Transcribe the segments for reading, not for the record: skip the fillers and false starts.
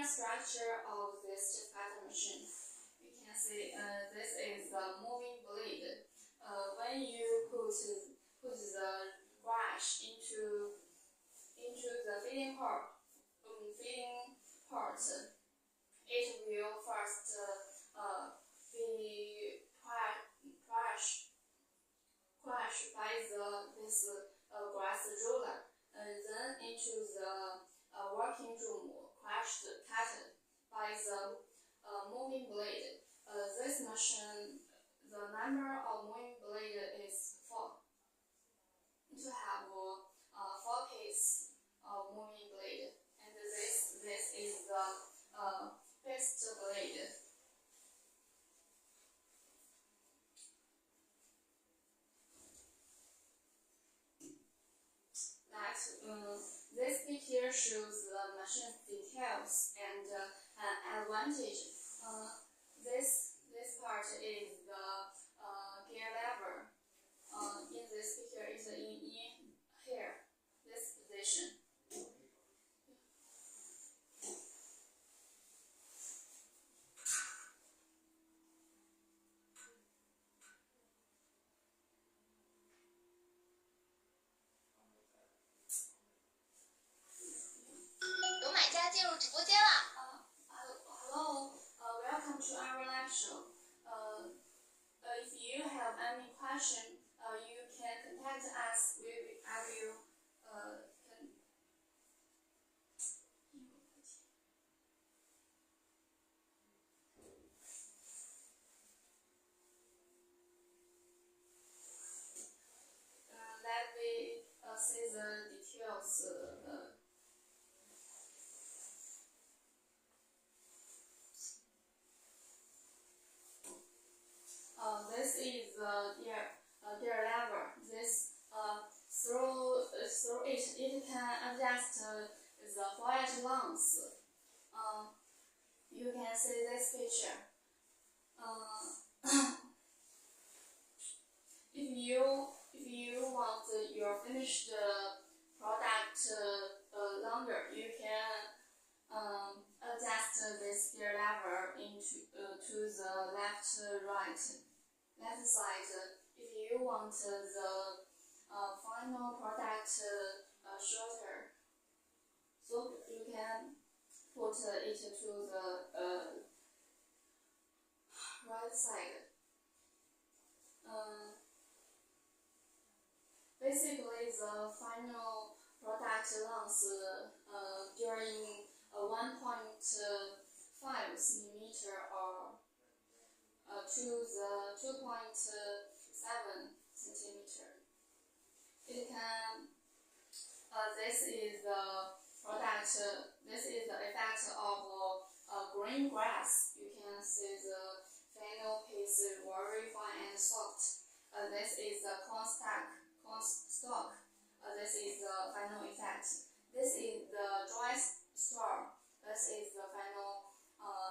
structure of this chip cutter machine. You can see this is the moving blade. When you put the brush into the feeding part, it will first be crushed by this grass roller, then into the working room, crushed cut by the moving blade. This machine, the number of moving blade is 4. To have 4 pieces of moving blade, and this is the best blade. This picture shows the machine details and advantage. This part is the gear lever. In this picture is in here, this position. Hello, welcome to our live show. If you have any question, you can contact us. I will let me see the details. This is the gear lever. This through it can adjust the flight length. You can see this picture. If you want your finished product longer, you can adjust this gear lever into to the left side. If you want the final product shorter, so you can put it to the right side. Basically, the final product length during 1.5 cm or to the 2.7 cm. It can. This is the product. This is the effect of green grass. You can see the final piece very fine and soft. This is the corn stalk. This is the final effect. This is the dry straw. This is the final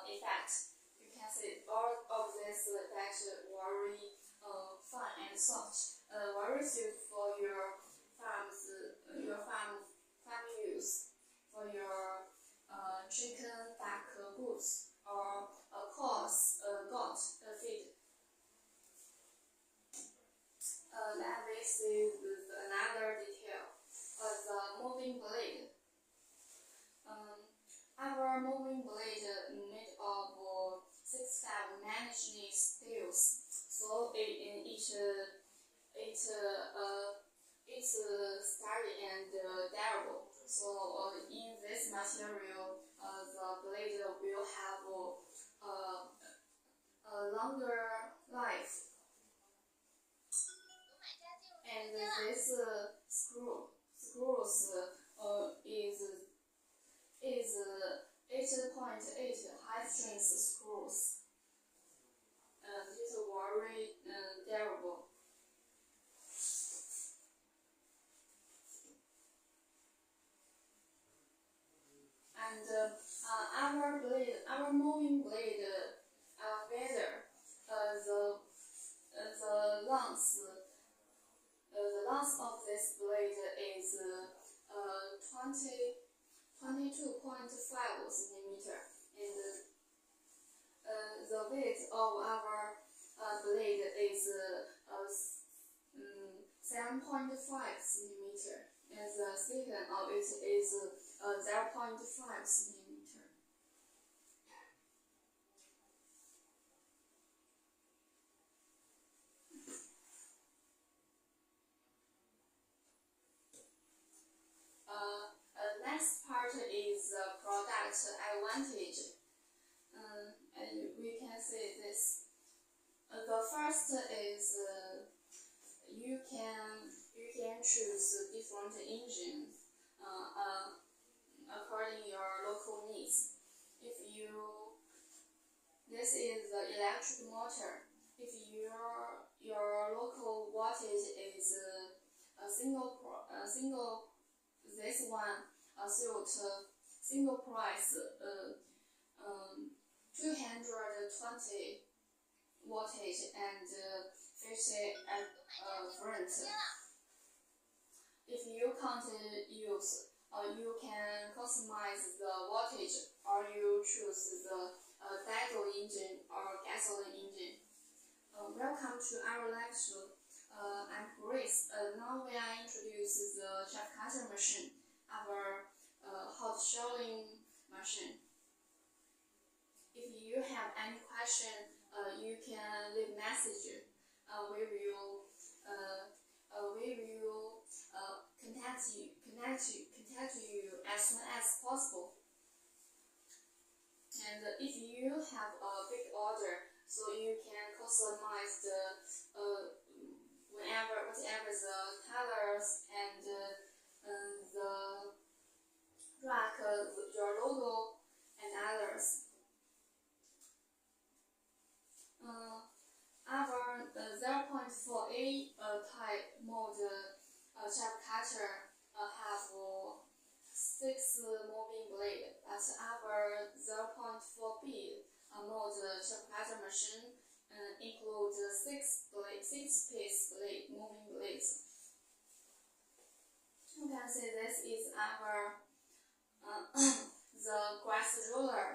effect. You can see all of this effect very fine and soft. Very suited for your farm use, for your chicken, duck, goose, or cows, goat feed. This is another detail. The moving blade. Our moving blade made of 6-5 managed steels, so it's sturdy and durable. So in this material, the blade will have a longer life. And this screws is 8.8 high strength screws. It is very durable. And our moving blade, whether the length of this blade is 22.5 cm. 0.5 centimeter. Next part is product advantage. And we can see this. The first is you can choose different engines according your local needs. This is the electric motor. If your local wattage is a single, this one suit single price 220 wattage and 50 volt. If you can't use, you can customize the wattage, or you choose the diesel engine or gasoline engine. Welcome to our lecture. I'm Grace. Now we are introduce the chip cutter machine, our hot shelling machine. If you have any question, you can leave message. We will contact you as soon as possible. And if you have a big order, so you can customize the whatever the colors and the track, your logo and others. Our 0.4A type mode chip cutter have 6 moving blades, but our 0.4B mode chip cutter machine includes 6-piece moving blades. You can see this is our the grass roller.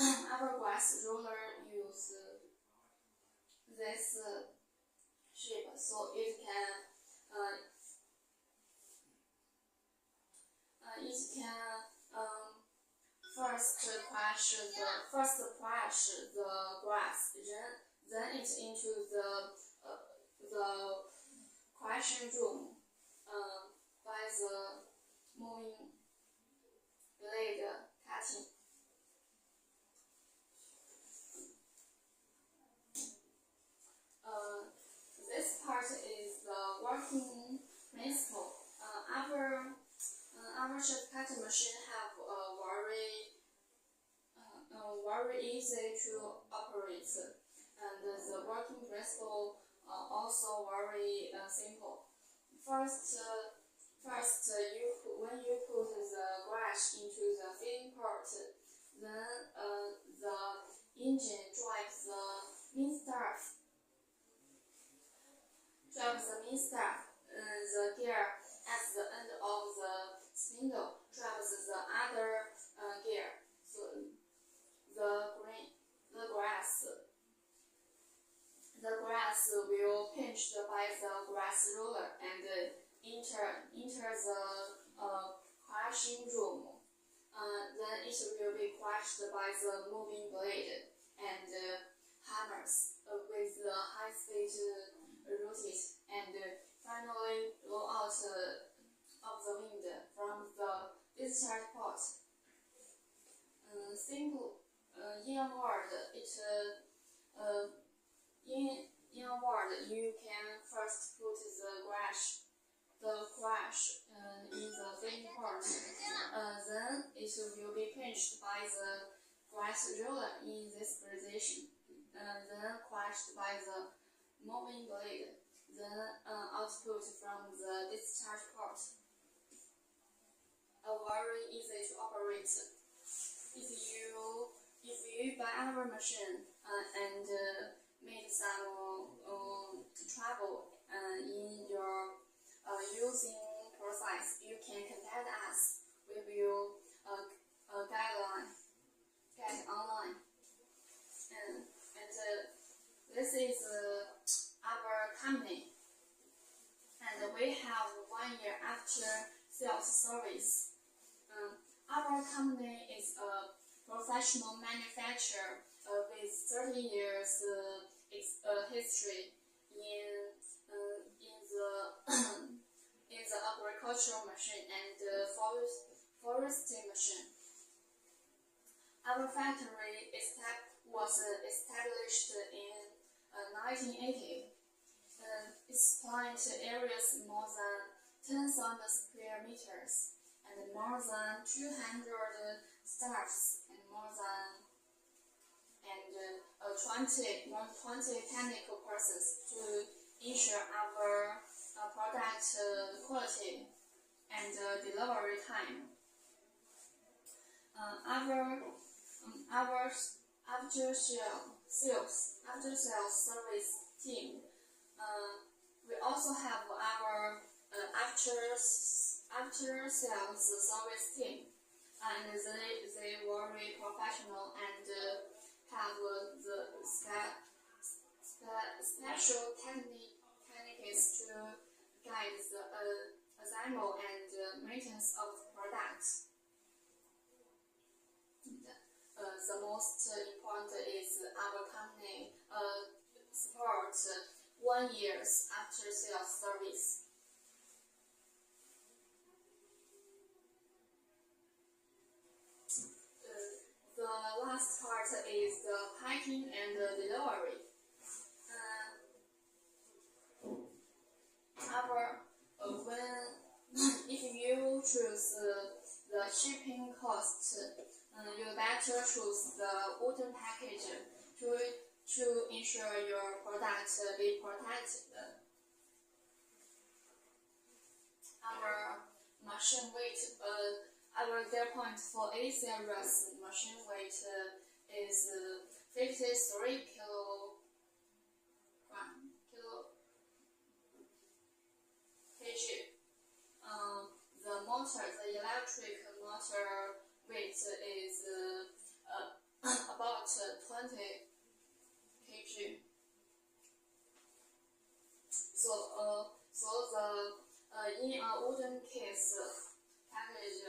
Our grass roller use this shape, so it can first crush the grass, then it into the crushing room by the moving blade cutting. This part is the working principle. Our chip cutter machine have very easy to operate, and the working principle also very simple. First, when you put the grass into the feeding port, then the engine drives the main staff. The gear at the end of the spindle drives the other gear. So the grass will pinched by the grass roller and enter the crushing room. Then it will be crushed by the moving blade and hammers with the high speed rotate, and finally blow out of the wind from the discharge port. Simple in a word, in a word, you can first put the crash in the feeding port. Then it will be pinched by the grass roller in this position. Then crushed by the moving blade, then output from the discharge port. Very easy to operate. If you buy our machine and make some trouble in your using process, you can contact us. We will get online. And this is our company, and we have 1 year after sales service. Our company is a professional manufacturer with 30 years history in the agricultural machine and forestry machine. Our factory was established in 1980. Its plant area is more than 10,000 square meters and more than 200 staffs and more than 20 technical persons to ensure our product quality and delivery time. Our after-sales service team. We also have our after-sales service team, and they very professional and have the special techniques to guide the assembly and maintenance of products. The most important is our company support 1 year's after-sales service. The last part is the packing and the delivery. If you choose the shipping cost, you better choose the wooden package to ensure your product be protected. Our machine weight, our gear point for A series machine weight is 53 kg. The electric motor weight is about 20 kg. So the in a wooden case package,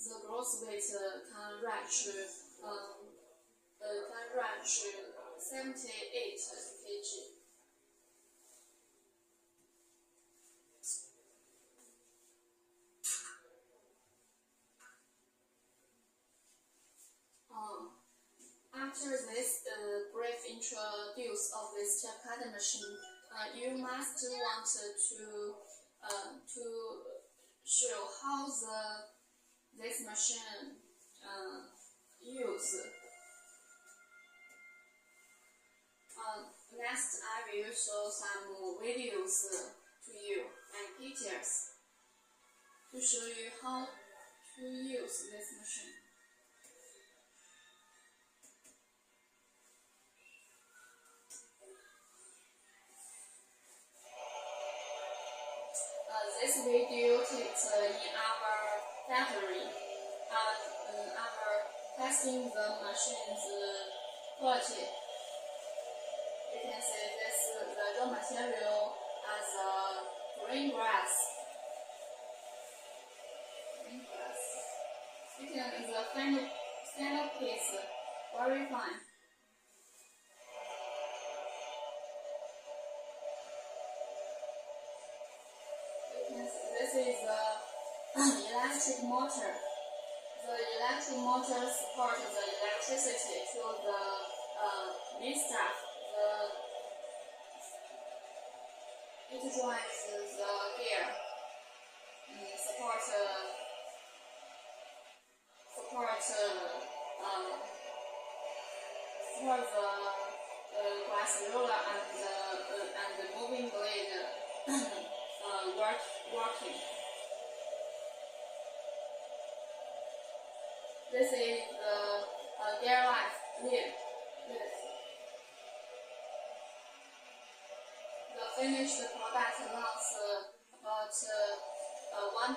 the gross weight can reach 78 kg. After this brief introduce of this chip cutting machine, you must want to show how this machine use. Next, I will show some videos to you and pictures to show you how to use this machine. This video takes in our factory and our testing the machine's quality. You can see this the raw material as green grass. You can the final piece very fine. This is the electric motor. The electric motor supports the electricity to the main staff. It drives the gear. Support the glass roller and the moving blade working. This is the gear life lid. The finished product lasts about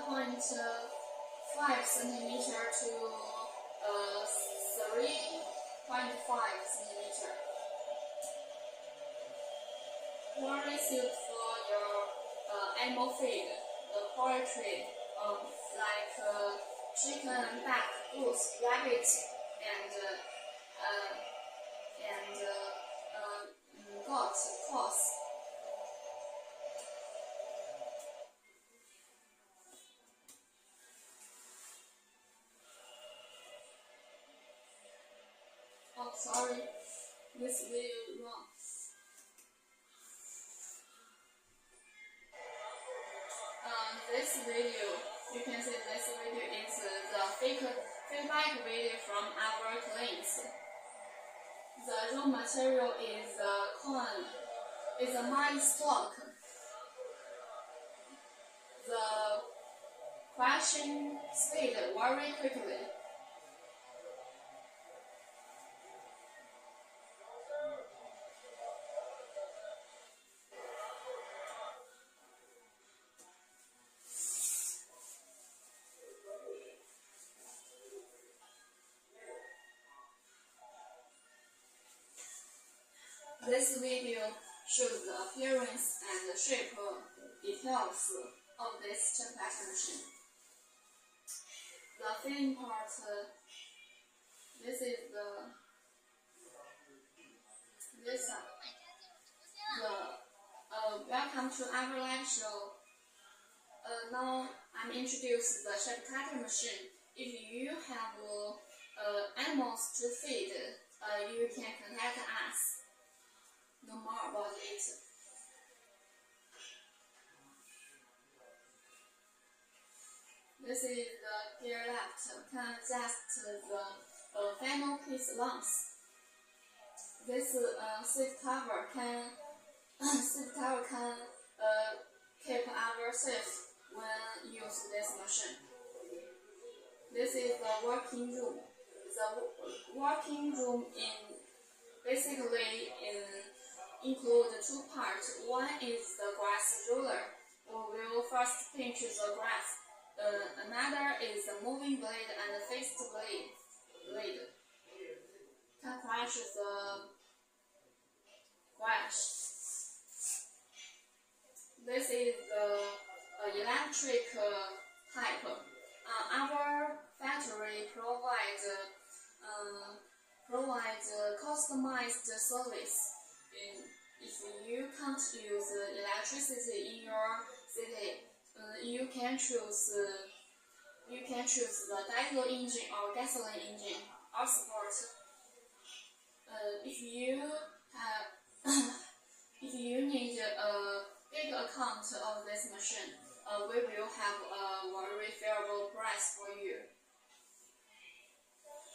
1.5 centimeter to 3.5 centimeter. Very suitable for your animal feed, the poultry, like chicken, duck, goose, rabbit, and goat, horse. Oh, sorry, this video wrong. This video, you can see this video is the feedback video from our clients. The raw material is corn, is a mine stock. The crushing speed very quickly. This video shows the appearance and shape details of this chipper machine. The thin part, this is the welcome to our live show. Now I'm introducing the chipper machine. If you have animals to feed, you can contact us. Know more about it. This is the gear left, can adjust the final piece length. This seat cover can keep our safe when use this machine. This is the working room. The working room basically include two parts. One is the grass roller. We will first pinch the grass. Another is the moving blade and the fixed blade. Can crush the grass. This is the electric type. Our factory provides customized service. If you can't use electricity in your city, you can choose the diesel engine or gasoline engine or support. If you need a big account of this machine, we will have a very favorable price for you.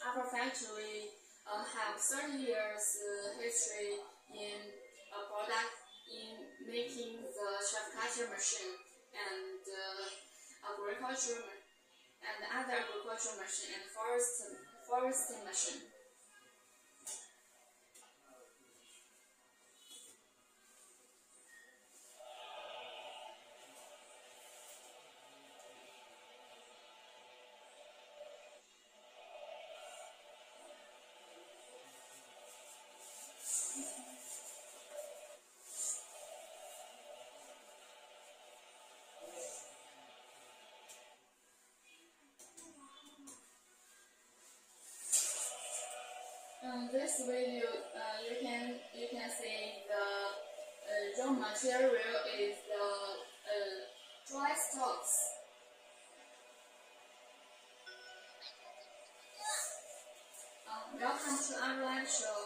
Our factory have 30 years history in making the chipper machine and agriculture and other agricultural machine and foresting machine. This video, you can see the raw material is the dry stalks. Welcome to our live show.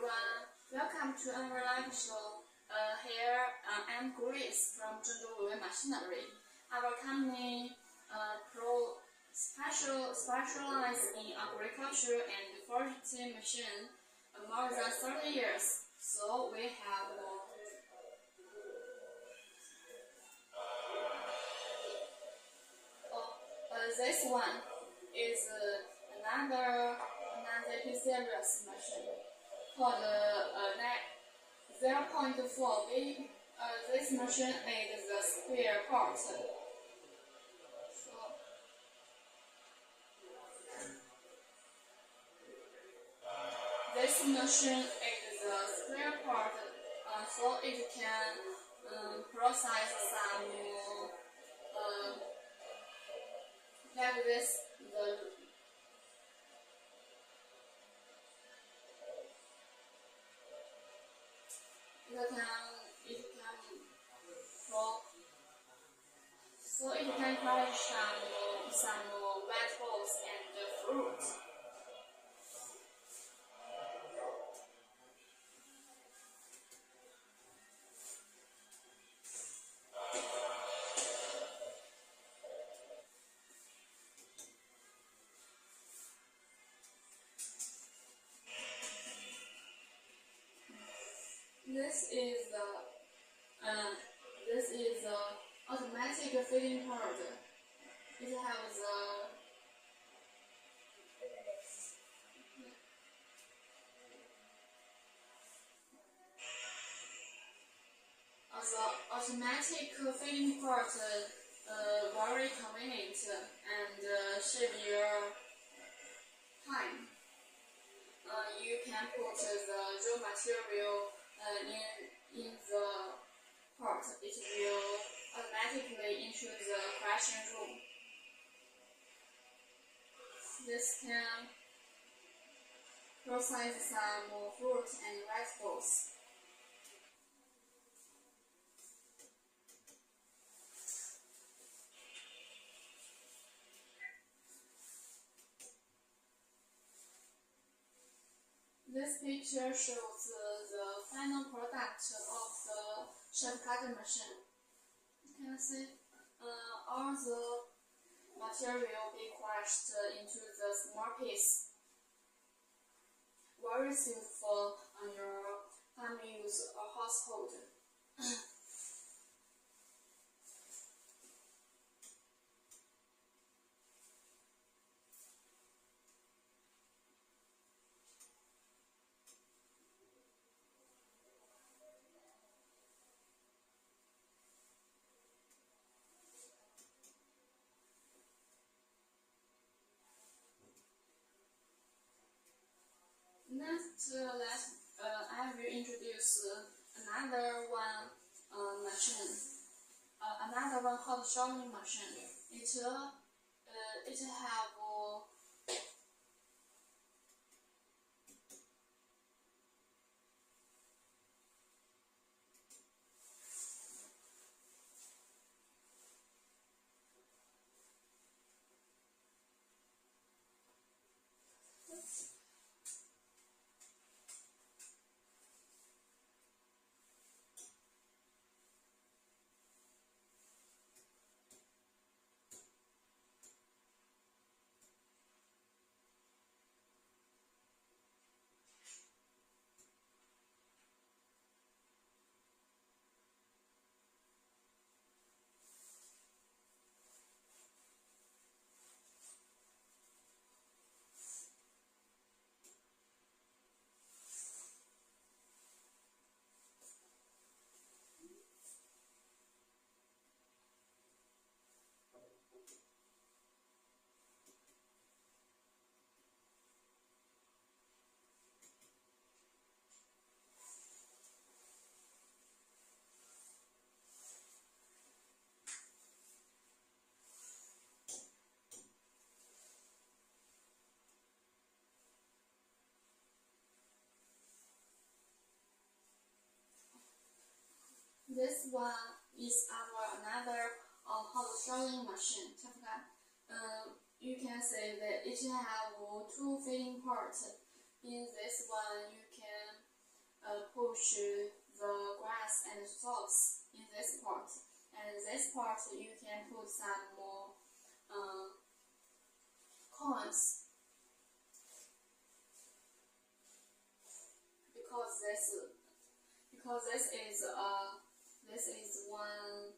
everyone, welcome to our live show. Here I'm Grace from Weiwei Machinery. Our company specializes in agriculture and forestry machine more than 30 years. So we have this one is another series machine called 0.4. This machine is the square part. So this machine is the square part, so it can process some like this. It can crush some vegetables and fruit. This is the automatic feeding part. It has the automatic feeding part very convenient and save your time. You can put the raw material in the pot. It will automatically into the crushing room. This can process some fruit and vegetables. This picture shows the final product of the chipper cutting machine. You can see all the material be crushed into the small piece. Very suitable on your family use or household. Next, I will introduce another one machine, another one hot shelling machine. It have this one is our another hot shelling machine. You can see that it have two feeding parts. In this one, you can push the grass and stalks in this part, and this part you can put some more corns, because this is one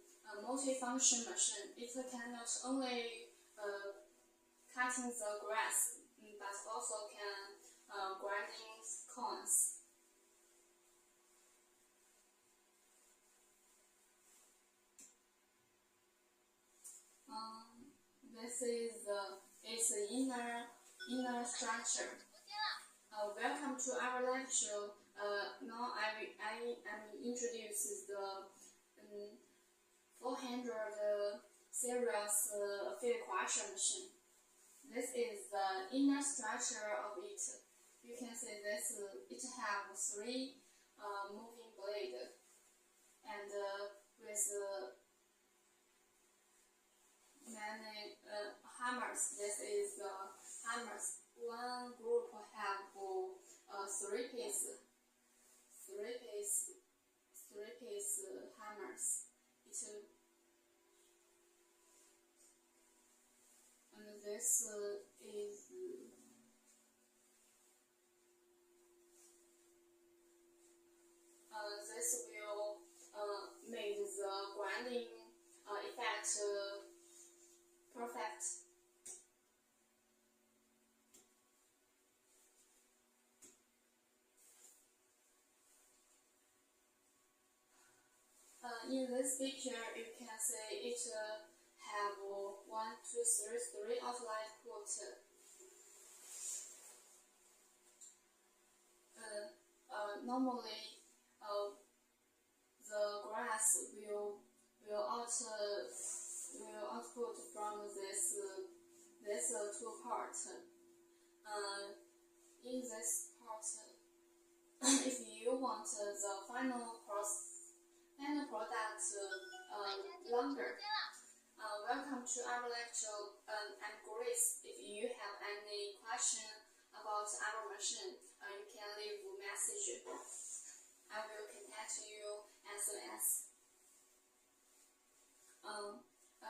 multifunction machine. It can not only cutting the grass, but also can grinding corns. This is its inner structure. Welcome to our lecture. Now I am introduce the 400 series feed crusher machine. This is the inner structure of it. You can see this. It have 3 moving blades, and with many hammers. This is the hammers. One group have 3-piece hammers. And this is this will make the grinding effect perfect. In this picture, you can see it have 1, 2, 3 outlet put. Normally, the grass will output from this 2 parts. In this part, if you want the final product longer, welcome to our lecture. I'm Grace. If you have any question about our machine, you can leave a message. I will contact you as soon as.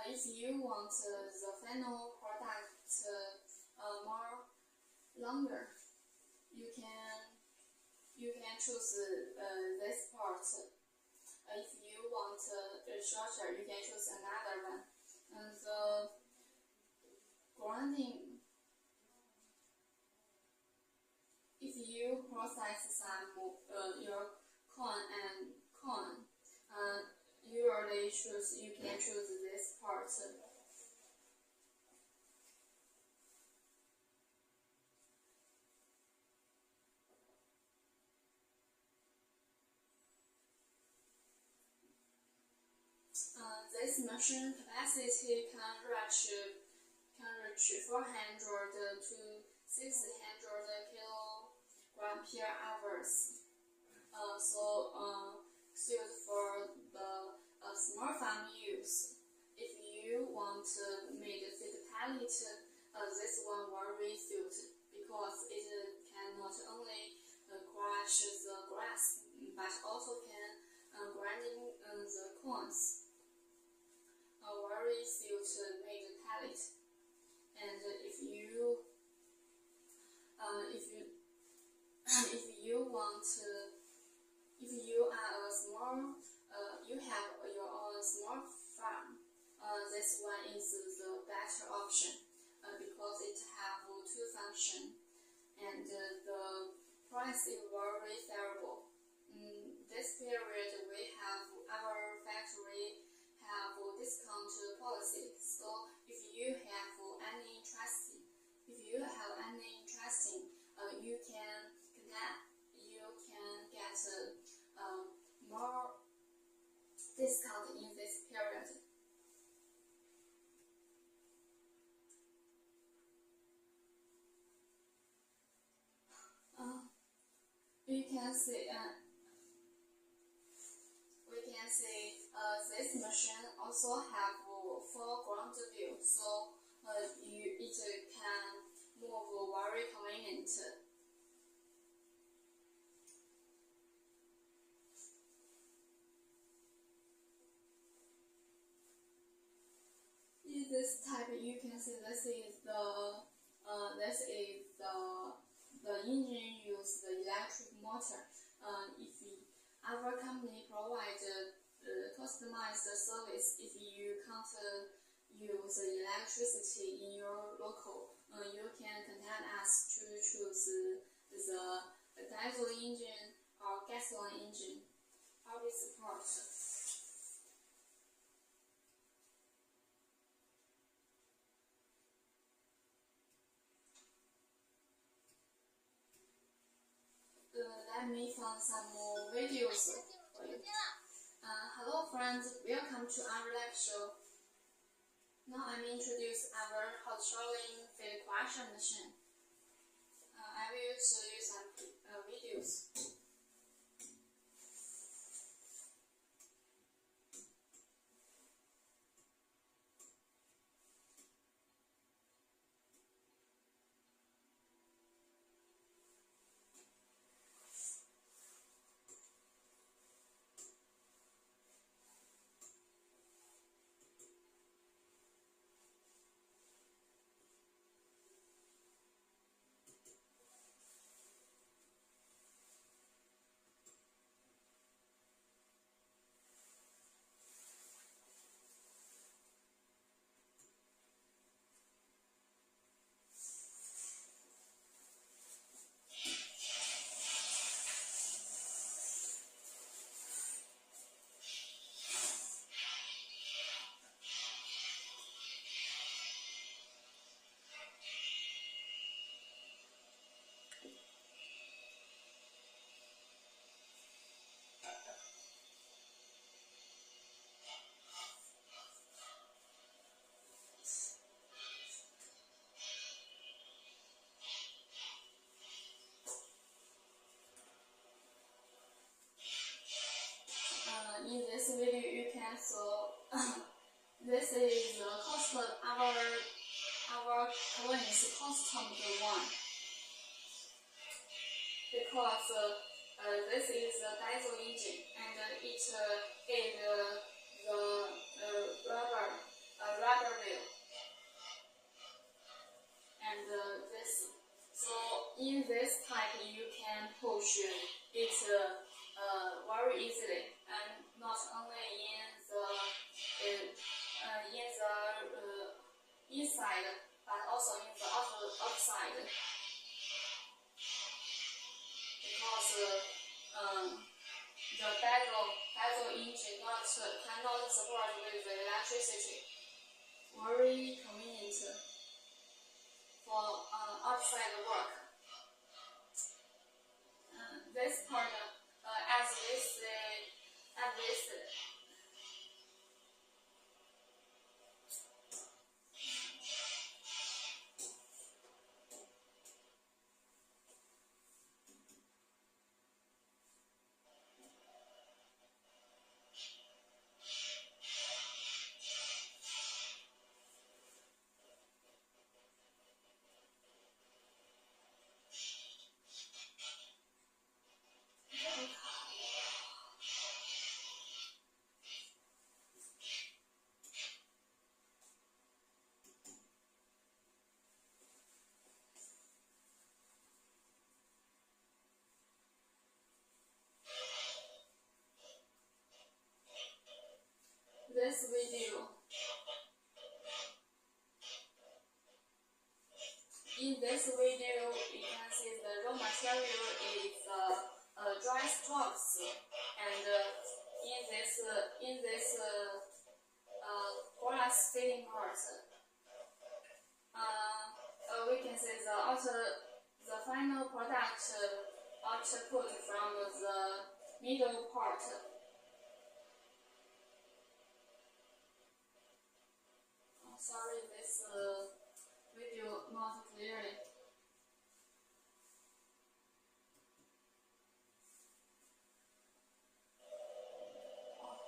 If you want the final product more longer, you can choose this part. If you want shorter, you can choose another one. And the grinding, if you process some your corn, you can choose this part. This machine capacity can reach 400 to 600 kilogram per hours. Suited for the small farm use. If you want to make a feed pallet, this one very suited, because it can not only crush the grass, but also can grinding the corns. A very suited made pallet. And if you are a small, you have your own small farm, this one is the better option, because it have 2 functions, and the price is very favorable. This period we have our factory have discount policy. So if you have any interest, you can get more discount in this period. We can see this machine also have 4 ground view, so it can move very convenient. in this type, you can see this is the engine use the electric motor. If our company provides customized service, if you can't use electricity in your local, you can contact us to choose the diesel engine or gasoline engine. Our support. Let me find some more videos for you. Hello friends, welcome to our live show. Now I'm introduce our hot rolling feed collection machine. I will show you some videos. In this video, you can see this is the cost of our coins custom one, because this is the diesel engine and it is the rubber wheel and this. So in this type, you can push it very easily, and not only in the inside, but also in the outside, because the diesel engine cannot support with the electricity. Very convenient for outside work. This part, as this. This video. In this video, you can see the raw material is dry stalks, and in this glass fitting part, we can see the final product output from the middle part. Sorry, this video not clearly.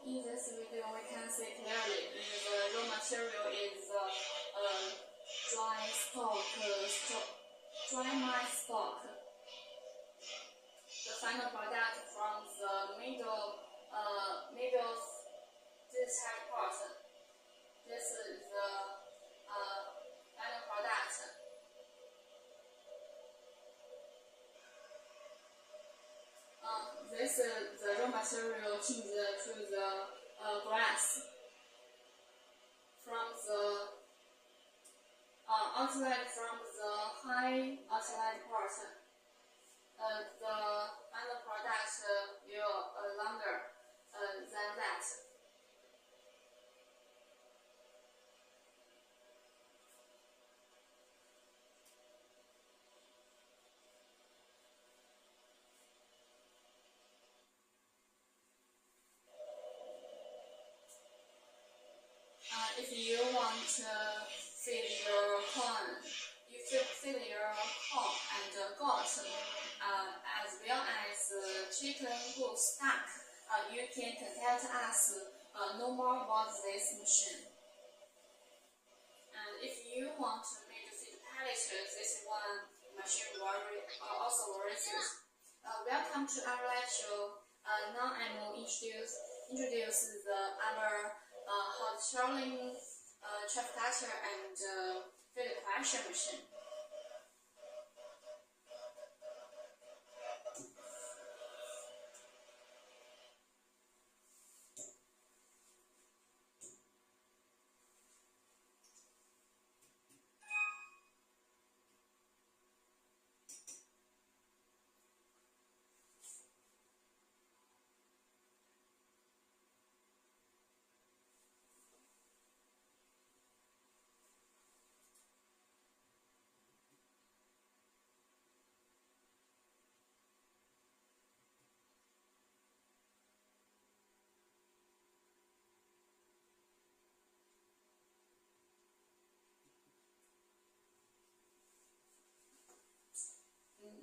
In this video, we can see clearly the raw material is dry maize stock. The final product from the middle this type part. This is the this the raw material changed to the grass from the outlet from the high outlet part. The final product will longer than that. If you want to feed your corn, you feed your cow and goat, as well as chicken, goose, duck, you can contact us no more about this machine. And if you want to make feed pellet, this one machine also very good. Welcome to our live show. Now I will introduce our hot rolling chip cutter and feed crusher machine.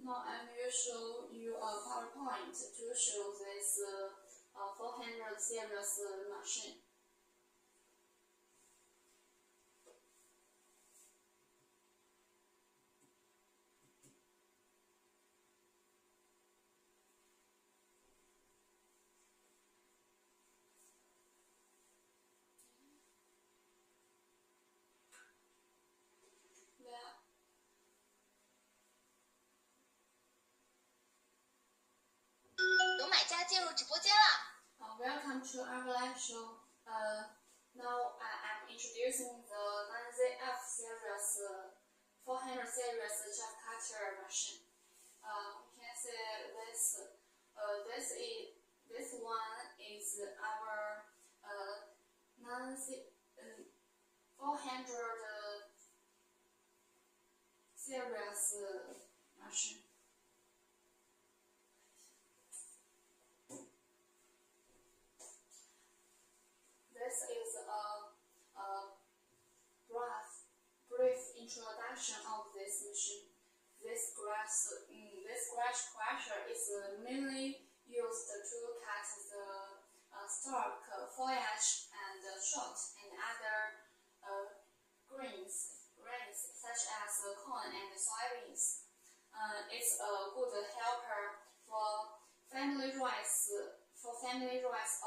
Now I will show you a PowerPoint to show this 400 series machine. Welcome to our live show. Now I am introducing the 9ZF series 400 series chip cutter machine. We can see this one is our 400 series machine. This is a brief introduction of this machine. This grass crusher is mainly used to cut the stalk, foliage, and shoot and other grains such as corn and soybeans. It's a good helper for family rice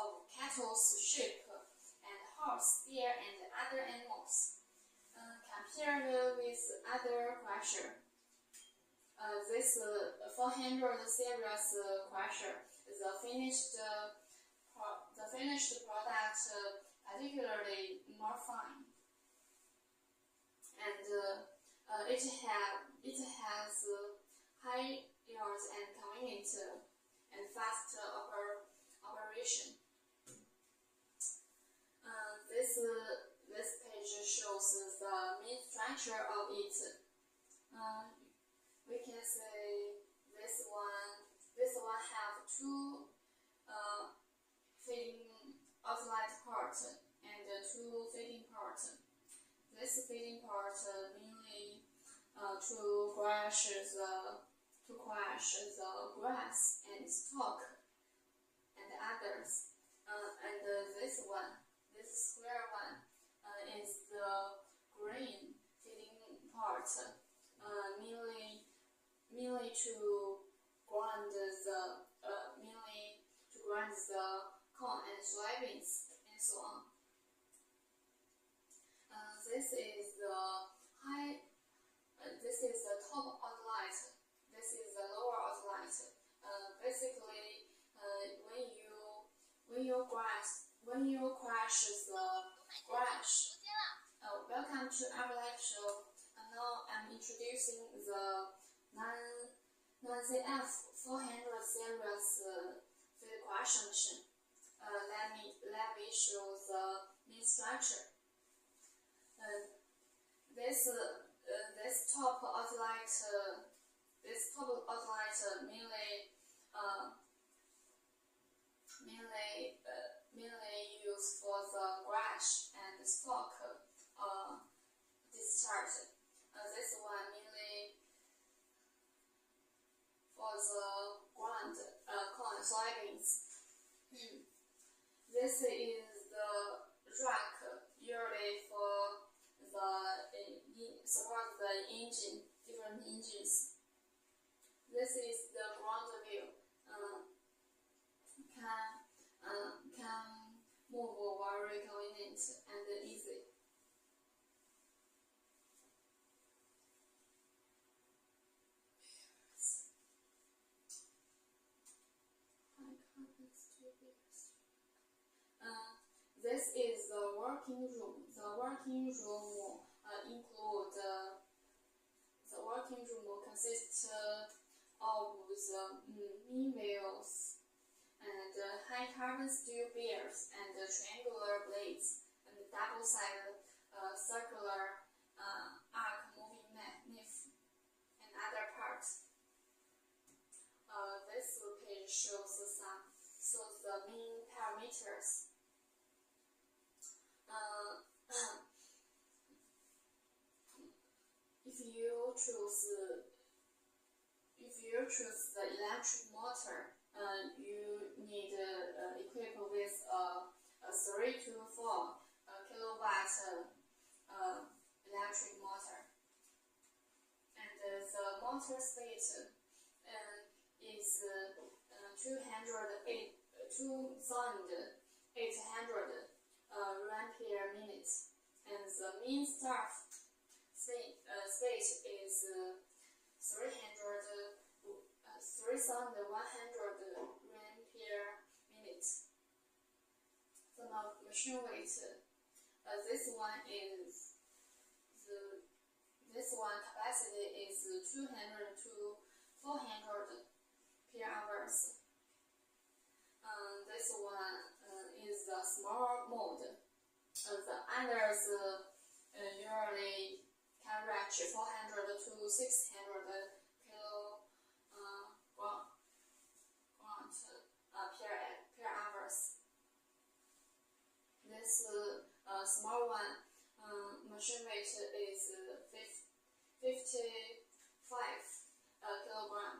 of cattle, sheep, and horse, deer, and other animals. Compared with other crusher, this 400 series crusher is the finished product particularly more fine, and it has high yields and convenient and fast operation. This page shows the main structure of it. We can say this one have two feeding outlet parts and two feeding parts. This feeding part mainly to crush the grass and stalk and others. And this square one is the green feeding part, mainly to grind the corn and soybeans and so on. This is the top outlet. This is the lower outlet. Basically, introducing the non-ZF 400 series feed collection machine. Let me show the main structure. This top outlet mainly used for the grass and stock discharge. This one mainly for the ground, corn, soybeans. This is the rack usually for support the engine, different engines. This is the ground view. Can move very convenient and easy. This is the working room. The working room consists of the main wheels and high carbon steel bears and triangular blades and double-sided circular arc moving knife and other parts. This page shows the main parameters. If you choose the electric motor, you need equipped with a 3 to 4 kilowatt electric motor, and the motor speed is 2,800 run per minute, and the mean start speed is 3,100 run per minute. The machine weight, this one capacity is 200 to 400 per hours. This one is the small mode. The others usually can reach 400 to 600 per hours. This small one machine weight is 55 kilogram.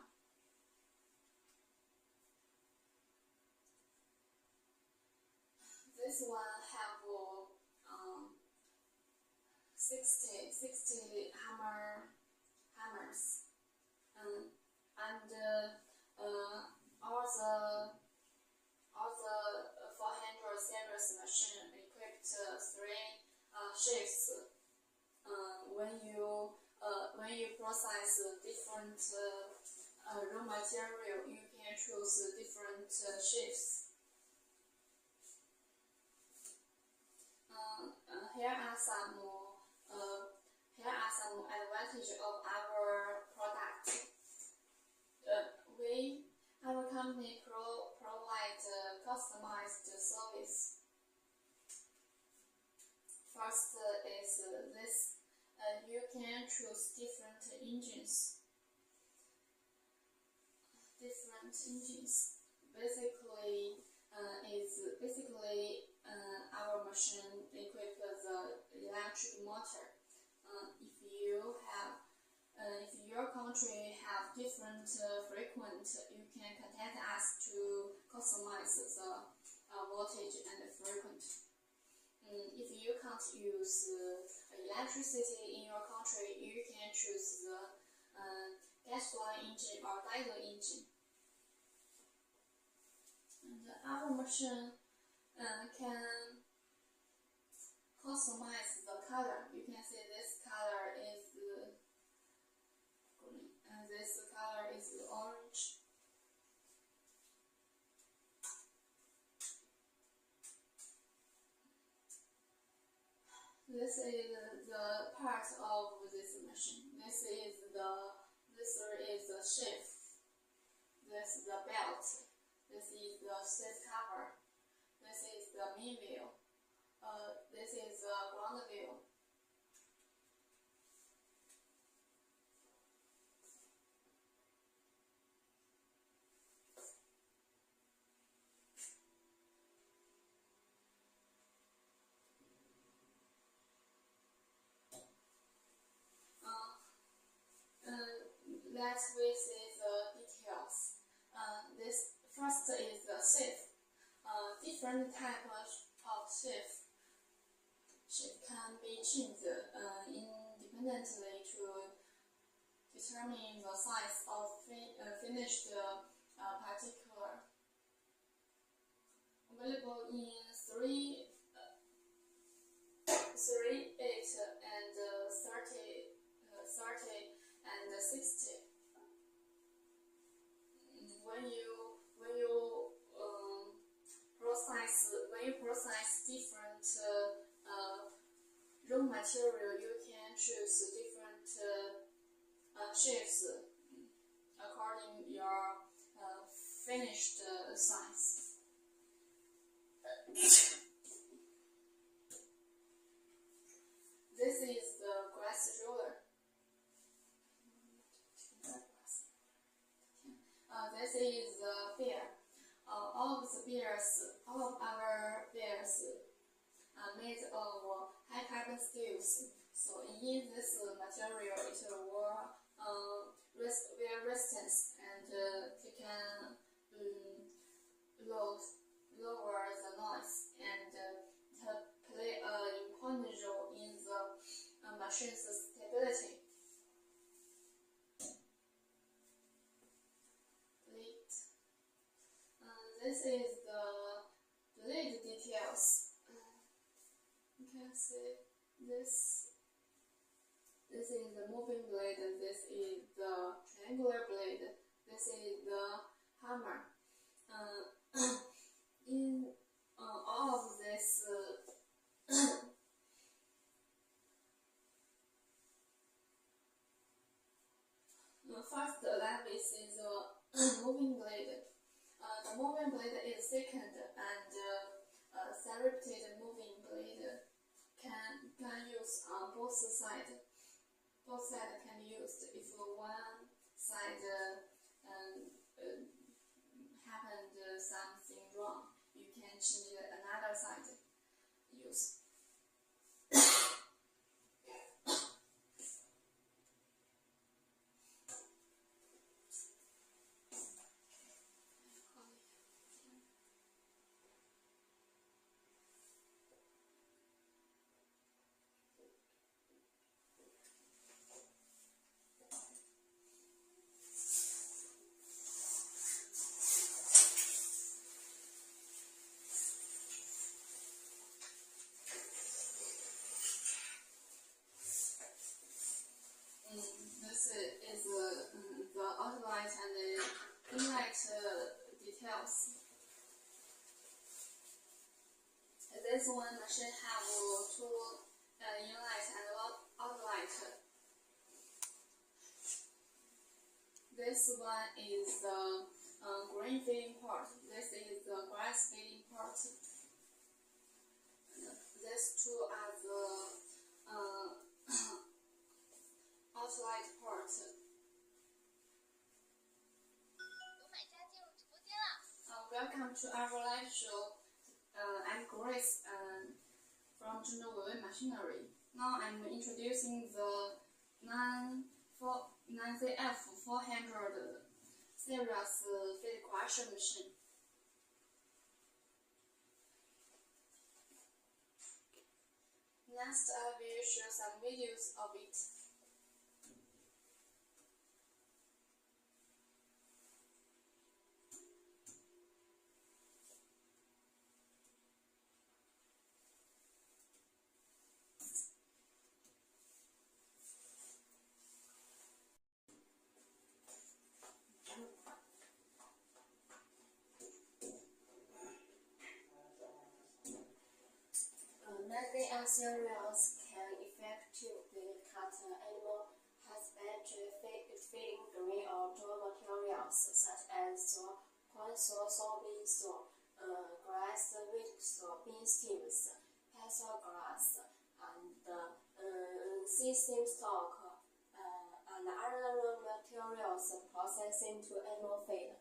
This one have 60 hammers, and all the 400 series machine equipped 3 shifts. When you process different raw material, you can choose different shifts. Here are some advantages of our product. Our company provides customized service. First is this. You can choose different engines. Basically, our machine equips the electric motor. If your country have different frequency, you can contact us to customize the voltage and frequency. If you can't use electricity in your country, you can choose the gas-line engine or diesel engine. And our machine can customize the color. You can see this color is green and this color is orange. This is the part of this machine. This is is the sheath. This is the belt. This is the seat cover. This is the main wheel. This is the ground wheel. Let's see the details. This first is the sheath. Different types of sheath can be changed independently to determine the size of finished particle. Available in 3, 8, and 30, 30 and 60. When you process different raw material, you can choose different shapes according to your finished size. This is the glass roller. This is the beer. All of our beers are made of high carbon steels. So in this material, it will resistance and it can lower the noise and play an important role in the machine's stability. This is the blade details. You can see this. This is the moving blade. This is the triangular blade. This is the hammer. In all of this, first this is the moving blade. The moving blade is thickened and serrated moving blade can use on both sides. Both sides can be used. If one side happened something wrong, you can change another side use. This is the outline and the inlet details. This one machine have 2 inlet and outlet. This one is the grain feeding part. This is the grass feeding part. These 2 are the outlet part. Welcome to our live show. I'm Grace from Weiwei Machinery. Now I'm introducing the 9ZF400 series feed crusher machine. Next, I will show some videos of it. NZF cereals can effectively cut animal husbandry feeding grain or existing stock and other raw materials processed into animal feed.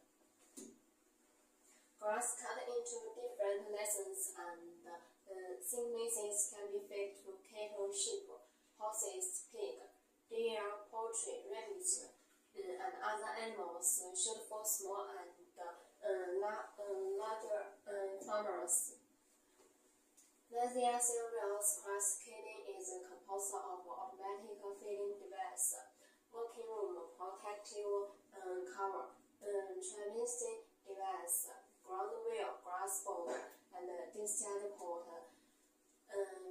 Grass cut into different lessons and thicknesses can be fed to cattle, sheep, horses, pig, deer, poultry, rabbits, and other animals, suited for small and larger farmers. Lazier cereals cascading is composed of automatic feeding device, working room protective cover, transmitting device, ground wheel, grass bowl, and discharge port.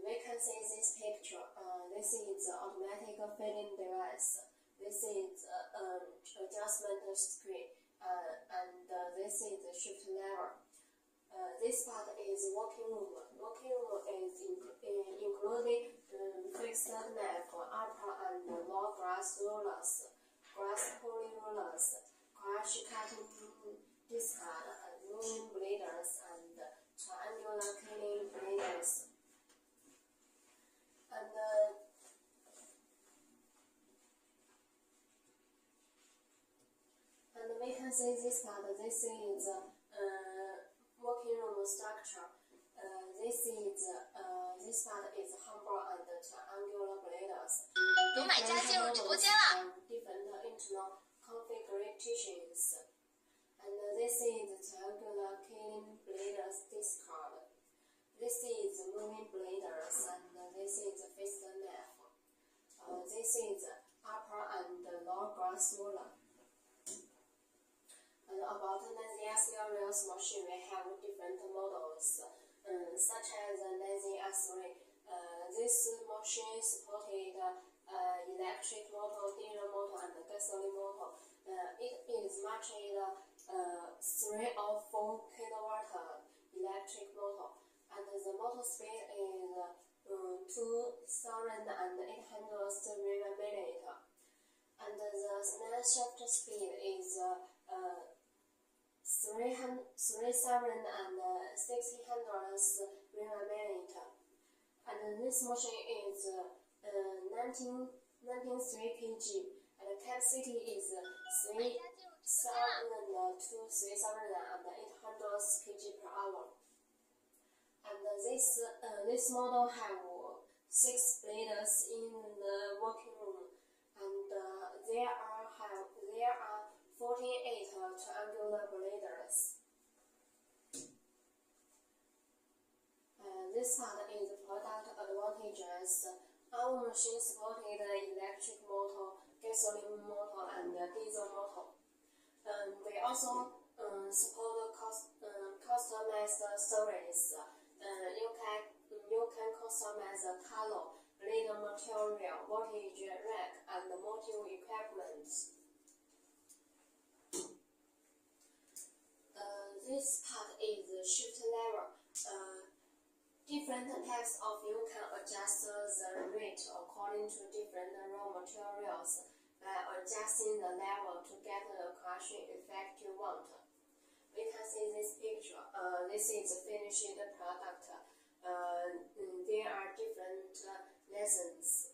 We can see this picture. This is automatic feeding device. This is adjustment screen, and this is shift lever. This part is working room. Working room is including fixed knife, upper and lower grass rollers, grass pulling rollers, crush cutting discard, and moving bladers, and triangular killing bladers. And we can see this part. This is working room structure. This part is humble and triangular bladers. 有买家进入直播间了。 Different internal configurations. And this is triangular killing bladers discard. This is moving bladers, and this is fixed knife. This is upper and lower grass roller. And about Lazier cereals machine, we have different models, such as Lazier 3. This machine supported electric motor, diesel motor, and gasoline motor. It is matched 3 or 4 kilowatt electric motor, and the motor speed is 2,800 Rad/minute, and the snap shaft speed is 3,600 Rad/minute. And this machine is 19.3 kg, and the capacity is 3,000 to 3,800 kg per hour. And this model have 6 bladers in the working room, and there are 48 triangular bladers. This part is product advantages. Our machine supported electric motor, gasoline motor, and diesel motor. We also support customized storage. You can customize the color, blade material, voltage rack, and motive equipment. This part is shift lever. Different types of you can adjust the rate according to different raw materials by adjusting the level to get the crushing effect you want. We can see this picture. This is finished product. There are different lessons.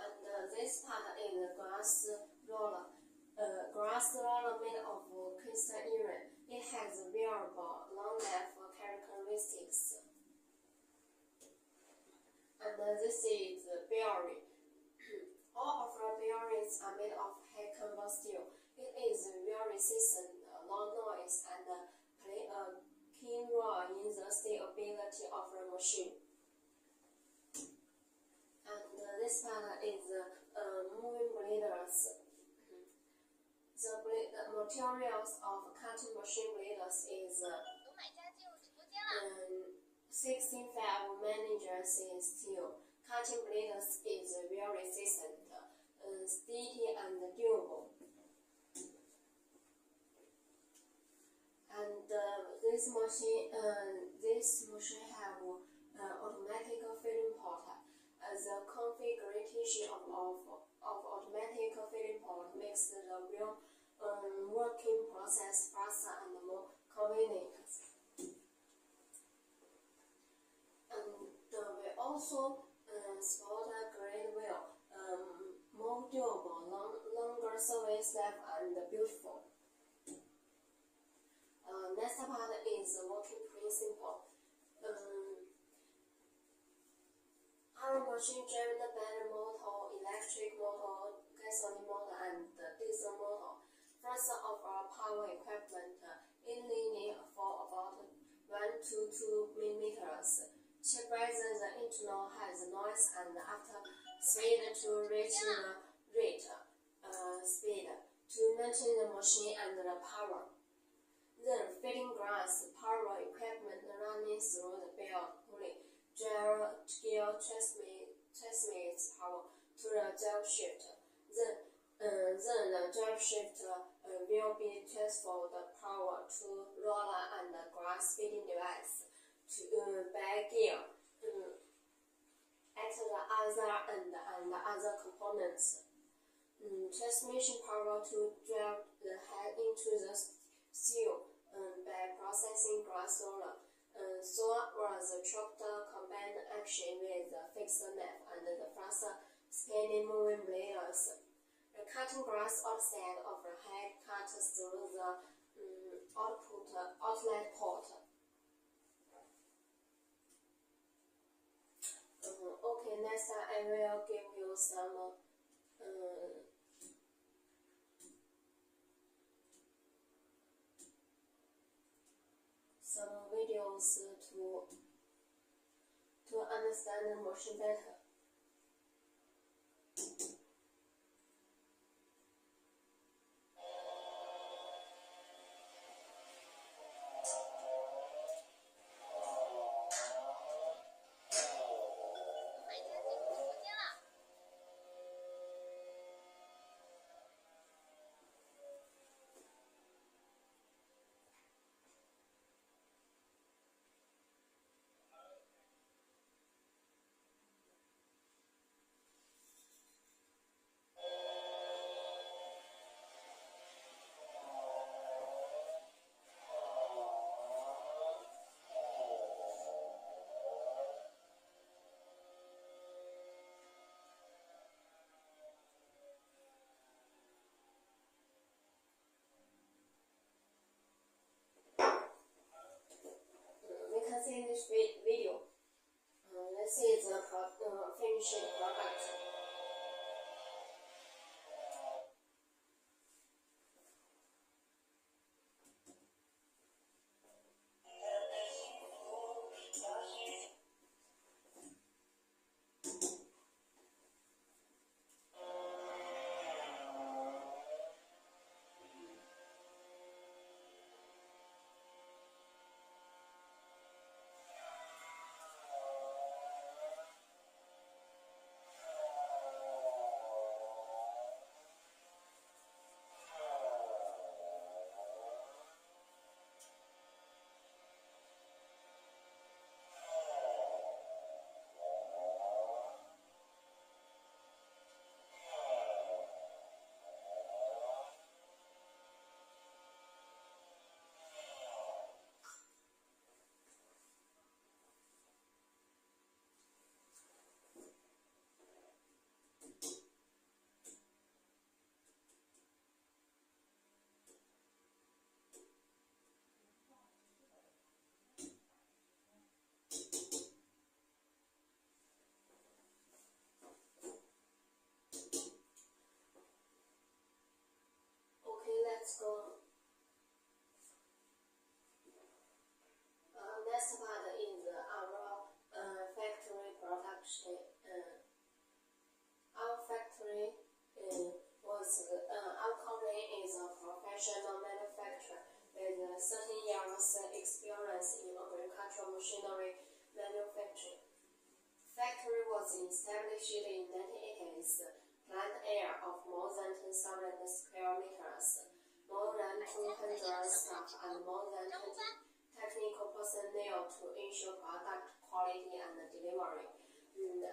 And this part is grass roller. Grass roller made of crystal iron. It has wearable, long life characteristics. And this is bearing. All of our bearings are made of high carbon steel. It is very resistant, low noise, and play a key role in the stability of the machine. And this part is moving bladers. The materials of cutting machine bladers is 65 managers steel. Cutting bladers is very resistant, sticky, and durable. And this machine have automatic filling port. The configuration of automatic filling port makes the real working process faster and more convenient. also support a great wheel, more durable, longer service life, and beautiful. Next part is working principle. Our machine driven by the motor, electric motor, gasoline motor, and diesel motor. First of all, power equipment in linear for about 1 to 2 millimeters. Chipper the internal has noise, and after speed to reach the rate speed to maintain the machine and the power. Then feeding grass, power equipment running through the bell pulley. Gear transmits power to the drive shaft. Then the drive shaft will be transferred power to roller and grass feeding device by gear at the other end and other components. Transmission power to drive the head into the seal by processing grass roller. So was the tractor combined action with the fixed knife and the fast scanning moving blades. The cutting grass outside of the head cut through the outlet port. Okay, next I will give you some videos to understand the motion better. See this video. Let's see the finished product. Let's go. Next part is our factory production. Our factory our company is a professional manufacturer with 30 years experience in agricultural machinery manufacturing. Factory was established in 1980s. Plant area of more than 10,000 square meters. More than 200 staff and more than 20 technical personnel to ensure product quality and delivery.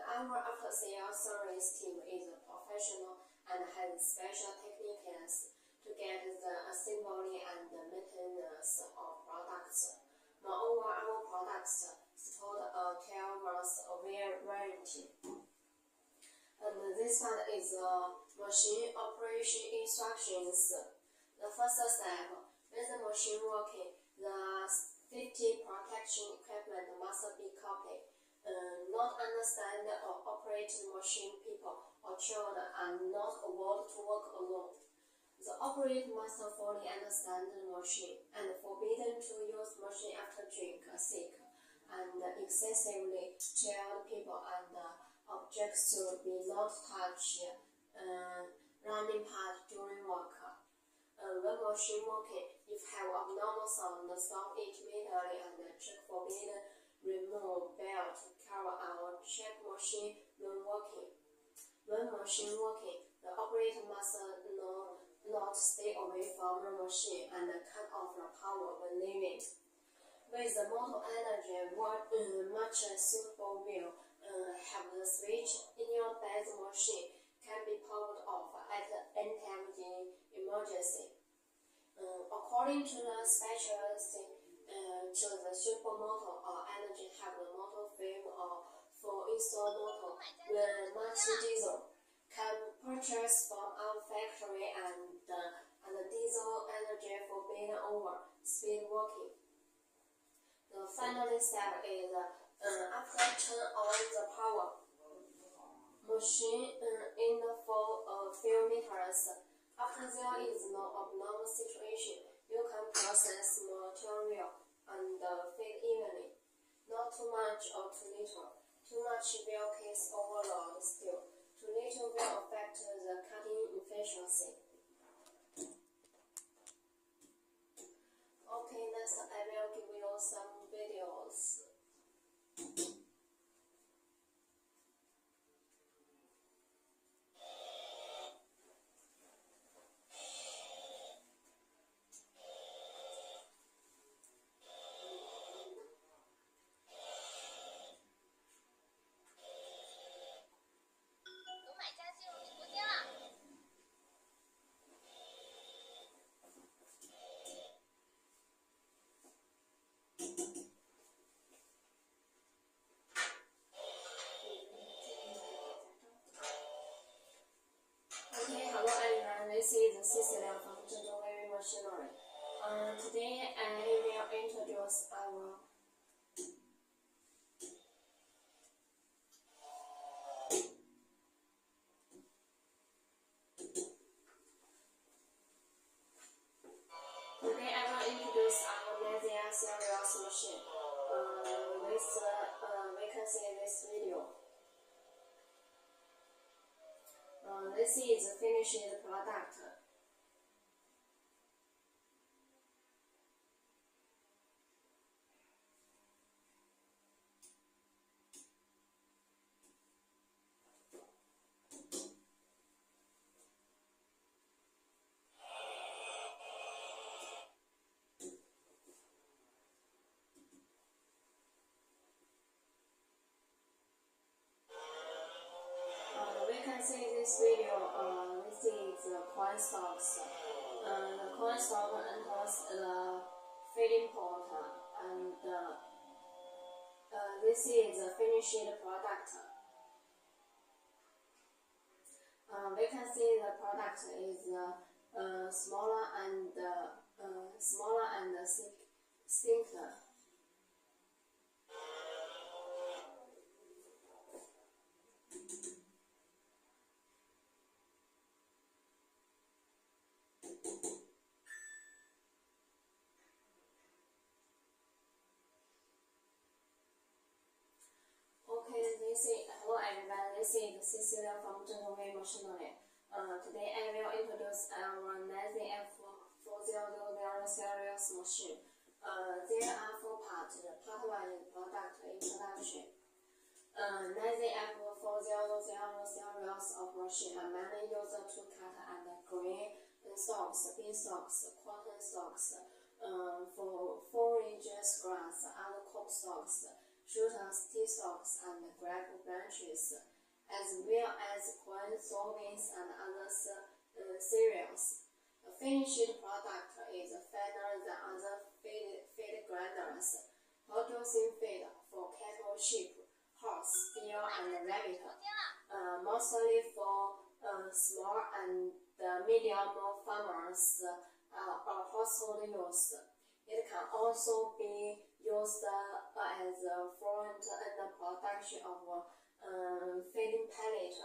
Our after-sales service team is professional and has special techniques to get the assembly and maintenance of products. Moreover, our products support a 12 months operating. And this part is machine operation instructions. The first step, when the machine working, the safety protection equipment must be copied. Not understand or operate the machine people or children are not allowed to work alone. The operator must fully understand the machine and forbidden to use machine after drink, sick, and excessively child people and objects to be not touched, running part during work. When machine working, if have abnormal sound, stop it immediately and check forbidden, remove belt, cover or check machine when working. When machine working, the operator must not stay away from the machine and cut off the power when leaving. With the motor energy, much suitable will have the switch in your bed machine can be powered off at any time in emergency. According to the specialist, to the super motor or energy have the motor frame or for install motor when much diesel can purchase from our factory and diesel energy forbidden over speed working. The final step is after turn on the power machine in for a few meters. After there is no abnormal situation, you can process material and feed evenly. Not too much or too little. Too much will cause overload still. Too little will affect the cutting efficiency. Okay, next I will give you some videos. This is Cecilia from Weiwei Machinery. Today I will introduce our Weiwei series machine. We can see this video. This is the finished product. We can see this video. This is the coin stocks. The coin stock enters the feeding pot, and this is the finished product. We can see the product is smaller and thicker. Hello everyone, this is Cecilia from Weiwei Machinery. Today I will introduce our F4000 series machine. There are 4 parts. Part 1 is product introduction. F4000 series of machine are mainly used to cut and grain stalks, bean stalks, cotton stalks, for forages, grass, other crop stalks, shooters, tea stalks, and grape branches, as well as corn, soybeans, and other cereals. The finished product is finer than other feed grinders, producing feed for cattle, sheep, horse, deer, and rabbit. habit, mostly for small and medium farmers or household use. It can also be used as a front end production of feeding pellet.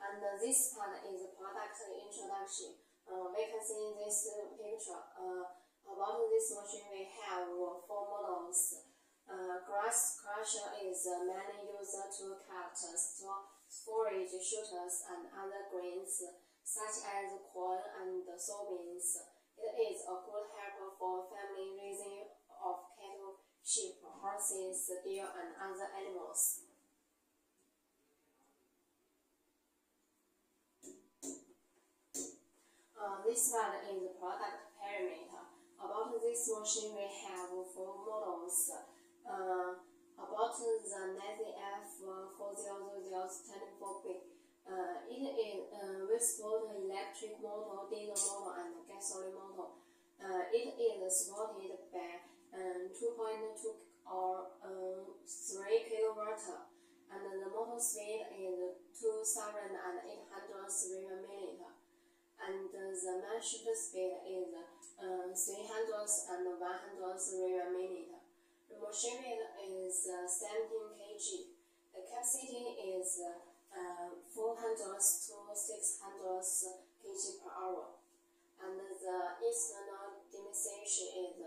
And this part is product introduction. We can see in this picture about this machine we have 4 models. Grass crusher is mainly used to cut, store, forage, shooters, and other grains such as corn and soybeans. It is a good helper for family raising of cattle, sheep, horses, deer, and other animals. This one is product parameter. About this machine we have 4 models. About the NAZF400024B. It is with both electric motor, diesel motor, and gasoline motor. It is supported by 2.2 or 3 kilowatt, and the motor speed is 2,800 Rad, and the main shift speed is 300 and 100 Rad. The machine weight is 17 kg. The capacity is 400 to 600 kg per hour, and the external dimension is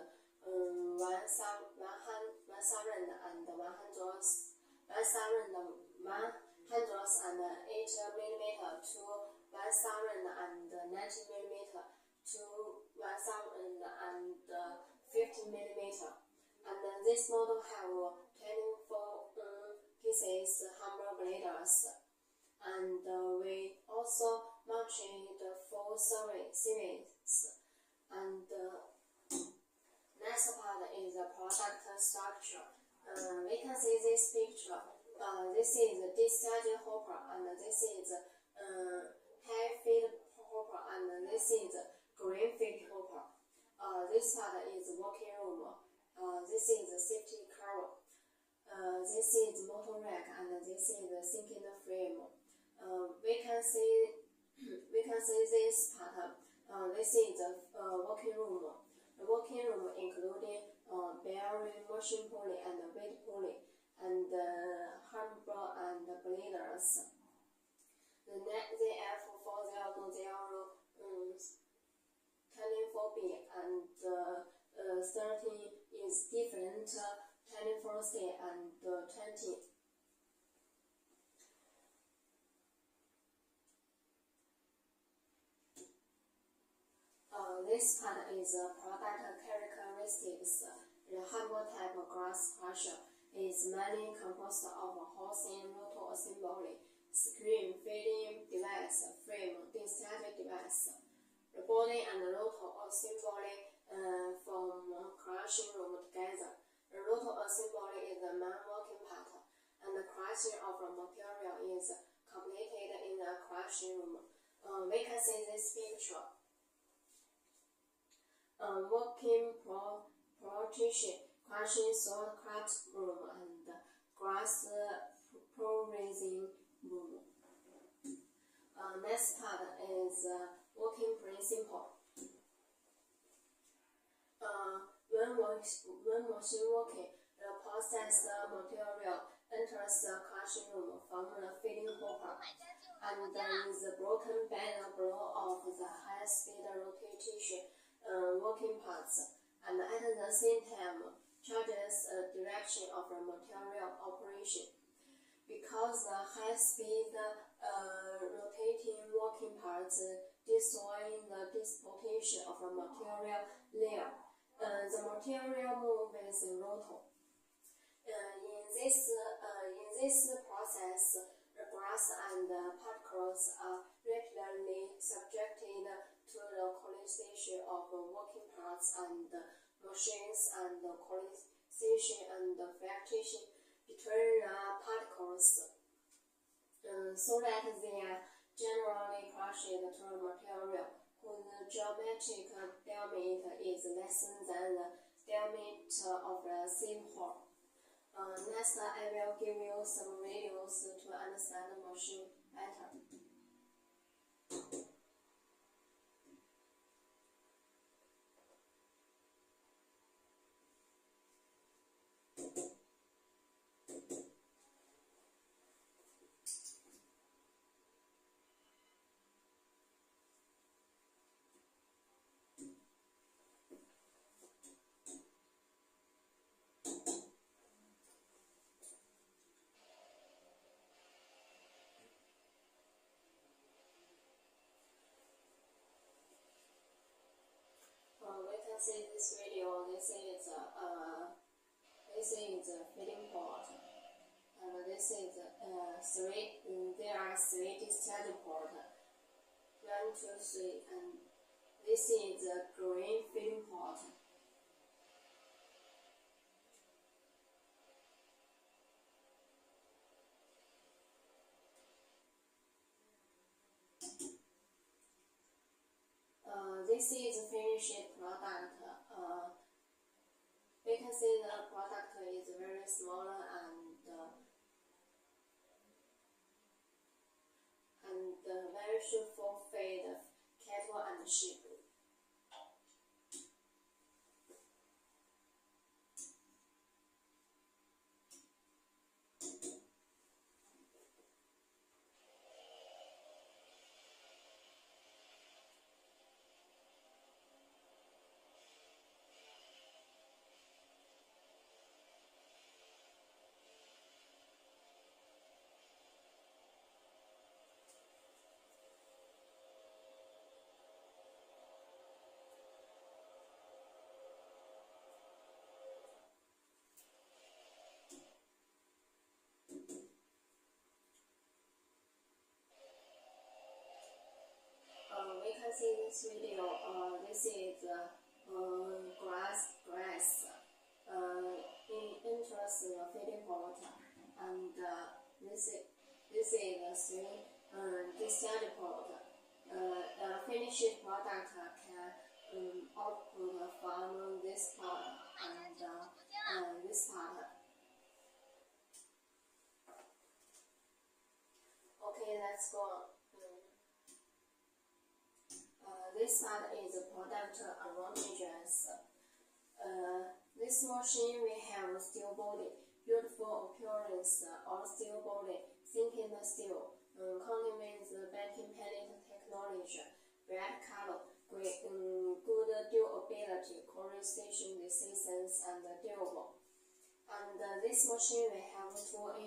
1,100 and 1,108 mm to 1,090 mm to 1,050 mm. And this model have 24 pieces hammer blades, and we also mounted 4 series. And next part is the product structure. We can see this picture. This is the discharge hopper, and this is high feed hopper, and this is green feed hopper. This part is working room. This is the safety cover. This is motor rack, and this is the sinking frame. We can see this part. This is the working room. The working room including bearing, machine pulley, and weight pulley, and handle and blades. The NAZF400024B and 13 is different 24C and 20. This part is product characteristics. The hammer type grass crusher is mainly composed of a housing rotor assembly, screen feeding device, frame, discharge device. The body and the rotor assembly from crushing room together. The rotor assembly is the main working part, and the crushing of the material is completed in the crushing room. We can see this picture. Working partition, crushing soil cut room, and grass pulverizing room. Next part is working principle. When machine working, the processed material enters the crushing room from the feeding hopper, and is broken by the blow of the high-speed rotation working parts, and at the same time changes the direction of the material operation. Because the high-speed rotating working parts destroy the disposition of the material layer, the material moves with the rotor. In this process, the grass and particles are regularly subjected to the collision of working parts and machines, and collision and fluctuation between the particles, so that they are generally crushed to the material whose geometric diameter is less than the diameter of the same hole. Next Next, I will give you some videos to understand the machine better. We can see this video. This is a feeding port, and this is three. There are three discharge ports. 1, 2, 3, and this is a green feeding port. This is finished product. We can see the product is very small and very suitable for feed cattle and sheep. We can see this video. This is grass. Enters the feeding port, and this is the three discharge port. The finished product can output from this part and this part. Okay, let's go on. This part is product advantages. This machine will have steel body, beautiful appearance of steel body, thinking the steel, coating with backing pellet technology, red color, good durability, corrosion resistance, and durable. And this machine will have two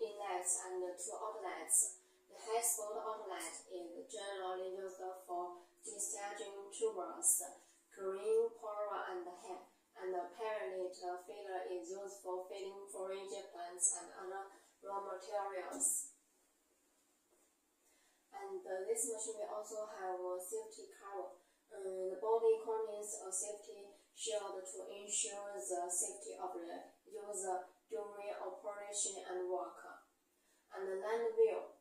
inlets and two outlets. The high-speed outlet is generally used for discharging tubers, green power and hem, and the pellet feeder is used for feeding forage plants and other raw materials. And this machine will also have a safety cover. The body contains a safety shield to ensure the safety of the user during operation and work. And the land wheel.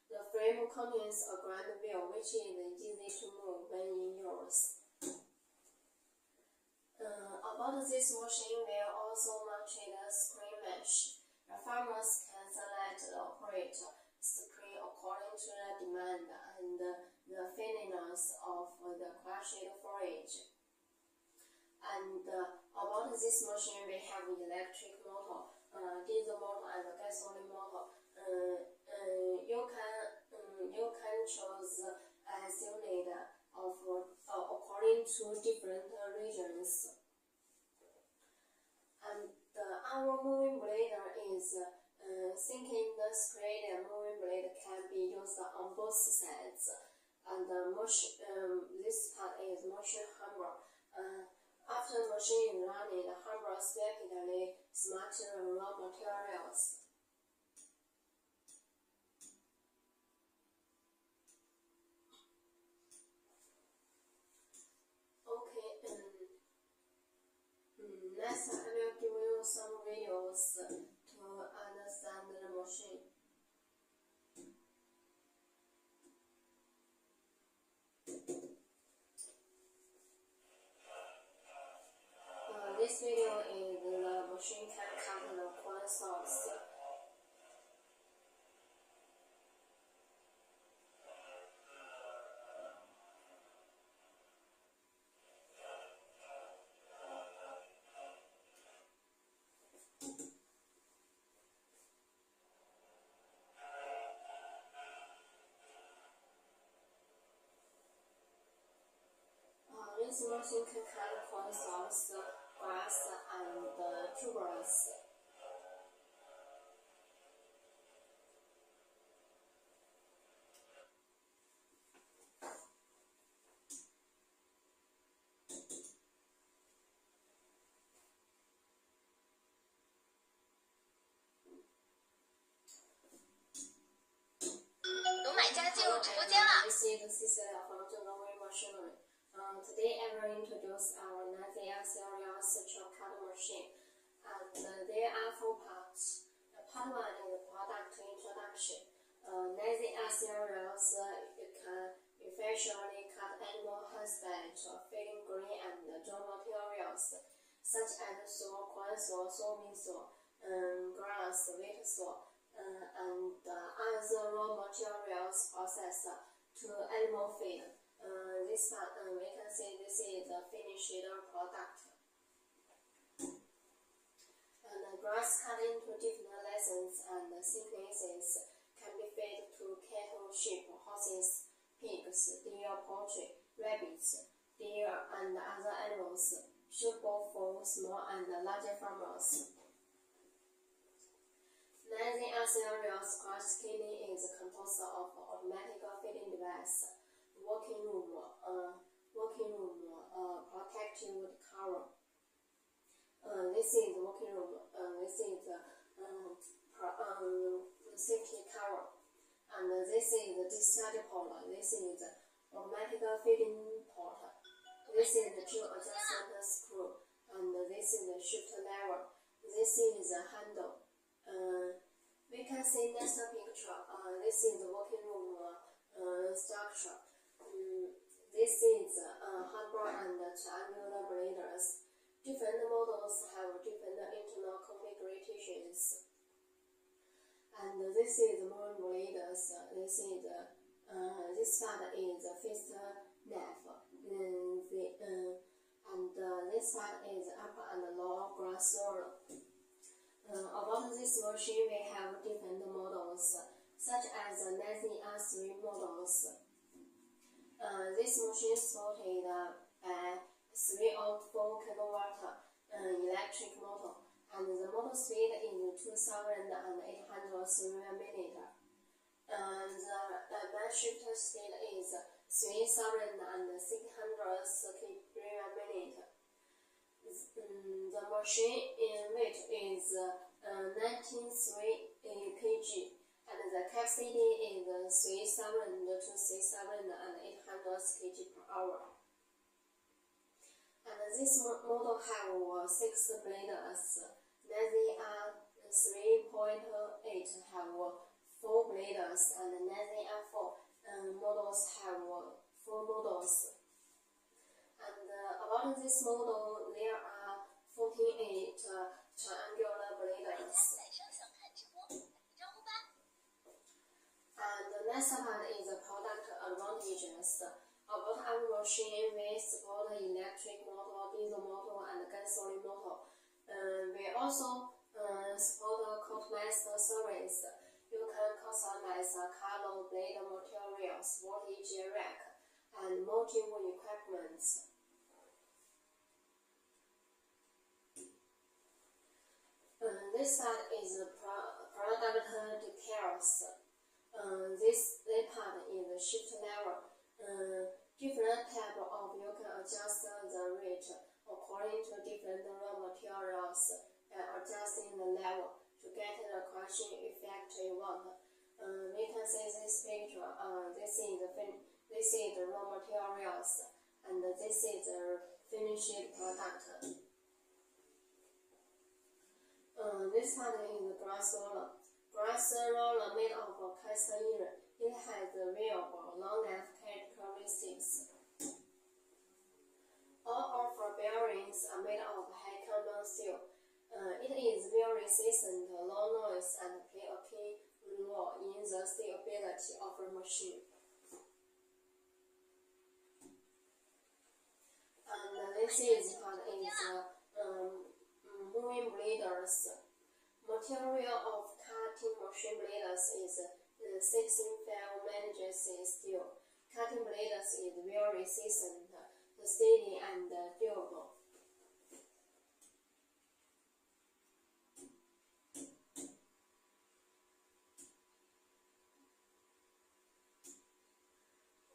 The frame contains a ground wheel which is easy to move when in use. About this machine, we also mounted a screen mesh. The farmers can select the operator screen according to the demand and the fineness of the crushed forage. And about this machine, we have electric motor, diesel motor, and gasoline motor. You can choose as you need according to different regions. And our moving blade is sinking the screen and moving blade can be used on both sides. And this part is motion hammer. After the machine is running, the hammer rapidly smarter raw materials. Next, I will give you some videos to understand the machine. This video is the This machine can cut corn stalks, grass, and tubers. This is Cecilia from Weiwei Machinery. Today I will introduce our 9ZX series chip-cut machine. There are 4 parts. Part 1 is product introduction. 9ZX series can efficiently cut animal husband, feeding grain and dry materials such as soil, corn soil, soybean soil, grass, wheat soil, and other raw materials processed to animal feed. This part we can see this is the finished product. And grass cut into different lengths and thicknesses can be fed to cattle, sheep, horses, pigs, deer, poultry, rabbits, deer, and other animals, suitable for small and larger farmers. 9ZX series grass cutting is composed of automatic feeding device, working room, protective cover. This is working room. This is safety cover, and this is the discharge port. This is automatic feeding port. This is the two adjustment screw, and this is the shift lever. This is the handle. We can see next picture. This is the working room structure. This is hardball and triangular blades. Different models have different internal configurations. And this is more blades. This is this part is the first knife. And this part is upper and lower grass roller. About this machine, we have different models, such as the 9ZX3 models. This machine is supported by 3 or 4 kW electric motor, and the motor speed is 2,800 Nm. The man shifter speed is 3,600 km/min. The machine in weight is 93 kg, and the capacity is 3,000 to 3,800 kg/h. And this model have 6 blades. 9ZX3.8 have 4 blades, and 9ZX4 models have 4 models. And about this model, there are 48 triangular blades. And the next part is the product advantages. About our machine, we support electric motor, diesel motor, and gasoline motor. We also support customized service. You can customize color, blade materials, voltage rack, and multiple equipment. This part is product details. This part is the shift lever. Different type of you can adjust the rate according to different raw materials by adjusting the level to get the crushing effect you want. We can see this picture. This is the raw materials, and this is the finished product. This part is the grass roller. Grass roller made of cast iron. It has reliable long life characteristics. All of the bearings are made of high carbon steel. It is very resistant to low noise and play a key role in the stability of the machine. And this is part is moving blades. Material of cutting machine blades is 16-5 manganese steel. Cutting blades is very resistant. The steady and durable.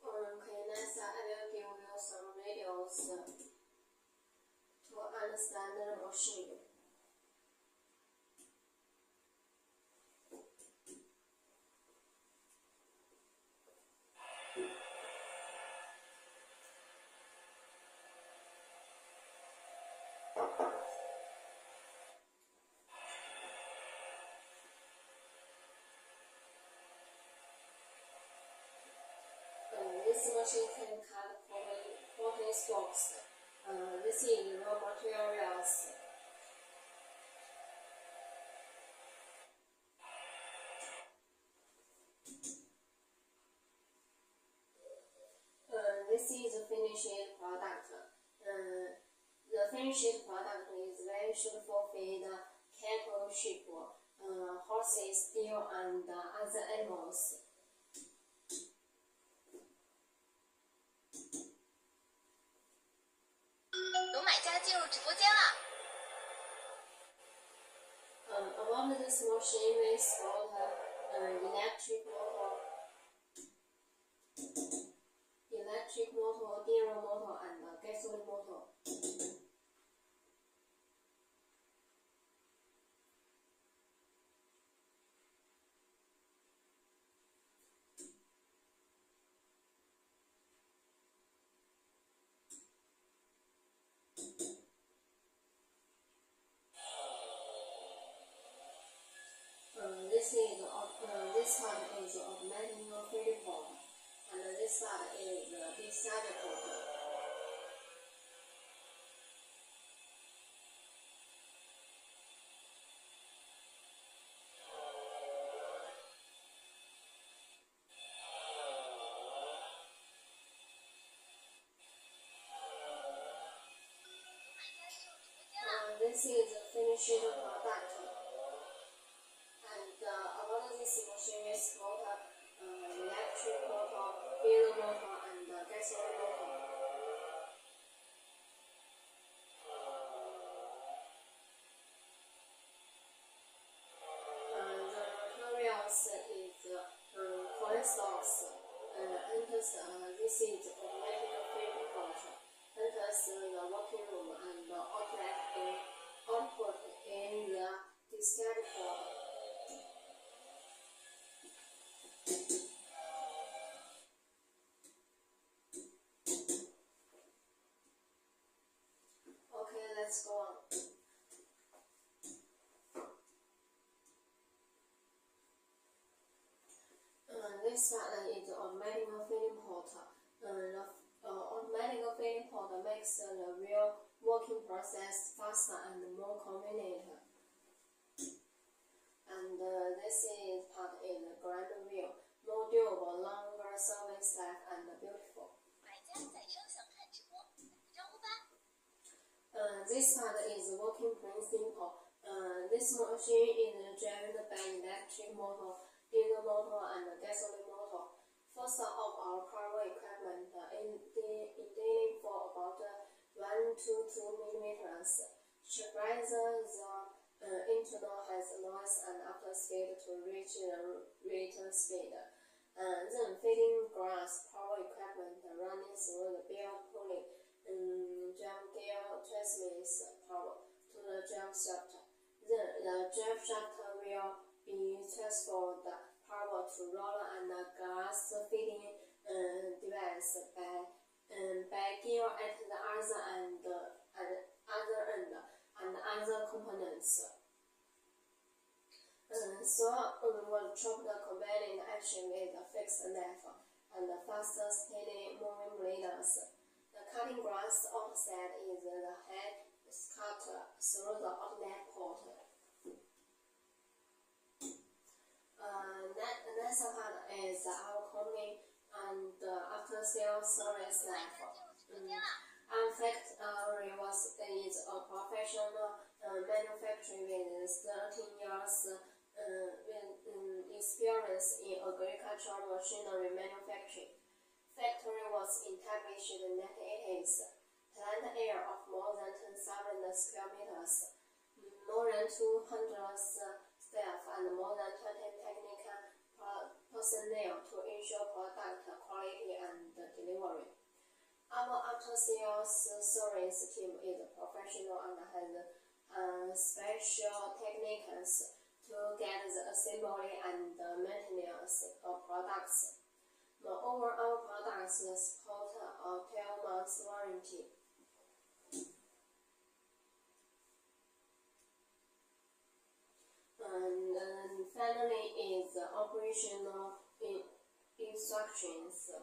Okay, next I will give you some videos to understand the machine. This machine can cut protein stalks. This is raw materials. This is the finished product. The finished product is very suitable for feed cattle, sheep, horses, deer, and other animals. Above this machine is called electric motor, diesel motor, and gasoline motor. This part is automatic feeding port, and this part is the discharge port. This is the finished product. About this machine is called electric motor, diesel motor, and gasoline motor. The materials is corn stalks. This is automatic feeding port. Enters the working room and output in the discharge port. Okay, let's go on. This part is the automatic feeding port. The automatic feeding port makes the real working process faster and more convenient. And this is part in the grand wheel, more durable, longer service life, and beautiful. This part is working pretty simple. This machine is driven by electric motor, diesel motor, and gasoline motor. First of our power equipment dealing for about 1 to 2 millimeters. Stabilizer the internal has noise and after speed to reach the rated speed. Then feeding grass power equipment running through the bell pulley. Drive gear transmits power to the drive shaft. Then the drive shaft will be transferred power to roller and grass feeding device by gear at the other end and other components. So will chop the combining action with a fixed knife and faster steady moving blades. The cutting grass offset is the head is cut through the outlet port. Next part is our company and after sales service life. Our factory is a professional manufacturer with 13 years experience in agricultural machinery manufacturing. Factory was established in the 1980s. plant area of more than 10,000 square meters, more than 200 staff, and more than 20 technical personnel to ensure product quality and delivery. Our after-sales service team is professional and has special techniques to get the assembly and maintenance of products. Moreover, our products support a 12-month warranty. And finally is operational instructions.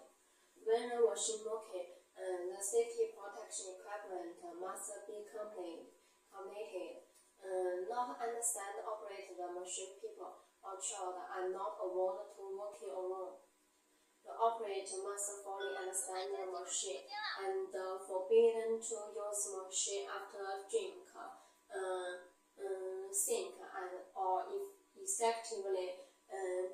When a machine working, the safety protection equipment must be completed. Not understand, operate the machine, people or child are not allowed to work alone. The operator must fully understand the machine and forbidden to use machine after drink, think, or effectively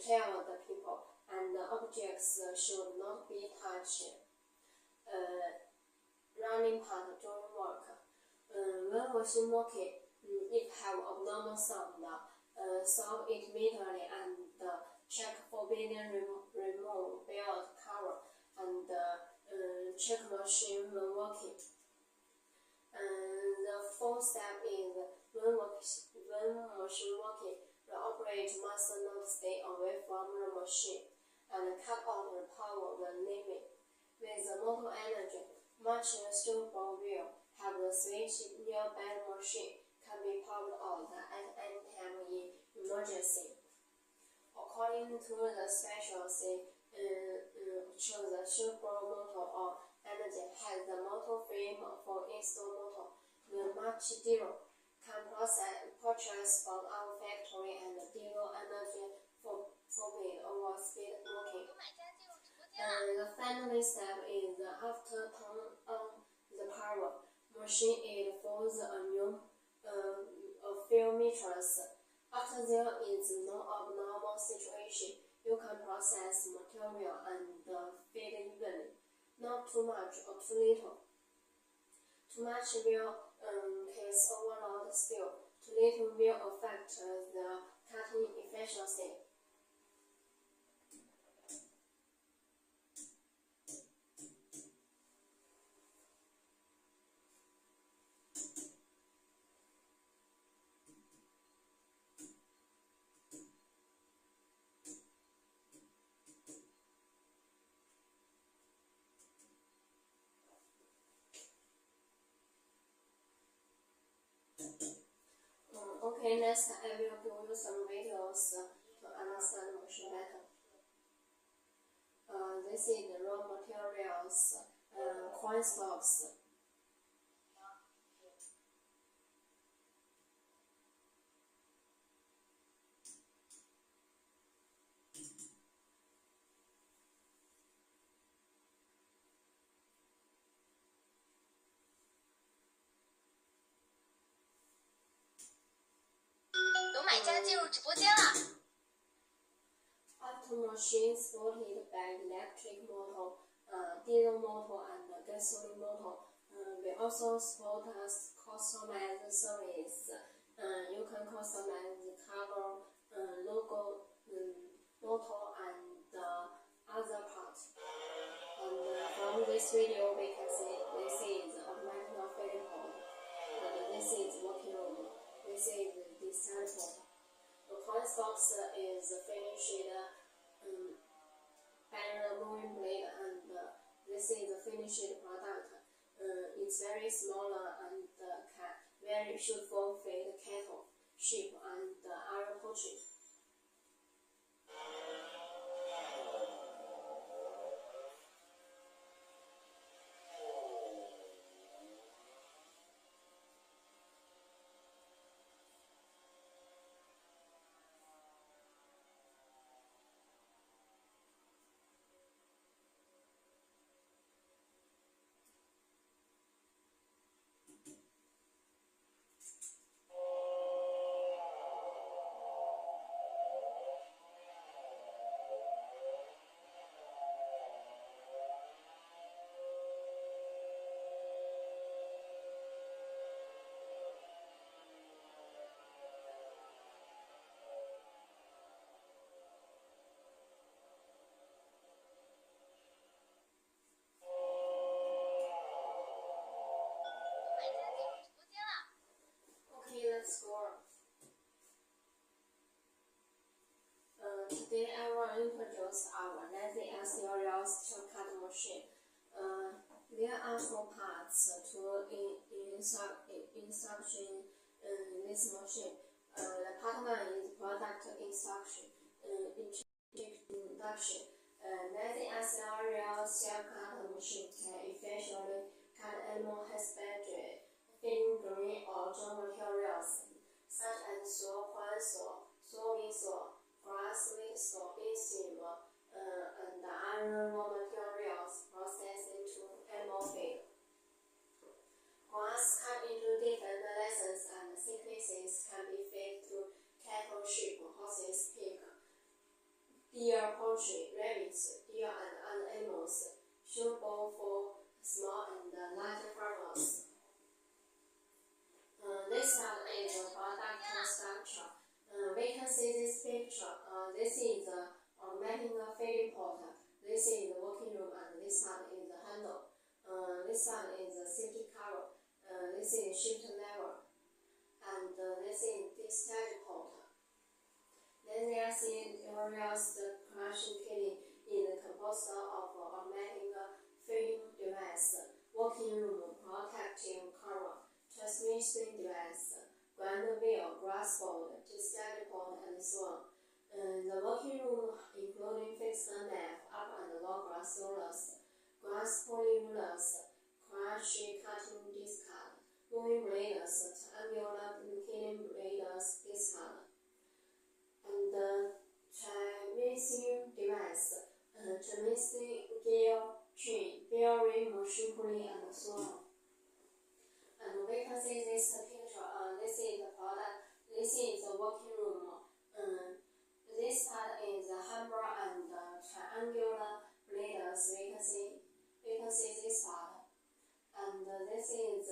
tell the people, and the objects should not be touched. Running part during work. When machine working, if have abnormal sound, solve it immediately and check forbidden remove belt cover and check machine when working. The fourth step is when machine working, the operator must not stay away from the machine and cut off the power when leaving. With the motor energy, much suitable will have the switch nearby the machine can be powered out at any time in emergency. According to the specialty, choose the super motor or energy has the motor frame for install motor. The much dealer can purchase from our factory and dealer energy forbid over speed working. And the final step is after turn on the power, machine is forced a few meters. After there is no abnormal situation, you can process material and feed evenly. Not too much or too little. Too much will cause overload spill. Too little will affect the cutting efficiency. Okay, next I will give you some videos to understand machine better. This is the raw materials, coin stocks. After machines supported by electric motor, diesel motor, and gasoline motor, we also support customized service. You can customize the cover, logo, motor, and other parts. And from this video, we can see this is automatic filling port, and this is working room. This is the sample. The coin box is finished by the moving blade, and this is the finished product. It's very smaller and can very suitable for feed cattle, sheep, and other poultry. introduced our 90 serial steel cut machine. There are two parts to instruction in this machine. The part 1 is product instruction. Introduction. 90 serial steel cut machine can efficiently cut animal husbandry, feeding grain or dry materials, such as saw, corn saw, sowing saw, grass wheat saw, bean and other raw materials processed into animal feed. Grass cut into different lengths and thicknesses can be fed to cattle, sheep, horses, pig, deer, poultry, rabbits, deer, and other animals, suitable for small and large farmers. This one is a product structure. We can see this picture. This is the automatic feeding pot. This is the working room, and this one is the handle. This one is the safety cover. This is shift lever, and this is the discharge pot. Then there are areas the crushing kitty is composed of automatic feeding device, working room, protective cover, transmission device, grinder wheel, grass board, discharge pot, and so on. The working room including fixed knife, up and low grass rollers, grass pulling rulers, crush cutting discard, moving bladers, triangular killing bladers discard, and the transmission device, transmission gear, chain, bearing, machinery, and so on. And we can see this picture. This is the product. This is the working room. This part is the hammer and triangular bladers. We can see this part. And this is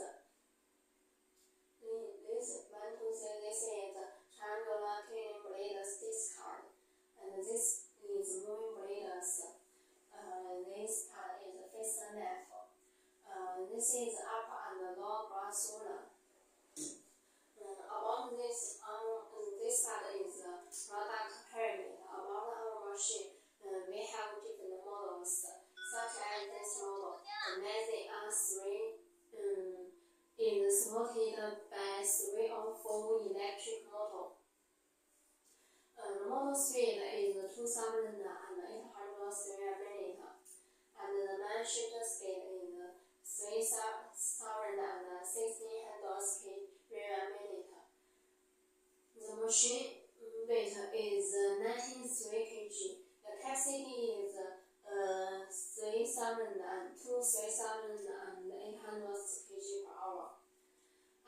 triangular killing bladers discard. And this is moving bladers. This part is the fixed knife. This is upper and lower grass roller. About this part is the product pyramid. About our machine, we have different models, such as this model. The Magic R3 is supported by 3 or 4 electric motor. The motor speed is 2,800 square meter, and the main shifter speed is 3,1600 square meter. The machine weight is 93 kg. The capacity is 3,800 kg per hour.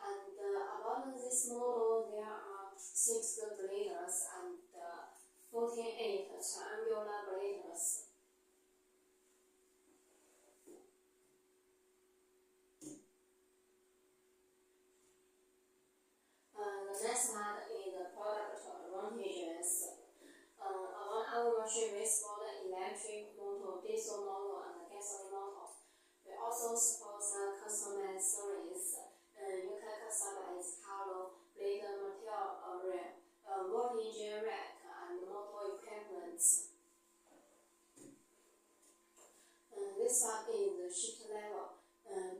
And about this model, there are 6 bladers and 48 triangular bladers. The next part is the product advantages. About our machine, we support electric motor, diesel motor, and gasoline motor. We also support customized service. You can customize color, blade material, voltage rack, and motor equipment. This one is the shift level.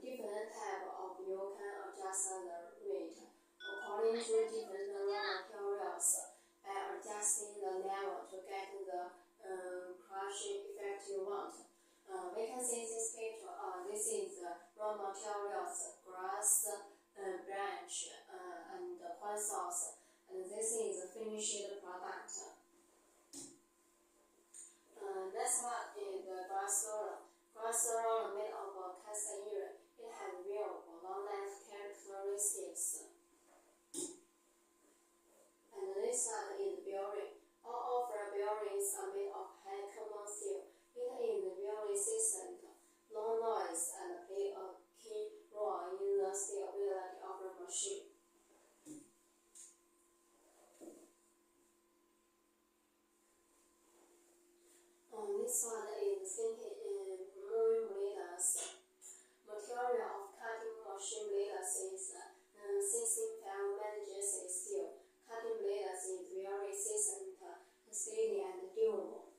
Different type of you can adjust the rate according to different raw materials by adjusting the level to get the crushing effect you want. We can see this picture. This is raw materials, grass, branch, and corn sauce, and this is the finished product. Next one is the grass roller. Grass roller made of cast iron. It has real long life characteristics. And this one is bearing. All of the bearings are made of high carbon steel. It is very resistant, low noise, and play a key role in the stability of the machine. This one is thinking moving bladers. Material of cutting machine bladers is 16-5 magnesium steel. Cutting bladers is very resistant, steady, and durable.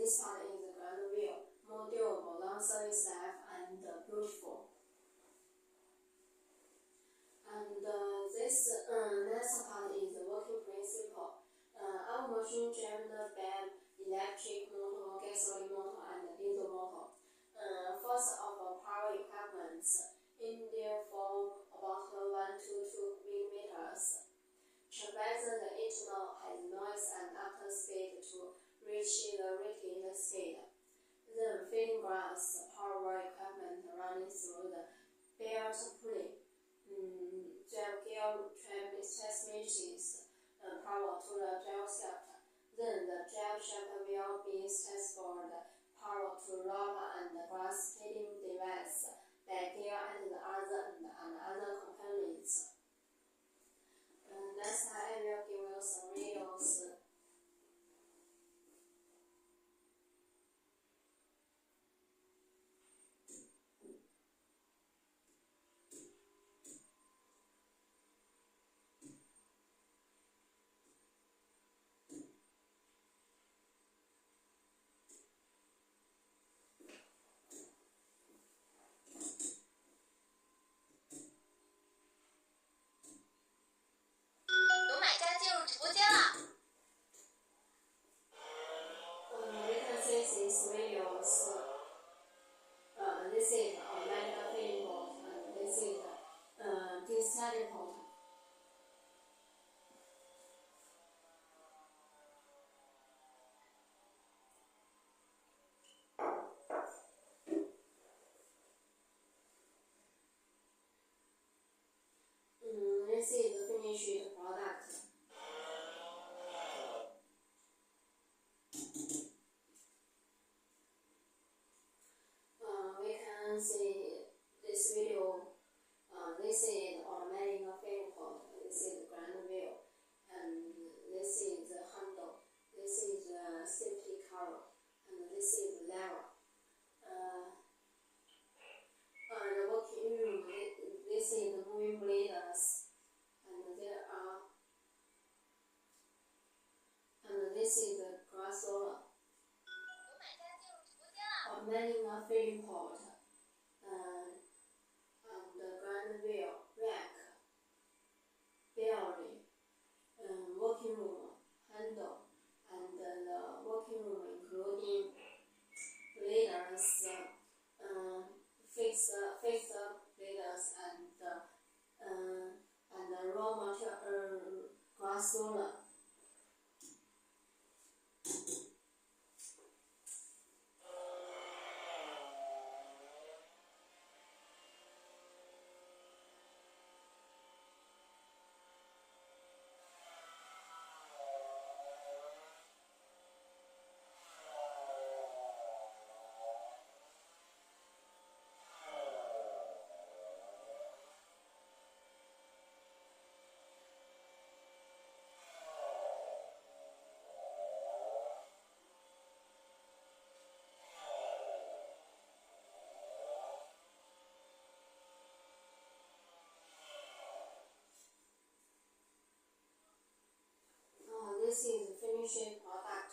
This part is the grand wheel, more durable, long service life, and beautiful. And this next part is the working principle. Our machine driven by electric motor, gasoline motor, and diesel motor. Force of power equipments in there for about 1 to 2 millimeters. Traverse the internal has noise and after speed to reach the rated speed. Then feeding grass power equipment running through the belt pulley. Drive gear transmissions power to the drive shaft. Then the drive shaft will be transferred power to rubber and grass feeding device by gear and the other components. Next I will give you some videos.直播间了。We can see these videos. This is a medical feeding board, and this is this teleport. This is the finished product. We can see this video. This is automatic feeding port. This is the grand wheel, and this is the handle. This is the safety cover, and this is the lever. The working room. This is the moving bladers, and there are. And this is the grass roller. Automatic feeding port, and the grand wheel, rack, bearing, working room, handle, and the working room including bladers, fixed bladers, and the raw material grass roller. This is the finished product.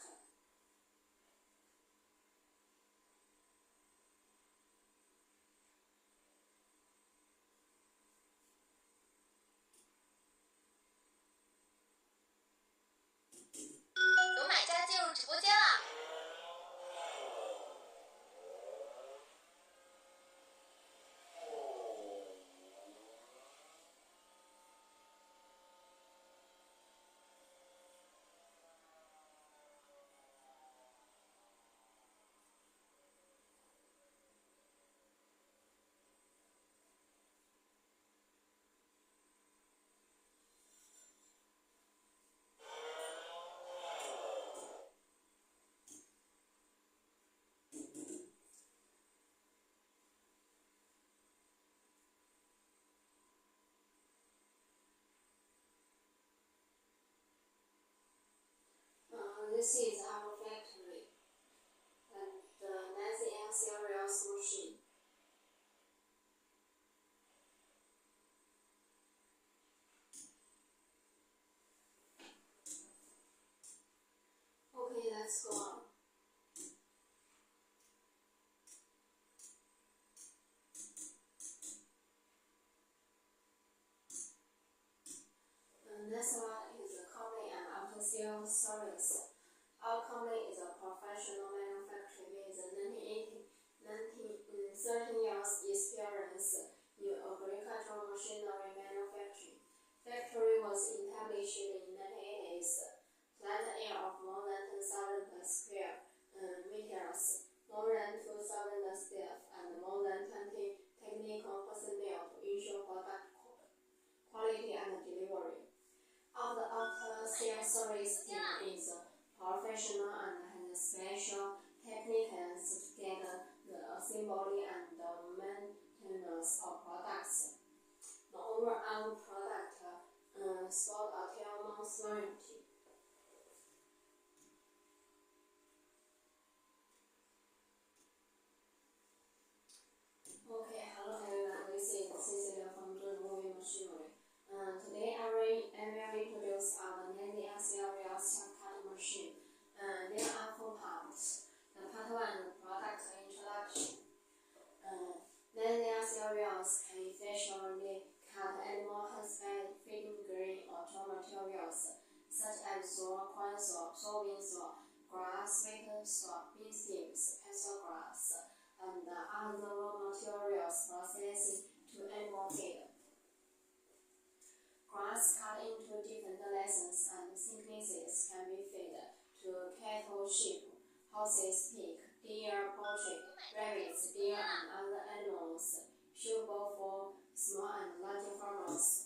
有买家进入直播间了。This is our factory, and the next L series machine. Okay, let's go on. straw, bean sticks, pasture grass, and other raw materials processing to animal feed. Grass cut into different lengths and thicknesses can be fed to cattle, sheep, horses, pig, deer, poultry, rabbits, deer, and other animals, suitable for small and large farmers.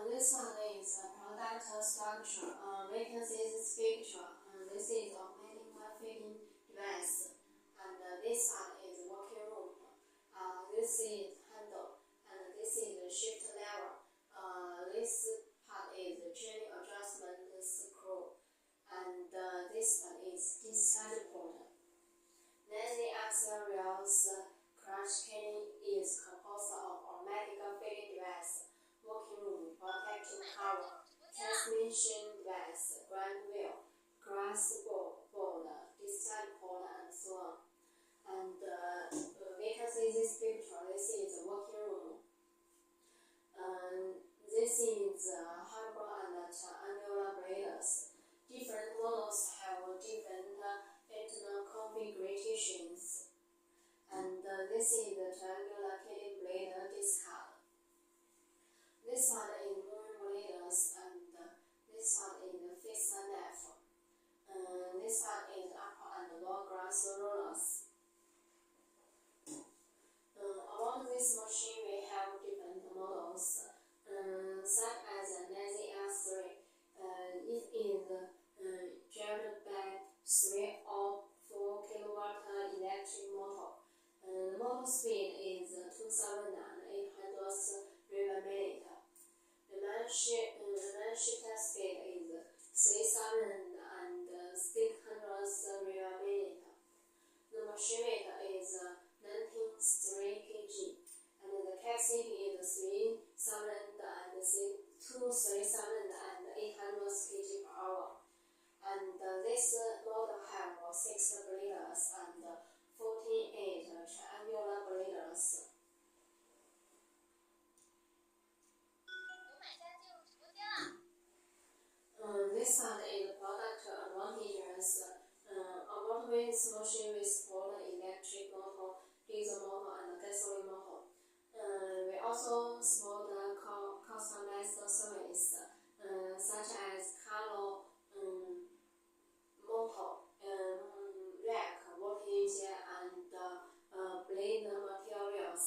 This one is product structure. We can see this picture. This is automatic feeding device, and this one is working room. This is handle, and this is the shift lever. This part is the chain adjustment screw, and this one is discharge port. Then the axle rails clutch key is composed of automatic feeding device, working room, protective cover, transmission device, ground wheel, grass board, discharge port, and so on. And we can see this picture. This is a working room. This is harbor and triangular blades. Different models have different internal configurations. And this is the triangular killing blade discard. This one is moving blades, and this one is the fixed knife. This one is upper and lower grass rollers. About this machine, we have different models, such as the Nazi R3. It is driven by 3 or 4 kilowatt electric motor. The motor speed is 2,800 Rad. The man shifter speed is 3,600 Rad. The machine weight is 93 kg, and the capacity is 3,800 kg per hour. And this model has 6 blades and 48 triangular blades. This one is product advantages. About this machine, we support electric motor, diesel motor, and gasoline motor. We also support customized service, such as color motor, rack, voltage, and blade materials.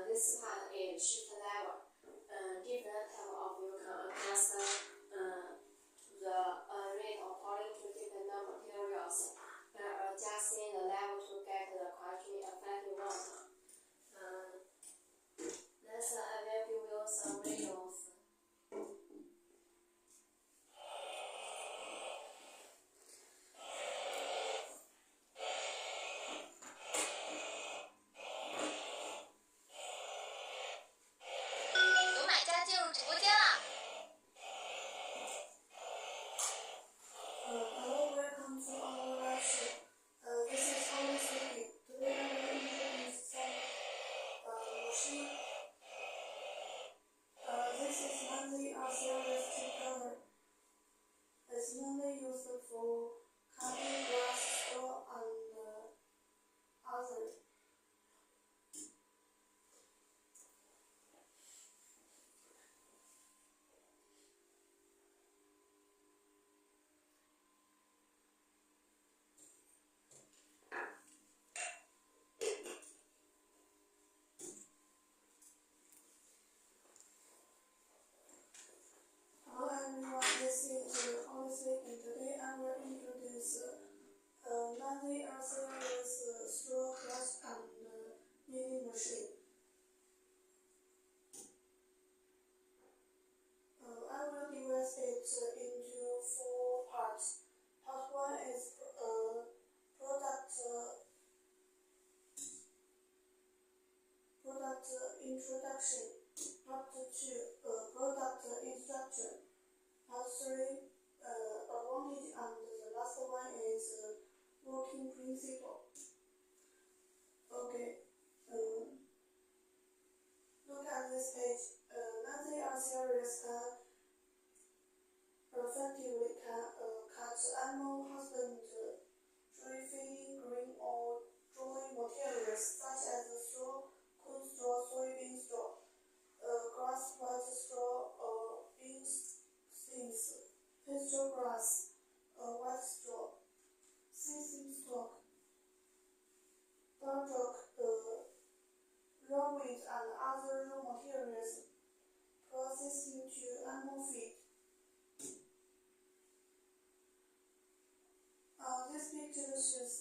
This part is shift lever. Different type of you can adjust the rate according to different materials by adjusting the level to get the quality effect you want. Next, I will give you some videos. Hello, welcome to our lecture. This is Thomas speaking. Today I will introduce some machine. This is mainly a series chipper. It's mainly used for cutting grass, straw, and others.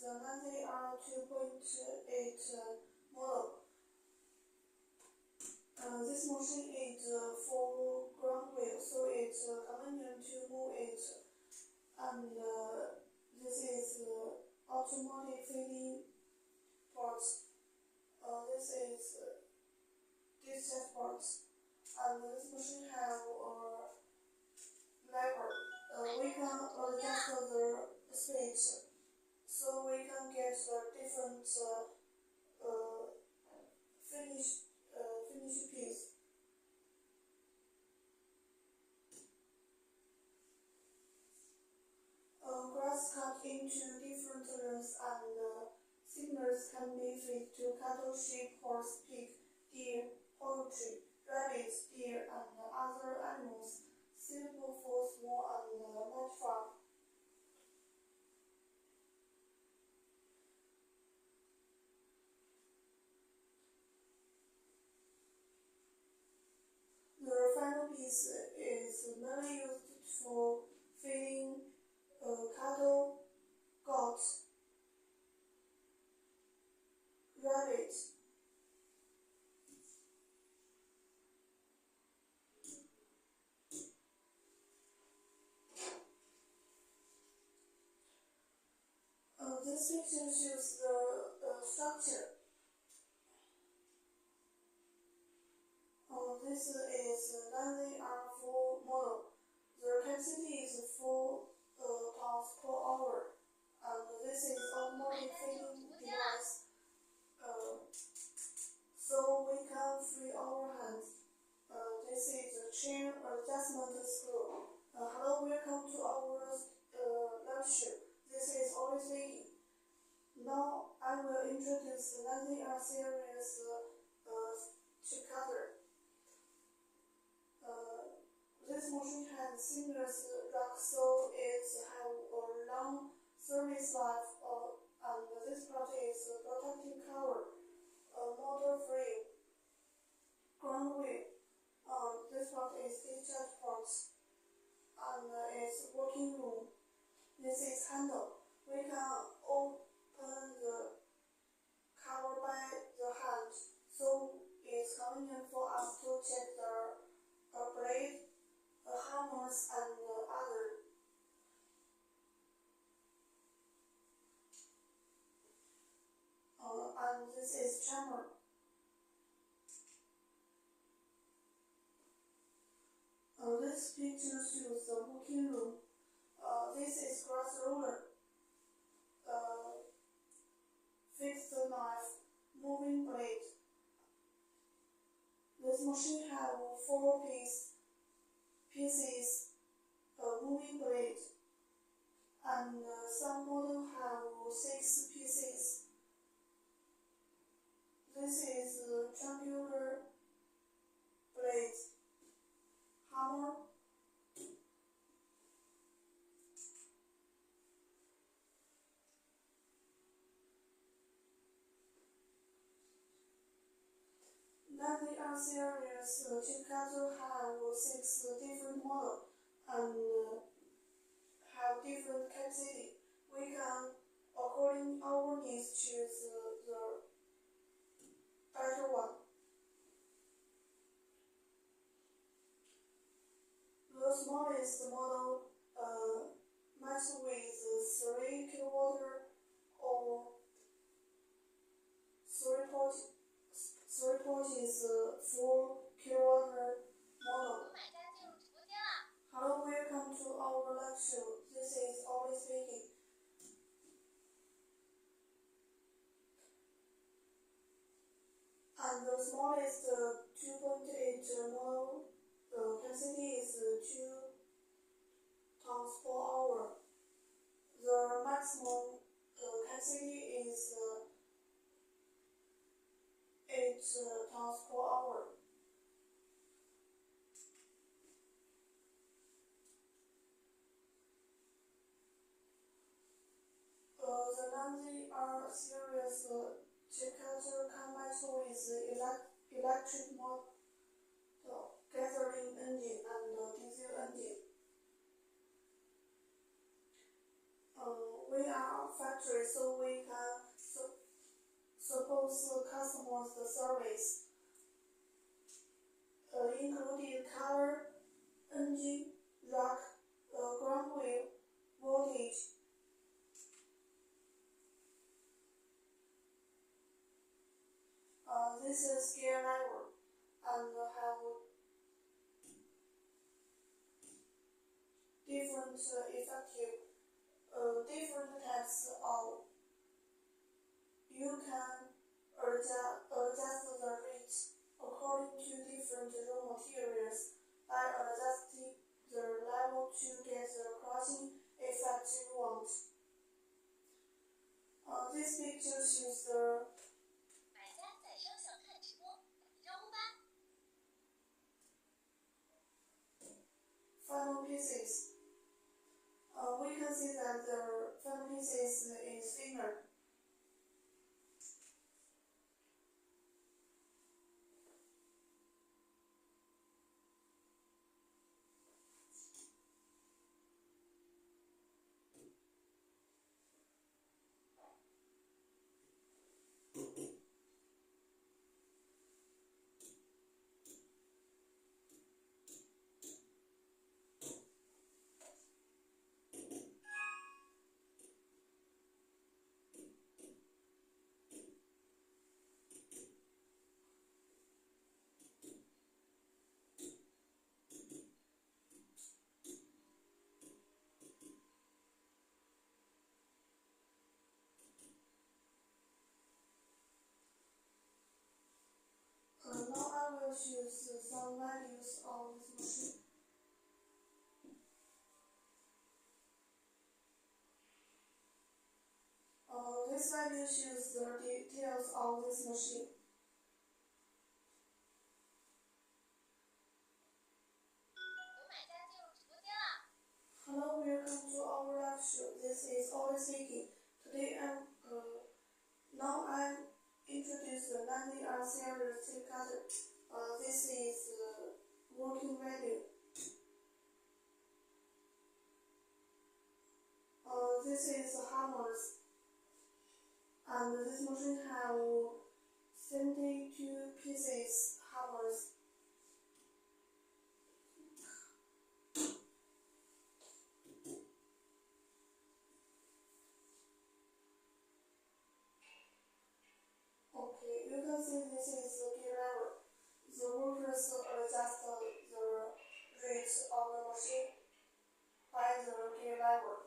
the NANDR 2.8 model. This machine is for ground wheel, so it's convenient to move it. And this is automatic feeding parts. This is discharge parts. And this machine have a lever. We can adjust the speed, so we can get different finish piece. Grass cut into different lengths and thickness can be fed to cattle, sheep, horse, pig, deer, poultry, rabbits, deer, and other animals suitable for small and large farm. The final piece is mainly used for feeding cattle, goats, rabbits. This picture shows the structure. This is NANDR4 model. The capacity is 4 tons per hour, and this is automatic feeding device. So we can free our hands. This is a chain adjustment screw. Hello, welcome to our lecture. This is always speaking. Now I will introduce the NANDR series chip cutter. This machine has seamless rack, so it has a long service life, and this part is a protective cover, motor-free ground wheel. This part is discharge parts, and its working room. This is handle. We can open the cover by the hand, so it's convenient for us to check the blade, hammers, and other. And this is chamber. This picture shows the working room. This is grass roller, fixed knife, moving blade. This machine has 4 pieces, moving blade, and some models have 6 pieces. This is a triangular blade, hammer, NANDR series chip cutter have 6 different models and have different capacity. We can, according our needs, choose the better one. The smallest model matches with 3 kW or 3 ports 4 kW model. Hello, welcome to our lecture. This is always speaking. And the smallest 2.8 model capacity is 2 tons per hour. The maximum capacity is 8 tons per hour. The NANDR series chip cutter combined with electric motor, gathering engine, and diesel engine. We are a factory, so we offers customers the service, including color, engine, rack, ground wheel, voltage. This is gear lever and have different different types of. You can adjust the rate according to different raw materials by adjusting the level to get the crushing effect you want. This picture shows the final pieces. We can see that the final pieces is thinner. Now I will choose some values of this machine. This value shows the details of this machine. Hello, welcome to our live show. This is Ollie speaking. Today I'm introduce the 90R series tape cutter. This is working value. This is hammers, and this machine have 72 pieces hammers. Okay, you can see this is the gear lever. The workers adjust the rate of the machine by the gear lever.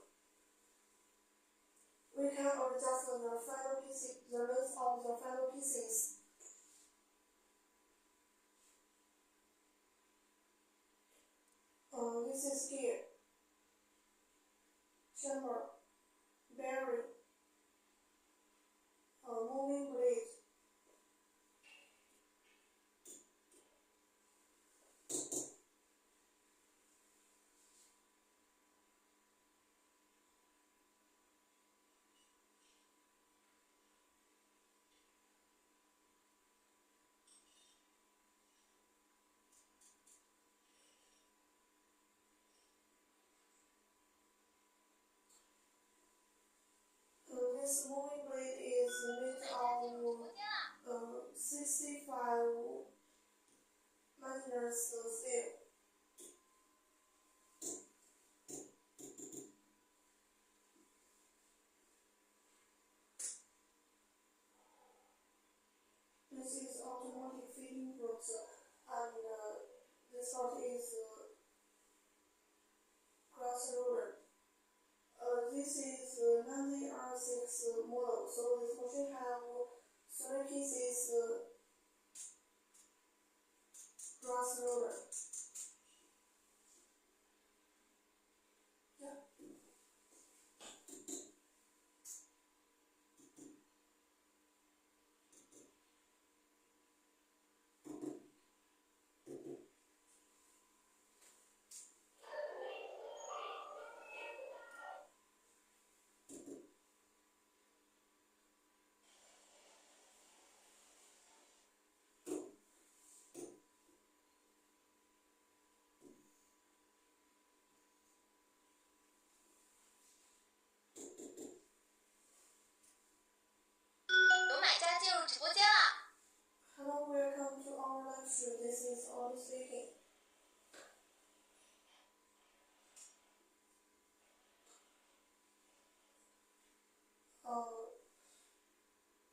We can adjust the final pieces, the length of the final pieces. This is gear, chamber, bearing, moving blade. This moving blade is made of 65 minus steel. This is automatic feeding process, and this part is cross roller. This is 90R6 model, so this machine have 3 pieces cross roller. Yeah. public speaking.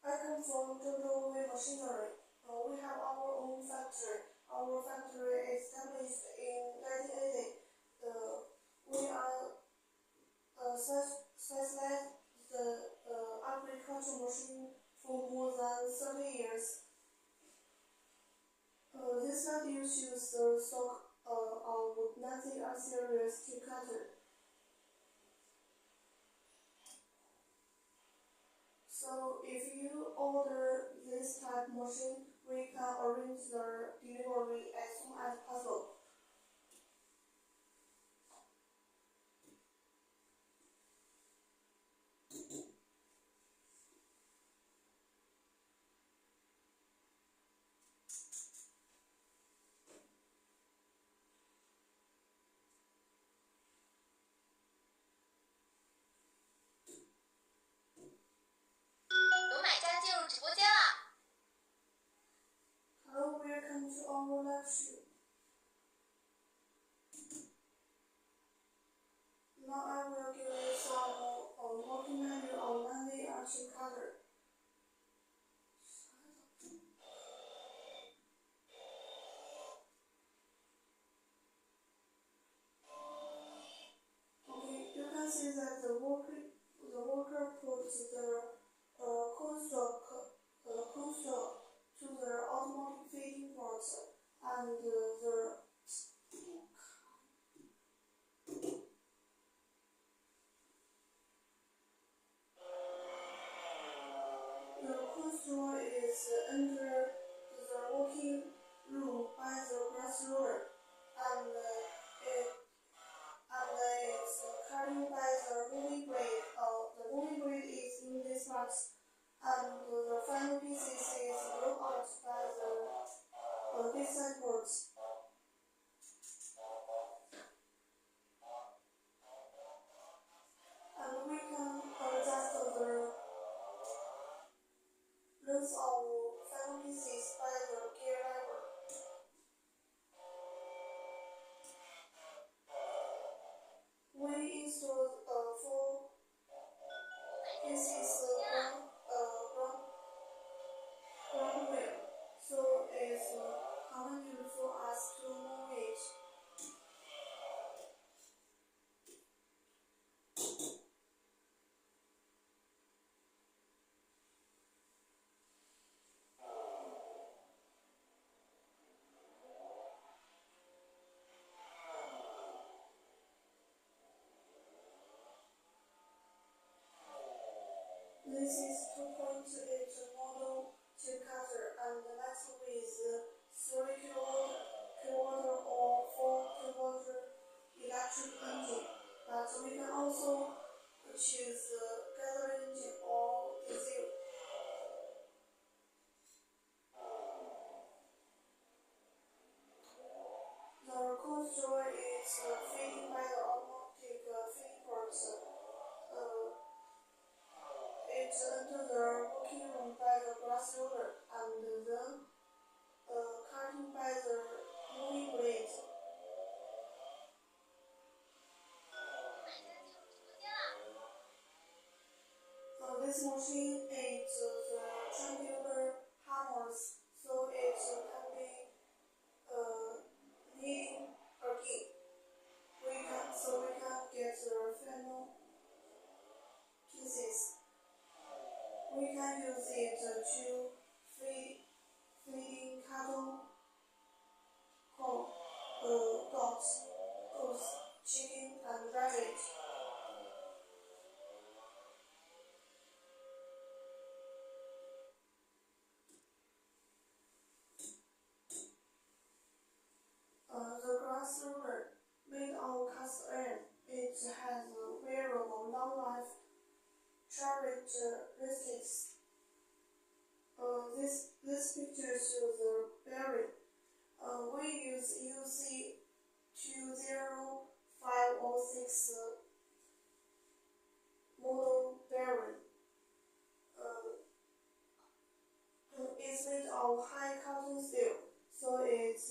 I come from Weiwei Machinery. We have our own factory. Our factory is established in 1980. We are specialized the agricultural machine for more than 30 years. This value shows the stock of nothing unserious to cutter. So if you order this type machine, we can arrange the delivery as soon as possible. Hello, welcome to our live show. Now I will give you some working manual on Weiwei action cutter. Okay, you can see that the worker puts the cone stroke to the automatic feeding parts and the cone stroke is entered the working room by the grass roller and it's carried by the moving blade. The moving blade is in this box, and the final pieces is brought out by the design boards. And we can adjust the length of final pieces by the gear lever. We installed 4 pieces ground wheel, so it's convenient for us to move it. This is 2.8 model chip cutter and next with 3 kilowatt or 4 kilowatt electric engine. But we can also choose gas engine or diesel. The cone stroke is feeding by the automatic feeding ports. It's into the working room by the grass roller and then cutting by the moving blade. This machine is the triangular hammers, so it can be kneading again. We can get the final pieces. We can use it to feeding cattle, goats, chicken, and rabbit. The grass roller made of cast iron. It has variable long-life characteristics. This picture shows the bearing. We use UC 20506 model bearing. It's made of high cotton steel, so it's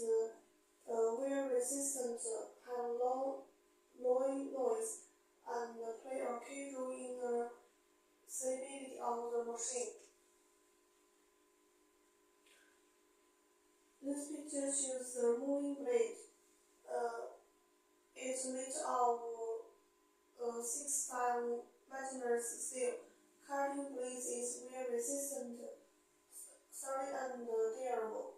resistant, have low noise, and play a key role in the stability of the machine. This picture shows the moving blade. It's made of 6-5 Machinery steel. Cutting blades is very resistant, solid and durable.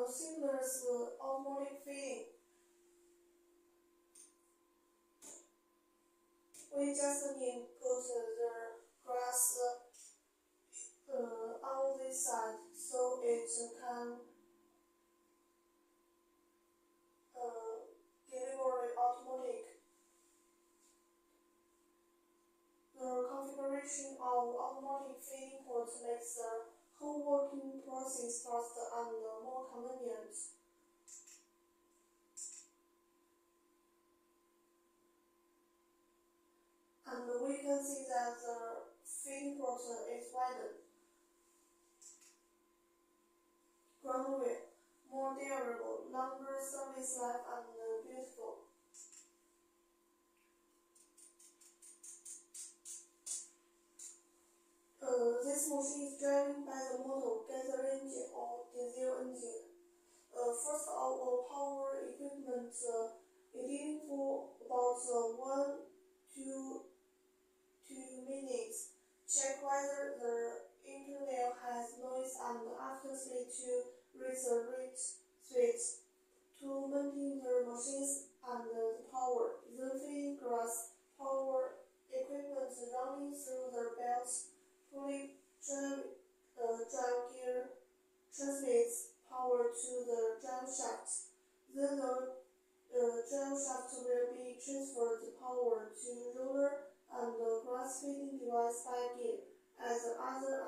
Seamless automatic feeding. We just need put the grass on this side so it can deliver automatic. The configuration of automatic feeding port makes the whole working process faster and more convenient. And we can see that the feeding port is widened. Ground wheel, more durable, longer service life and beautiful. This machine is driven by the model gas engine or diesel engine. First of all, power equipment leading for about 1 to 2 minutes. Check whether the internal has noise and after switch to raise the rate switch to maintain the machines and the power. Then feeding grass power equipment running through the belts. Fully drive gear transmits power to the drive shaft. Then the drive shaft will be transferred power to roller and the grass feeding device by gear as the other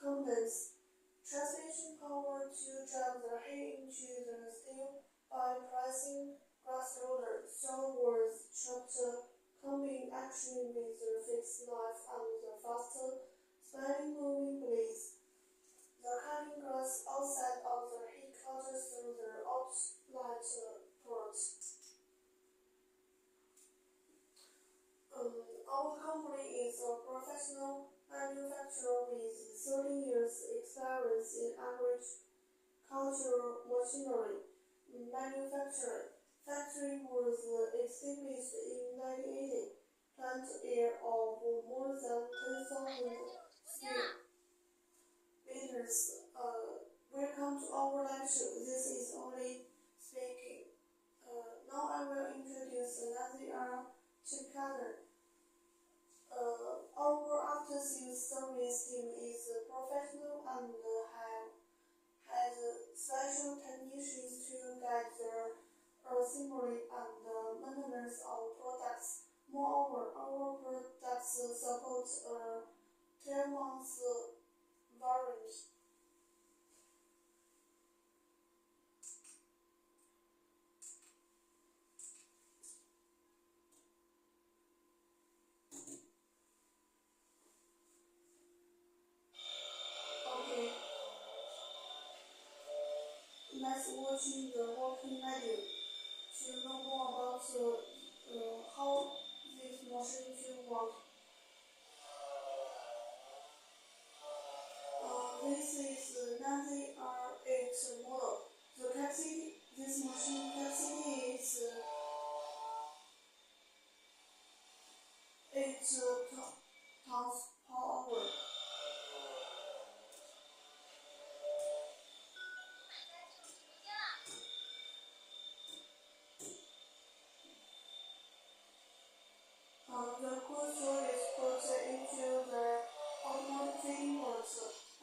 components. Transmission power to drive the hay into the steel by pressing grass roller. So was trapped coming action with the fixed knife and the faster spinning moving blades. The cutting grass outside of the hay cutters through the outlet port. Our company is a professional manufacturer with 30 years experience in agricultural machinery manufacturing. Factory was established in 1980. Plant area of more than 10,000 square meters. Welcome to our lecture. This is Oli speaking. Now I will introduce another chip cutter. Our after-sales service team is professional and has special technicians to guide the assembly and maintenance of products. Moreover, our products support a 12-month warranty. Okay, let's watch the working video to know more about how this machine should work. This is Nazi R8 model. The capacity, this machine capacity is 8 tons per hour. The cursor is put into the automatic feeding port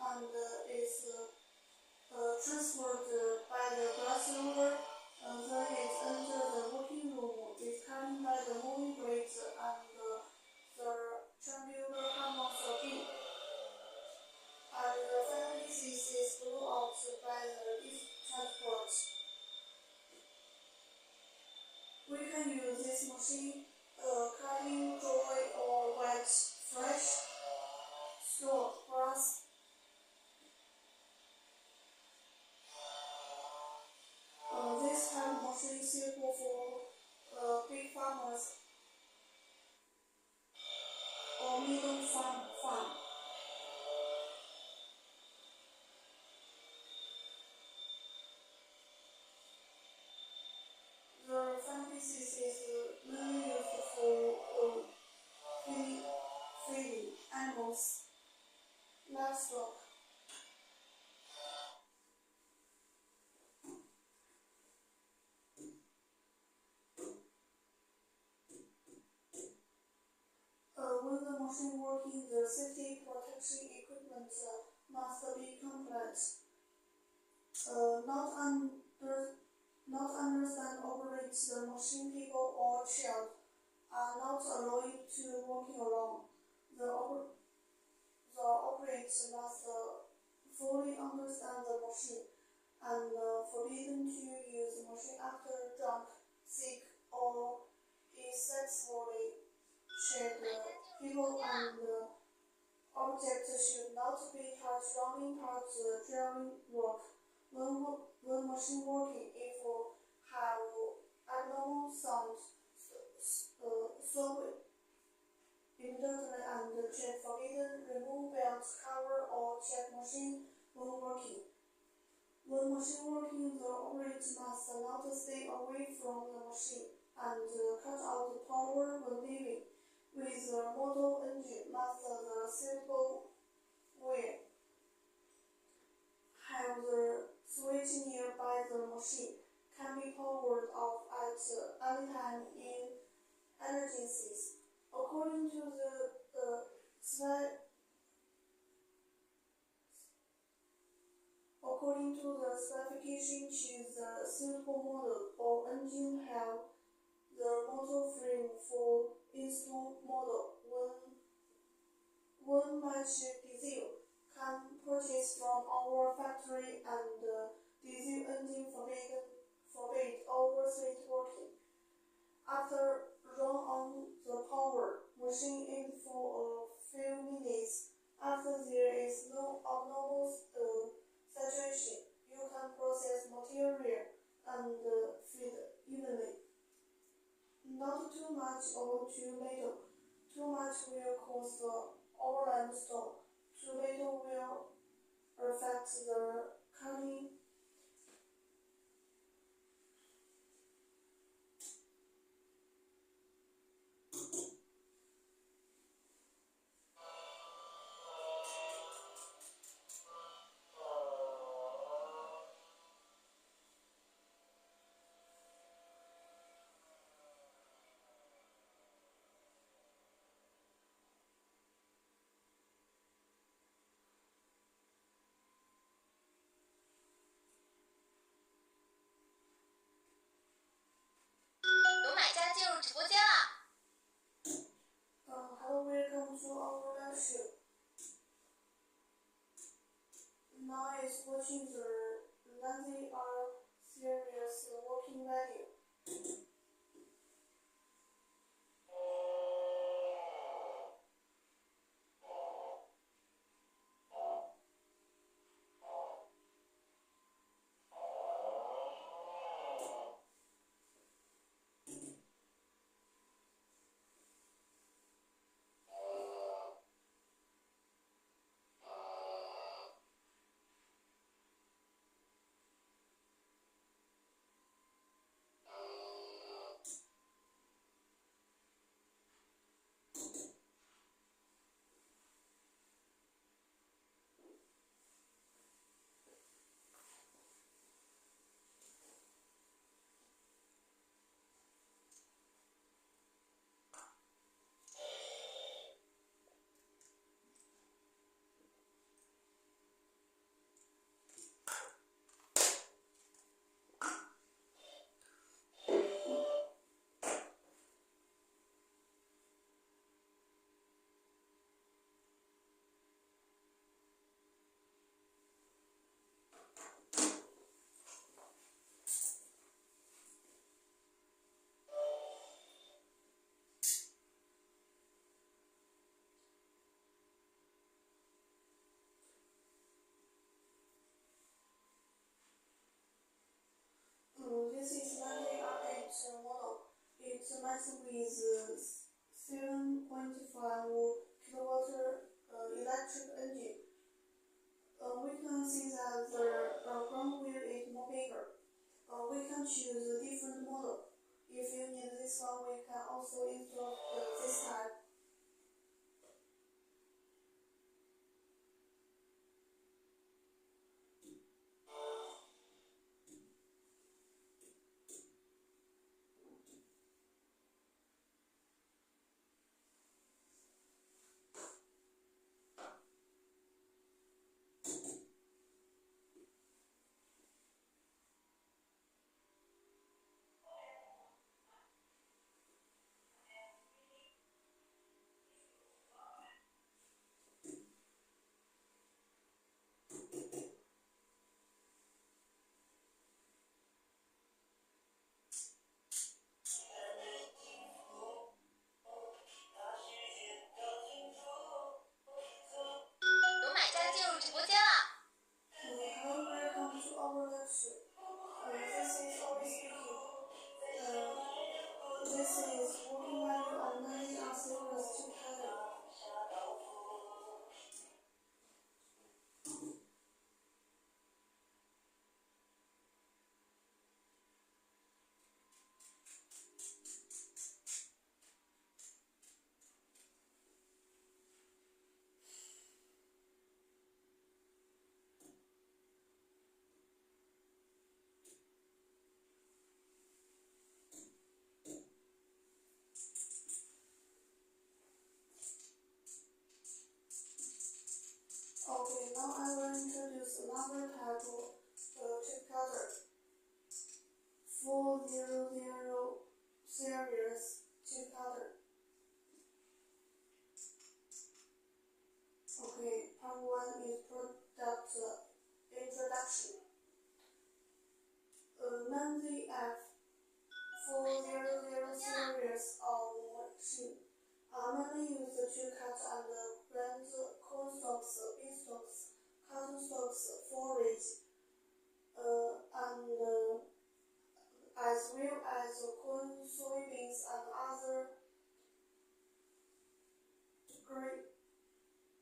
and is transferred by the grass roller. Then it enters the working room. It's carried by the moving blades and the triangular hammer key. And finally, this is blew out by the discharge port. We can use this machine cutting dry or wet, fresh, stored grass, desktop. When the machine working, the safety protection equipment must be complete. Not understand operate the machine, people or child are not allowed to working alone. The operator must fully understand the machine and forbidden to use the machine after drunk, sick, or is sexually checked. People and objects should not be touched running parts during work. When machine working, if have abnormal sound, stop immediately and check forbidden, remove belt cover or check machine when working. When machine working, the operator must not stay away from the machine and cut out the power when leaving. With the motor engine, must the suitable wheel have the switch nearby the machine, can be powered off at any time in emergencies. According to the specification, choose the suitable model or engine. Have the motor frame for install model. When match diesel can purchase from our factory and diesel engine forbid oversleep working. After run on the power, machine aimed for a few minutes. After there is no abnormal saturation, you can process material and feed evenly. Not too much or too little. Too much will cause the overland stop. Too little will affect the cutting. Hello, welcome to our lecture. Now is watching the Lazy R series working video. This is Weiwei R8 model. It's matched with 7.5 kilowatt electric engine. We can see that the ground wheel is more bigger. We can choose a different model. If you need this one, we can also install this type. and plant corn stalks, beanstalks, cotton stalks, forage, and as well as corn, soybeans, and other grain.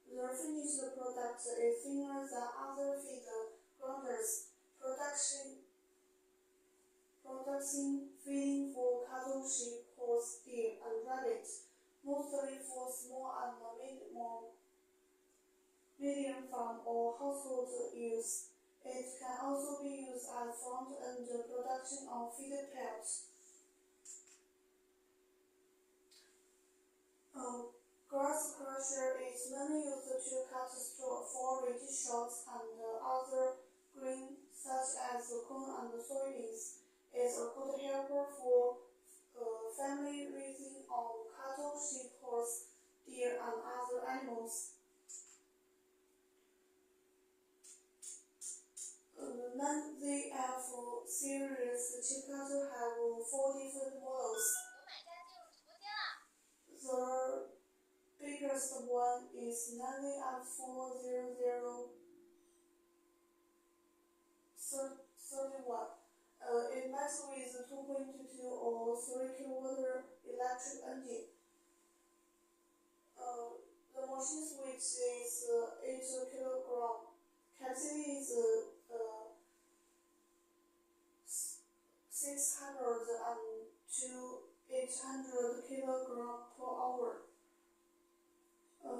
The finished product is thinner than other feed grounders. Producing feeding for cattle, sheep, horse, deer, and rabbit, mostly for small and medium farm or household use. It can also be used as front-end production of feed pellets. Grass crusher is mainly used to cut straw, forage, shoots, and other grain such as corn and soybeans. It's a good helper for family raising of cattle, sheep, horse, deer, and other animals. The 9ZF series chip cutter have 4 different models. 有买家进入直播间啦！ The biggest one is 9ZF40031. It matches with 2.22 or 3 kW electric engine. The machine's weight is 8 kg. Capacity is 600 to 800 kg per hour.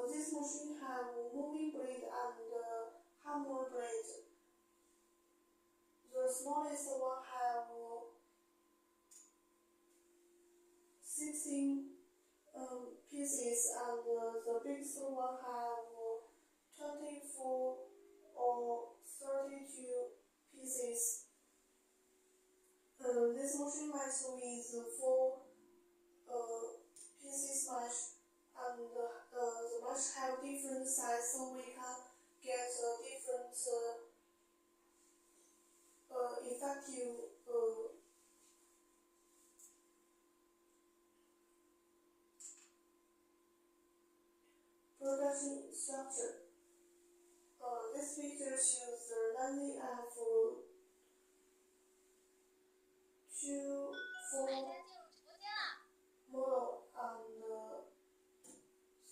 This machine have moving blade and hammer blade. The smallest one have 16 pieces, and the biggest one have 24 or 32 pieces. This machine matches with 4 pieces mesh, and the mesh have different size, so we can get different effective production structure. This picture shows the 9ZF 有买 24 家进入直播间啦！ model and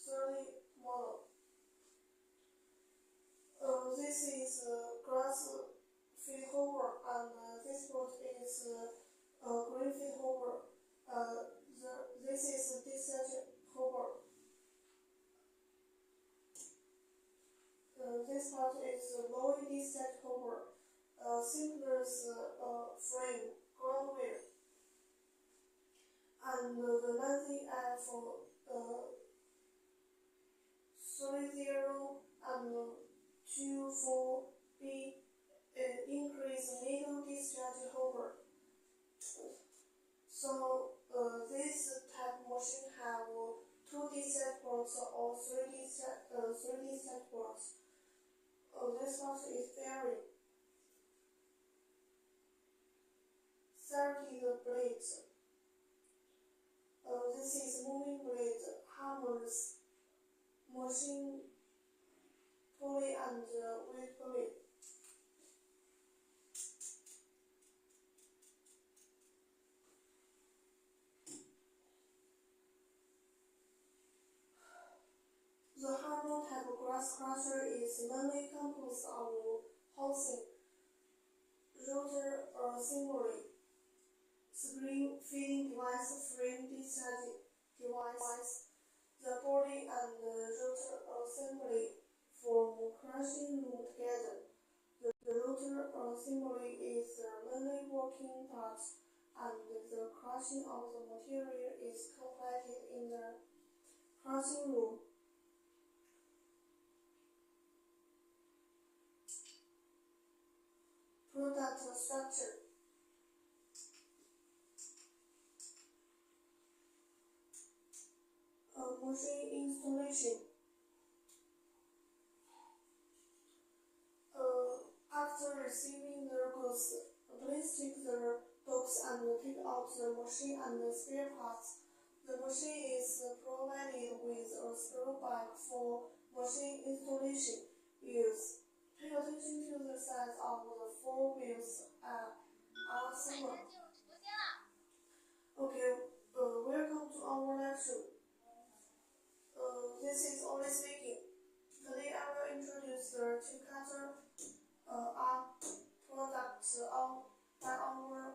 30 model. This is grass feed hover, and this boat is green feed hover. This is dispatch hover. This part is low dispatch hover. Simpler frame ground wheel. And the 9ZF 30 and 24B increase middle discharge hover. So this type machine have 2 discharge ports or 3 discharge ports. This part is bearing. 30 the blades. This is moving blade, hammers, machine pulley, and weight pulley. The hammer type grass crusher is mainly composed of housing, rotor assembly, screen feeding device, frame discharge device. The body and rotor assembly form crushing room together. The rotor assembly is the mainly working part, and the crushing of the material is completed in the crushing room. Product structure. Machine installation. After receiving the goods, please take the box and take out the machine and the spare parts. The machine is provided with a screw bag for machine installation use. Pay attention to the size of the four wheels are similar. Okay, welcome to our lecture. This is Oli speaking. Today I will introduce the chip cutter product by our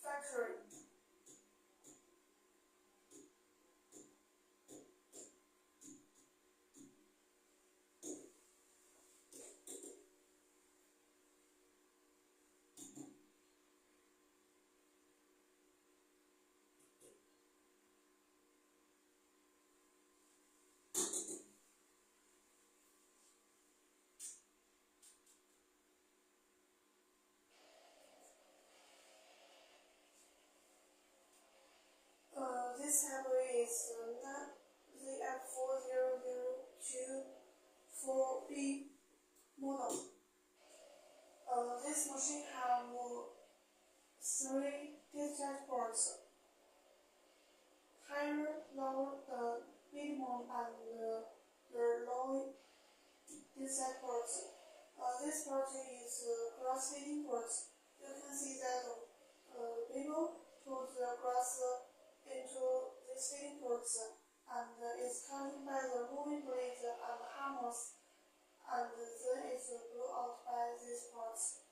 factory. This handle is ZF4002-4B model. This machine has 3 discharge ports: higher, lower, minimum, and the low discharge ports. This port is grass feeding port. You can see that people put the grass into these feeding ports and is cutting by the moving blade and hammers, and then is blew out by these ports.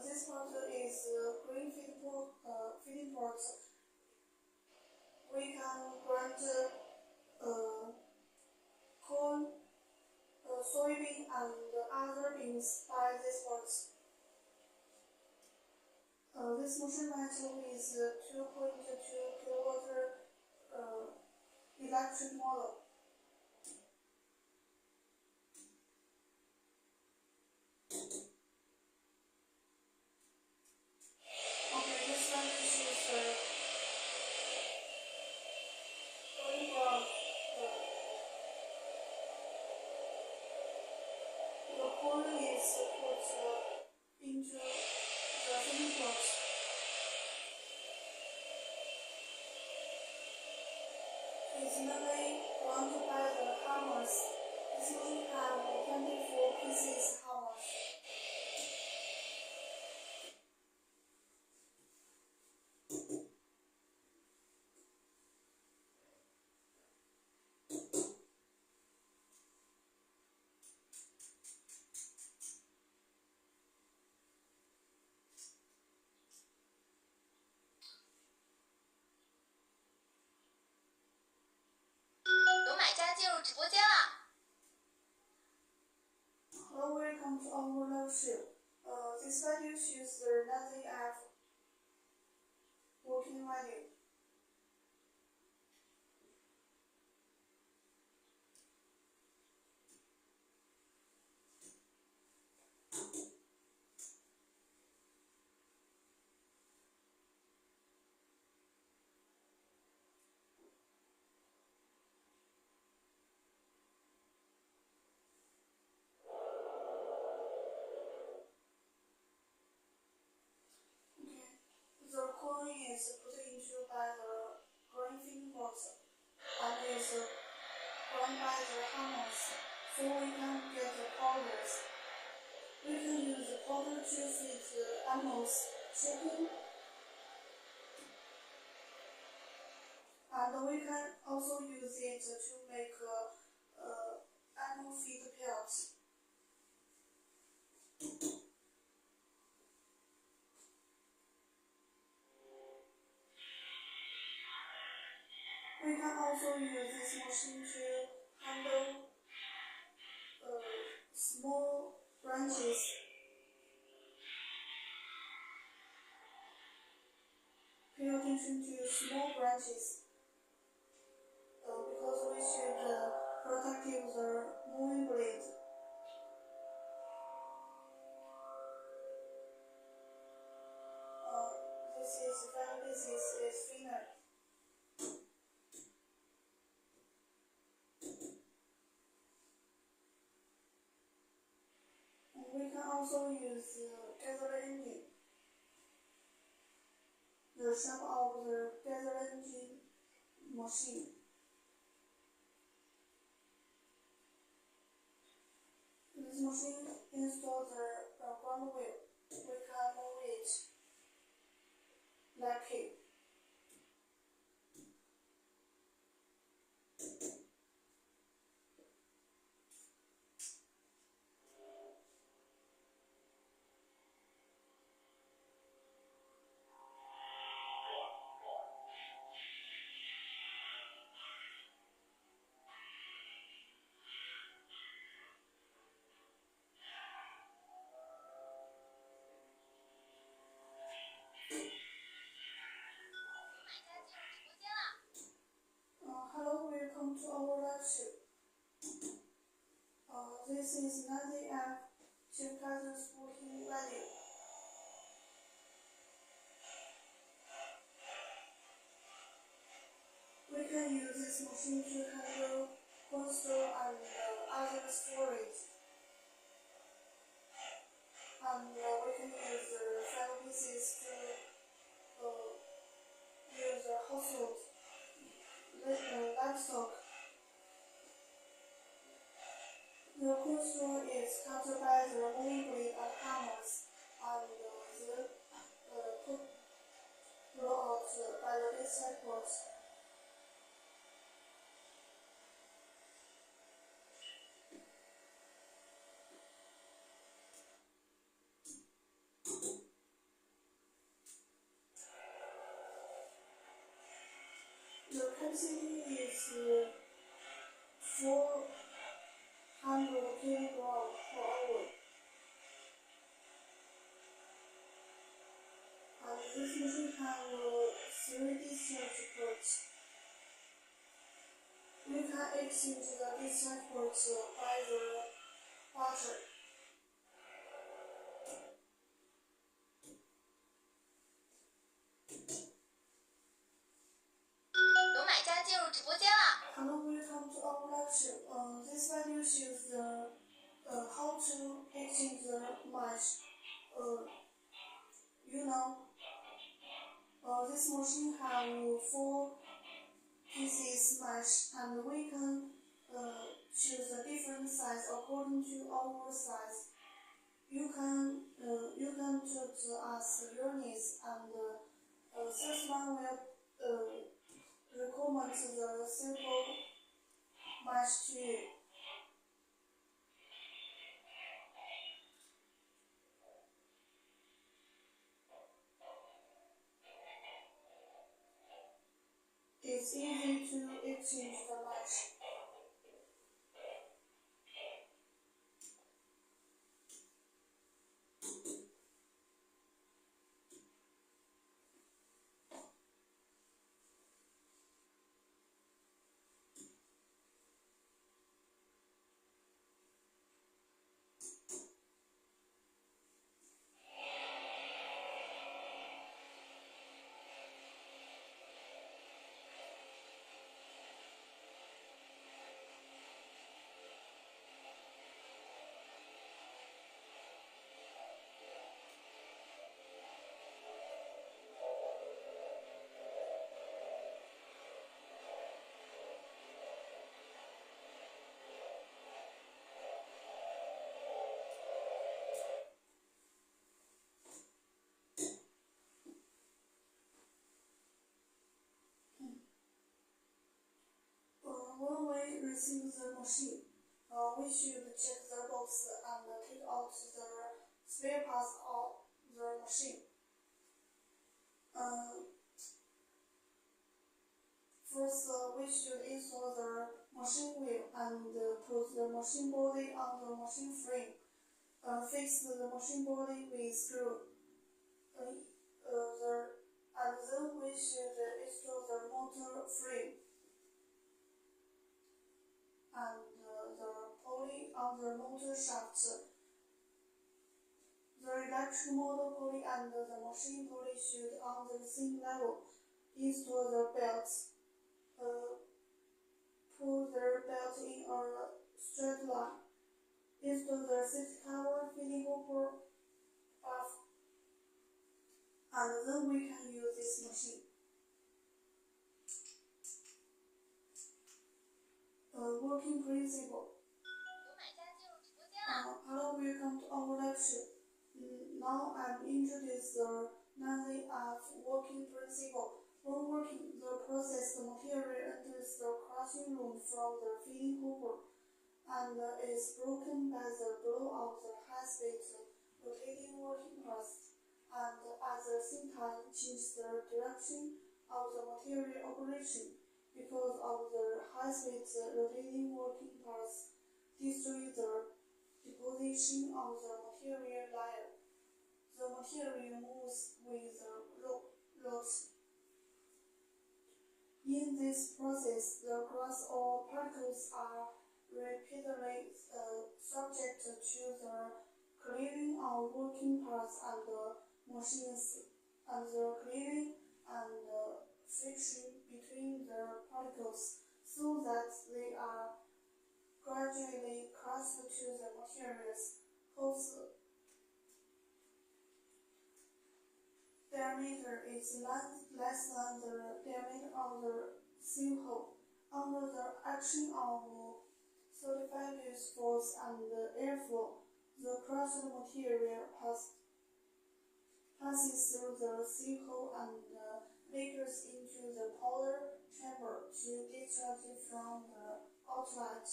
This port is green feeding port. We can grind corn, soybean, and other beans by these ports. This machine metal is 2.2 kilowatt electric motor. Okay, this one is going from the corn is put into the feeding pot. It's mainly ground by the hammers. This machine has 24 pieces hammers. Hello, welcome to our lecture. This video shows the ZF working value. The corn is put into by the growing feeding pot and is ground by the hammers, so we can get the powders. We can use the powder to feed the animals, chicken, and we can also use it to make animal feed pellets. We can also use this machine to handle small branches. Pay attention to small branches because we should protect the moving blade. This is thinner. We can also use gasoline engine. the shape of the gathering machine. This machine installs the ground wheel. We can move it like it. Hello, welcome to our lecture. This is Nancy and Chipper's working value. We can use this machine to handle coastal and other storage. And we can use the 5 pieces to use the household livestock. The coastal is counted by the moving blade and hammers, and the blow out by the inside ports. The capacity is 400 kilograms per hour. And this machine has 3 discharge ports. We can exchange the discharge ports by the water. 有买家进入直播间了。 Hello, welcome to our lecture. This video shows how to exchange the mesh. This machine has 4 pieces mesh, and we can choose a different size according to our size. You can choose as your needs, and salesman will recommend the simple mesh to you. It's easy to exchange the mesh. When we receive the machine, we should check the box and take out the spare parts of the machine. First, we should install the machine wheel and put the machine body on the machine frame. Fix the machine body with screw. And then we should install the motor frame and the pulley on the motor shaft. The electric motor pulley and the machine pulley should on the same level. Install the belts. Pull the belt in a straight line. Install the safety cover, feeding hopper, and then we can use this machine. Working principle. 有买家进入直播间了。Hello, welcome to our lecture. Now I'm introduce the meaning of working principle. When working, the processed material enters the crushing room from the feeding hopper and is broken by the blow of the high-speed rotating working press, and at the same time change the direction of the material operation because of the high-speed rotating working press destroy the deposition of the material layer. The material moves with the rot. In this process, the grass or particles are repeatedly subject to the clearing of working parts and machines, and the clearing and friction between the particles, so that they are gradually crushed to the materials whose diameter is less than the diameter of the seal hole. Under the action of centrifugal force and airflow, the crushed material passes through the seal hole and leaks into the powder chamber to discharge from the outlet,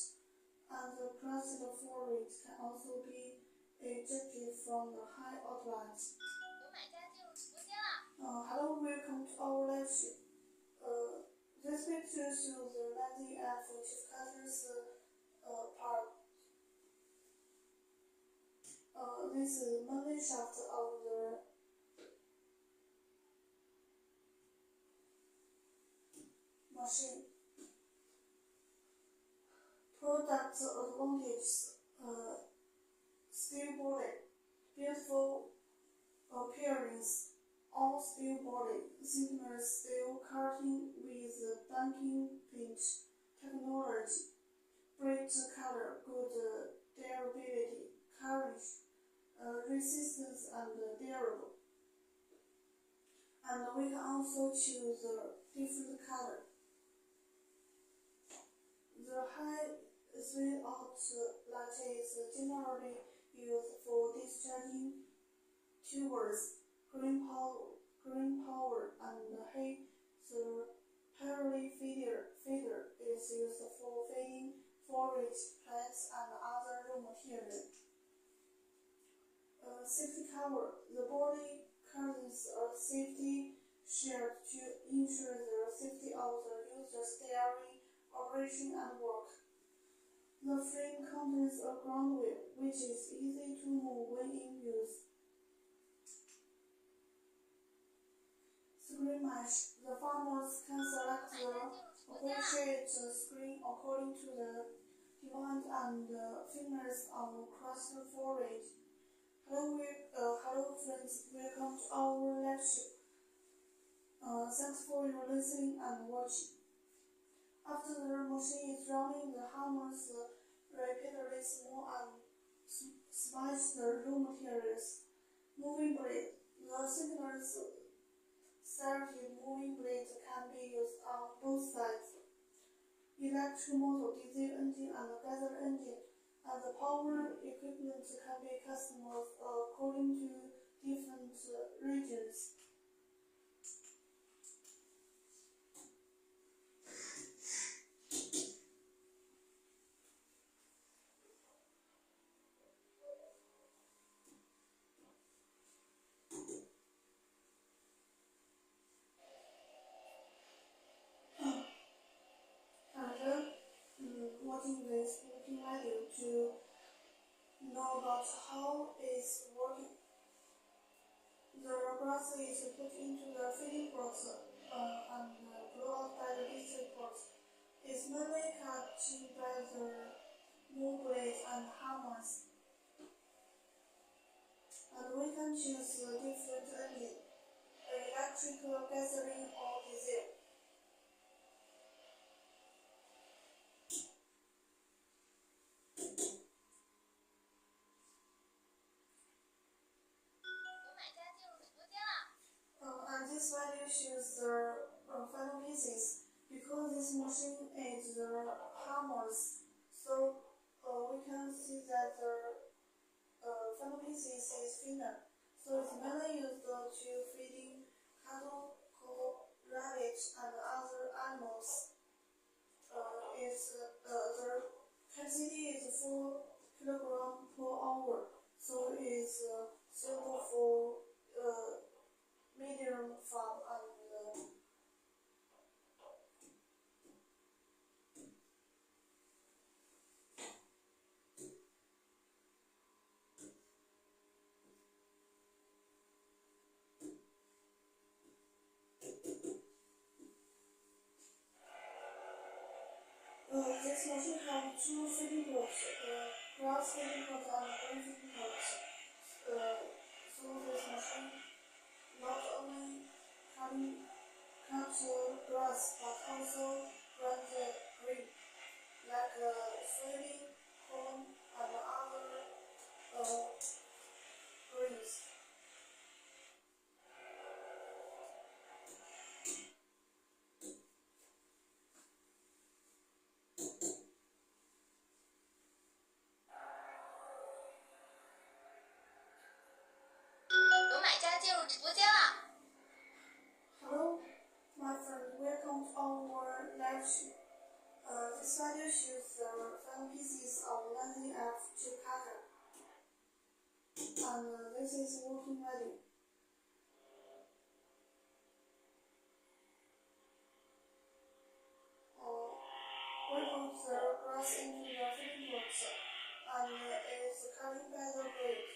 and the crushed fluid can also be ejected from the high outlet. 有买家进入直播间了。Hello, welcome to our lecture. This picture shows the landing at the chip cutter's part. This is the main shaft of the machine. Product advantages: steel body, beautiful appearance. All steel body, seamless steel cutting with banking paint technology, bright color, good durability, courage, resistance, and durable. And we can also choose a different color. The high sweet out light is generally used for discharging tubers. Green power and hay. The Harley feeder is used for feeding forage plants and other raw material. Safety cover. The body carries a safety shield to ensure the safety of the user's daily operation and work. The frame contains a ground wheel, which is easy to move when in use. Screen mesh. The farmers can select the appropriate screen according to the demand and thickness of crushed forage. Hello friends, welcome to our lecture. Thanks for your listening and watching. After the machine is running, the hammers repeatedly smooth and smash the raw materials. Moving blade. The signals started moving blade can be used on both sides. Electric motor, diesel engine, and gas engine, and the power equipment can be customized according to different regions. Watching this working video to know about how it's working. The grass is put into the feeding box and blown out by the district box. It's mainly cut by the moon blades and hammers. And we can choose different engine, electric, gasoline, or diesel. value shows the final pieces. Because this machine is harmless, so we can see that the final pieces is thinner. So it's mainly used to feeding cattle, rabbit, and other animals. The capacity is 4 kilogram per hour, so it's suitable for medium farm and 这次是看猪feeding pots, grass feeding pot and grain feeding pot. So this machine not only cuts grass but also runs the grain like soybean, corn, and other grains. Hello, my friend. Welcome to our live show. This video shows the final pieces of Lazy F chip cutter, and this is working ready. We put the grass into the feeding box, and it's cutting by the blade.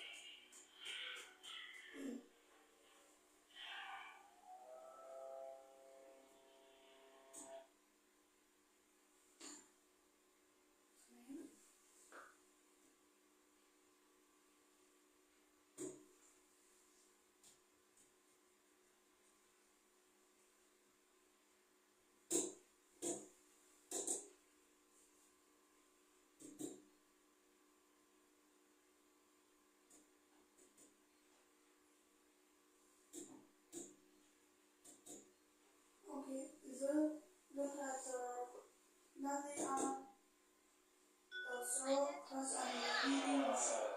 Okay, then look at now they are throw plus and feeding machine.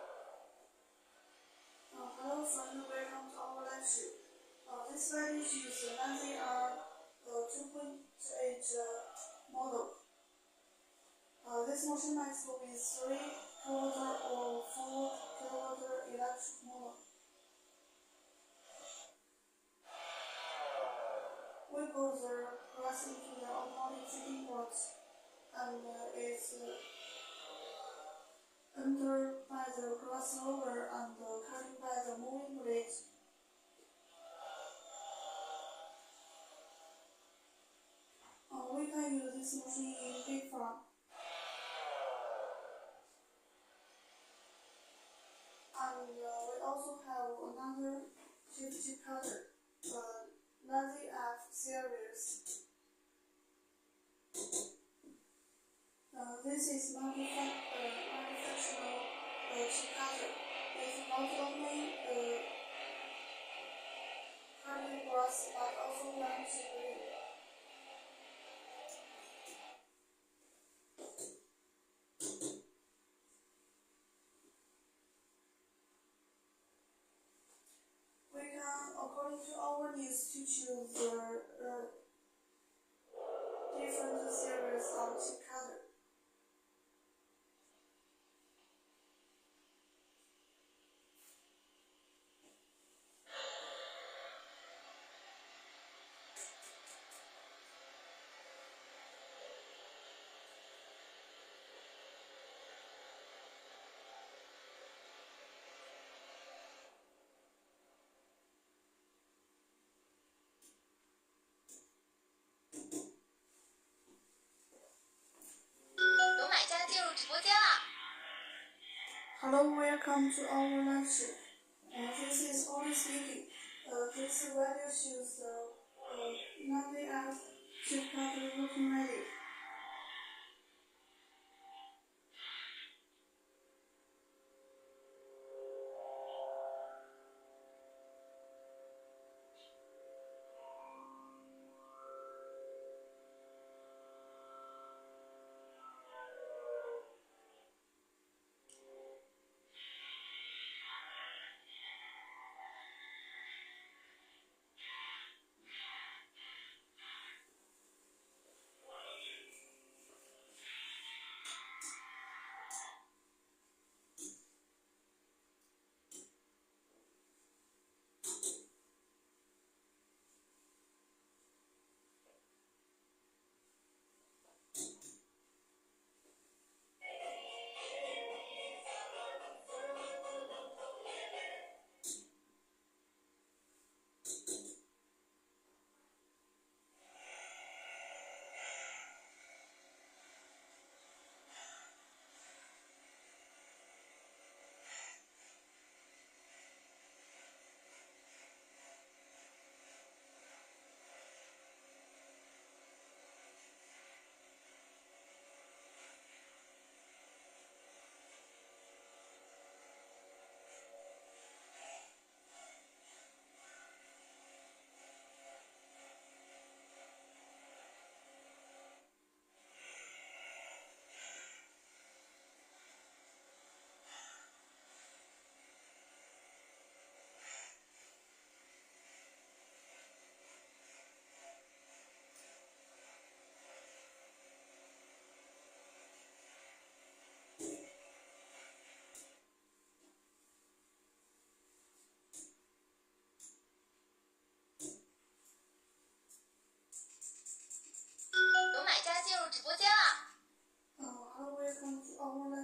Hello friend, welcome to our live show. This video shows now they are 2.8 model. This machine might be 3 kilowatt or 4 kilowatt electric motor. We put the grass into the automatic feeding box, and it's entered by the grass roller and carried by the moving blade. We can use this machine in big farm. And we also have another chip cutter, Lazy F series. This is manufacturer chip cutter. It's not only cutting grass but also learn to breathe. We can, according to our needs, to choose the different series of chip cutter. Hello, welcome to our live show. This is Oli speaking. This video shows the Lazy F chip cutter working ready.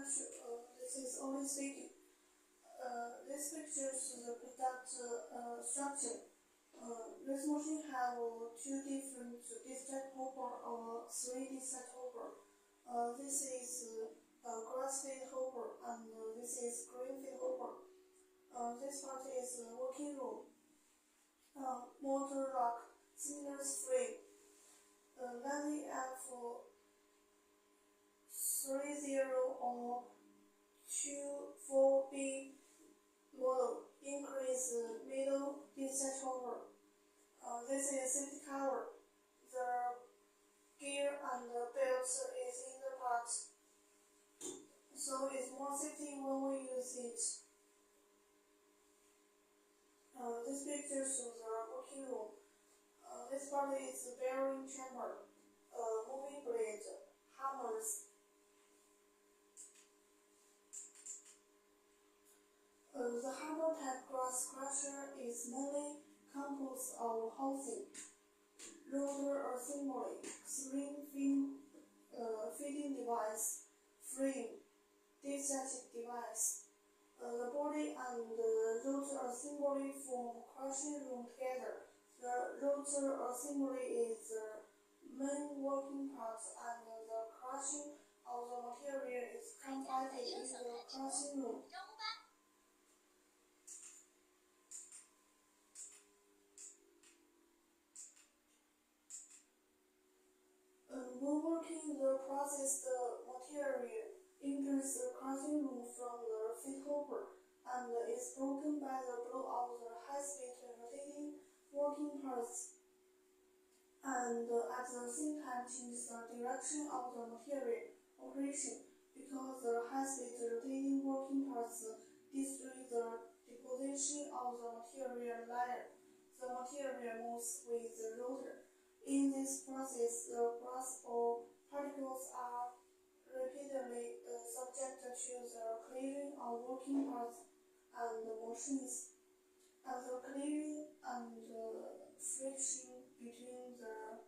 manufacture. This is only speaking. This pictures the product structure. This machine have two different discharge hopper or three discharge hopper. This is grass-fed hopper and this is green-fed hopper. This part is working room. Motor lock, cylinders free. Lazy F30 or 24B model increase middle discharge hopper. This is safety cover. The gear and the belt is in the part, so it's more safety when we use it. This picture shows the working room. This part is the bearing chamber, moving blade, hammers. The hammer type grass crusher is mainly composed of housing, rotor assembly, spring feeding device, frame, discharge device. The body and the rotor assembly form crushing room together. The rotor assembly is the main working part, and the crushing of the material is conducted in the crushing room. When working, the processed material enters the crushing room from the feed hopper and is broken by the blow of the high-speed rotating working parts, and at the same time changes the direction of the material operation because the high-speed rotating working parts destroy the deposition of the material layer. The material moves with the rotor. In this process, the grass or particles are repeatedly subjected to the cleaving of working parts and machines, and the cleaving and friction between the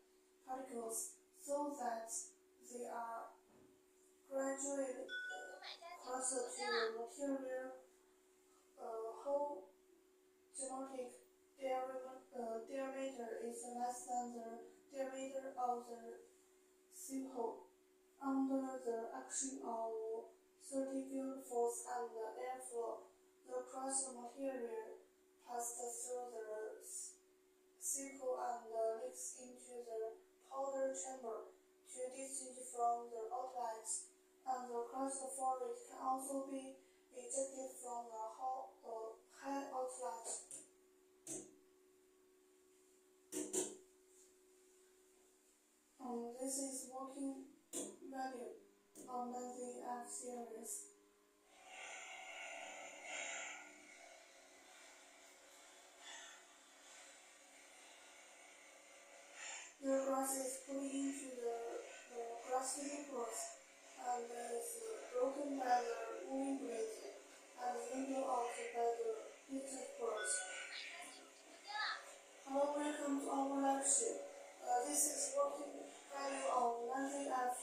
particles, so that they are gradually crushed to the material. Whole geometric diameter is less than the diameter of the sieve hole. Under the action of centrifugal force and airflow, the crushed material passed through the sieve hole and leaks into the powder chamber to distinguish from the outlet, and the crushed fluid can also be ejected from the high outlet. This is working value on the F series. The grass is put into the grass feeding cross and is broken by the moving blade and window out by the discharge cross. Hello, welcome to our lecture. This is working value of Nancy F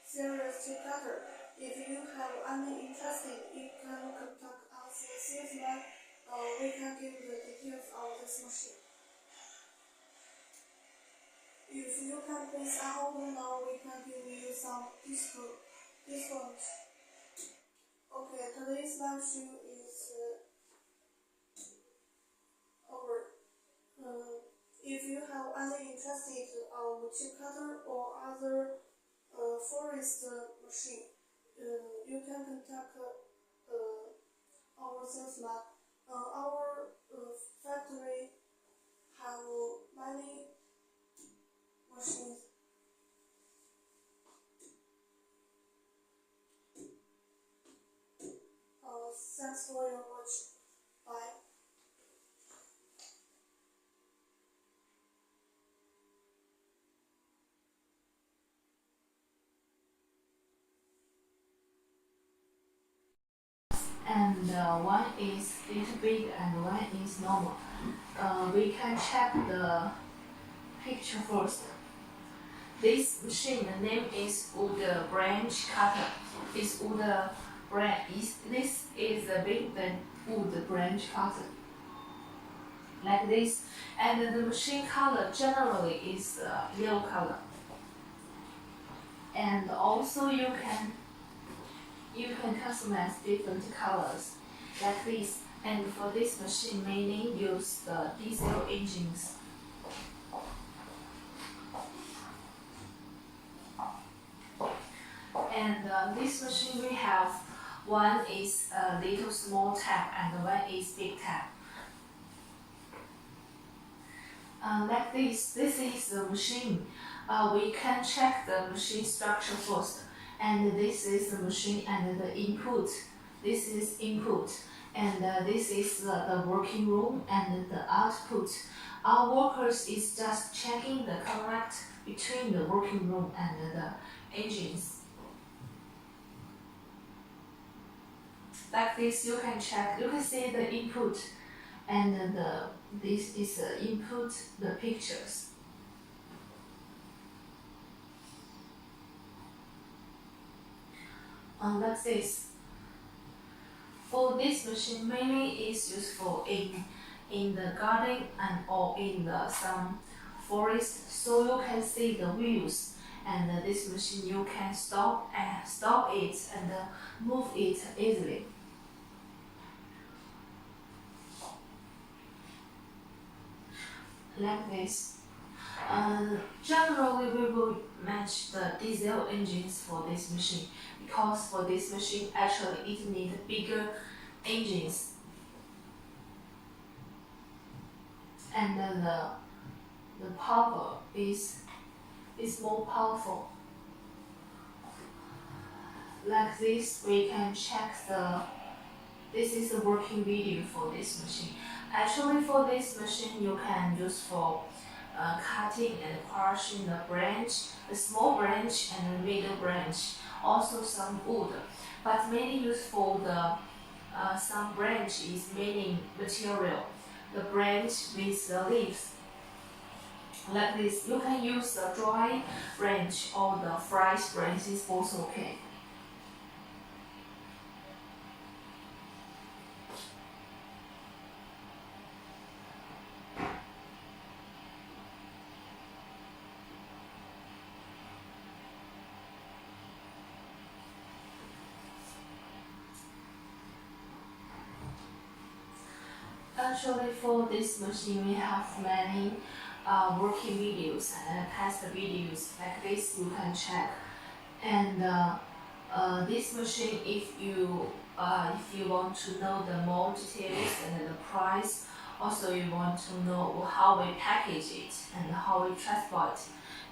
series chip cutter. If you have any interest, you can contact us salesman. We can give the details of this machine. If you can place an order now, we can give you some discount. Okay, today's lecture is over. If you have any interest in chip cutter or other forest machine, you can contact our salesman. Our factory have many machines. Thanks for your watching. Bye. And one is little big and one is normal. We can check the picture first. This machine, the name is wood branch cutter. This is a big wood branch cutter, like this. And the machine color generally is yellow color. And also you can customize different colors, like this. And for this machine, mainly use the diesel engines. And this machine we have, one is a little small tap and one is big tap. Like this is the machine. We can check the machine structure first. And this is the machine and the input. This is input. And this is the working room and the output. Our workers is just checking the correct between the working room and the engines. Like this, you can check. You can see the input, and this is the input, the pictures. Like this. For this machine, mainly is useful in the garden and or in some forest, so you can see the wheels. And this machine you can stop it and move it easily. Like this. Generally, we will match the diesel engines for this machine, because for this machine actually it needs bigger engines, and then the power is more powerful. Like this, we can check this is a working video for this machine. Actually, for this machine, you can use for cutting and crushing the branch, the small branch and the middle branch, also some wood. But mainly used for the some branch is mainly material, the branch with the leaves. Like this, you can use the dry branch or the fresh branch is both okay. Actually, for this machine, we have many working videos and test videos. Like this, you can check. And this machine, if you want to know the more details and the price, also you want to know how we package it and how we transport,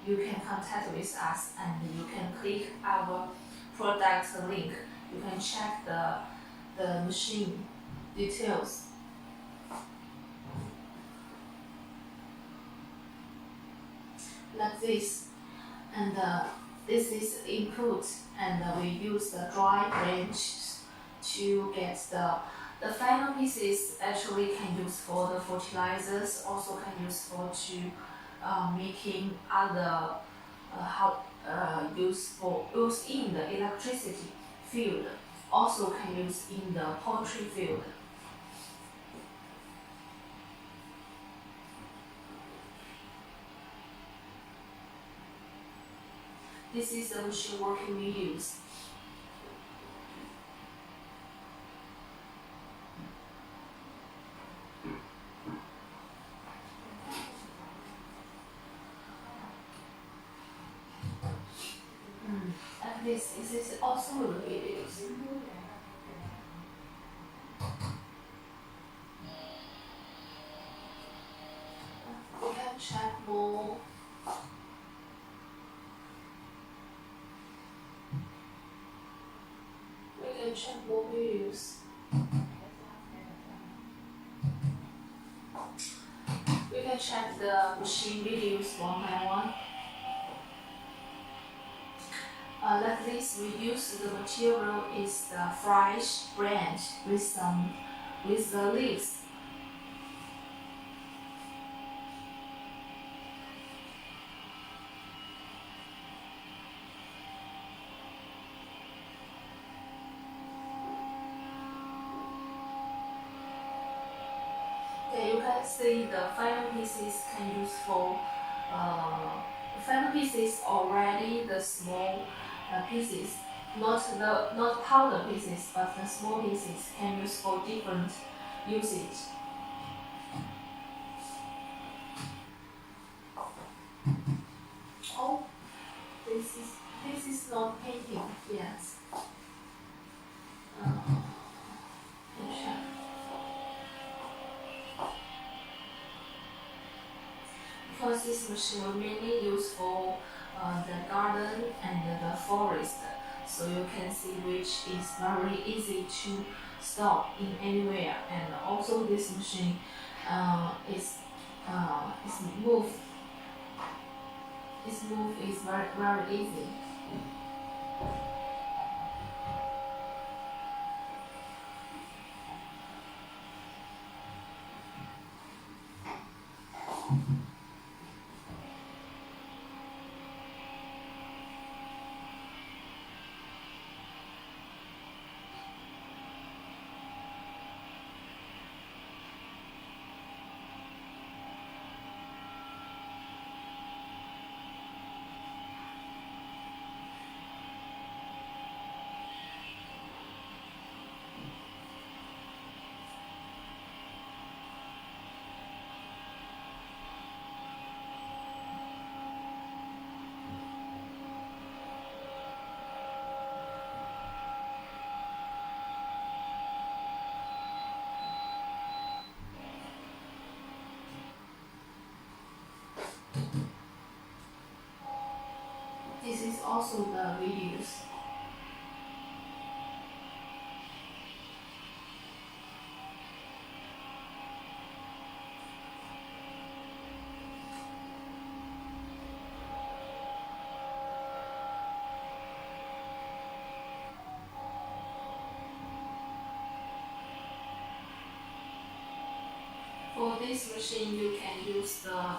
you can contact with us and you can click our product link. You can check the machine details. Like this, and this is input, and we use the dry branch to get the final pieces. Actually, can use for the fertilizers, also can use for making other use in the electricity field, also can use in the poultry field. This is the machine working videos. And this is also the videos. We can check more. Check more videos. We can check the machine videos one by one. Like this, we use the material is the fresh branch with the leaves. can see the final pieces can use for the final pieces already the small pieces, not powder pieces, but the small pieces can use for different usage. Oh, this is not painting yet. Check. Because this machine will mainly used for the garden and the forest, so you can see which is very easy to stop in anywhere, and also this machine is move. Its move is very easy. This is also the videos. For this machine, you can use the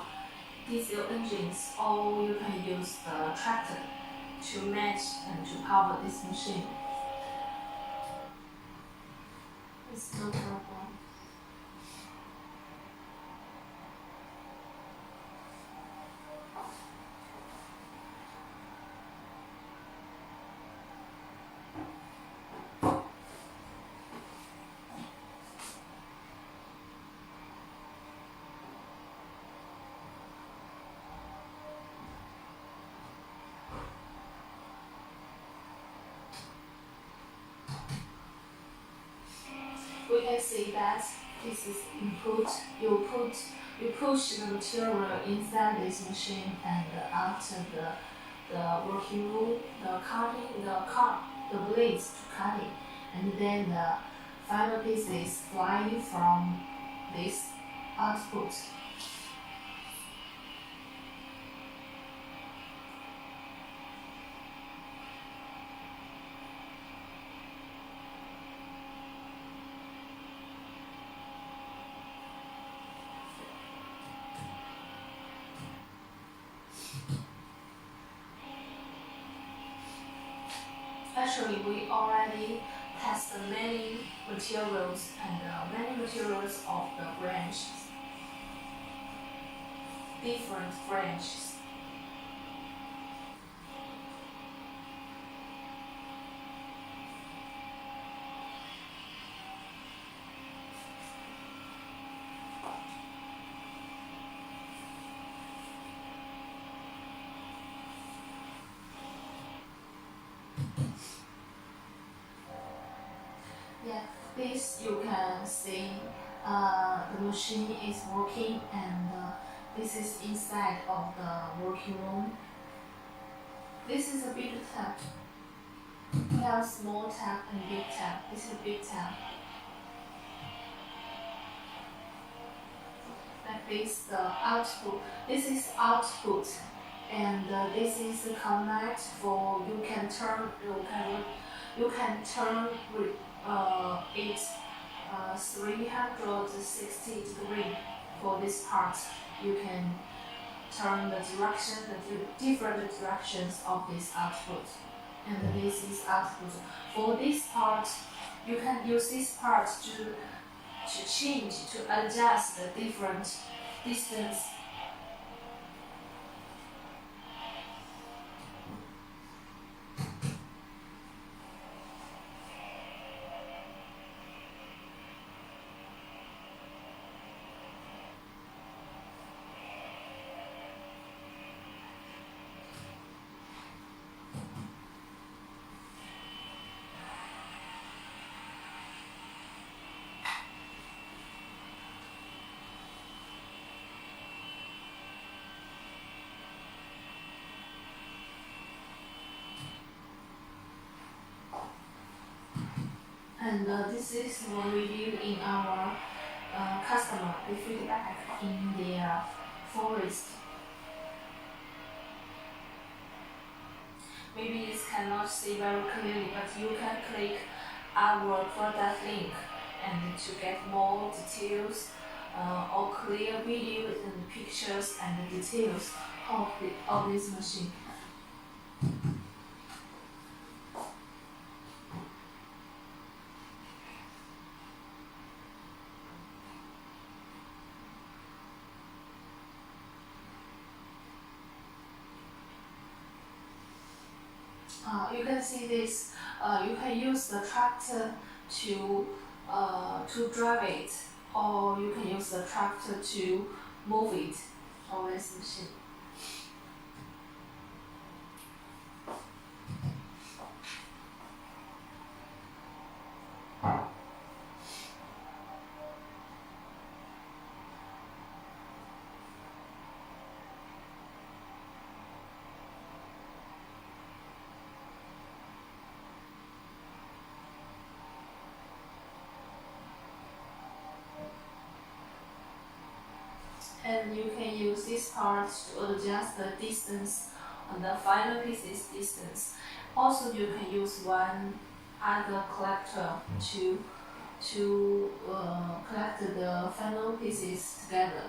diesel engines, or you can use the tractor to match and to power this machine. It's no problem. We can see that this is input. You push the material inside this machine, and after the working room, the blades to cut it, and then the final pieces fly from this output. Actually, we already tested many materials and many materials of the branches, different branches. Yeah, this you can see the machine is working, and this is inside of the working room. This is a big tap. We have small tap and big tap. This is big tap. Like this, the output. This is output, and this is the connect for you can turn it 360 degrees for this part. You can turn the direction, the different directions of this output, and this is output. For this part, you can use this part to change, to adjust the different distance. And this is what we do in our customer, the feedback in their forest. Maybe you cannot see very clearly, but you can click our product link and to get more details or clear videos and pictures and details of this machine. You can see this. You can use the tractor to drive it, or you can use the tractor to move it on this machine. And you can use this part to adjust the distance on the final pieces distance. Also, you can use one other collector to collect the final pieces together.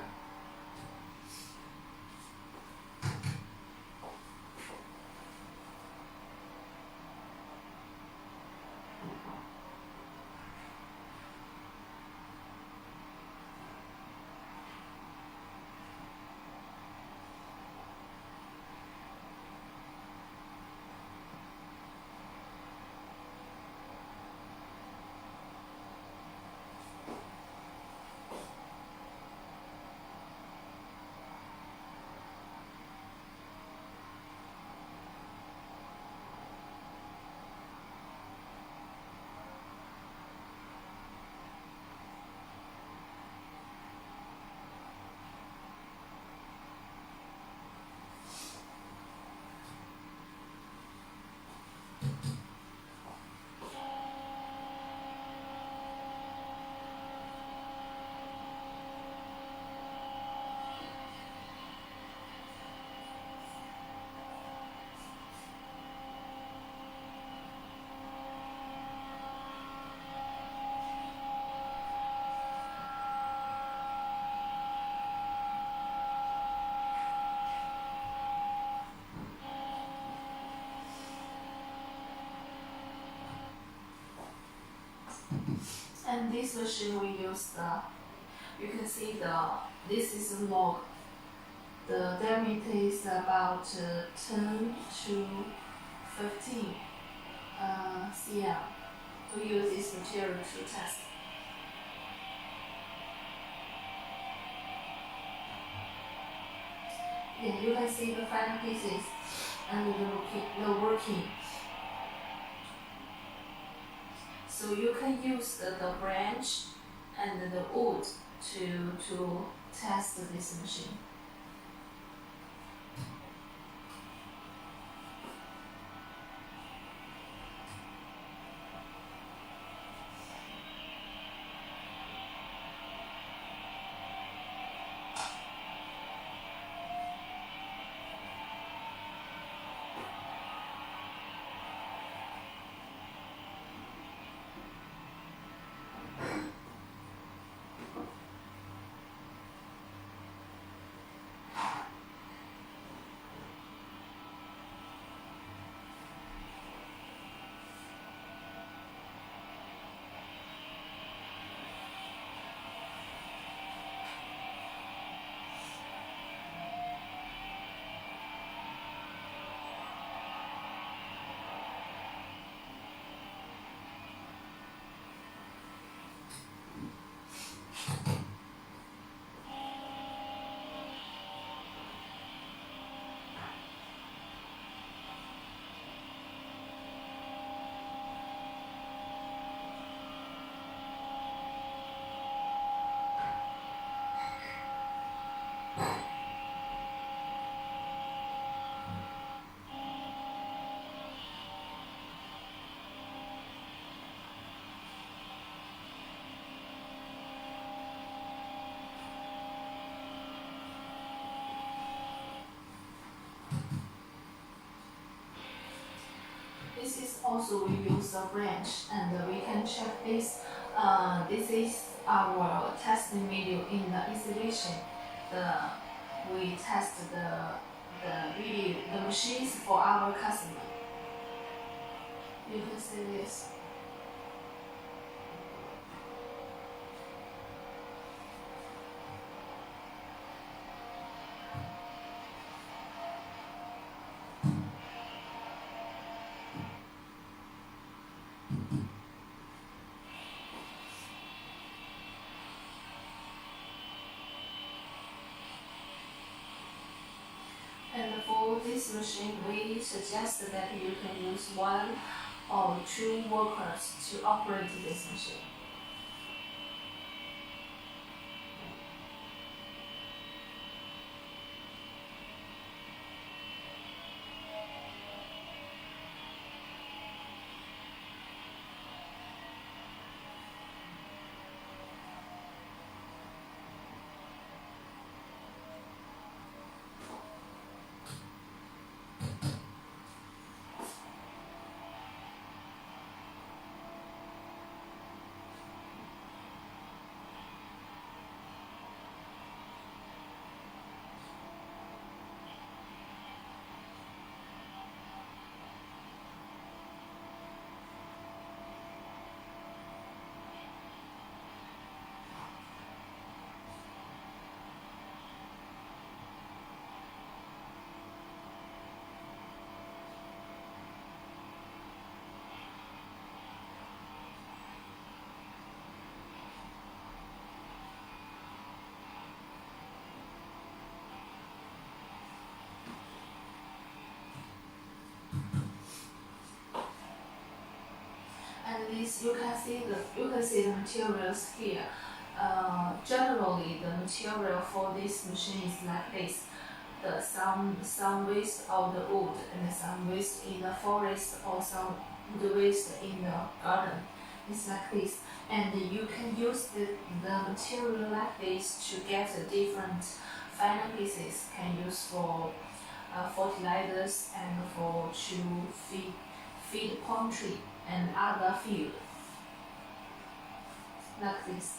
And this machine we use you can see this is a log. The diameter is about 10 to 15 cm. We use this material to test. Yeah, you can see the final pieces and the working. So you can use the branch and the wood to test this machine. also we use a branch, and we can check this. This is our testing video in the exhibition. We test the machines for our customer. You can see this. And for this machine, we suggest that you can use 1 or 2 workers to operate this machine. And this you can see the materials here. Generally, the material for this machine is like this. Some waste of the wood and some waste in the forest or some wood waste in the garden. It's like this, and you can use the material like this to get different final pieces. Can use for fertilizers and to feed poultry and other field, like this.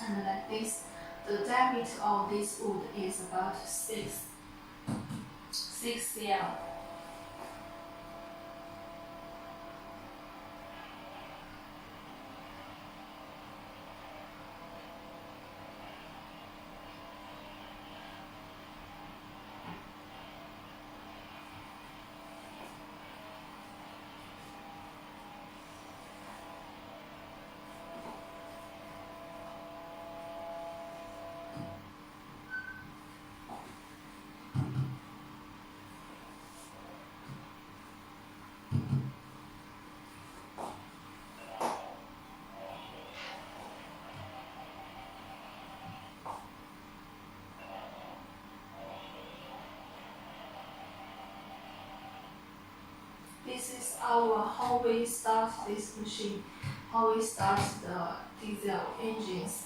And like this, the diameter of this wood is about 6 cm. This is how we start this machine, how we start the diesel engines.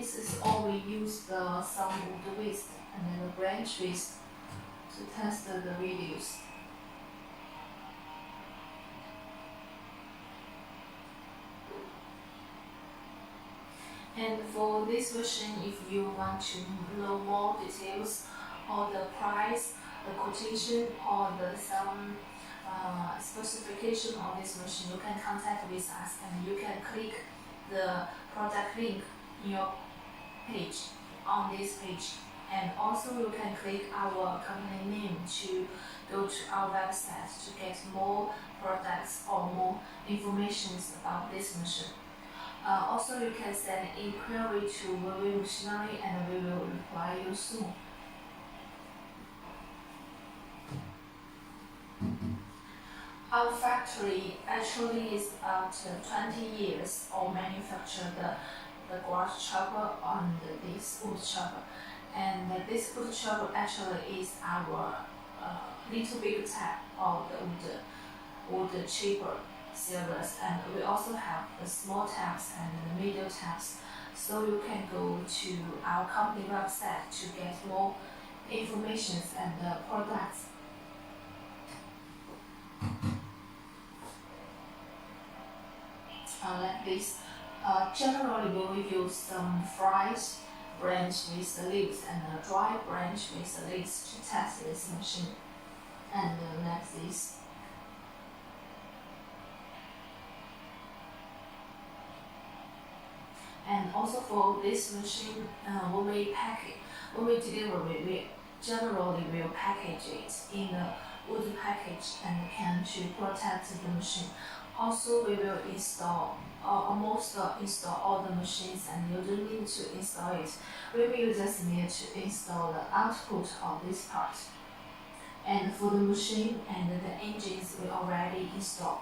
this is all we use some wood waste and then the branch waste to test the videos. And for this machine, if you want to know more details or the price, the quotation, or some specification on this machine, you can contact with us and you can click the product link in your page on this page. And also you can click our company name to go to our website to get more products or more information about this machine. Also, you can send inquiry to Weiwei Machinery and we will reply you soon. Our factory actually is about 20 years or manufacture the grass chopper and this wood chopper. And this wood chopper actually is our little big type of the wood chipper series, and we also have the small tabs and the medium tabs. So you can go to our company website to get more information and products. Like this. Generally, we will use some fried branch with the leaves and a dry branch with the leaves to test this machine. And like this. And also for this machine, when we deliver, we generally will package it in a wood package and can to protect the machine. Also, we will install almost install all the machines, and you don't need to install it. We will just need to install the output of this part. And for the machine and the engines, we already installed.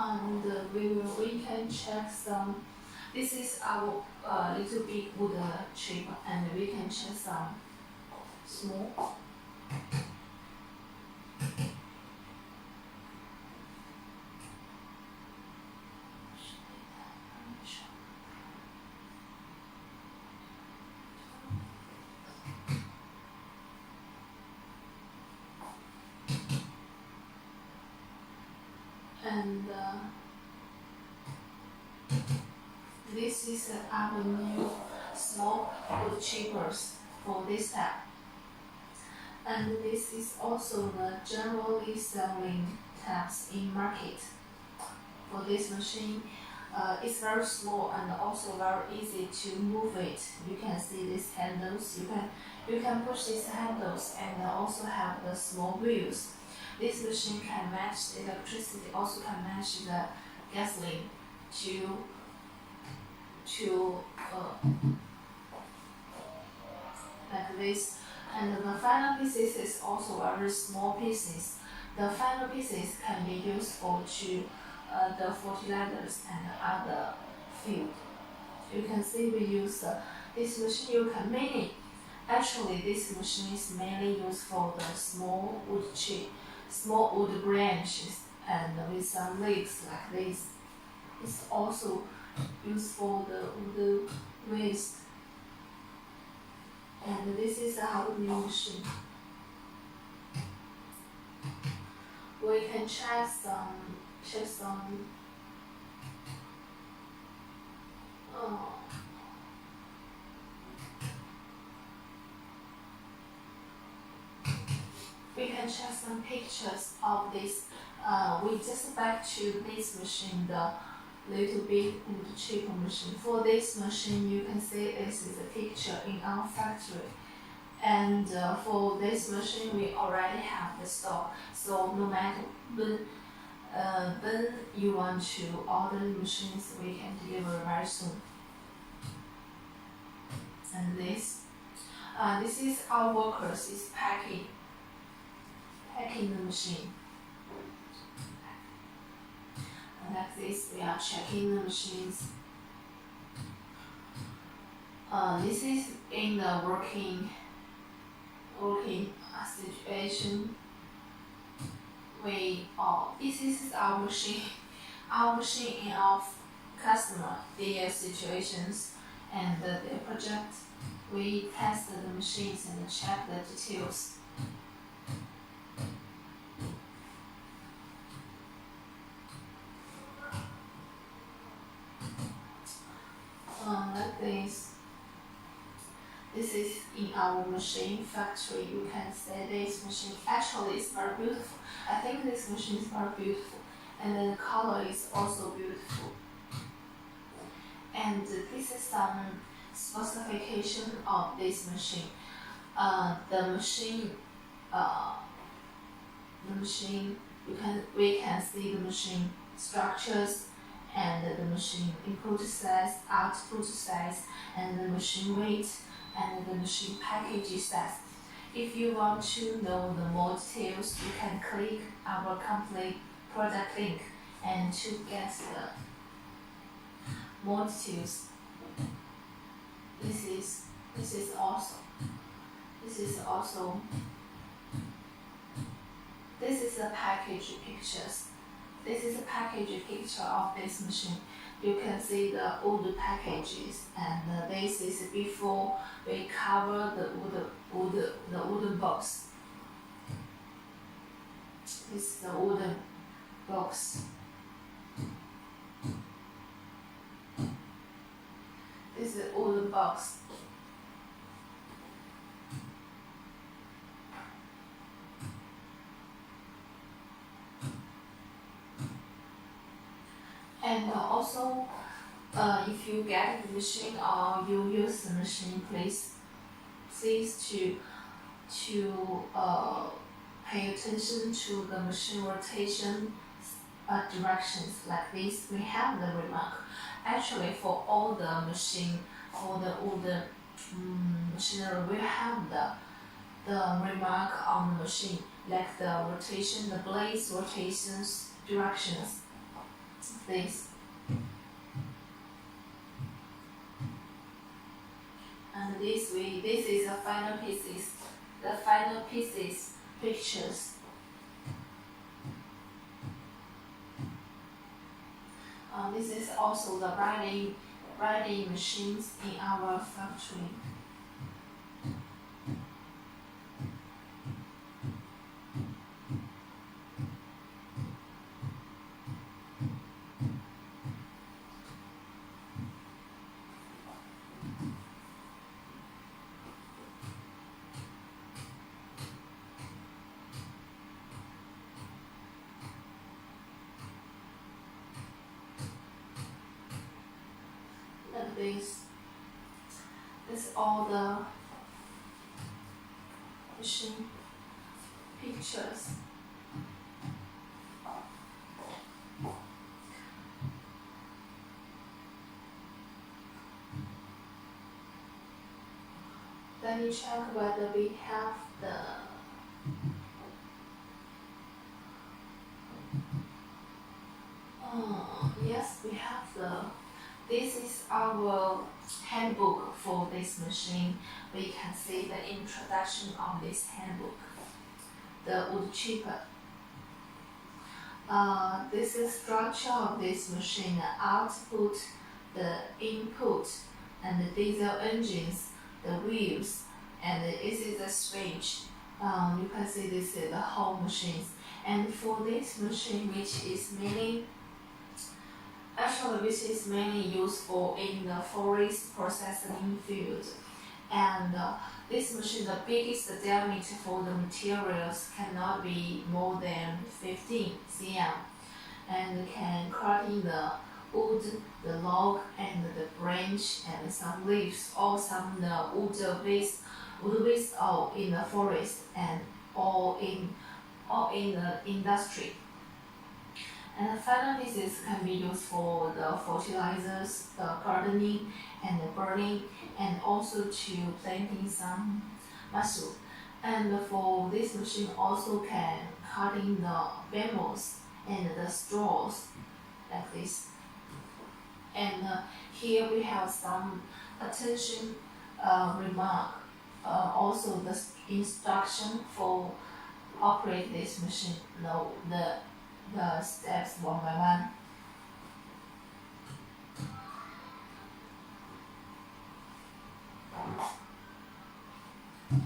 And we can check some. This is our little big wood chip, and we can check some small. And this is our new small wood chippers for this type. And this is also the generally selling tabs in market. For this machine, it's very small and also very easy to move it. You can see these handles. You can push these handles and also have the small wheels. This machine can match the electricity, also can match the gasoline to like this. And the final pieces is also very small pieces. The final pieces can be used for the fertilizers and other field. You can see we use this machine. You can mainly, actually this machine is mainly used for the small wood branches and with some leaves like this. It's also used for the wood waste. And this is our new machine. we can check some we can check some pictures of this. We just back to this machine, the little cheaper machine. For this machine, you can see this is a picture in our factory. And for this machine, we already have the stock. So no matter when you want to order the machines, we can deliver very soon. And this is our workers is packing the machine. And like this, we are checking the machines. This is in the working situation. This is our machine in our customer, their situations and their project. We test the machines and check the details. Like this. This is in our machine factory. You can see this machine. Actually, it's very beautiful. I think this machine is very beautiful, and the color is also beautiful. And this is some specification of this machine. We can see the machine structures and the machine input size, output size, and the machine weight, and the machine package size. If you want to know the more details, you can click our complete product link and to get the more details. This is also a package pictures. This is a package picture of this machine. You can see the old packages, and this is before we cover the wooden box. This is the wooden box. This is the wooden box. And also, if you get the machine or you use the machine, please to pay attention to the machine rotation directions. Like this, we have the remark. Actually, for all the machine, all the machinery, we have the remark on the machine, like the rotation, the blades rotations, directions. This. And this is the final pieces. The final pieces pictures. This is also the writing machines in our factory. Like this. This is all the machine pictures. Let me check whether we have the yes, we have the. This is our handbook for this machine. We can see the introduction of this handbook. The wood chipper. This is structure of this machine: the output, the input, and the diesel engines, the wheels, and this is the switch. You can see this is the whole machines. And for this machine, which is mainly useful in the forest processing field, and this machine, the biggest diameter for the materials cannot be more than 15 cm, and can cut in the wood, the log, and the branch, and some leaves, or some wood waste all in the forest, and all in the industry. And finally, this can be used for the fertilizers, the gardening, and the burning, and also to planting some mushroom. And for this machine also can cut in the bamboos and the straws like this. And here we have some attention remark. Also the instruction for operate this machine. No, the steps one by one.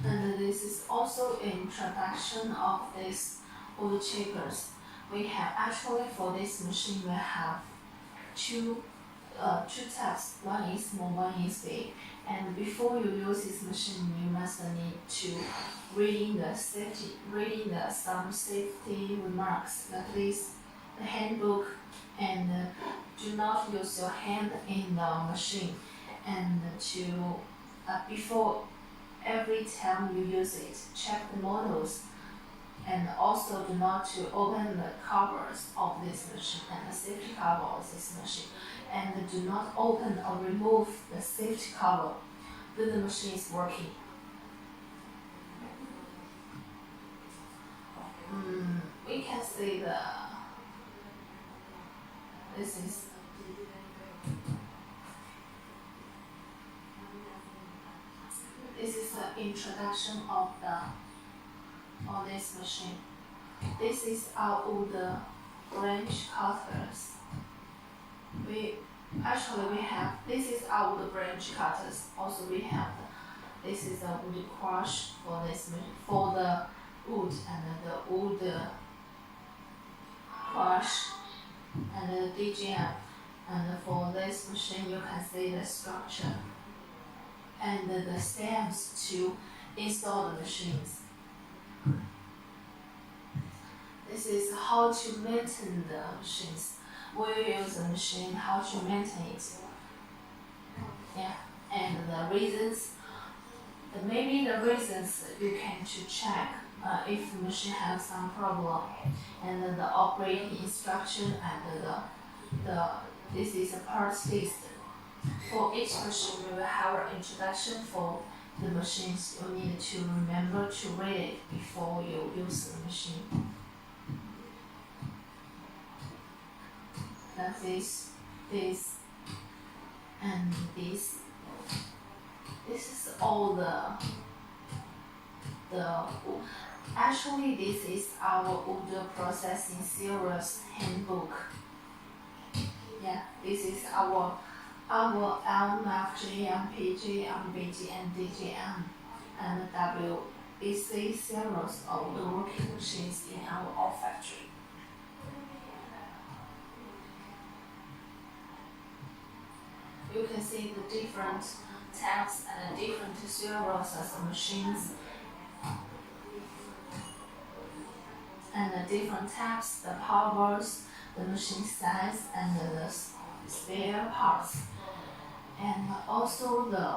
And this is also introduction of this wood chippers. We have actually for this machine we have two types. One is small, one is big. And before you use this machine, you must need to reading some safety remarks like this, the handbook, and do not use your hand in the machine, and to before every time you use it, check the models, and also do not to open the covers of this machine and the safety cover of this machine, and do not open or remove the safety cover when the machine is working. We can see this is the introduction of this machine. This is our wood branch cutters. This is our wood branch cutters. Also we have this is a wood crush for this for the wood, and the wood crush, and the DGM. And for this machine you can see the structure and the steps to install the machines. This is how to maintain the machines. Where you use the machine, how to maintain it. Yeah, and the reasons. Maybe the reasons you can to check if the machine has some problem, and the operating instruction, and this is a parts list. For each machine, we will have an introduction for the machines. You need to remember to read it before you use the machine. Like this, and this. This is all actually this is our wood processing series handbook. Yeah, this is our LMFG, MPG, MBG, and DGM, and WBC series of the working machines in our factory. You can see the different types and different series of machines, and the different types, the powers, the machine size, and the spare parts, and also the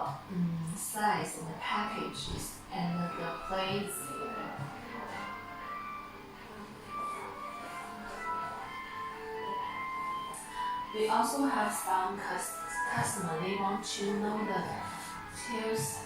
size and the packages and the plates. We also have some customer, they want to know the tiers.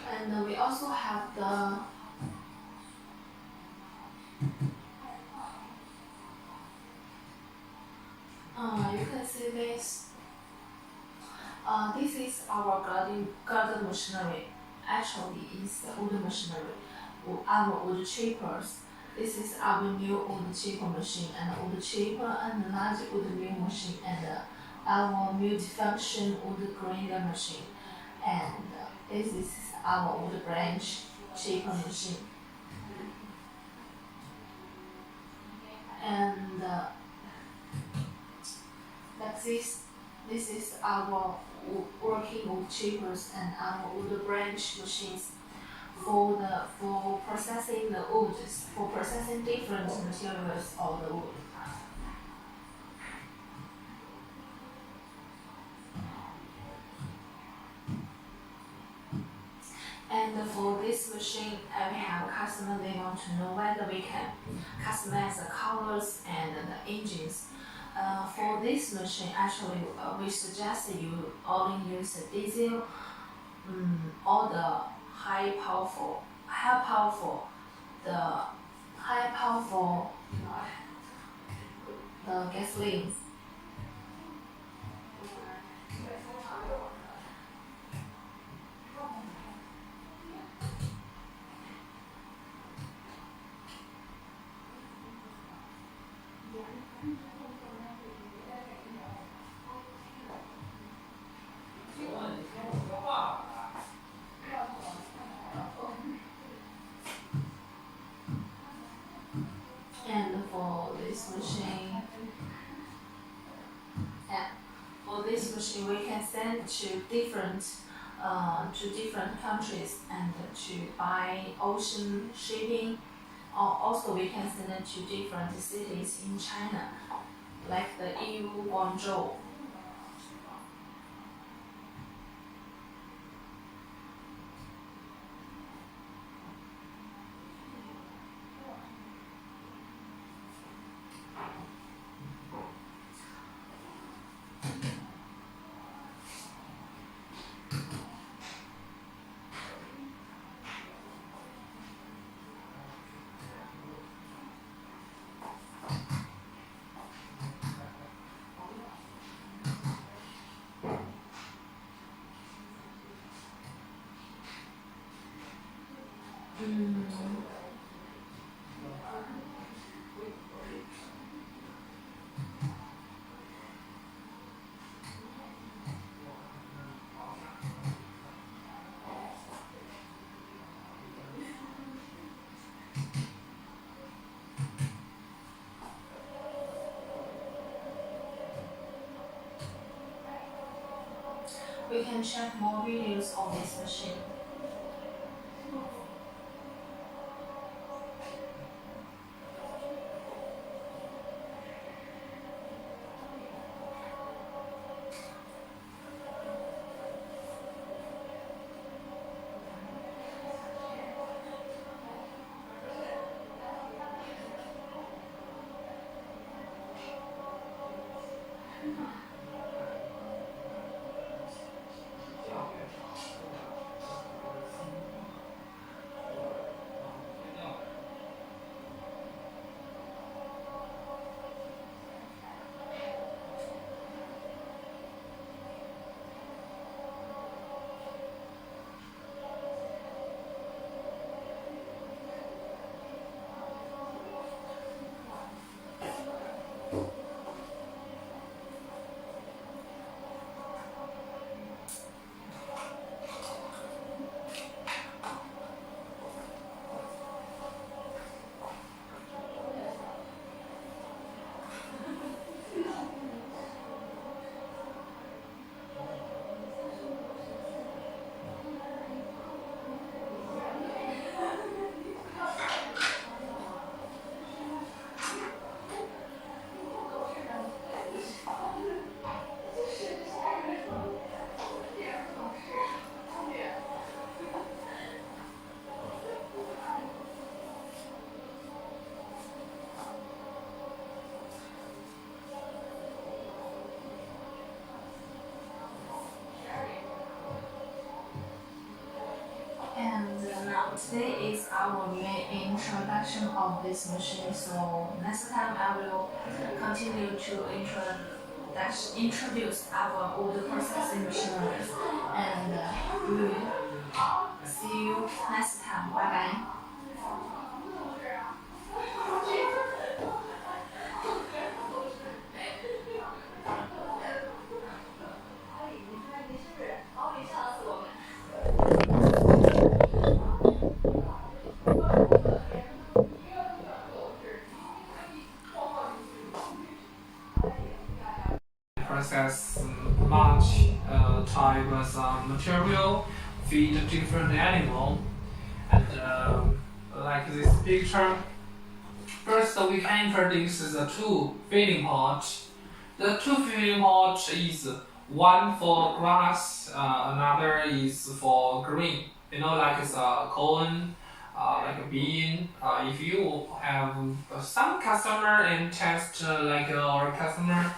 And we also can see this. This is our garden machinery. Actually, it's the wood machinery. Our wood chippers. This is our new wood chipper machine and wood chipper and large wood mill machine and our multifunction wood grinder machine. And this is our wood branch chipper machine. And like this is our working wood chippers and our wood branch machines for processing the woods, for processing different materials of the wood. And for this machine, we have customers, they want to know whether we can customize the colors and the engines. For this machine, actually, we suggest you only use the diesel or the high powerful, the gasoline. And for this machine, we can send to different countries and to buy ocean shipping. Or also, we can send it to different cities in China, like the EU Guangzhou. We can check more videos of this machine. Today is our main introduction of this machine, so next time I will continue to that introduced our old processing machineries. And we will see you next time. Bye bye. Process much types of material, feed different animal, and like this picture. First, we can introduce the two feeding pots. The two feeding pots is one for grass, another is for green. You know, like it's a corn, like a bean. If you have some customer and test like our customer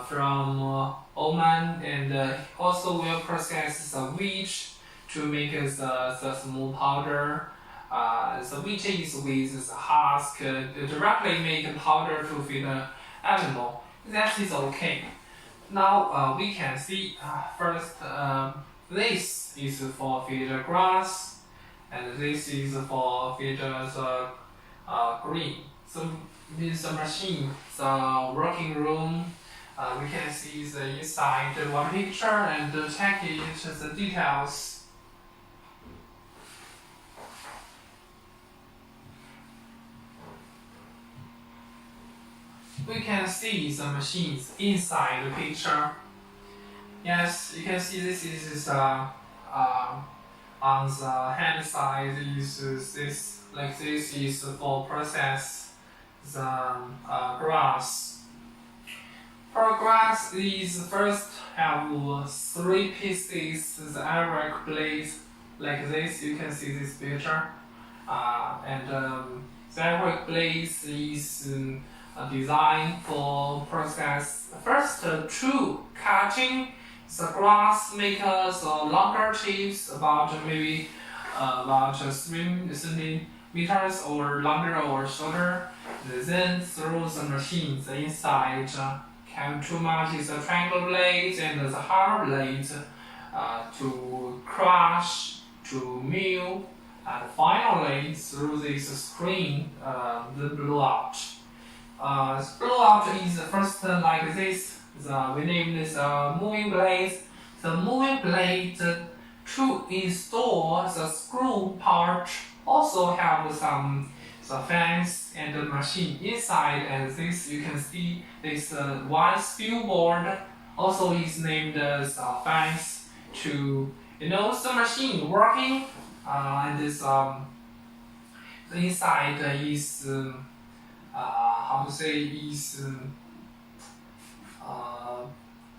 from Oman, and also will process the wheat to make the small powder. The wheat is with the husk directly make powder to feed the animal. That is okay. Now we can see first this is for feed the grass, and this is for feed the green. So this machine, the working room. We can see the inside one picture and check it the details. We can see the machines inside the picture. Yes, you can see this is on the hand side is this, like this is for process the grass. For grass is first have three pieces, the iron blades like this. You can see this picture, and the iron blades is designed for process. First, to cutting the grass, make the longer chips about maybe about 3 centimeters or longer or shorter. Then through the machine, the inside can too much is the triangle blades and the hard blades to crush, to mill, and finally through this screen the blowout. Blowout is first like this. We name this moving blades. The moving blade to install the screw part also have some the fans and the machine inside, and this you can see this one steel board also is named as fans to the machine working, and this the inside is how to say is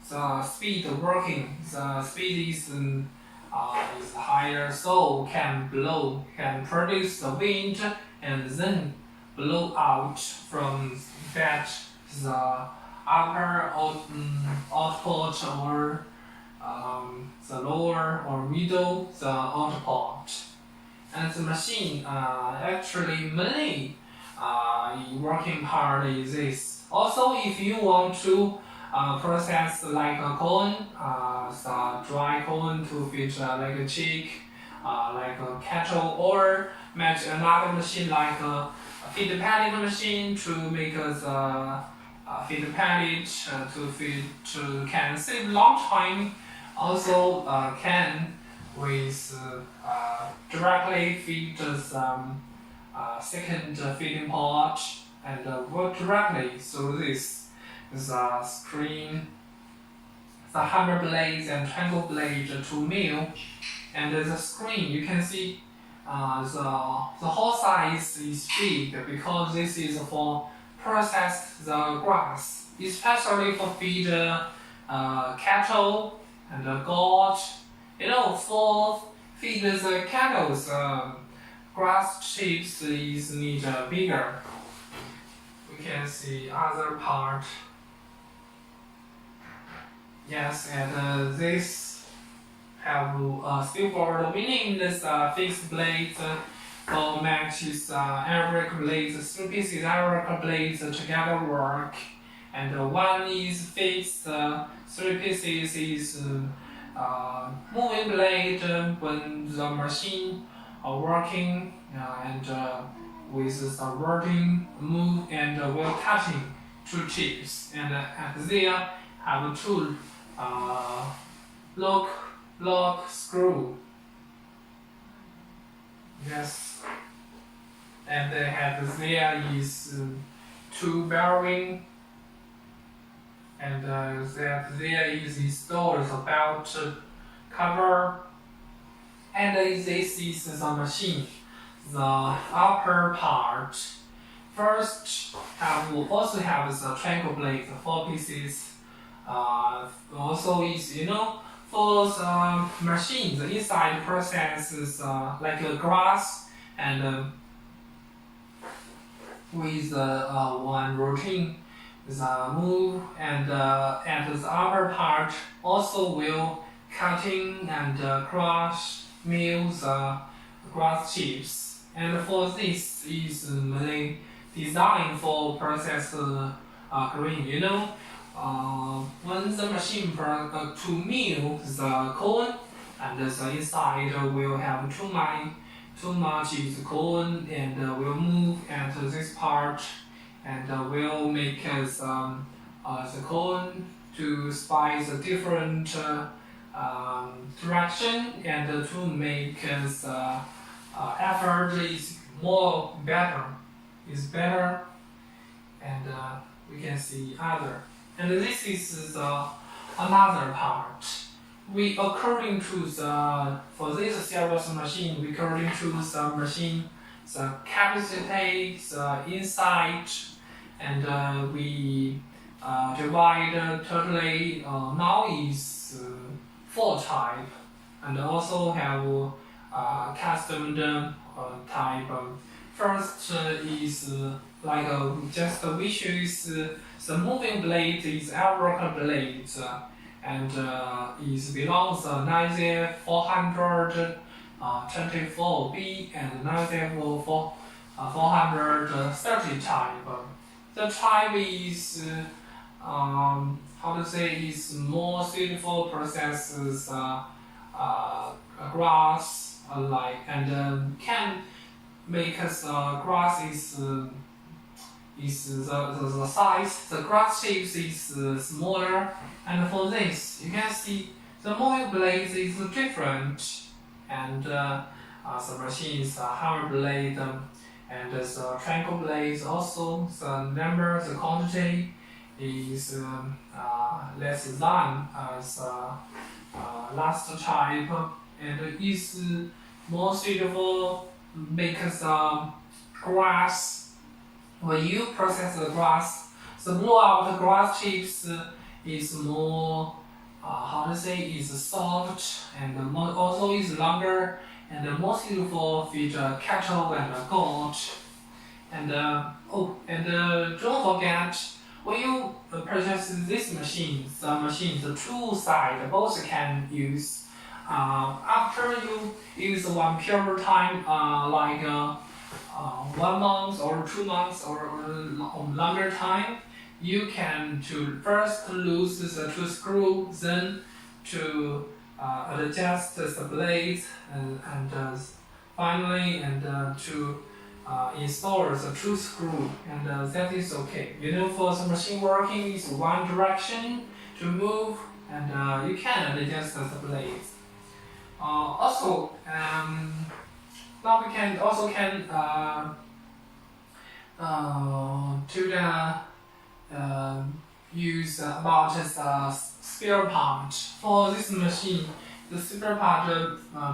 the speed working. The speed is higher, so can produce the wind and then blow out from that the upper output or the lower or middle the output. And the machine actually mainly working part is this. Also, if you want to process like a corn, the dry corn to feed like a chick, like a cattle, or match another machine like a feed pallet machine to make the feed pallet to can save long time. Also can with directly feed some second feeding pot and work directly through this the screen, the hammer blades and triangle blade to mill, and the screen you can see the whole size is big because this is for process the grass, especially for feed cattle and goat. For feed the cattle's grass chips is need bigger. We can see other part. Yes, and this have steel board, meaning this fixed blades for matches air brake blades, 3 pieces air brake blades together work, and one is fixed. 3 pieces is moving blade when the machine are working and with the working move and will cutting 2 chips, and there have 2 lock screw. Yes, and they have there is 2 bearing, and that there is installed the belt cover, and this is the machine. The upper part first also have the triangle blade, 4 pieces. Also is for the machine, the inside process is like a grass, and with one routine the move, and the upper part also will cutting and crush mill the grass chips. And for this is mainly designed for process green. When the machine to mill the corn, and the inside will have too much is corn, and will move at this part, and will make the corn to spice a different direction, and to make the effort is better, and we can see other. And this is another part. We according to for this series machine, according to the machine, the capacity, the inside, and we divide totally. Now is 4 type, and also have custom type. First is like just we choose the moving blade is air blade, and is belongs 9424B and 430 type. The type is how to say is more suitable processes grass like, and can make grass is the size, the grass shapes is smaller, and for this you can see the moving blades is different, and the machine is a hammer blade, and the triangle blades also the quantity is less than as last type, and is more suitable because grass. When you process the grass, the blowout grass chips is more how to say is soft, and also is longer and more suitable for feed cattle and goat. And don't forget, when you purchase this machine, the 2 sides both can use. After you use one period of time, like 1 month or 2 months or longer time, you can to first lose the 2 screws, then to adjust the blades, and finally to install the 2 screws, and that is okay. For the machine working is one direction to move, and you can adjust the blades. Also, now we can also use about the spare part for this machine. The spare part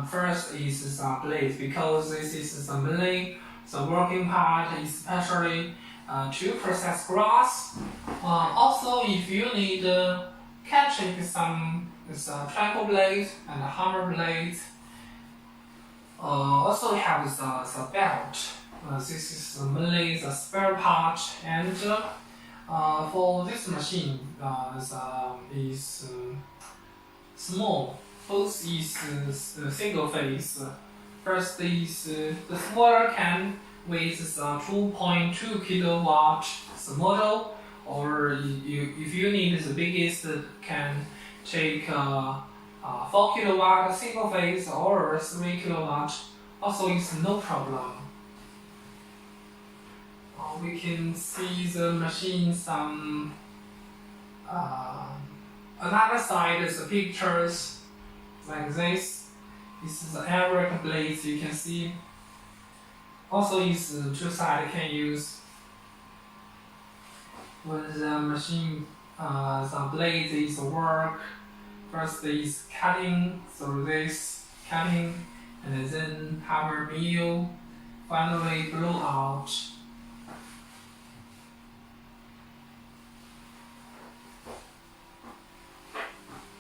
first is the blades, because this is mainly the working part, especially to process grass. Also, if you need catching some triangle blades and hammer blades, also have the belt. This is mainly the spare part, and for this machine is small. Both is single phase. First is the smaller can with 2.2 kilowatt. The model or if you need the biggest, can take 4 kilowatt single phase or 3 kilowatt. Also, it's no problem. We can see the machine some another side is the pictures like this. This is the average blades you can see. Also, it's two sides can use. When the machine, the blade is work, first is cutting through this cutting, and then hammer mill, finally blow out.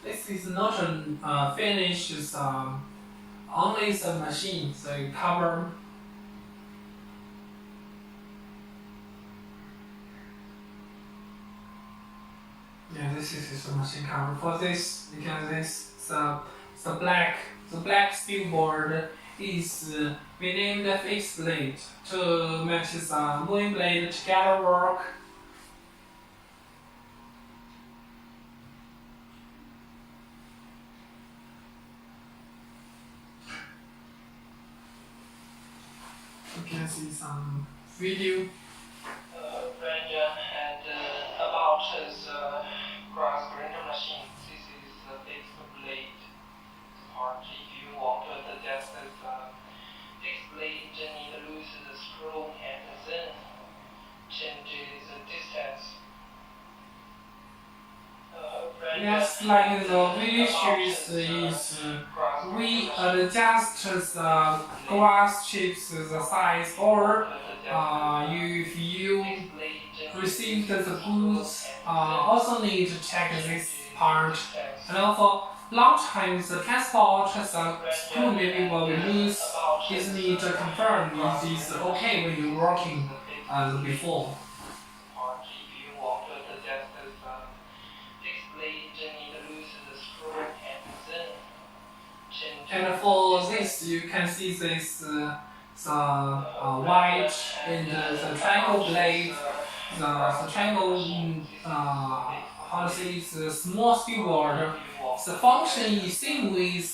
This is not a finish, it's only the machine, the cover. Yeah, this is the machine cover. For this, you can this the black steel board is we named the fixed blade to match the moving blade together work. You can see some video. And about the grass grinder machine, this is the fixed blade part. If you want to adjust the fixed blade, you need to loosen the screw and then change the distance. Yes, like the video shows is we adjust the grass chips the size, or if you received the goods, also need to check this part. And also, long times the transport the screw maybe will be loose. This need to confirm if it's okay when you're working before. And for this, you can see this the white and the triangle blade, the triangle how to say it's a small steel board. The function is same with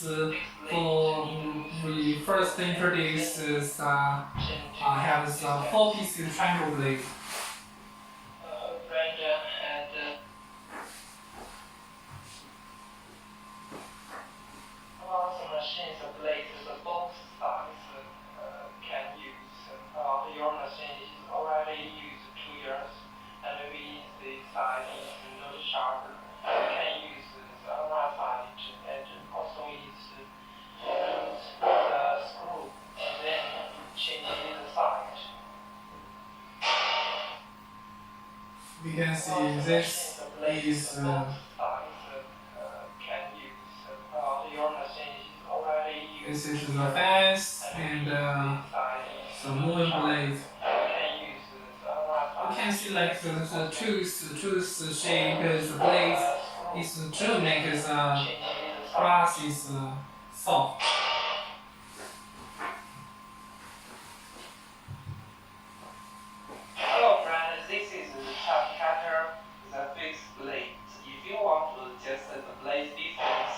for we first introduced have the 4-piece triangle blade. Machines and blades both sides can use. Your machine is already used 2 years, and maybe the side is not sharp. You can use the other side, and also use the screw, and then change the side. We can see this is this is the fence and the moving blade. You can see like the tooth shape is the blade is to make the grass is soft. Hello friends, this is the chop cutter, the fixed blade. If you want to adjust the blade distance,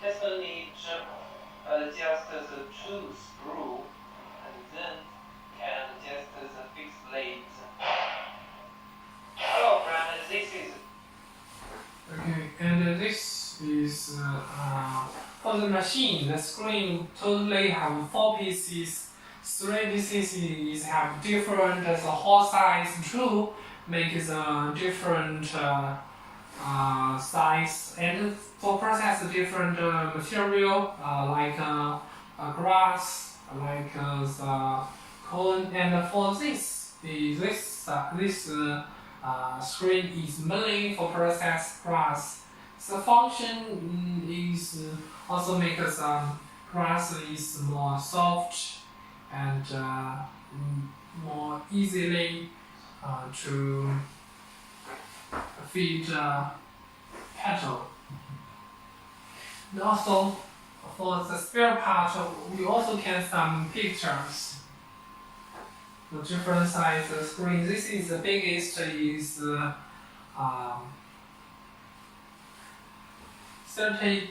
just need adjust the two screw and then can adjust the fixed blade. Hello friends, this is Okay, and this is for the machine. The screen totally have 4 pieces. 3 pieces have different the hole size too, makes a different size, and for process different material like grass, like the cone. And for this screen is mainly for process grass. The function is also make grass is more soft and more easily to feed cattle. And also for the spare part, we also can some pictures. The different size screen. This is the biggest is 30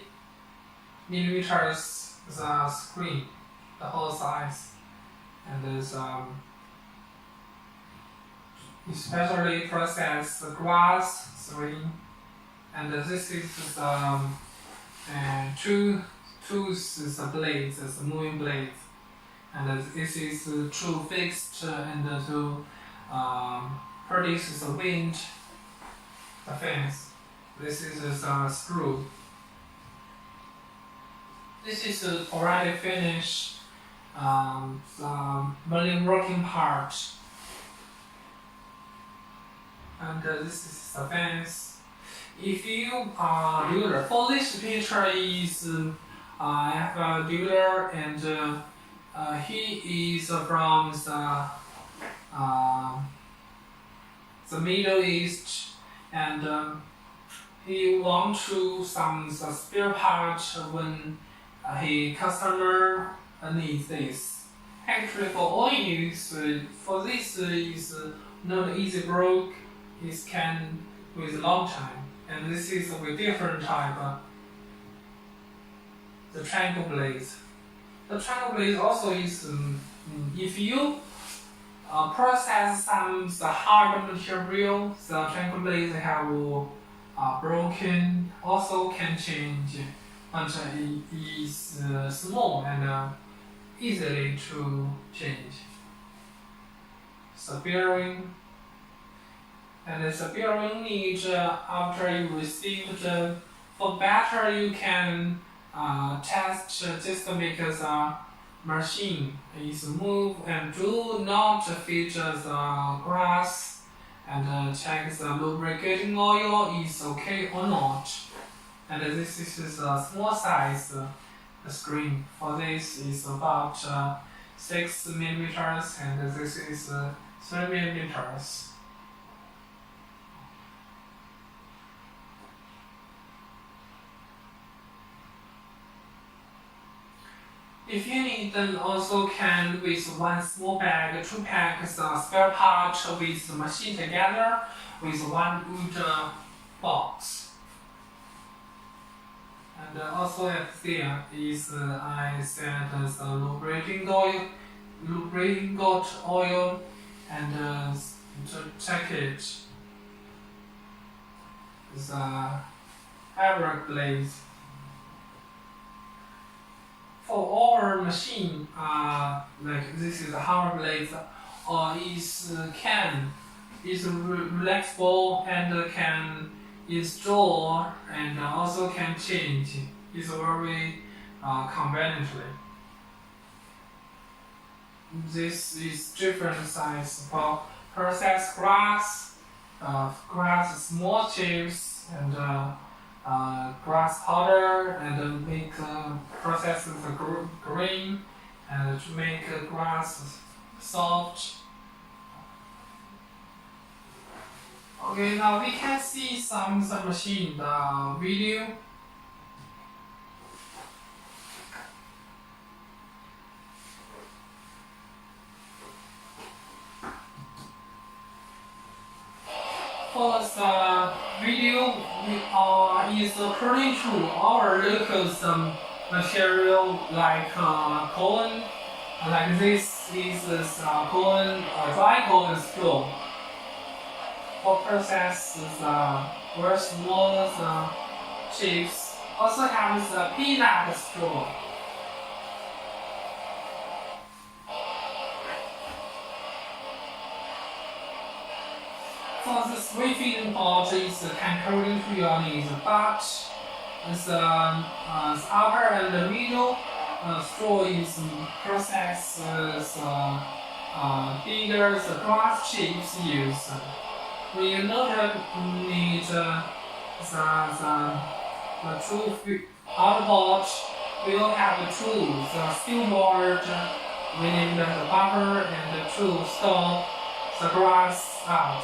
millimeters the screen, the whole size, and is especially process the grass screen, and this is two is the blades, the moving blades, and this is two fixed and to produce the wind, the fence. This is a screw. This is already finished the main working part, and this is the fence. If you are dealer, for this picture is I have a dealer, and he is from the Middle East, and he want to some spare part when he customer needs this. Actually, for oil for this is not easy broke. It can with long time, and this is with different type. The triangle blades. The triangle blade also is if you process some the hard material, the triangle blades have broken. Also can change, but it is small and easily to change. The bearing. And the bearing need after you receive for better you can test just to make the machine is move and do not feature the grass, and check the lubricating oil is okay or not. And this is a small size screen. For this is about 6 millimeters, and this is 3 millimeters. If you need, then also can with one small bag, 2 packs spare part with the machine together with one wood box. And also at there is I said the lubricating oil, and to check it the air blades. For our machine, like this is a hammer blade, is flexible and can install and also can change. It's very conveniently. This is different size for process grass, small chips, and grass powder, and make process the grain, and to make grass soft. Okay, now we can see some machine video. For the video is according to our local material like corn, like this is corn, dry corn straw. For process very small chips. Also have the peanut straw. For the sweet feeding pot is according to your needs, but the upper and the middle straw is processed bigger the grass chips used. We not need the two out pot. We will have two the steel board. We need the buffer and the two stop the grass out.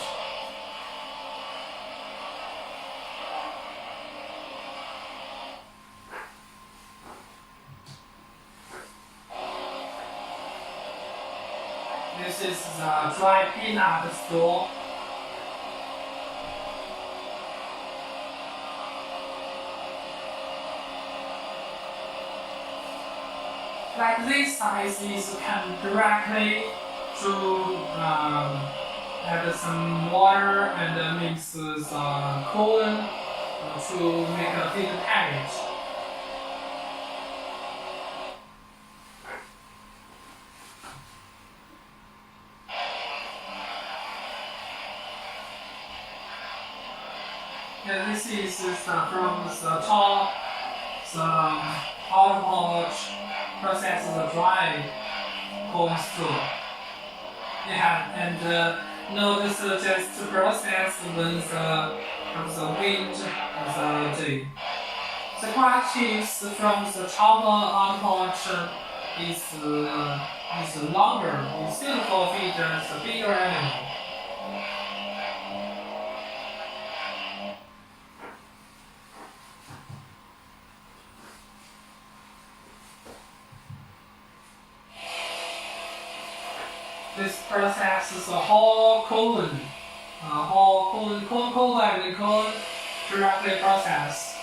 This is the dry peanut straw. like this size is can directly to add some water and mix some coolant to make a feed package. Yeah, this is from the top, the outer pouch process the dry corn straw. Yeah, and notice just to process when the wind the day. The crack chips from the chopper outer pouch is longer, it's suitable for the bigger animal. This process is a whole colon and colon directly process.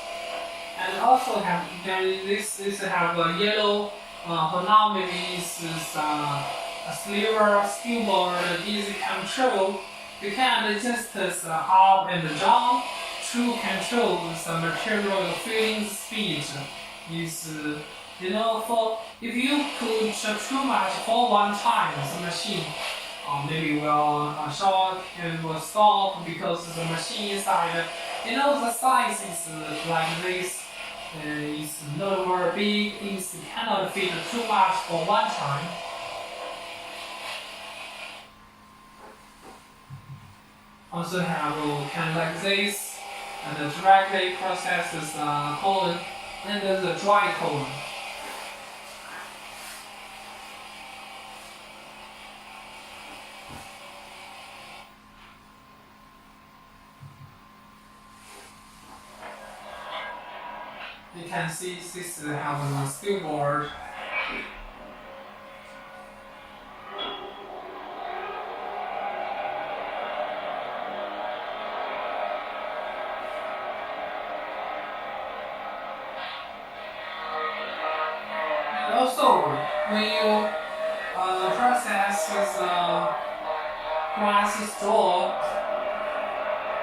And also have this have a yellow phenomenon is a sliver skewboard easy control. You can adjust up and down to control the material filling speed. Is for if you put too much for one time, the machine maybe will shock and will stop because the machine inside, the size is like this. It's not very big. It cannot fit too much for one time. Also have a can like this, and directly processes colon and the dry colon. You can see this have a steel board. And also, when you process the glass straw,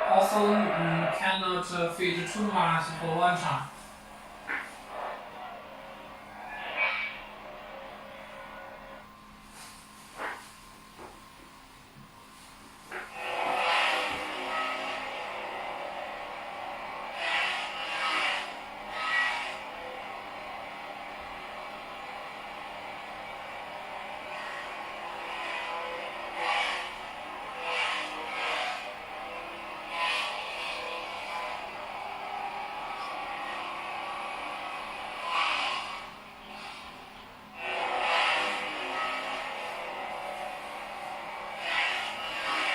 also cannot feed too much for one time.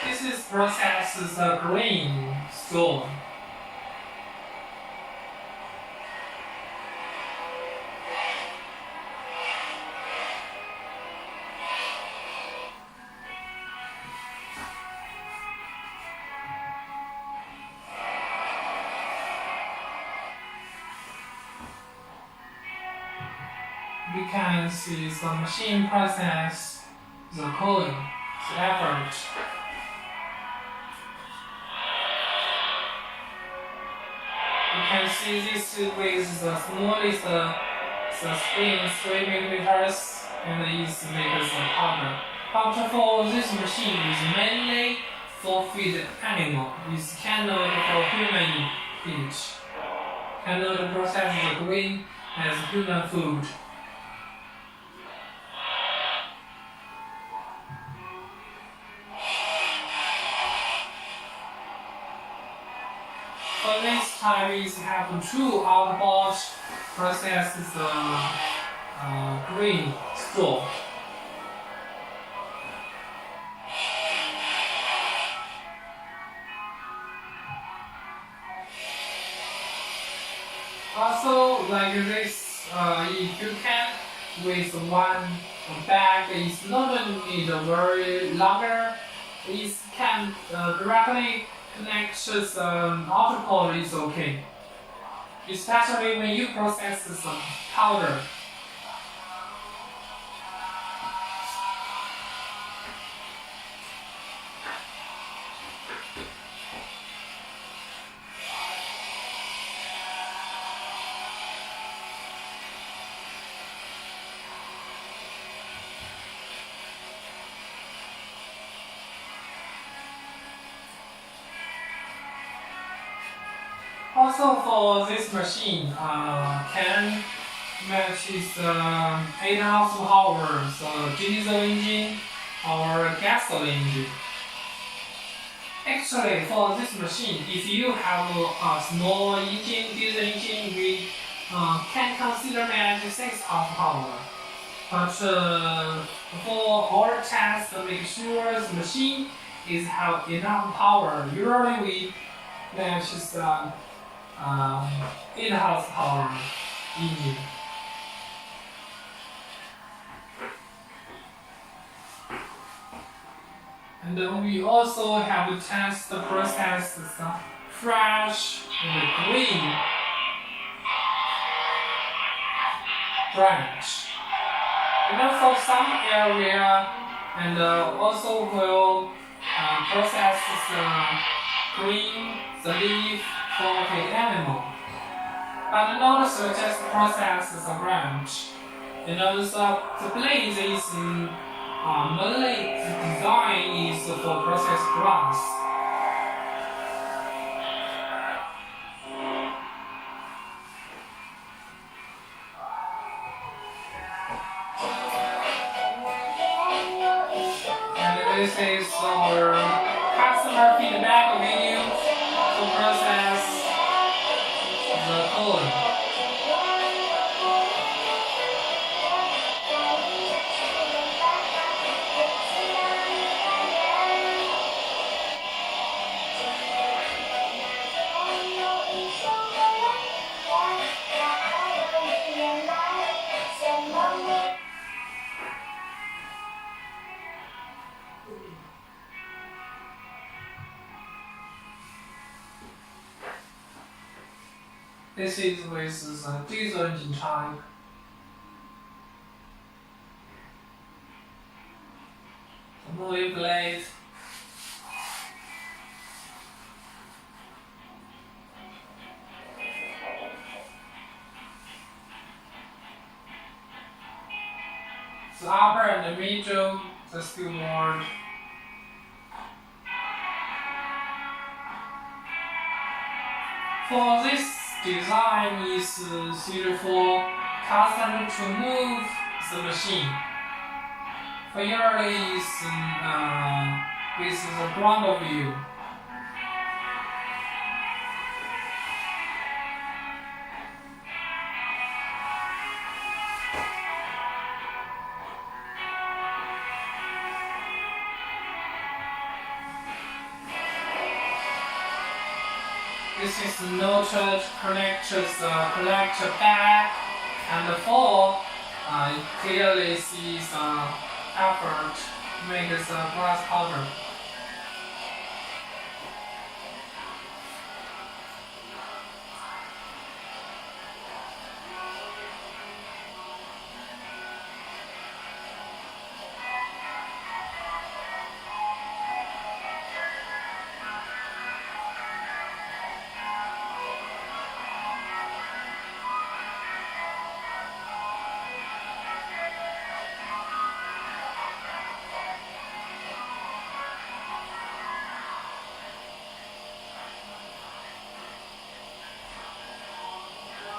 This is processes the grain straw. We can see the machine process the code, the effort. You can see this with the smallest the screen 3 millimeters and is makes the powder. But for this machine is mainly for feed animal. It cannot for human feed. Cannot process the grain as human food. For this time is have two outboard processes grain straw. Also, like this, if you can with one bag, it's not need very longer. It can directly connect the outer port is okay. Especially when you process some powder. also for this machine, can match its 8 horsepower, so diesel engine or gasoline engine. Actually, for this machine, if you have a small engine, diesel engine, we can consider match 6 horsepower. But for our test to make sure the machine is have enough power, usually we match 8 horsepower engine. And then we also have to test the process fresh and green branch. And then for some area, and also will process the green, the leaf for the animal. But not just process the branch. You know, the blade is mainly the design is for process grass. And this is our customer feedback video to process the code. This is with the diesel engine type. The moving blade. The upper and the middle, the steel board. For this design is suited for customer to move the machine. Fairly is with the ground view. This is noted connect the collector back and for clearly see the effort to make the glass powder.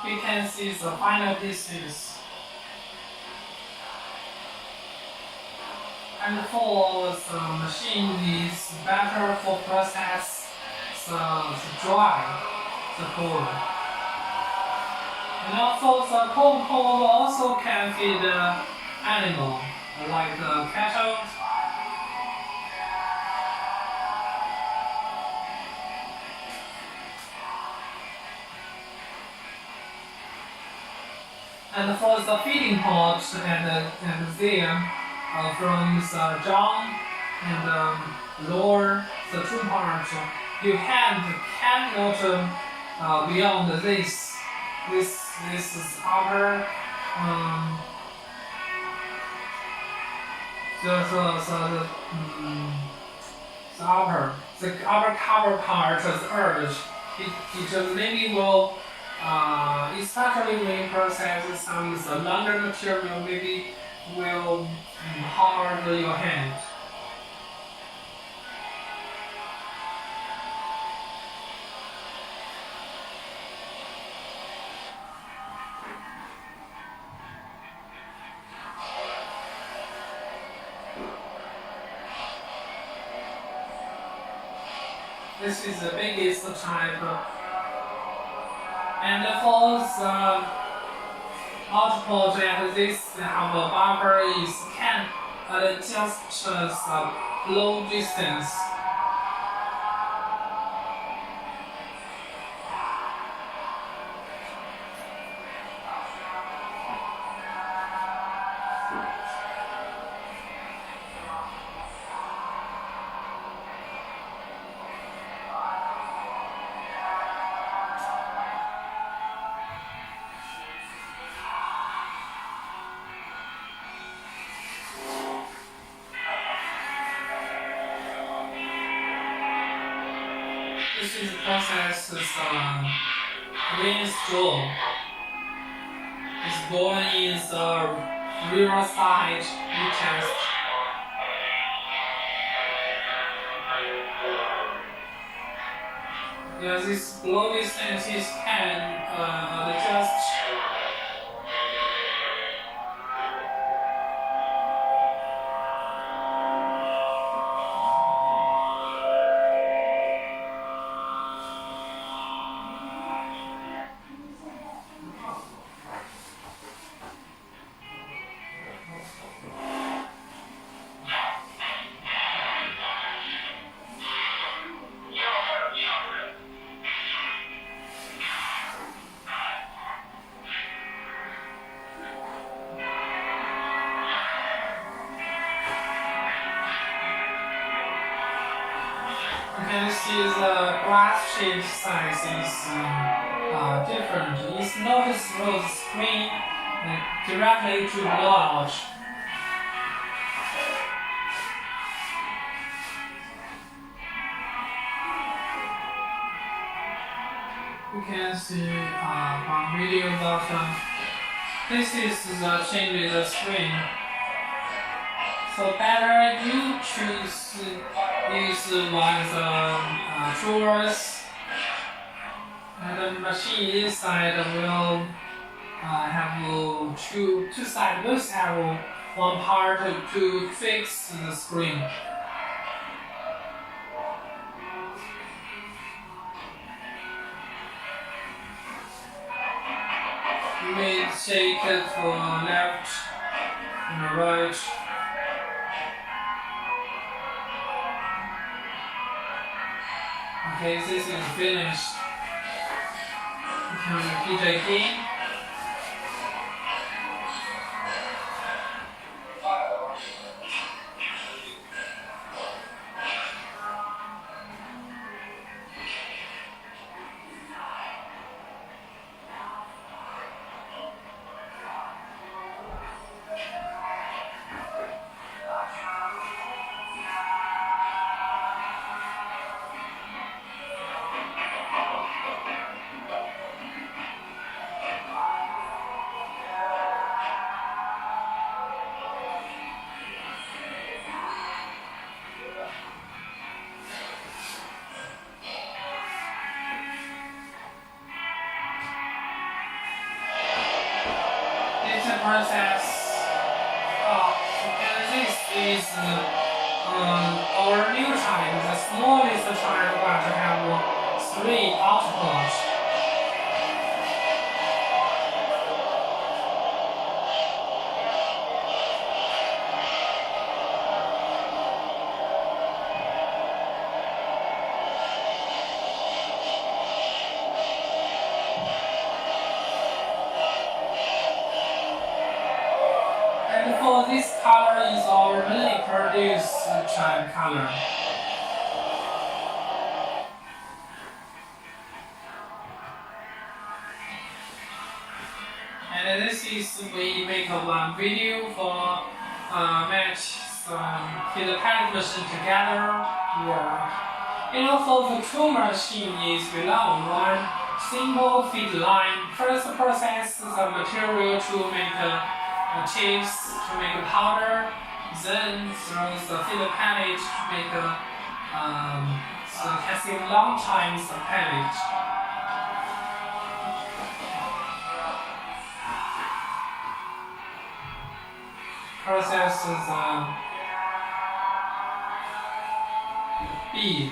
We can see the final pieces. And for the machine is better for process the dry, the cold. And also the cold also can feed animal like cattle. And for the feeding pot and there from the jaw and lower the two parts, your hand cannot beyond this. This is upper the upper cover part of the earth. It maybe will. Especially when you process some of the longer material, maybe will hard your hand. This is the biggest type. And for the output at this have a buffer is can adjust the flow distance. This is the process rinse straw. It's born in the riverside test. Yeah, this flow distance is can adjust. Okay, this is glass sheet size is different. It's not through the screen directly to blowout. You can see from video button. This is the change in the screen. So better you choose this one the drawers, and the machine inside will have two sides. Both have one part to fix the screen. You may shake it for left and right. Okay, this is finished. You can repeat again. Process. And this is our new type, the smallest type, but have 3 outputs. For this color is our newly produced tribe color. And this is we make one video for match the pallet machine together work. For the two machine is below one simple feed line. First process the material to make chips, to make powder, then through the feed pallet to make so can save long time the pallet. Process the bead.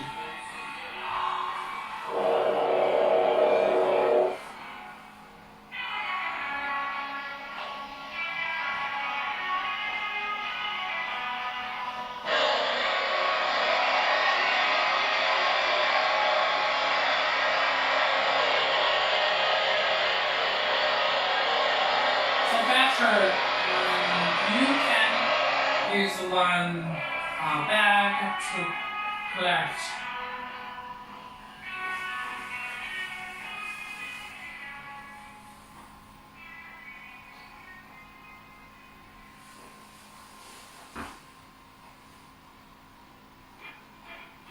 structure, you can use one bag to collect.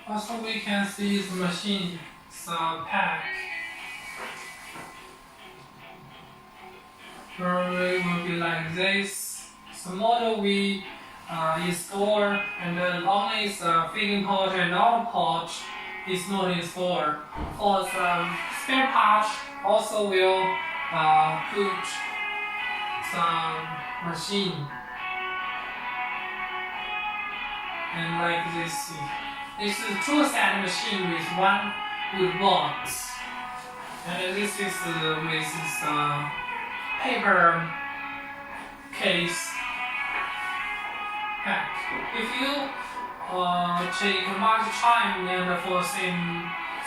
Also, we can see the machine's pack. Probably will be like this. The model we install, and then only the feeding pot and outer pot is not installed. For the spare part, also will put some machine. And like this is a two-set machine with one wood box. And this is with paper case pack. If you take much time and foresee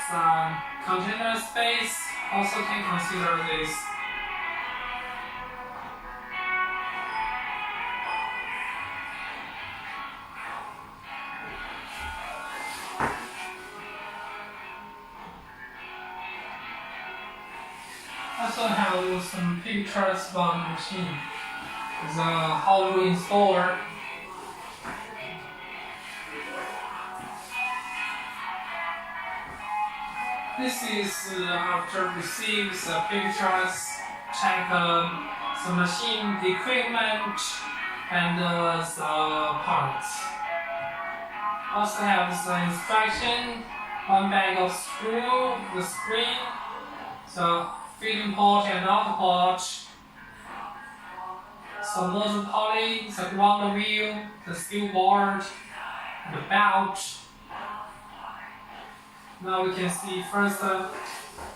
some container space, also can consider this. Also have some pictures about the machine. How to install. This is after receive the pictures, check the machine equipment and the parts. Also have the instruction, one bag of screw, the screen, the feeding pot and outer pot, the motor pulley, the ground wheel, the steel board, the belt. Now we can see first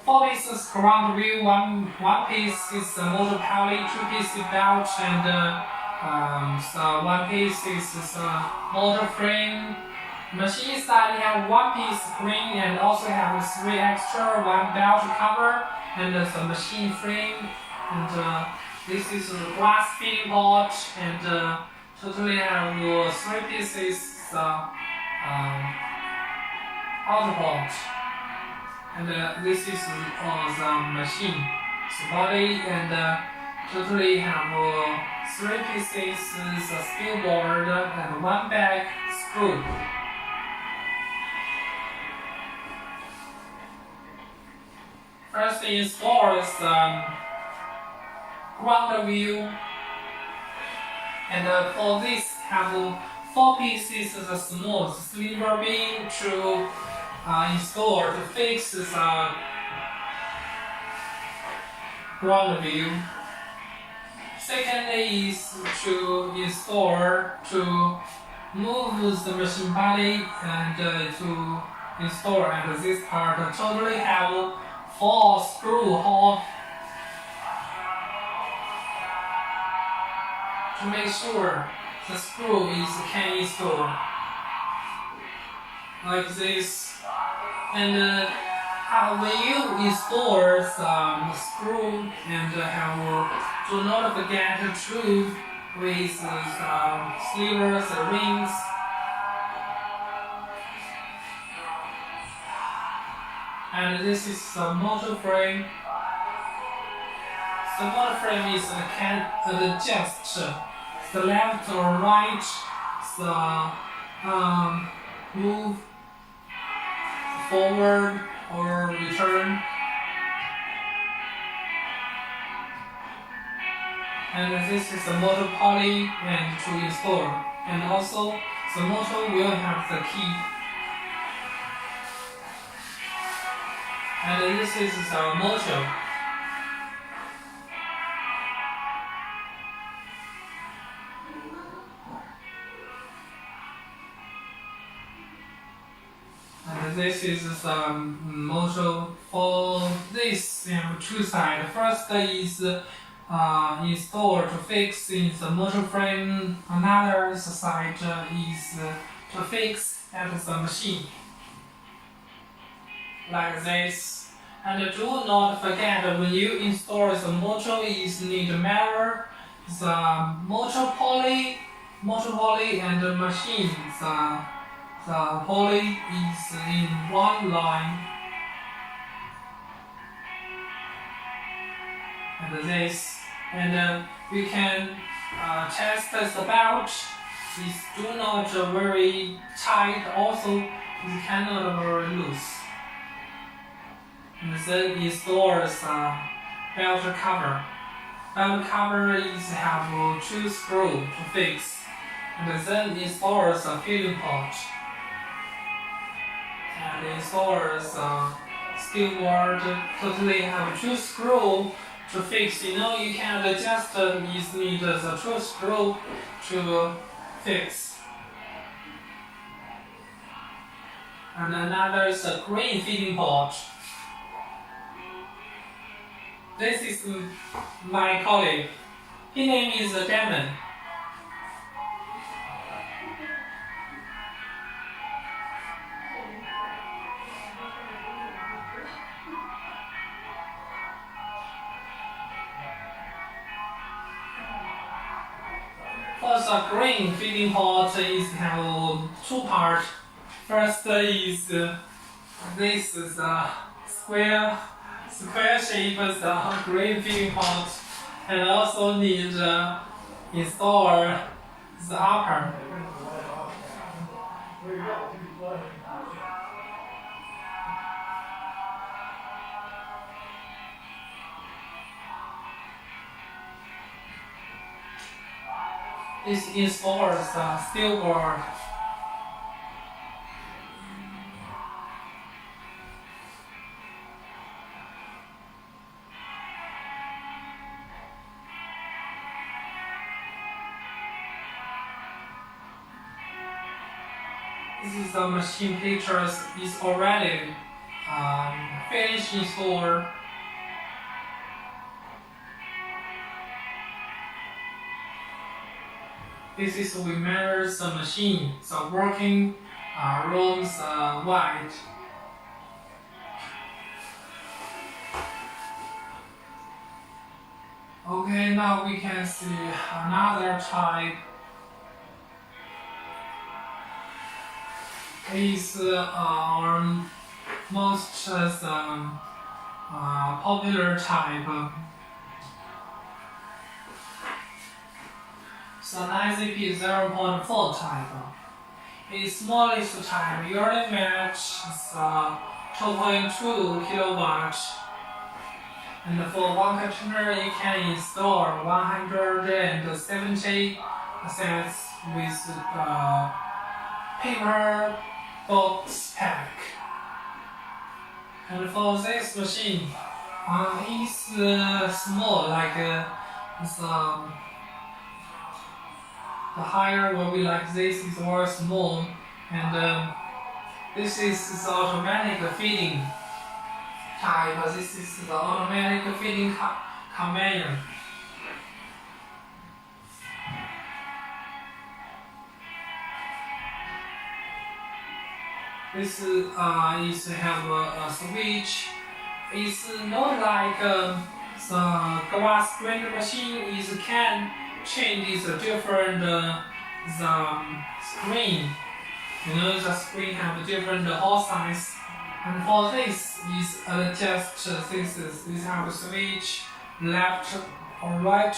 4 pieces ground wheel, one piece is the motor pulley, 2 pieces belt, and so 1 piece is the motor frame. Machine inside have 1 piece screen and also have 3 extra, 1 belt cover and the machine frame. And this is the glass feeding pot, and totally have 3 pieces outer pot. And this is the machine, the body, and totally have 3 pieces, a steel board, and 1 bag screw. First install is ground wheel, and for this have 4 pieces of small silver beam to install to fix the ground wheel. Secondly is to install to move the machine body and to install, and this part totally have 4 screw holes to make sure the screw can install like this. And when you install some screw, and do not forget to with some slivers and rings. And this is the motor frame. The motor frame can adjust the left or right, the move forward or return. And this is the motor pulley and to install. And also the motor will have the key. And this is our motor. And this is the motor. For this, we have 2 sides. First is installed to fix in the motor frame. Another side is to fix at the machine. Like this. And do not forget, when you install the motor, is need to measure the motor pulley and the machine, the pulley is in one line, and this, and we can test the belt. It's do not very tight, also it cannot very loose. And then installs belt cover. Belt cover is have 2 screws to fix, and then installs a filling pot. And installs steel board totally have 2 screws to fix. You know, you can adjust is need the 2 screws to fix. And another is a green feeding pot. This is my colleague. His name is Damon. First, a green feeding pot is have 2 parts. First is this is a square shape of the green feeding pot, and also need install the upper. This installs the steel board. This is the machine pictures. Is already finished installed. This is we measure the machine, the working rooms wide. Okay, now we can see another type. Is our most popular type. The ICP 0.4 type. Its smallest type usually matches 2.2 kilowatt. And for one container, you can install 170 sets with paper box pack. And for this machine, it's small, like the higher will be like this, is very small, and this is the automatic feeding type. This is the automatic feeding conveyor. This is have a switch. It's not like the glass grinder machine is can change the different the screen. You know, the screen have different hole size. And for this is adjust this have a switch left or right.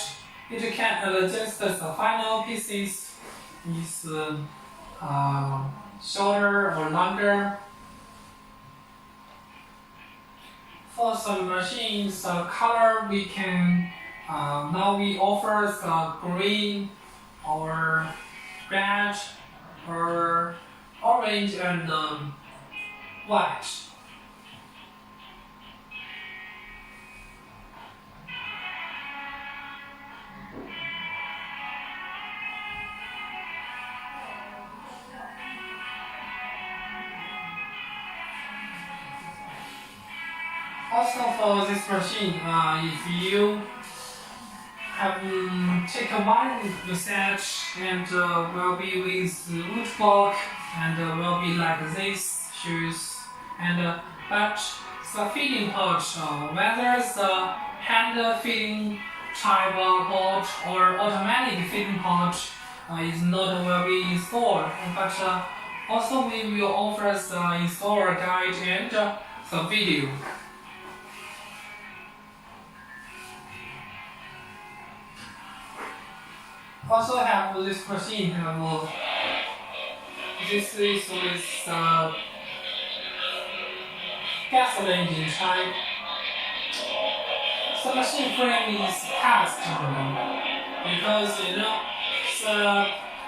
It can adjust the final pieces is shorter or longer. For some machines, the color we can now we offer the green or red or orange and white. Also for this machine, if you have take one set and will be with wood block and will be like this shoes, and but the feeding pouch, whether the hand feeding chipper pot or automatic feeding pot is not will be installed, but also we will offer the installer guide and the video. Also have this machine have this is with gasoline engine type. The machine frame is cast because the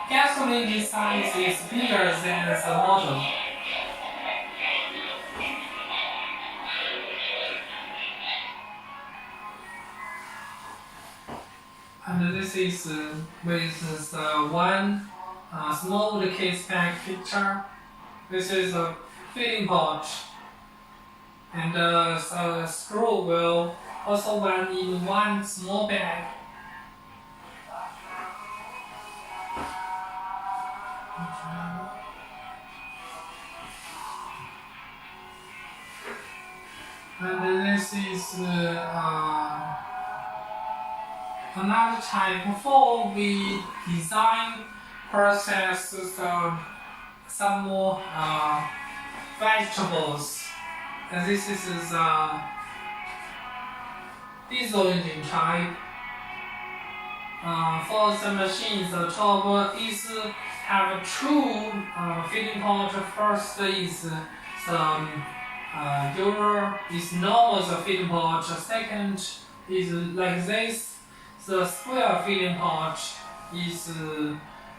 gasoline engine size is bigger than the motor. And this is with the one small case pack picture. This is a feeding pot, and the screw will also run in one small bag. And this is another type. Before we design, process some more vegetables. And this is the diesel engine type. For the machines, the top is have two feeding pot. First is the Euro is normal the feeding pot. Second is like this. The square feeding pot is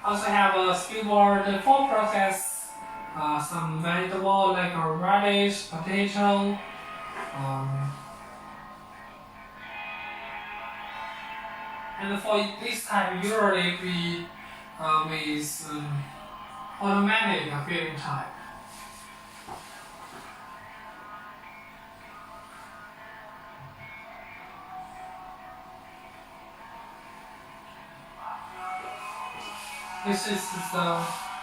also have a skewboard for process some vegetable like a radish, potato. And for this type, usually we with automatic feeding type. This is the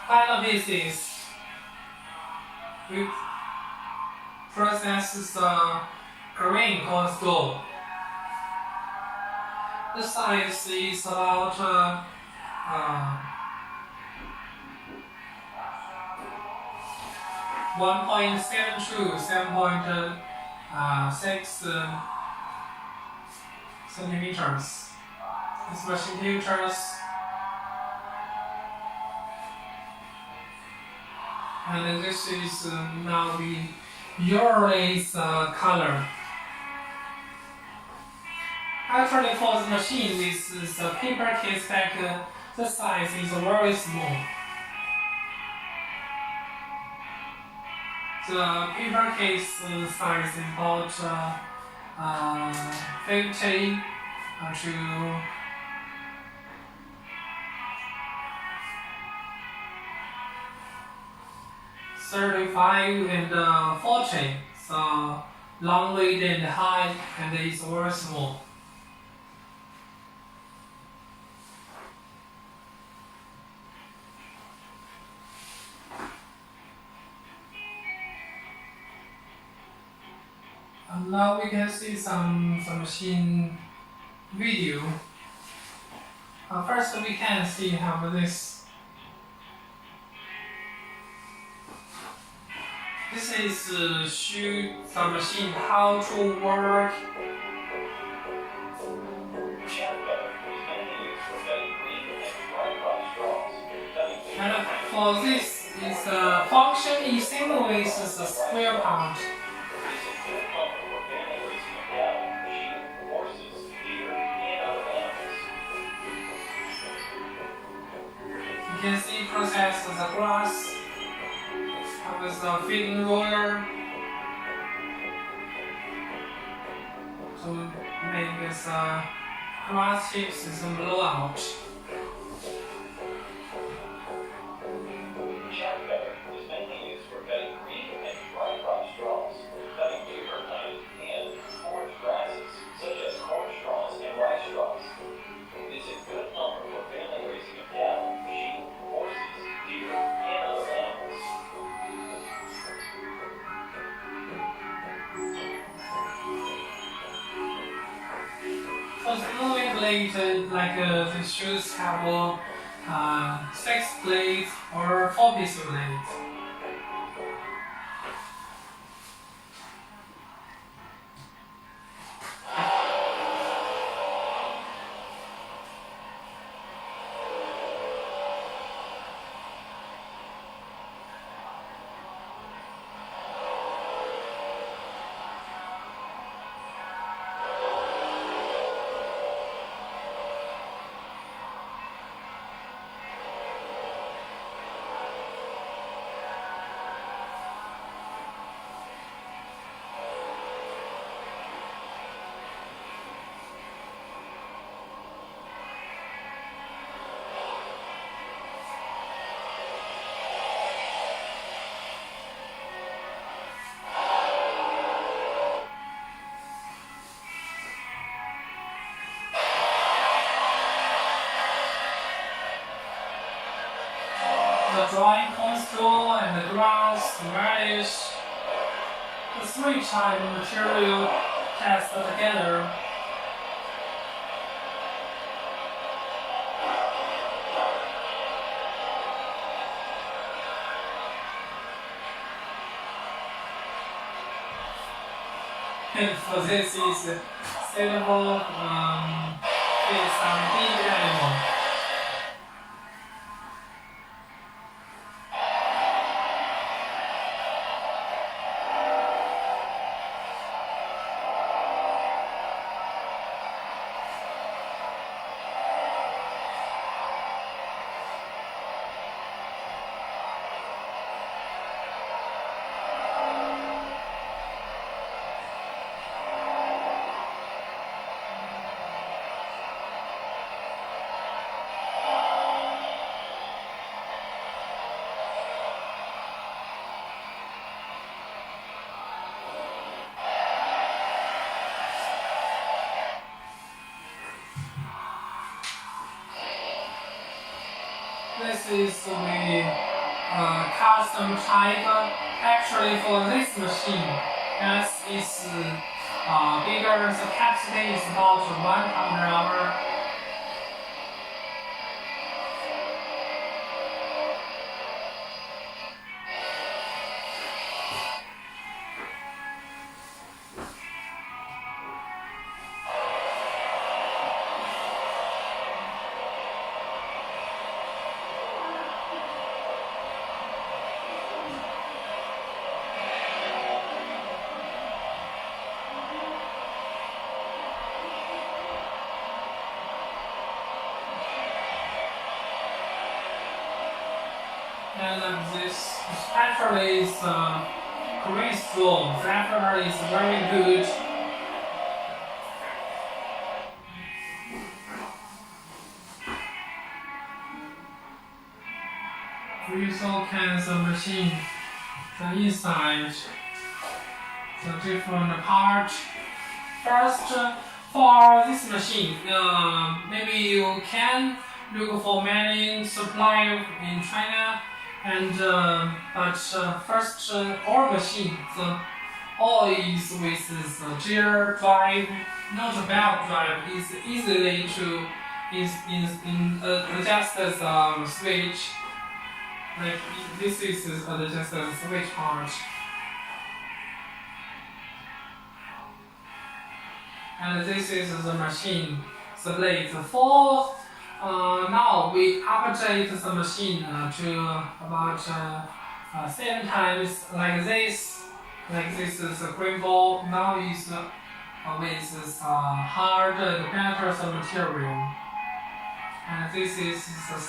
final pieces. We process the grain called store. The size is about 1.72, 7.6 centimeters. This machine filters. And this is now the Euro's color. Actually, for the machine with the paper case pack, the size is very small. The paper case size is about 50 to 35 and 40, so long weight and high, and it's very small. And now we can see some machine video. First we can see how this. This is show the machine how to work. And for this is the function is same way as the square part. You can see process the grass. With the feeding roller to make this grass chips and blow out. Chopper is mainly used for cutting green and dry crop straws, cutting deer plant and forage grasses such as corn straws and rice straws. It's a good number for family raising of cattle, sheep, horses, deer, and other animals. For moving blade, the shoes have 6 blades or 4-piece blades. The drying cornstalk and the grass, the radish, the 3 type material tested together. And for this is suitable with some big animal. This is the custom type. Actually, for this machine, as it's bigger, the capacity is about 100 hours. And this actually is green straw. The after is very good. We also can the machine, the inside, the different part. First, for this machine, maybe you can look for many suppliers in China. And but first, our machine, the all is with the gear drive, not a belt drive. It's easily to adjust the switch. Like this is just a switch part. And this is the machine, the blade. For now we update the machine to about 7 times like this. Like this is a green ball. Now is with this hard and better material. And this is the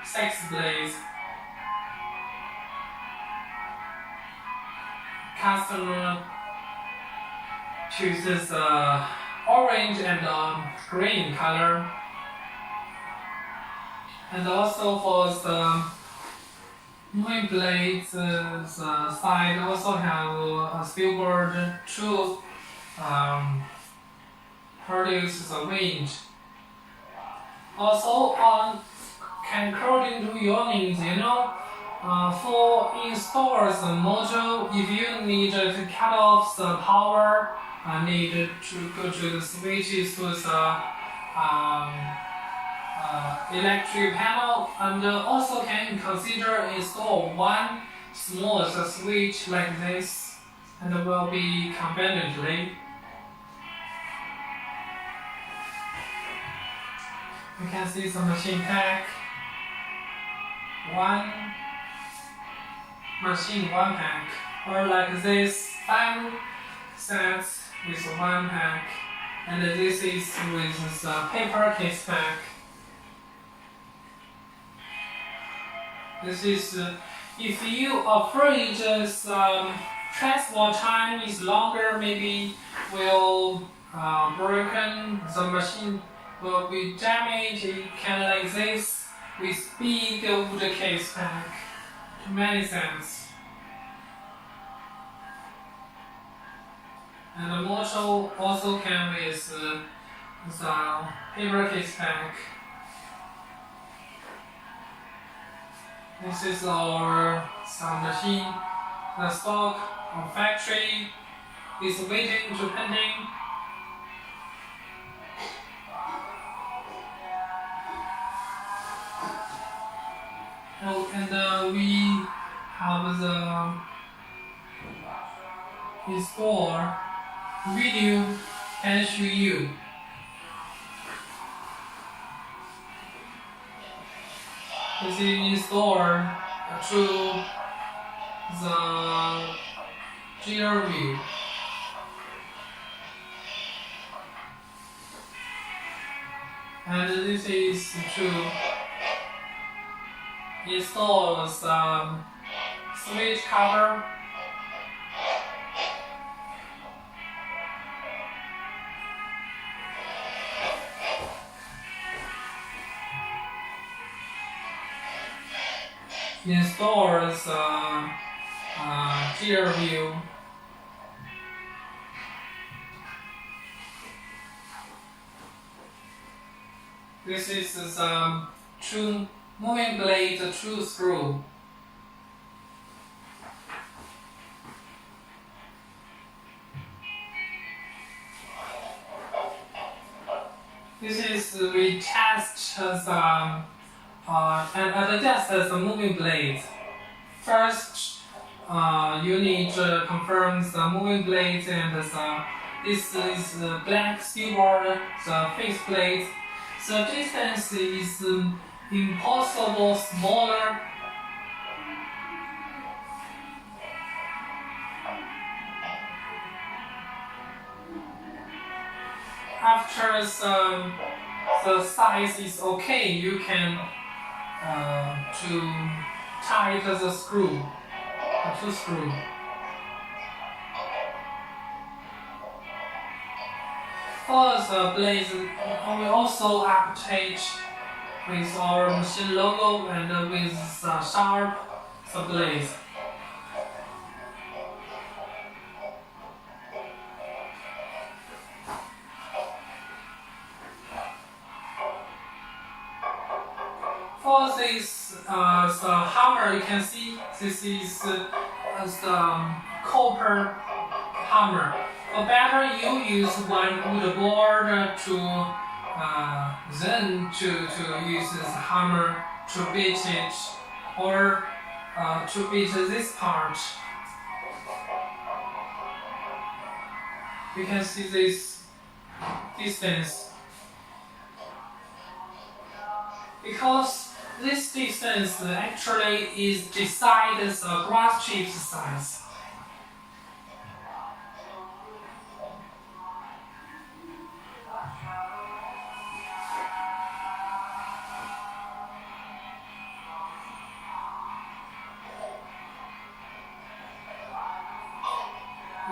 6 blades. Customer chooses orange and green color. And also for the moving blades, the side also have a silver to produce the wind. Also, according to your needs, for install the module, if you need to cut off the power, need to go to the switches to the electric panel, and also can consider install one small switch like this, and will be conveniently. You can see the machine pack. One pack, or like this 5 sets with one pack, and this is with the paper case pack. This is if you afraid transport time is longer, maybe will broken, the machine will be damaged. You can like this with big wood case pack. Many cents. And the motor also came with the paper case pack. This is our some machine. The stock of factory is waiting to pending. And we have the install video can show you. This is installed through the gear view. And this is to install some switch cover. Installs gear view. This is the true moving blade true screw. This is we test the and adjust the moving blade. First, you need to confirm the moving blade and this is the black silver, the face plate. The distance is impossible smaller. After the size is okay, you can to tight the screw, the two screw. For the blades, we also attach with our machine logo and with the sharp the blades. For this the hammer, you can see this is the copper hammer. For better, you use one wood board to then to use this hammer to beat it, or to beat this part. You can see this distance. Because this distance actually is decides the grass chip's size.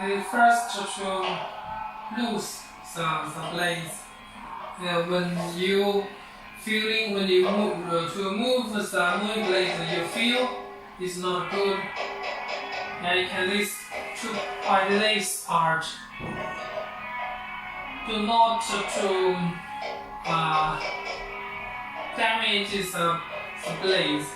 We first to loose the blades. When you move the moving blade, you feel it's not good. And you can by this part. Do not damage the blades.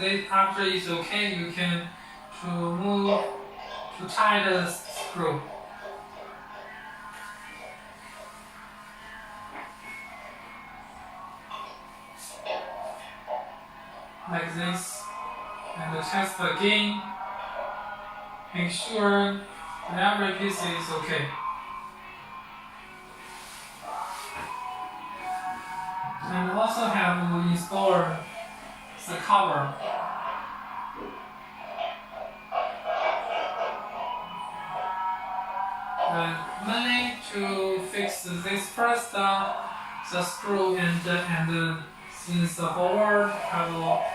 this after it's okay, you can to tie the screw. Like this, and test again. Make sure that every piece is okay. And also have to install the cover. Mainly to fix this first, the screw and since the forward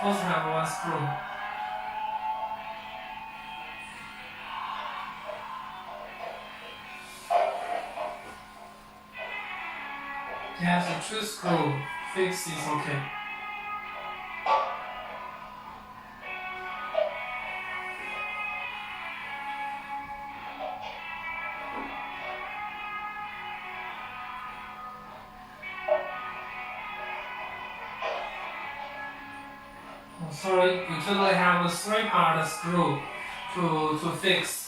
also have one screw. You have to two screw fix is okay. Oh, sorry, you totally have a 3-part screw to fix.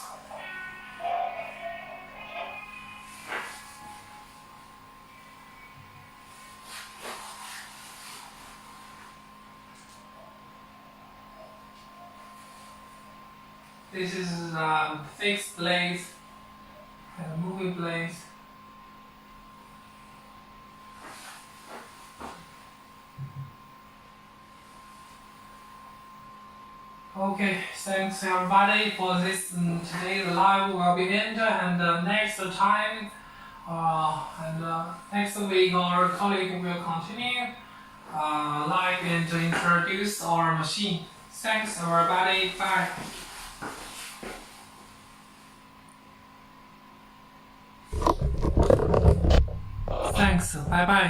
This is fixed blade and moving blade. Okay, thanks everybody for this. Today's live will be ended, and next time, next week our colleague will continue live and introduce our machine. Thanks everybody. Bye. Thanks. Bye bye.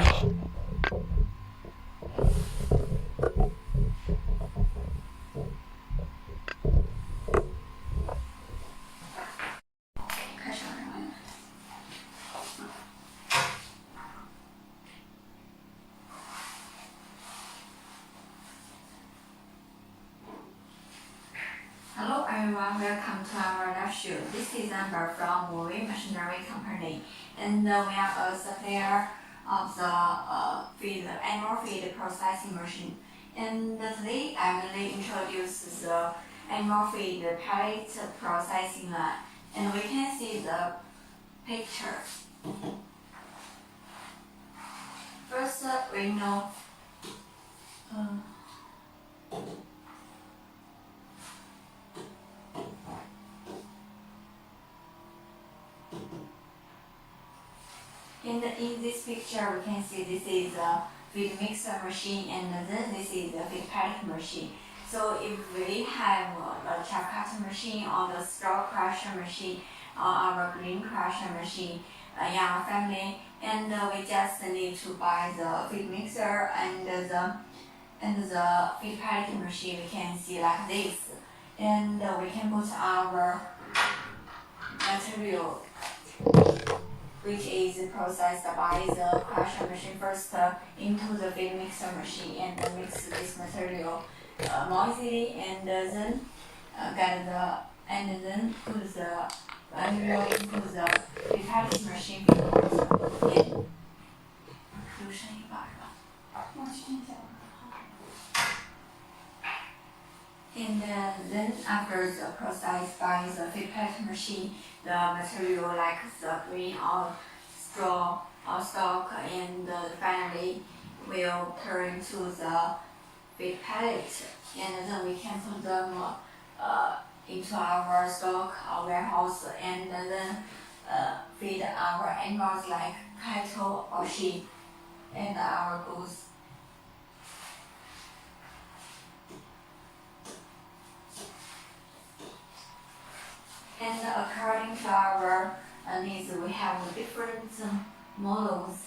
Hello everyone, welcome to our live show. This is Amber from Weiwei Machinery Company, and we are a supplier of the animal feed processing machine. And today I will introduce the animal feed pellet processing line, and we can see the picture. First, we know. In this picture, we can see this is a feed mixer machine, and then this is the feed pellet machine. So if we have a chop cutter machine or the straw crusher machine or our green crusher machine in our family, and we just need to buy the feed mixer and the feed pellet machine, we can see like this, and we can put our material, which is processed by the crusher machine first into the feed mixer machine, and then mix this material noisily, and then put the material into the feed pellet machine. 有声音吧，是吧？我去听一下。And then after the process by the feed pellet machine, the material like the green or straw or stalk, and finally will turn to the feed pellet, and then we can put them into our stock or warehouse, and then feed our animals like cattle or sheep and our goats. And according to our needs, we have different models.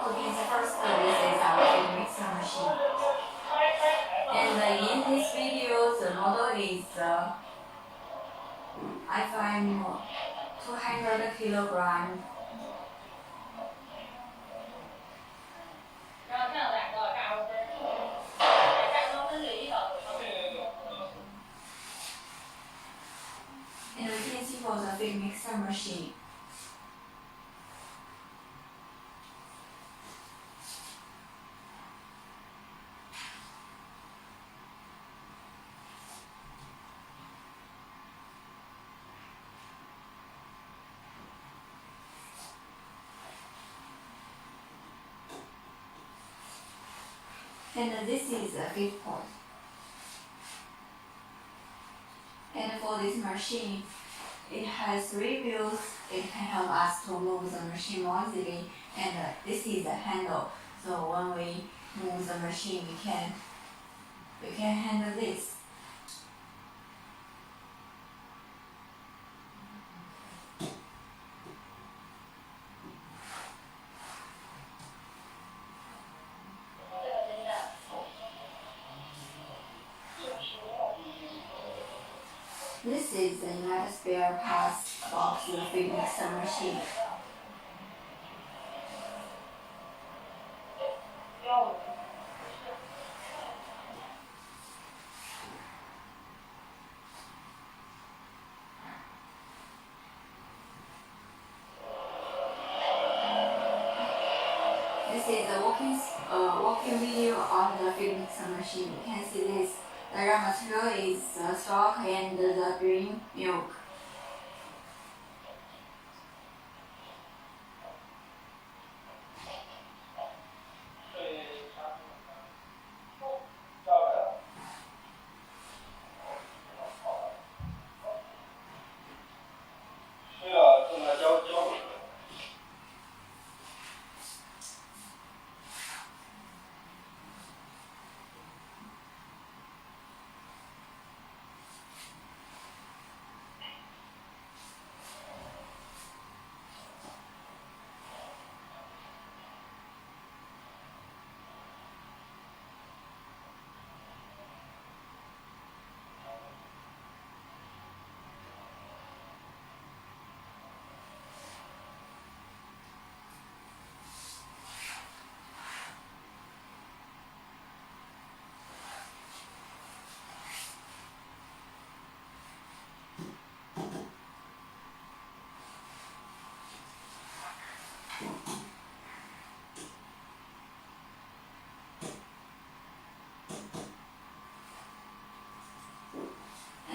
Okay, so first this is our feed mixer machine. And in this video, the model is FM 200 kilogram. machine. And this is a feed port. And for this machine, it has 3 wheels. It can help us to move the machine more easily. And this is a handle. So when we move the machine, we can handle this. This is the United spare parts box of the feed mixer machine. This is a walking video of the feed mixer machine. You can see this. The raw material is the stock and the green milk.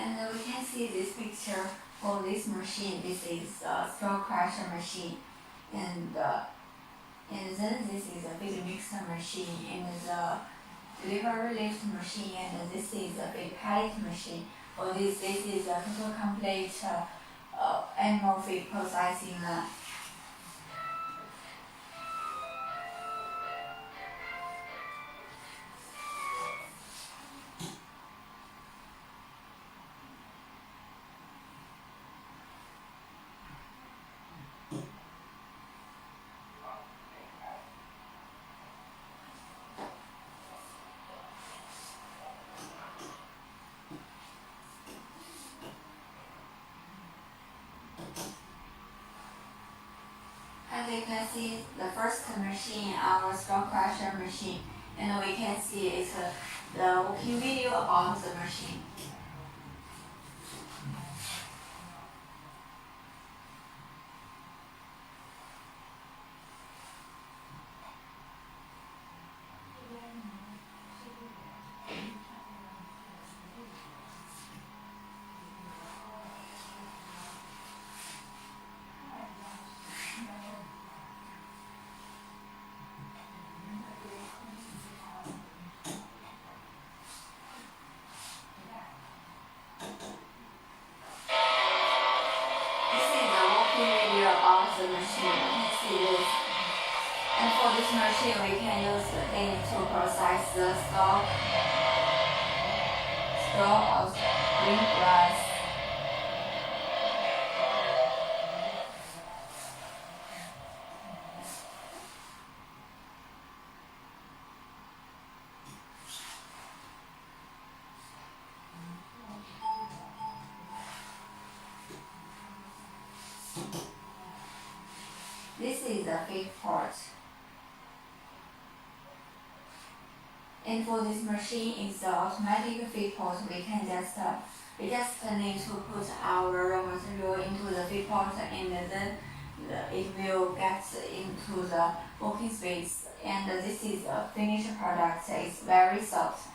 And we can see this picture for this machine. This is a straw crusher machine, and then this is a big mixer machine, and the delivery lift machine, and this is a big pallet machine. For this is a total complete animal feed processing line. As you can see, the first machine, our straw crusher machine, and we can see it's the walking video about the machine. The machine, you can see this. And for this machine, we can use it to process the straw of green grass. This is a feed port. And for this machine, it's the automatic feed pot. We just need to put our raw material into the feed pot, and then it will get into the working space. And this is a finished product. It's very soft.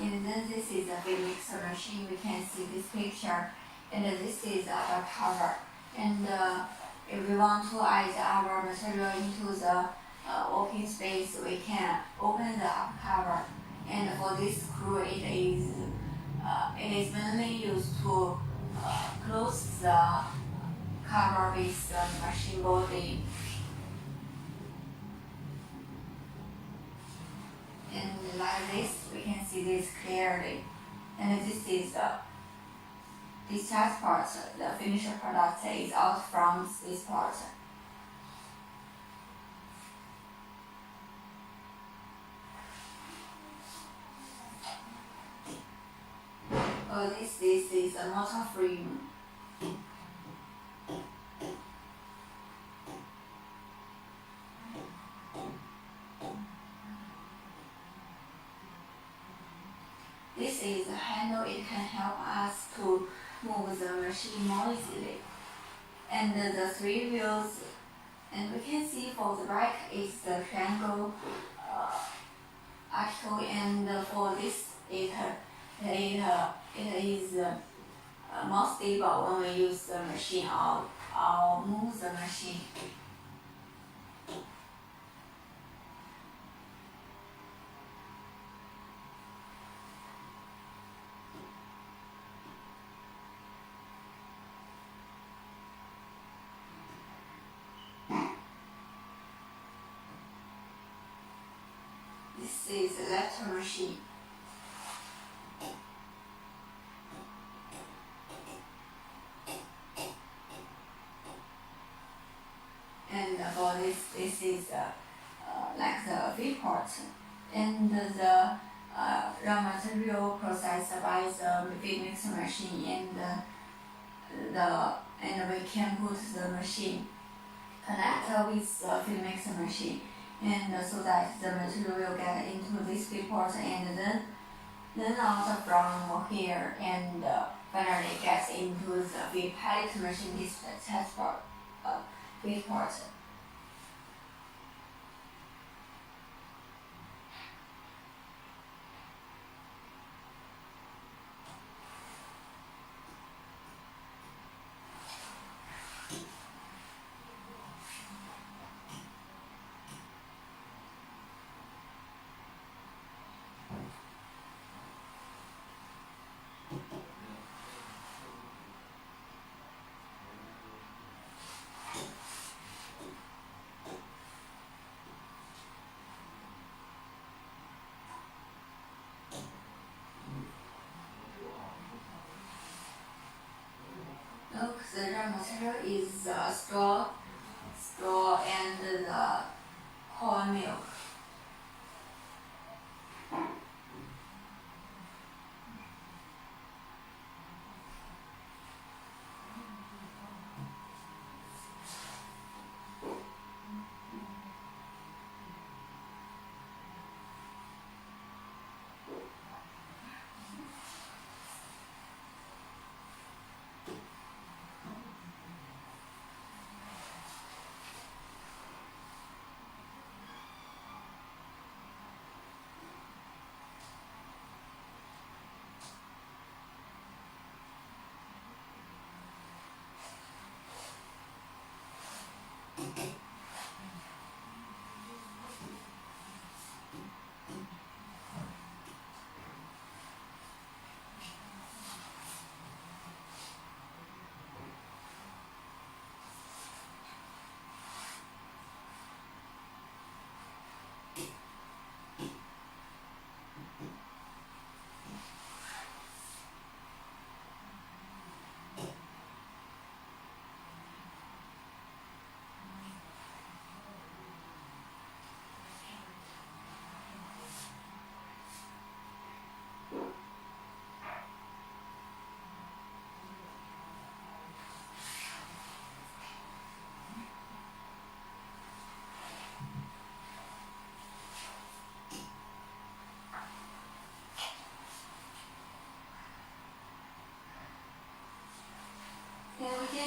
And then this is a big mixer machine. We can see this picture. And this is a cover. And if we want to add our material into the working space, we can open the cover. And for this screw, it is mainly used to close the cover with the machine body. And like this, we can see this clearly. And this is the discharge part. The finished product is out from this part. This is a motor frame. This is a handle. It can help us to move the machine more easily. And the three wheels, and we can see for the back is the triangle article, and for this it is more stable when we use the machine or move the machine. This is a letter machine. And for this is like the feed pot, and the raw material processed by the feed mixer machine, and we can put the machine connect with the feed mixer machine, and so that the material will get into this feed pot, and then out from here, and finally gets into the feed pallet machine, this test part. Feed pot. Look, the raw material is straw and the corn milk.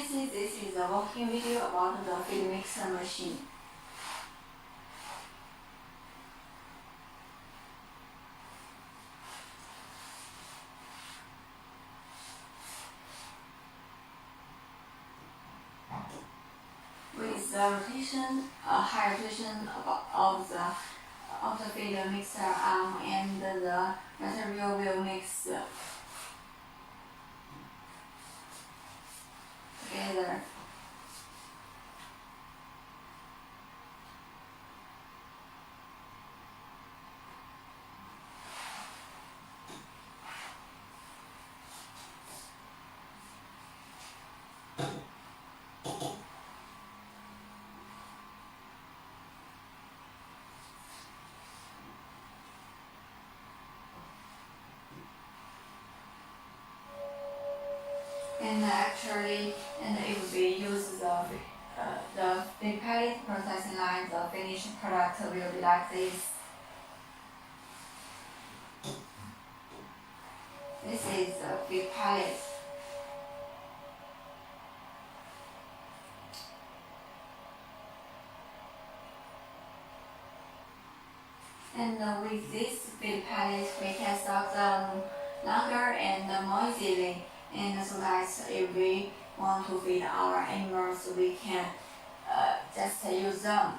can see this is a working video about the feed mixer machine. With the rotation, high rotation of the feed mixer arm, and the material will mix together. And actually, if we use the feed pellet processing line, the finished product will be like this. This is the feed pellet. And with this feed pellet, we can stock them longer and more easily. And so that if we want to feed our animals, we can just use them.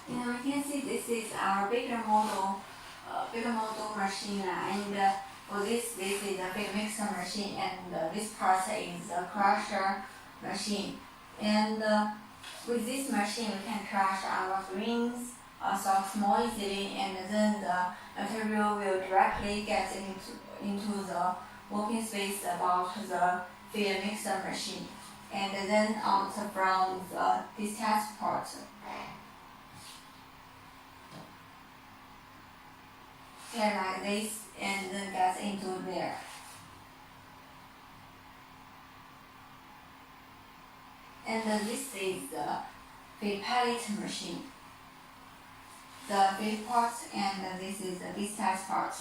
And we can see this is our bigger model machine, and for this is a big mixer machine, and this part is the crusher machine. And with this machine, we can crush our greens, stalks more easily, and then the material will directly get into the working space about the feed mixer machine, and then out from the discharge port. Here like this, and then gets into there. And this is the feed pellet machine. The feed part, and this is the discharge part.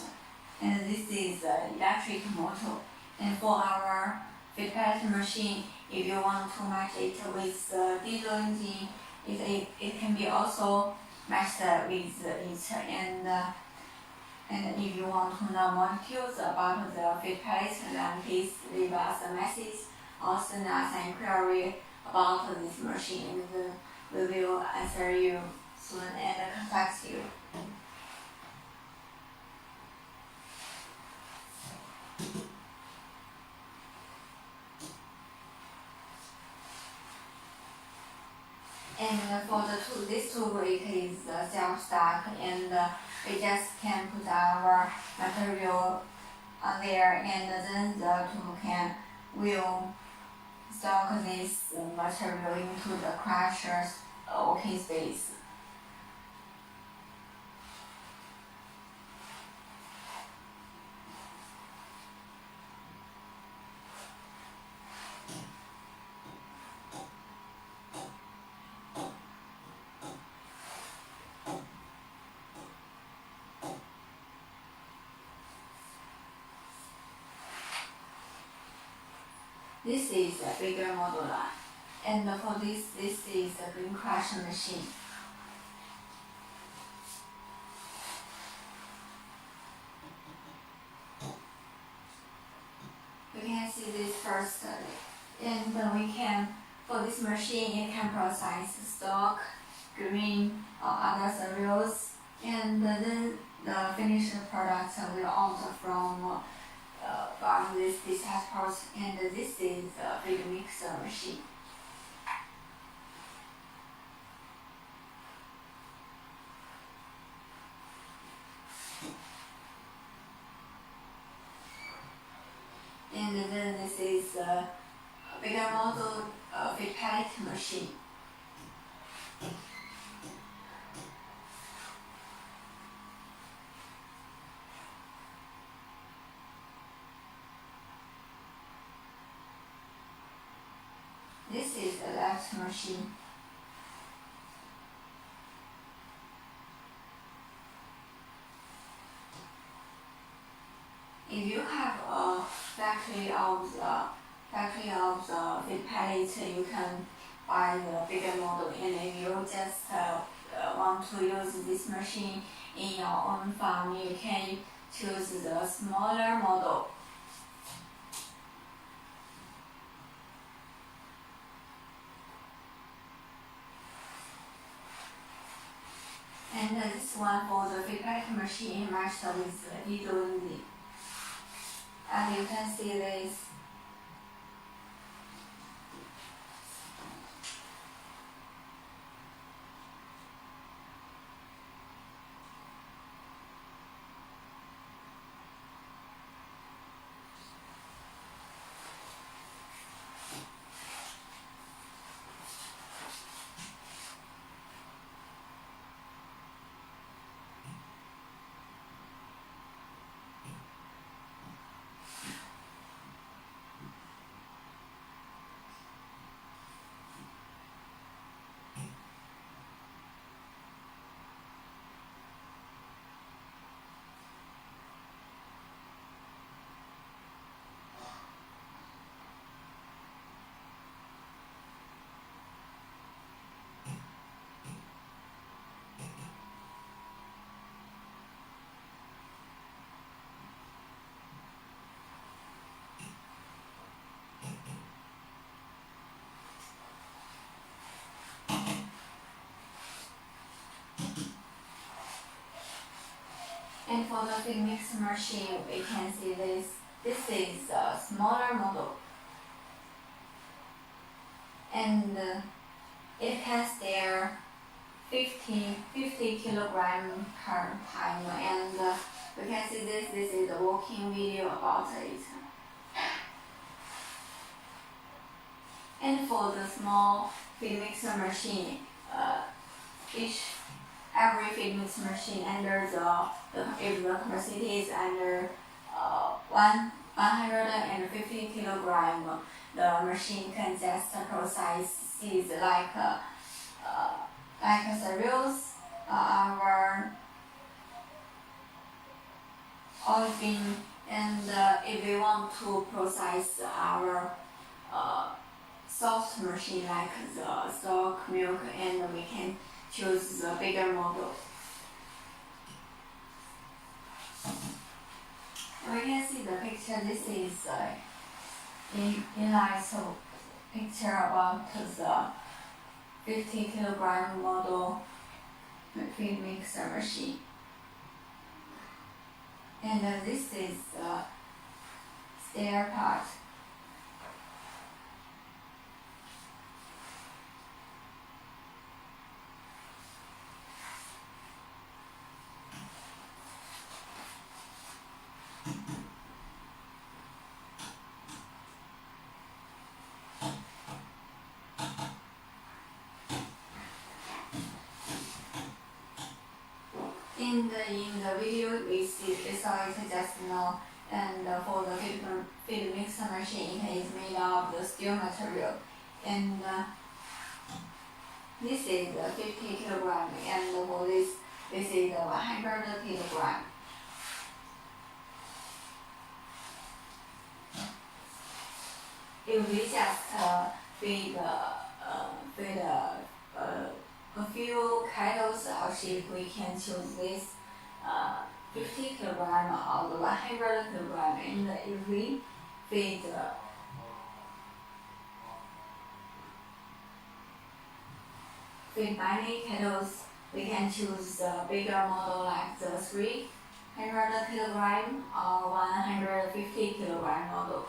And this is the electric motor. And for our feed pellet machine, if you want to match it with the diesel engine, it can be also matched with it. And if you want to know more details about the feed pellet, then please leave us a message or send us an inquiry about this machine, and then we will answer you soon and contact you. And for this tool, it is self-stack, and we just can put our material on there, and then the tool will stock this material into the crusher's working space. this is a bigger model line. And for this is a green crusher machine. We can see this first, and we can, for this machine, it can process stock, grain, or other cereals, and then the finished product will out from this dispatch port, and this is a feed mixer machine. And then this is a bigger model feed pallet machine. This is the left machine. If you have a factory of the feed pallet, you can buy the bigger model. And if you just want to use this machine in your own farm, you can choose the smaller model. And this one for the feed pallet machine matched with the diesel. And you can see this. And for the feed mixer machine, we can see this. This is a smaller model, and it can steer 50 kilogram per time. And we can see this. This is a working video about it. And for the small feed mixer machine, every feed mixer machine under if the capacity is under 150 kilogram, the machine can just process seeds like cereals, our oil bean, and if we want to process our soft machine like the stock, milk, and we can choose the bigger model. We can see the picture. This is inline picture about the 50 kilogram model feed mixer machine. And this is the stair part. In the video we saw it just now, and for the feed mixer machine, it is made of the steel material, and this is 50 kilogram, and for this is 100 kilogram. if we just feed a few kettles or sheep, we can choose this 50 kilogram or 100 kilogram. And if we feed many kettles, we can choose the bigger model like the 300 kilogram or 150 kilogram model.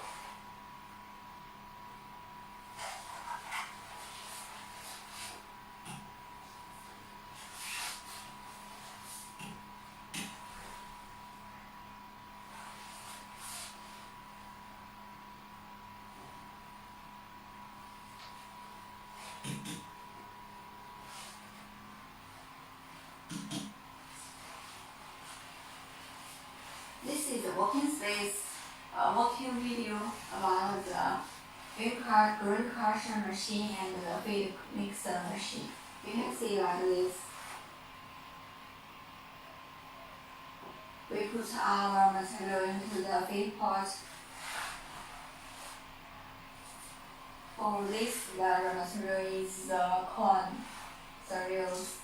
This is a working space, working video about the grain crusher machine and the feed mixer machine. You can see like this. We put our material into the feed pot. For this, the material is the corn cereals.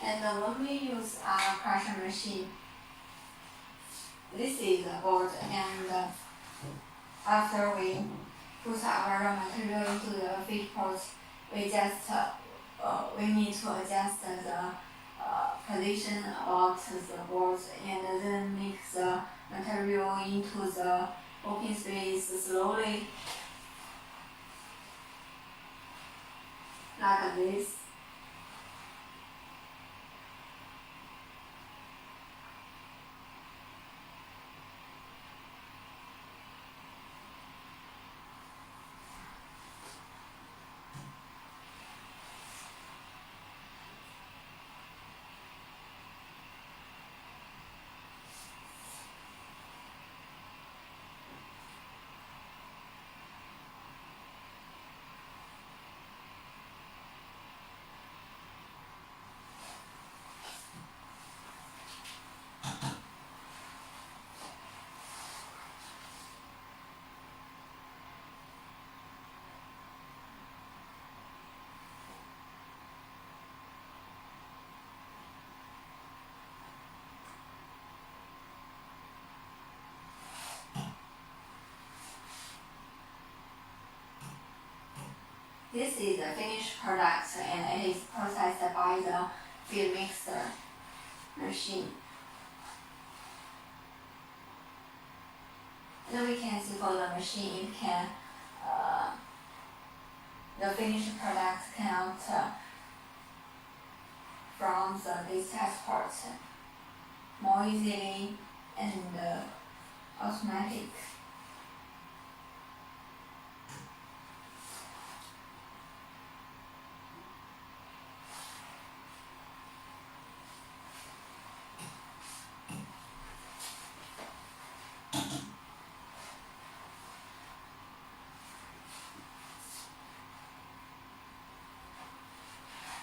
And when we use our crusher machine, this is the board, and after we put our raw material into the feed pot, we just we need to adjust the position about the board and then mix the material into the working space slowly, like this. This is the finished product and it is processed by the feed mixer machine. And we can see for the machine, it can, the finished product can out from this export more easily and automatic.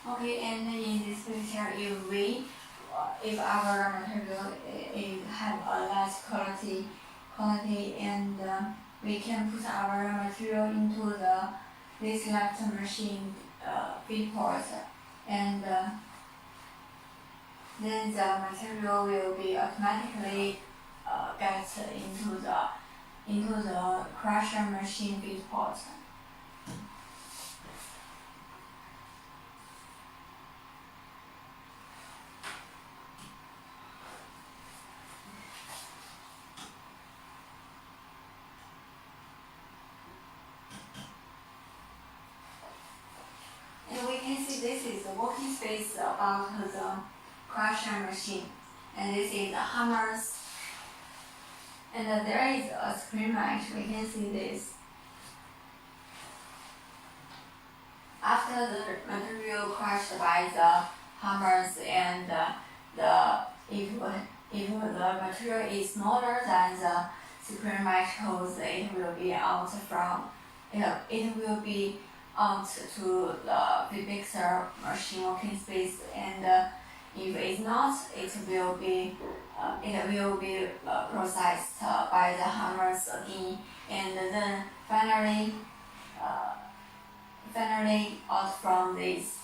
Okay, and in this picture, if our raw material have a less quality, and we can put our raw material into this left machine feed pot, and then the material will be automatically get into the crusher machine feed pot. And we can see this is the working space about the crusher machine, and this is the hammers, and there is a screen match. We can see this. After the material crushed by the hammers and if the material is smaller than the square mesh, it will be out from it will be out to the feed mixer machine working space, and if it's not, it will be processed by the hammers again, and then finally out from this.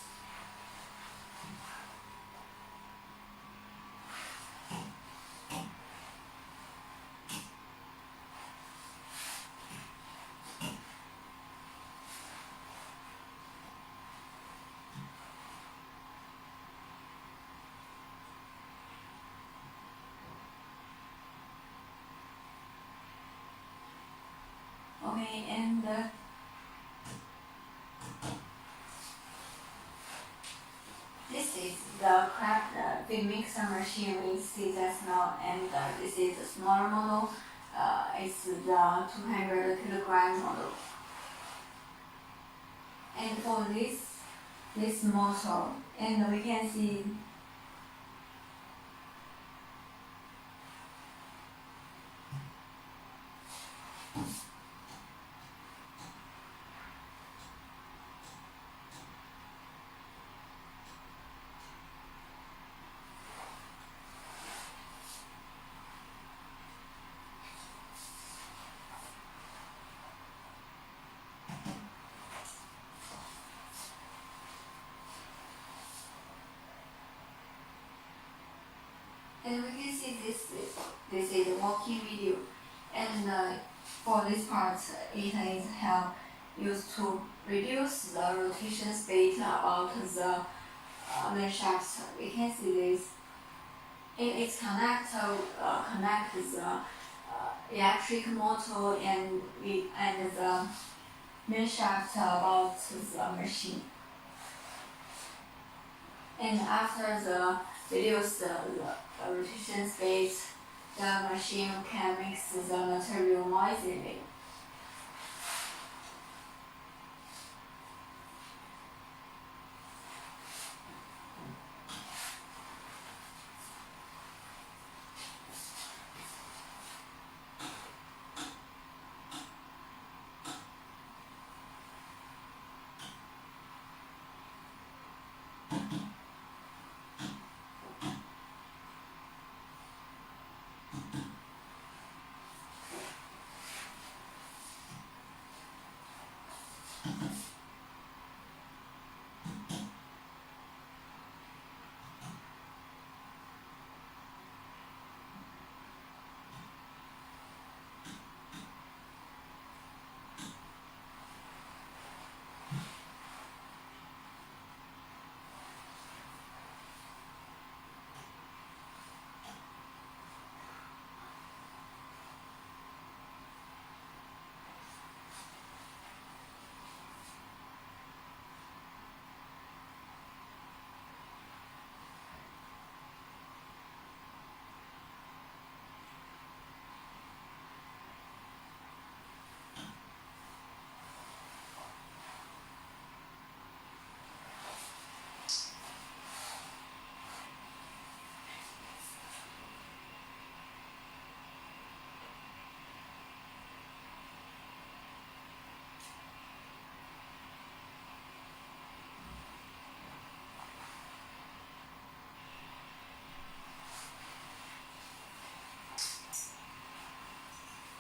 Okay, and this is the feed mixer machine we see just now, and this is the smaller model. It's the 200 kilogram model. And for this motor, and we can see this is a walking video, and for this part it is used to reduce the rotation speed about the main shaft. We can see this. It connects the electric motor and the main shaft about the machine. And after the reduce the rotation speed, the machine can mix the material more easily.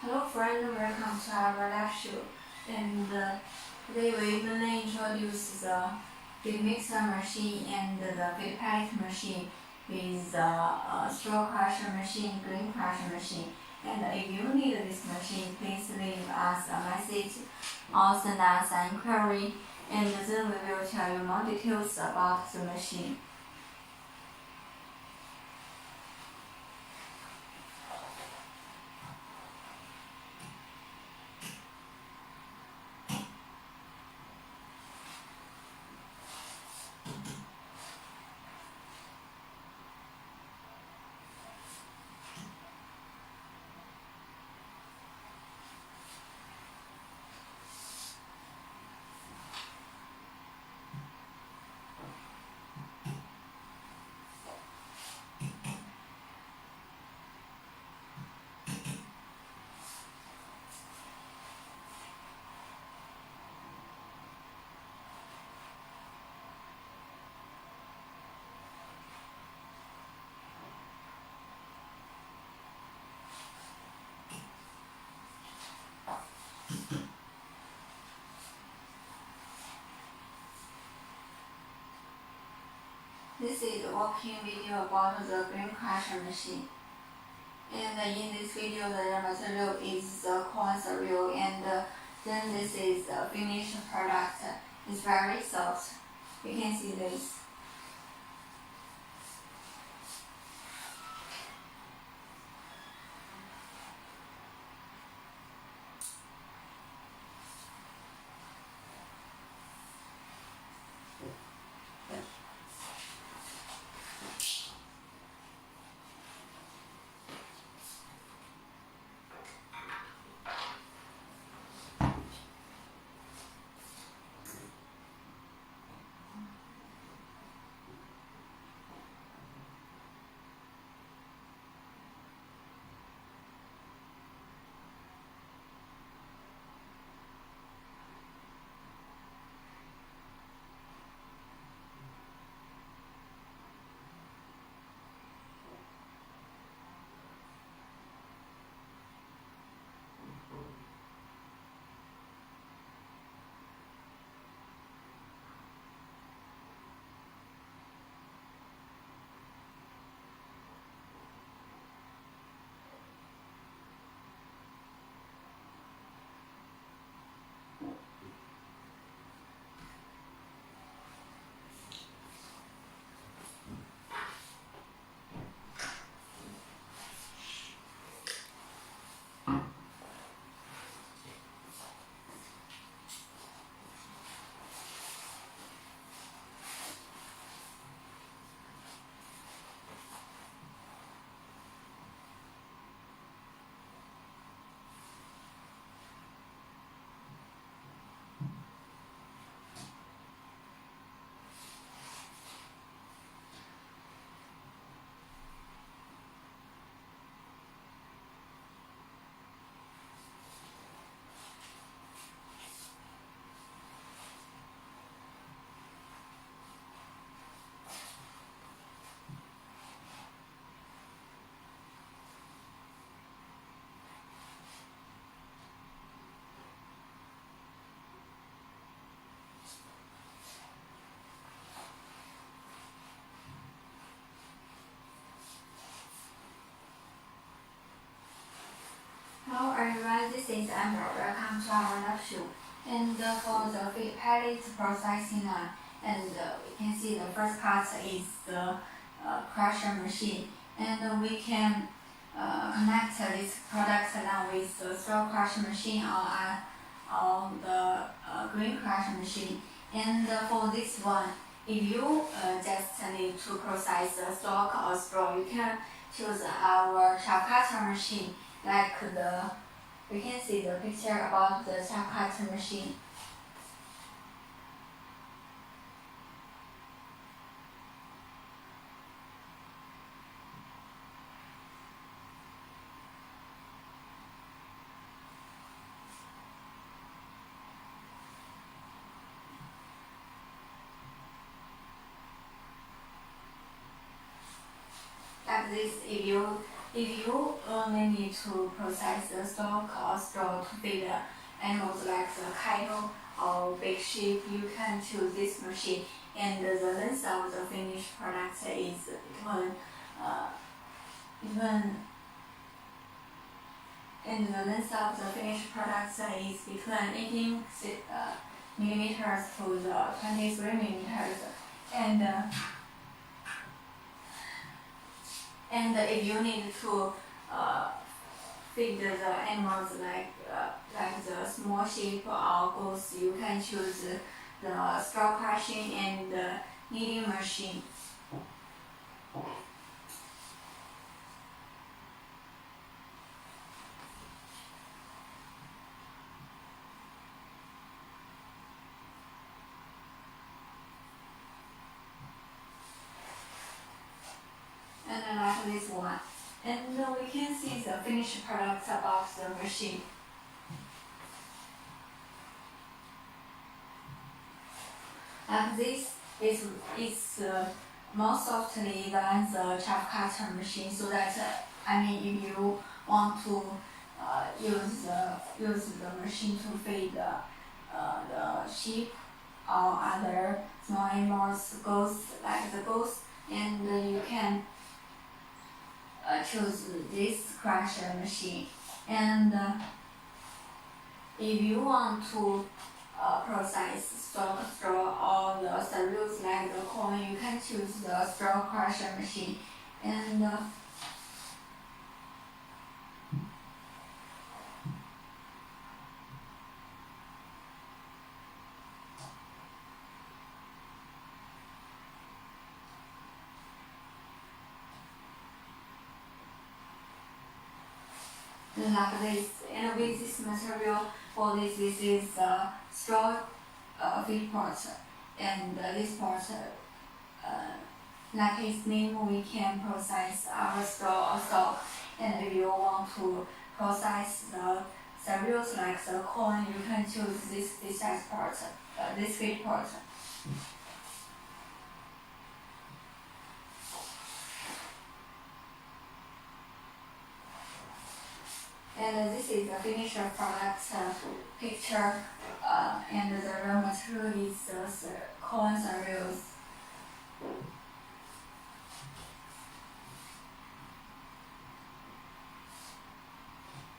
Hello friends, welcome to our live show. And today we mainly introduce the feed mixer machine and the feed pellet machine with the straw crusher machine, grain crusher machine. And if you need this machine, please leave us a message or send us an inquiry, and then we will tell you more details about the machine. This is a walking video about the grain crusher machine. And in this video, the raw material is the corn cereal, and then this is the finished product. It's very soft. You can see this. Hello everyone, this is Amber. Welcome to our lab show. And for the feed pellet processing line, and we can see the first part is the crusher machine, and we can connect this product line with the straw crusher machine or the grain crusher machine. And for this one, if you just need to process the stalk or straw, you can choose our sharp cutter machine. Like we can see the picture about the sharp cutter machine. Like this, if you only need to process the stalk or straw to feed animals like the cattle or big sheep, you can choose this machine. And the length of the finished product is between 18 millimeters to the 23 millimeters. And if you need to feed the animals like the small sheep or goats, you can choose the straw crushing and the kneading machine. And like this one. And we can see the finished product above the machine. Like this is more softly than the chaff cutter machine, so that if you want to use the machine to feed the sheep or other small animals, goats, like the goats, and you can choose this crusher machine. And if you want to process stock straw or the cereals like the corn, you can choose the straw crusher machine. And like this, and with this material, for this is straw feed pot, and this pot, like its name, we can process our straw or stock. And if you want to process the cereals like the corn, you can choose this size pot, this feed pot. And this is the finished product picture, and the raw material is corn cereals.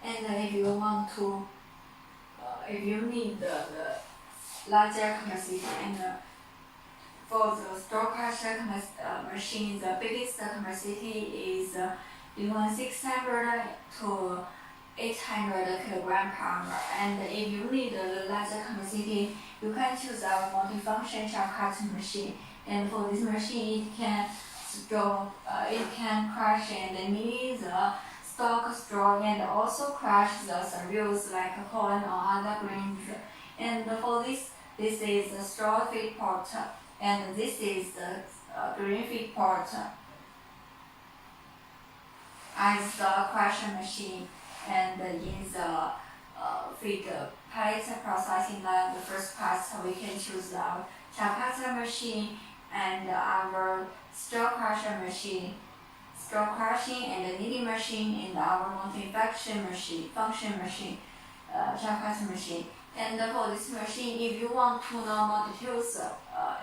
And if you want to, if you need the larger capacity, and for the straw crusher machine, the biggest capacity is between 600 to 800 kilogram per hour. And if you need a larger capacity, you can choose our multifunction shortcut machine. And for this machine, it can crush and knead the stock straw and also crush the cereals like corn or other grains. And for this is the straw feed pot, and this is the green feed pot as the crusher machine. And in the feed pallet processing line, the first part we can choose our chipper machine and our straw crusher machine, straw crushing and kneading machine, and our multi-function machine, chipper machine. And for this machine, if you want to know more details,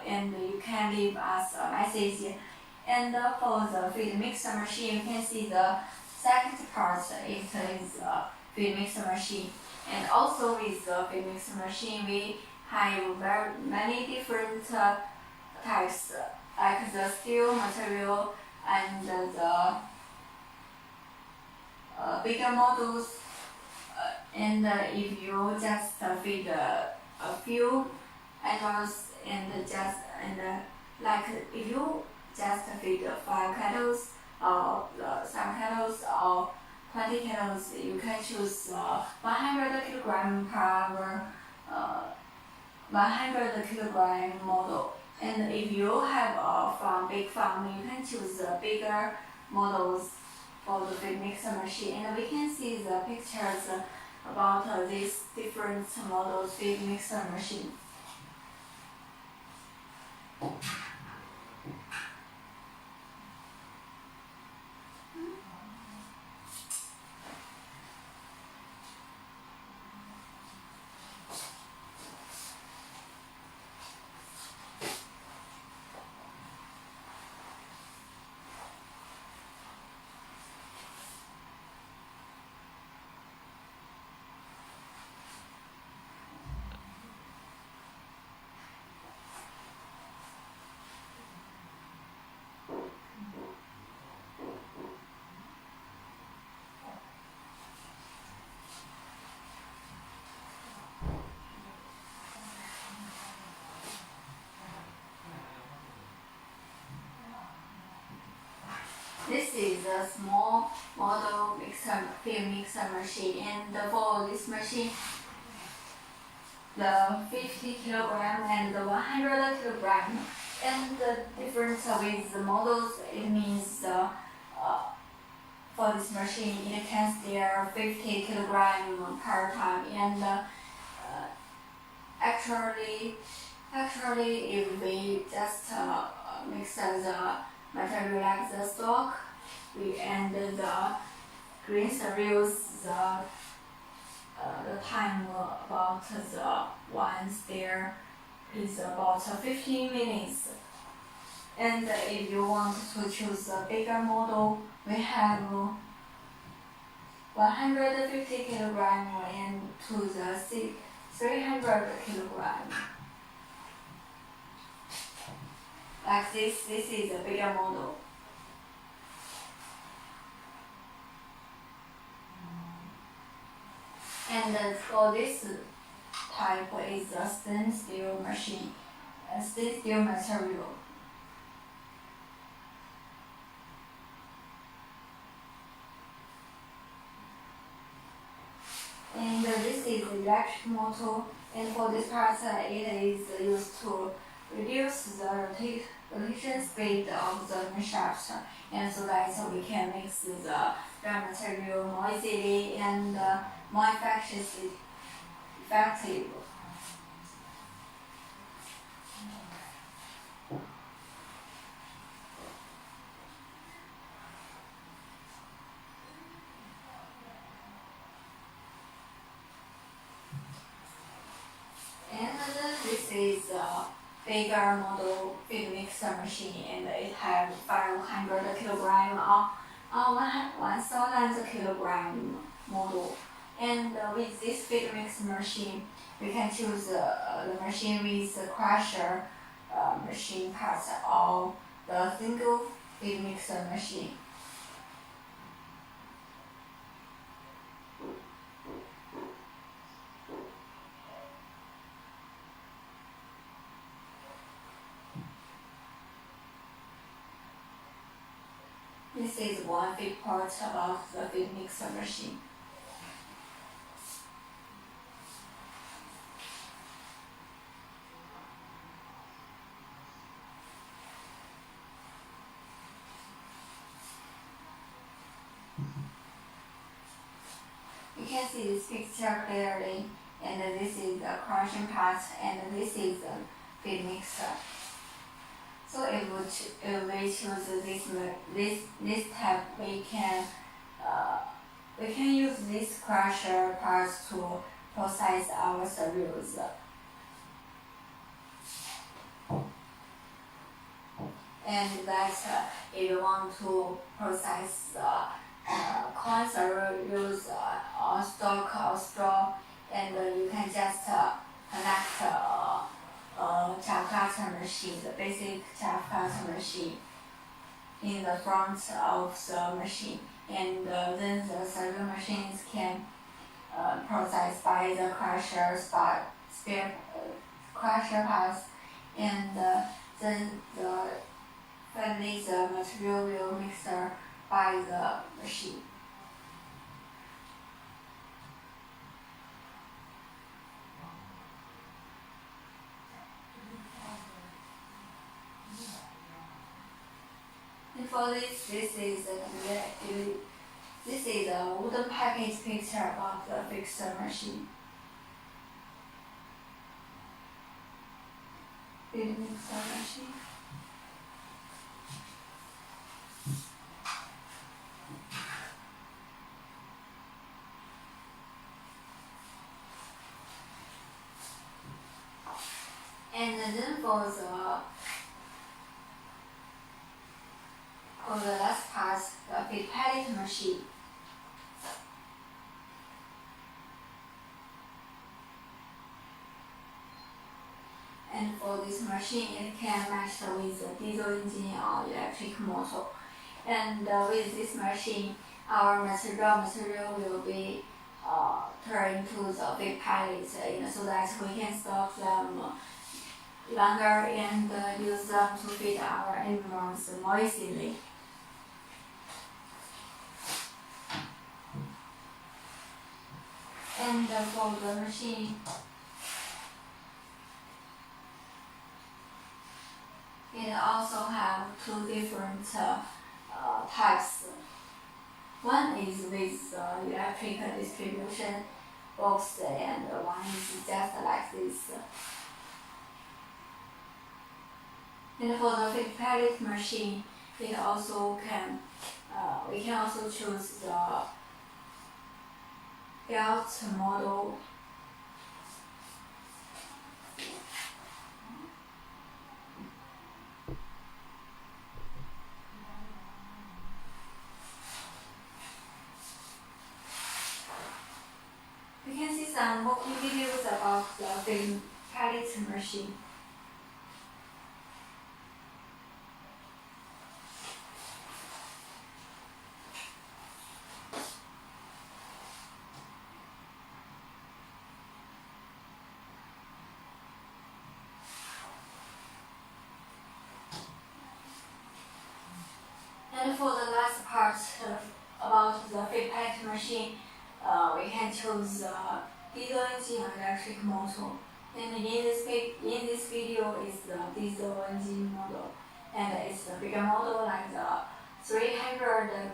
and you can leave us a message. And for the feed mixer machine, you can see the second part, it is a feed mixer machine. And also with the feed mixer machine, we have very many different types, like the steel material and the bigger models. And if you just feed a few animals, like if you just feed 5 cattle, some cattle or 20 cattle, you can choose 100 kilogram per hour, 100 kilogram model. And if you have a big farm, you can choose bigger models for the feed mixer machine. And we can see the pictures about these different models feed mixer machine. This is a small model feed mixer machine, and for this machine, the 50 kilogram and the 100 kilogram, and the difference with the models, it means for this machine, it can steer 50 kilogram per time. And actually, if we just mix the material like the stock, and the green cereals, the time about the ones there is about 15 minutes. And if you want to choose a bigger model, we have 150 kilogram and to the 300 kilogram. Like this is a bigger model. And for this type is a stainless steel machine, stainless steel material. And this is electric motor, and for this part it is used to reduce the rotation speed of the shaft, and so that we can mix the raw material more easily and more effective. And this is a bigger model feed mixer machine, and it has 500 kilogram or 1,000 kilogram model. And with this feed mixer machine, we can choose the machine with the crusher machine parts or the single feed mixer machine. This is one big part of the feed mixer machine. You can see this picture clearly, and this is the crushing part, and this is the feed mixer. So if we choose this type, we can use this crusher parts to process our cereals. And that if you want to process corn cereals or stalk or straw, and you can just connect chaff cutter machine, the basic chaff cutter machine, in the front of the machine, and then the cereal machines can process by the crushers, by spare crusher parts, and then finally the material will mixer by the machine. And for this is a wooden package picture of the mixer machine. Feed mixer machine. And then for the last part, the feed pellet machine. And for this machine, it can match with the diesel engine or electric motor. And with this machine, our raw material will be turned into the big pellets, so that we can store them longer and use them to feed our animals more easily. And for the machine, it also have two different types. One is with electric distribution box, and one is just like this. And for the feed pellet machine, it also can we can also choose the belt model. about the feed pellet machine. And for the last part about the feed pellet machine, we can choose the diesel engine and electric motor. And in this video is the diesel engine model, and it's the bigger model like the 300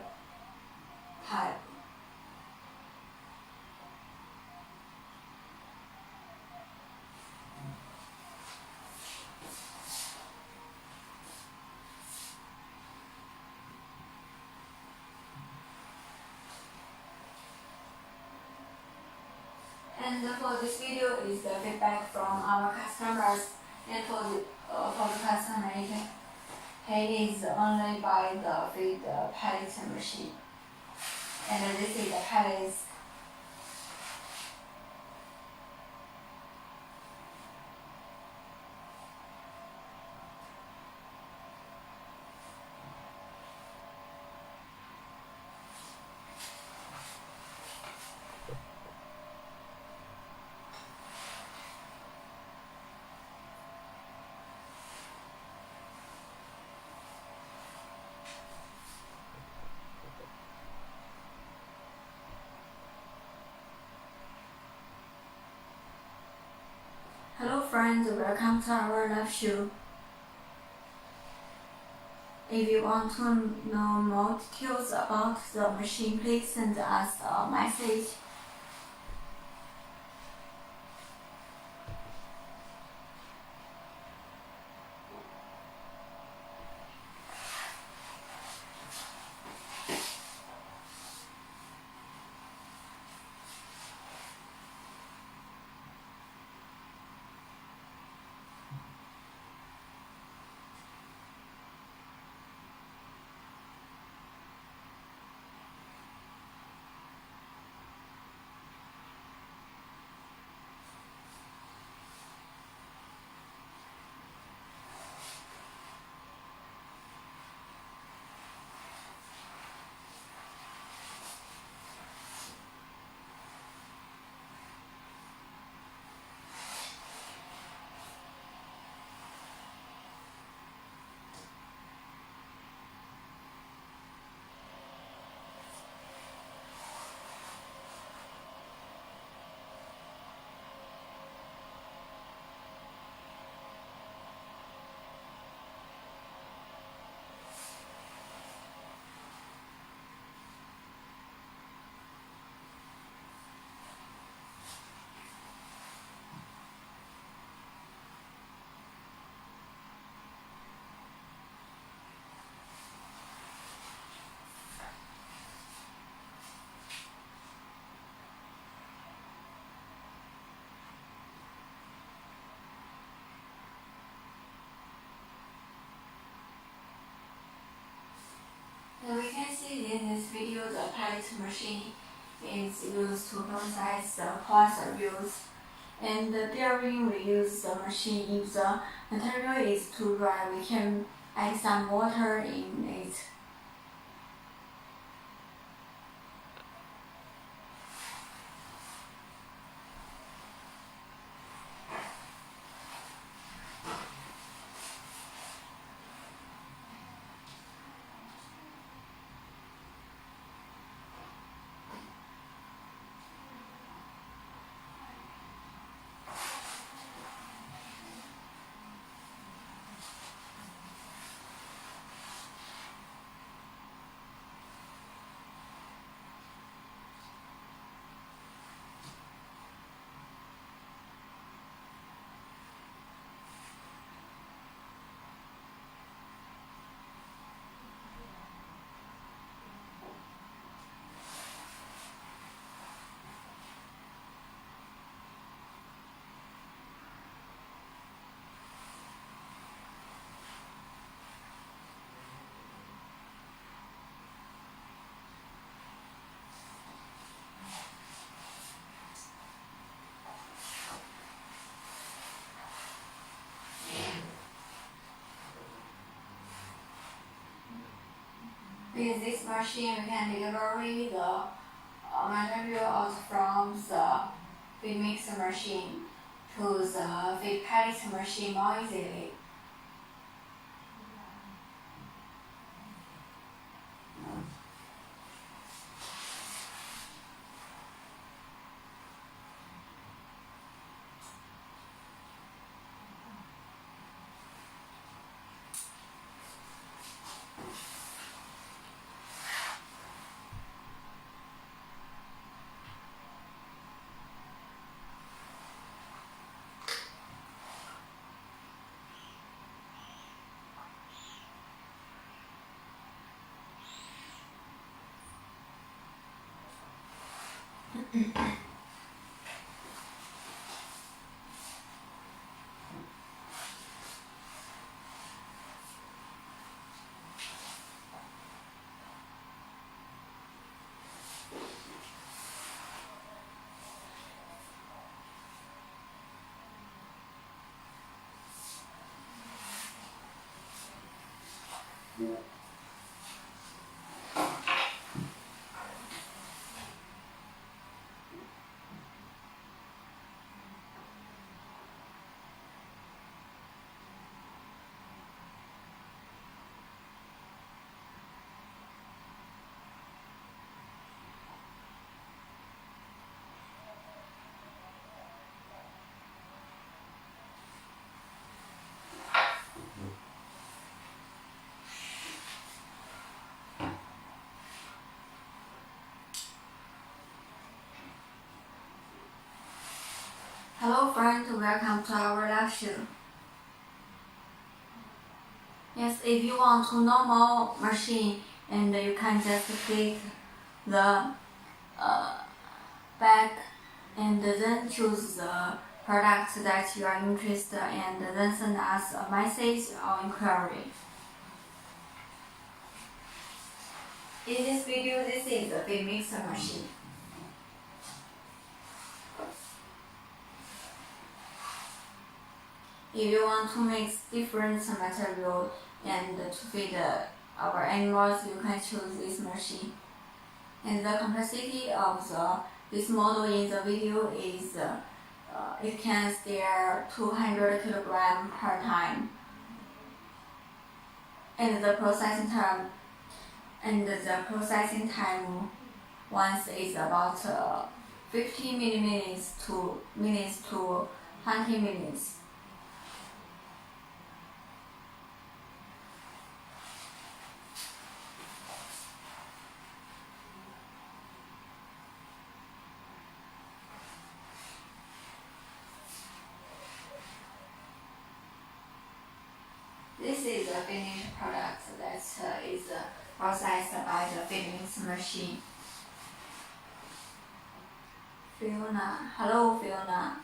type. And for this video is the feedback from our customers. And for the customer, he is only buy the feed pellet machine. And this is the pellets. Hello friends, welcome to our live show. If you want to know more details about the machine, please send us a message. And we can see in this video the pellet machine is used to process the parcel views. And during we use the machine, if the material is too dry, we can add some water in it. With this machine, we can deliver the materials from the feed mixer machine to the feed pallet machine more easily. Hello friends, welcome to our lecture. Yes, if you want to know more machine, and you can just click the back and then choose the product that you are interested and then send us a message or inquiry. In this video, this is the feed mixer machine. If you want to mix different material and to feed our animals, you can choose this machine. And the capacity of this model in the video is it can steer 200 kilograms per time. And the processing time once is about 15 minutes to 20 minutes. This is a finished product that is processed by the feed mixer machine. Fiona, hello Fiona.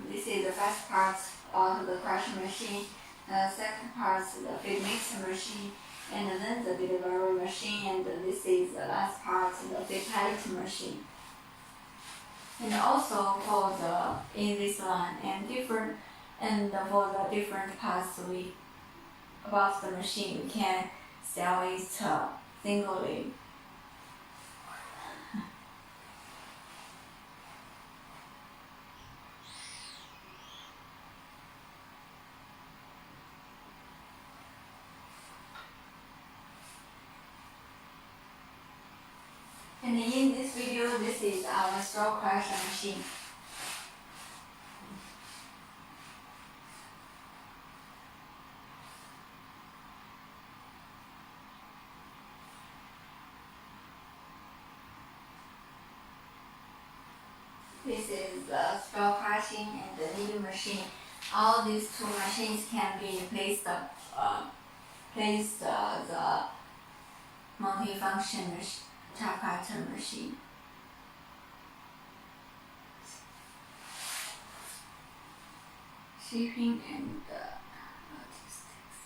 This is the first part of the crushing machine. The second part is the feed mixer machine, and then the delivery machine, and this is the last part, the feed pallet machine. And also for in this one and for the different parts about the machine, we can sell it singly. And in this video, this is our straw crusher machine. This is the straw crushing and the kneading machine. All these two machines can be placed the multi-function typewriter machine. Shipping and logistics.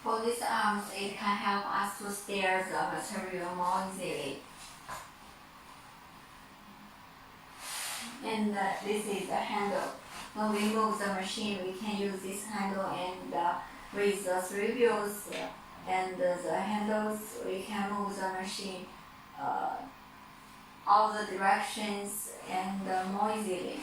For these arms, it can help us to stir the material more easily. And this is the handle. When we move the machine, we can use this handle, and with the 3 wheels and the handles, we can move the machine all the directions and more easily.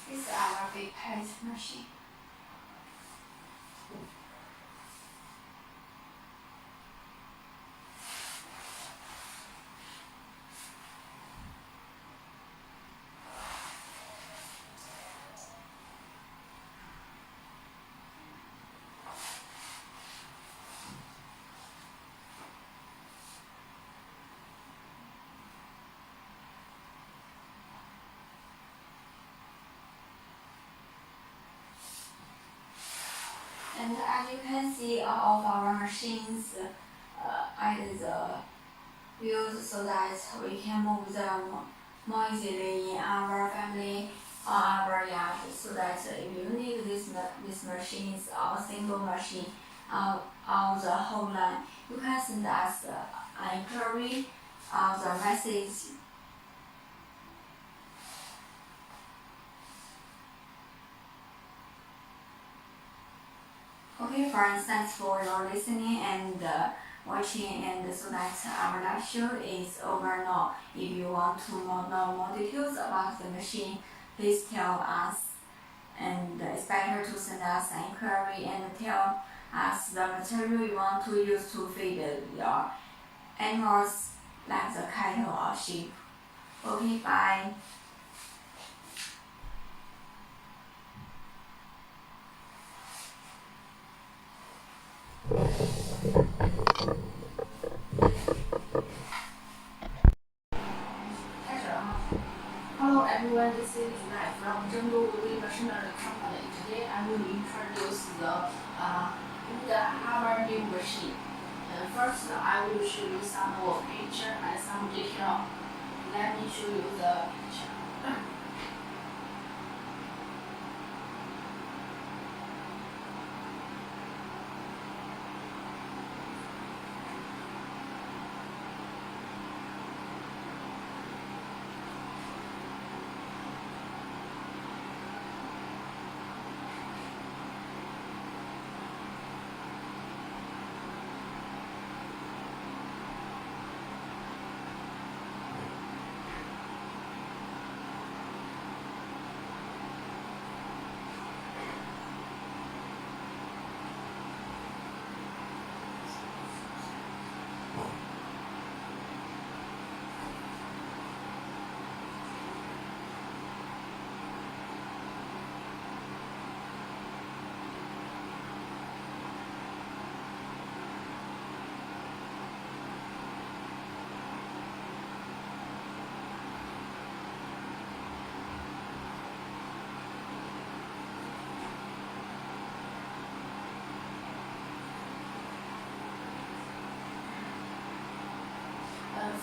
This is our big plate machine. And as you can see, all of our machines add the wheels so that we can move them more easily in our family or our yard. So that if you need these machines or single machine or the whole line, you can send us an inquiry or the message. Okay friends, thanks for your listening and watching, and so that our lecture is over now. If you want to know more details about the machine, please tell us, and it's better to send us an inquiry and tell us the material you want to use to feed your animals like the cattle or sheep. Okay, bye. Hello everyone, this is Weiwei from Weiwei Machinery-feed. Today I will introduce the wood hammer new machine. First, I will show you some picture and some detail. Let me show you the picture.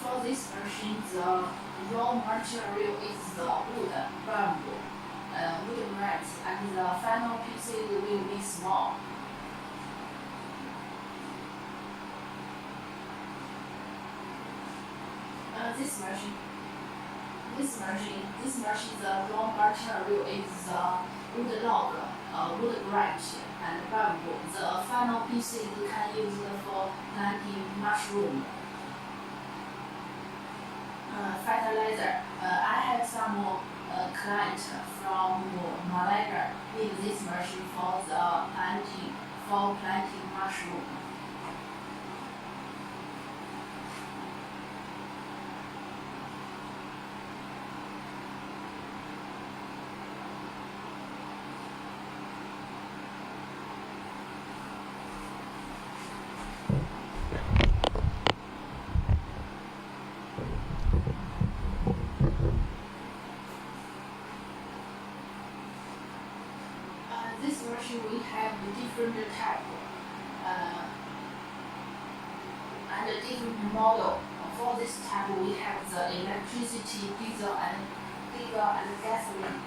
For this machine, the raw material is the wood, bamboo, wood mats, and the final pieces will be small. This machine, the raw material is wood log, wood branch, and bamboo. The final pieces can use for planting mushroom. Fertilizer. I have some client from Malaysia need this machine for planting mushroom. different type and a different model. For this type, we have the electricity, diesel and gasoline.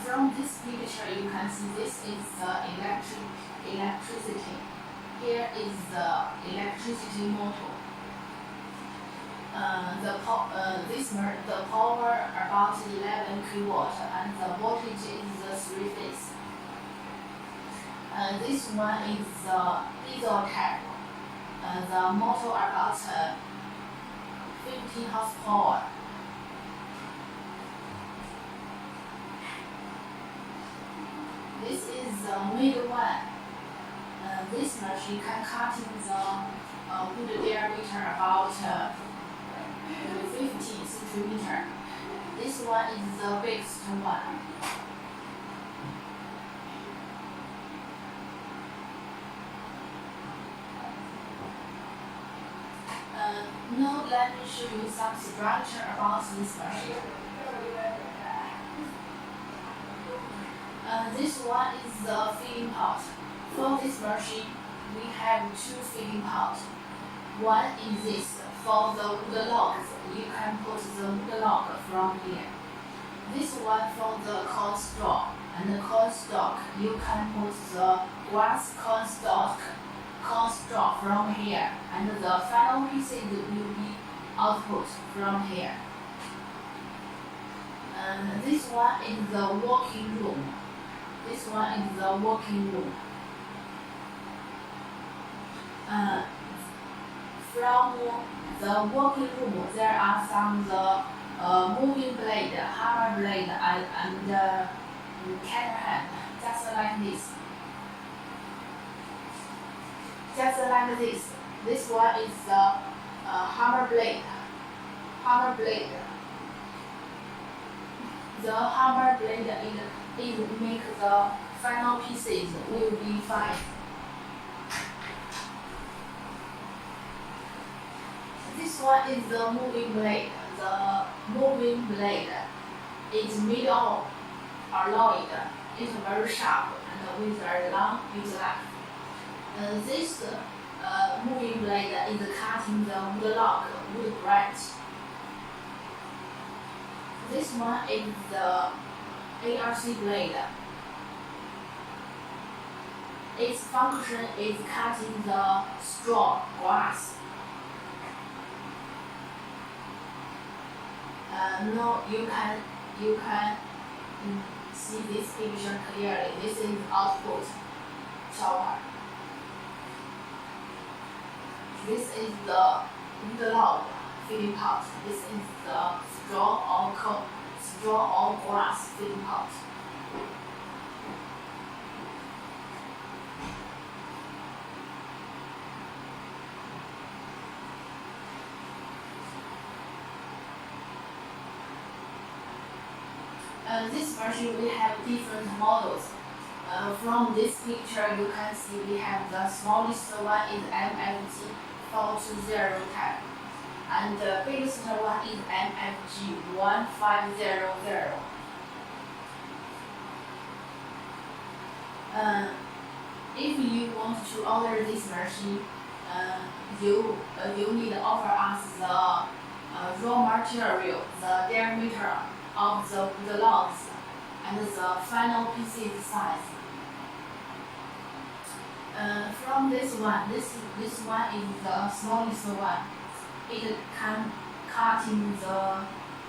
From this picture, you can see this is the electricity. Here is the electricity motor. The power about 11 kilowatt and the voltage is the 3-phase. This one is the diesel type. The motor about 50 horsepower. This is the middle one. This machine can cut in the wood diameter about 50 centimeter. This one is the biggest one. Now let me show you some structure about this machine. This one is the feeding pot. For this machine, we have 2 feeding pots. One is this, for the wood logs. You can put the wood log from here. This one for the corn stalk and the corn stalk. You can put the grass corn stalk from here, and the final pieces will be output from here. And this one is the working room. This one is the working room. From the working room, there are some moving blade, hammer blade, and cutter hand, just like this. Just like this. This one is the hammer blade. Hammer blade. The hammer blade is make the final pieces will be fine. This one is the moving blade. The moving blade is made of alloy. It's very sharp and with a long use life. This moving blade is cutting the wood log, wood branch. This one is the ARC blade. Its function is cutting the straw, grass. Now you can see this picture clearly. This is output chopper. This is the wood log feeding pot. This is the straw or grass feeding pot. This version we have different models. From this picture you can see we have the smallest one is MFG 420 type, and the biggest one is MFG 1500. If you want to order this machine, you need to offer us the raw material, the diameter of the logs, and the final pieces size. From this one is the smallest one. It can cut in the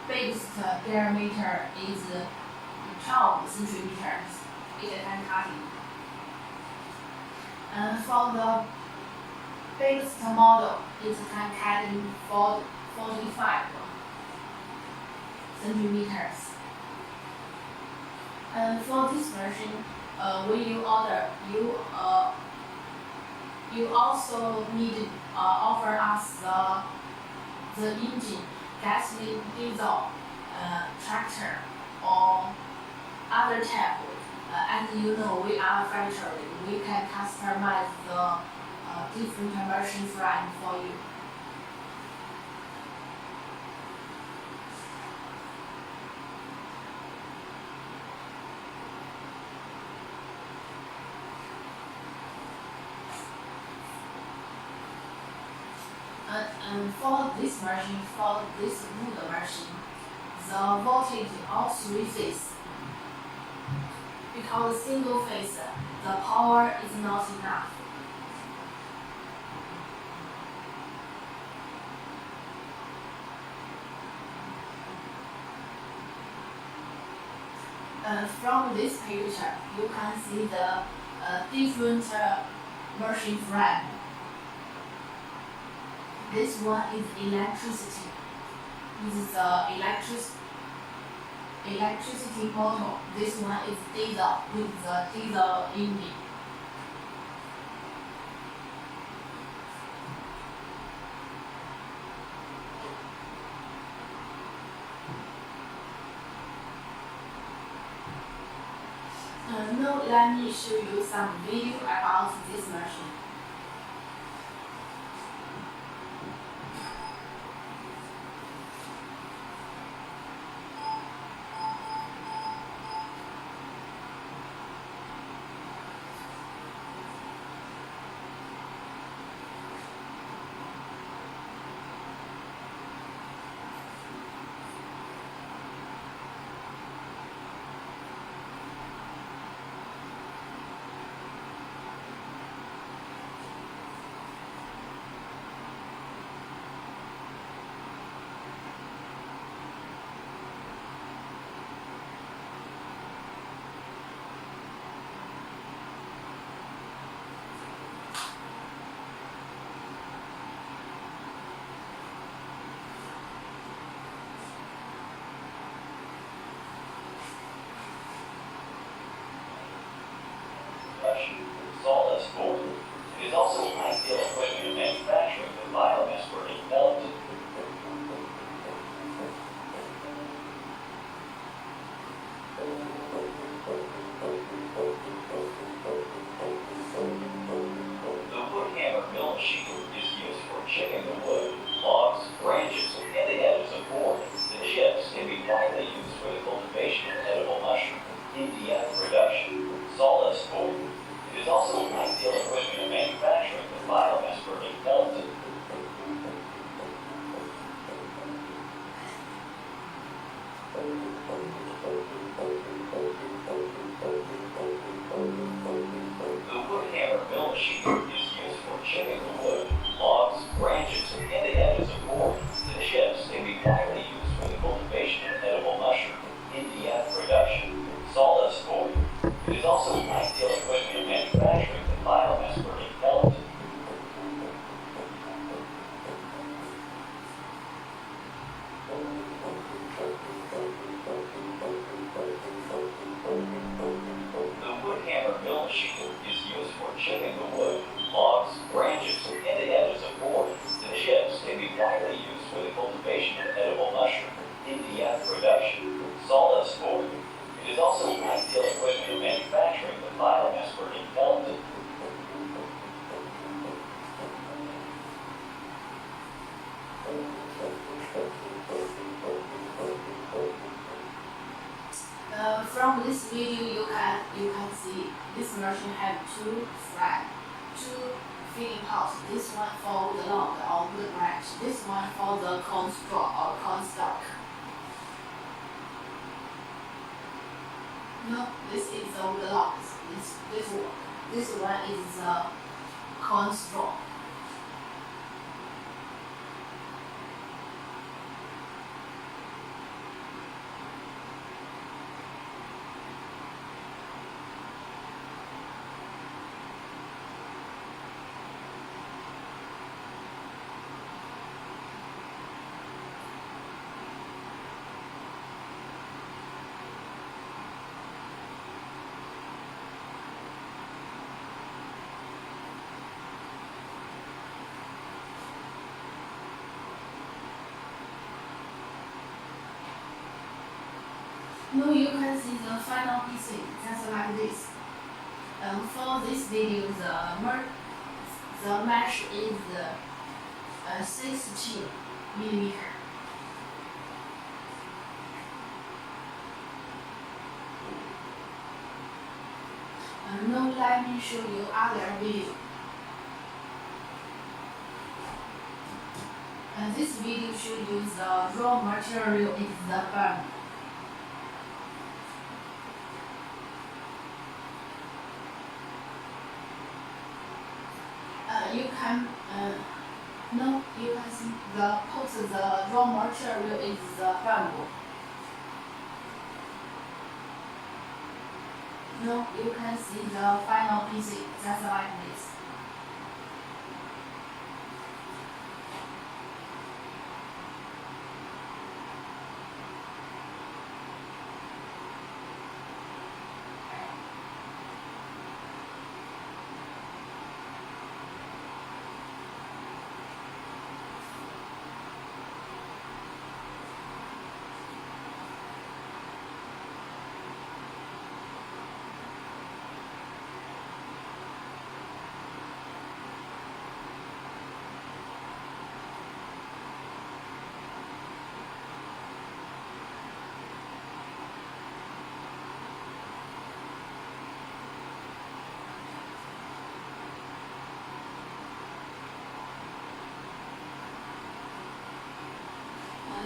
biggest diameter is 12 centimeters. It can cut in. For the biggest model, it can cut in 45 centimeters. For this version, when you order, you also need to offer us the engine, gasoline, diesel, tractor, or other type. As you know, we are a factory. We can customize the different machines right for you. And for this wood machine, the voltage all three phase. Because single phase, the power is not enough. From this picture, you can see the different machine frame. This one is electricity. This is the electricity motor. This one is diesel with the diesel engine. Now let me show you some video about this machine. Sawdust board. It is also an ideal equipment in manufacturing the biomass burning pellet. The wood hammer mill machine is used for chipping the wood, logs, branches, and the edges of board. The chips can be widely used for the cultivation of edible mushroom, India production, sawdust board. It is also an ideal equipment in manufacturing the biomass burning pellet. The wood hammer mill machine is used for chipping the wood, logs, branches, and the edges of board. The chips can be widely used for the cultivation of edible mushroom, India production, sawdust board. It is also an ideal equipment in manufacturing the biomass burning pellet. The wood hammer mill machine is used for chipping the wood, logs, branches, and the edges of board. The chips can be widely used for the cultivation of edible mushroom, India production, sawdust board. It is also an ideal equipment in manufacturing the biomass burning pellet. From this video, you can see this machine has two feeding pots. This one for the log or wood branch. This one for the corn straw or corn stalk. No, this is the wood logs. This one is the corn straw. Now you can see the final pieces just like this. For this video, the mesh is 16 millimeter. Now let me show you other video. This video shows you the raw material in the farm. You can see put the raw material in the bamboo. No, you can see the final piece just like this.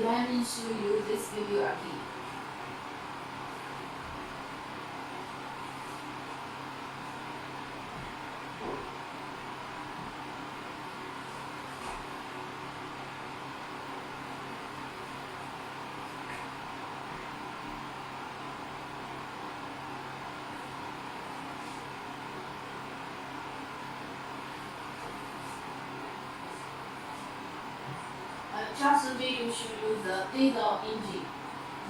Let me show you this video again. Just video show you the diesel engine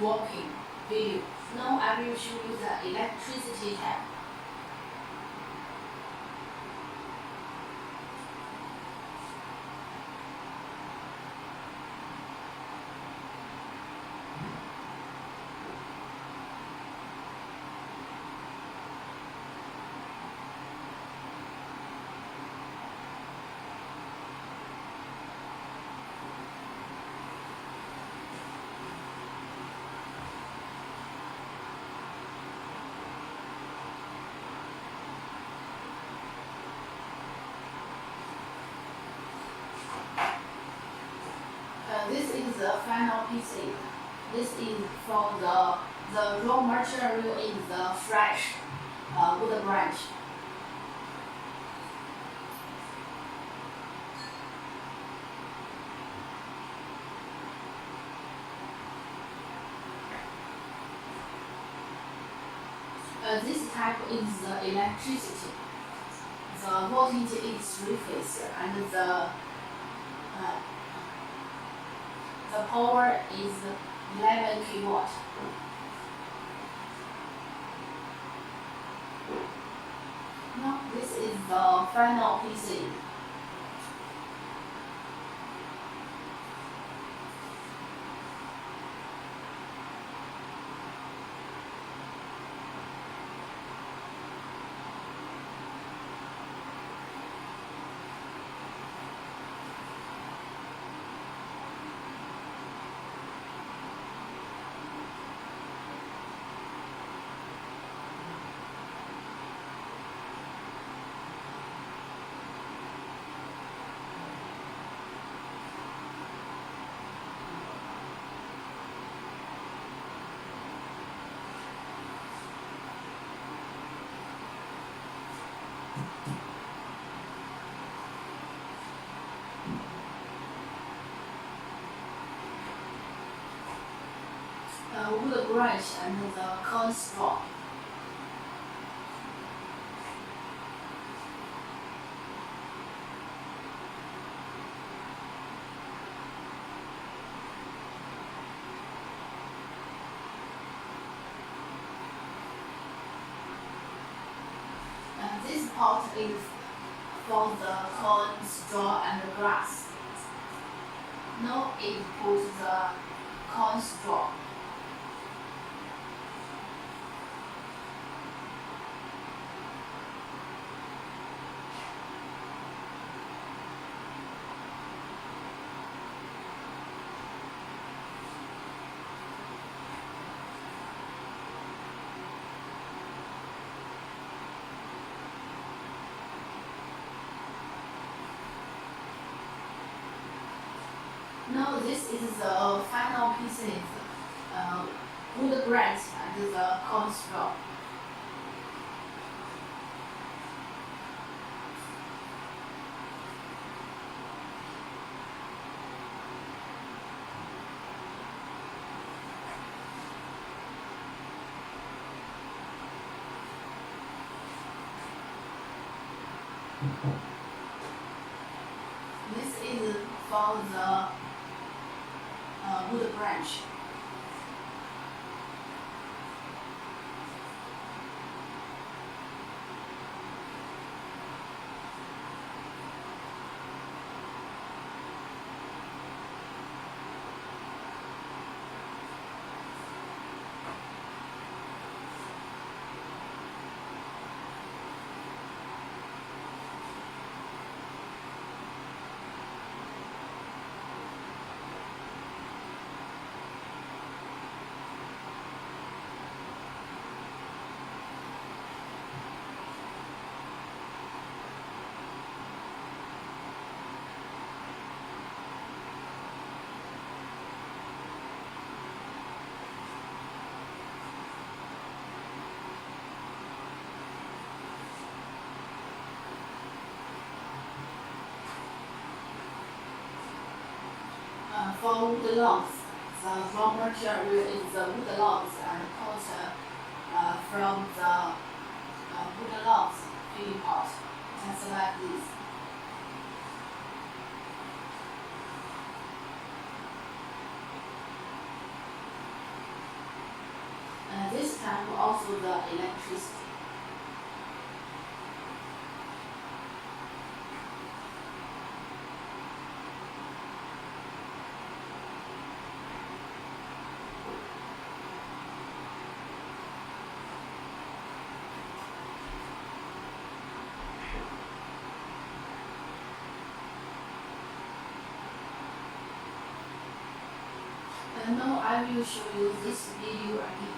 working video. Now I will show you the electricity type. This is the final piece. This is for the raw material is the fresh wood branch. This type is the electricity. The voltage is 3-phase and the power is 11 kW. Now this is the final PC. Wood branch and the corn straw. This pot is for the corn, straw, and the grass. Now it puts the corn straw. Now this is the final pieces, wood branch and the corn straw. This is for the wood branch. For wood logs, the raw material is the wood logs and cut from the wood logs feeding pot, just like this. This time also the electricity. And now I will show you this video again.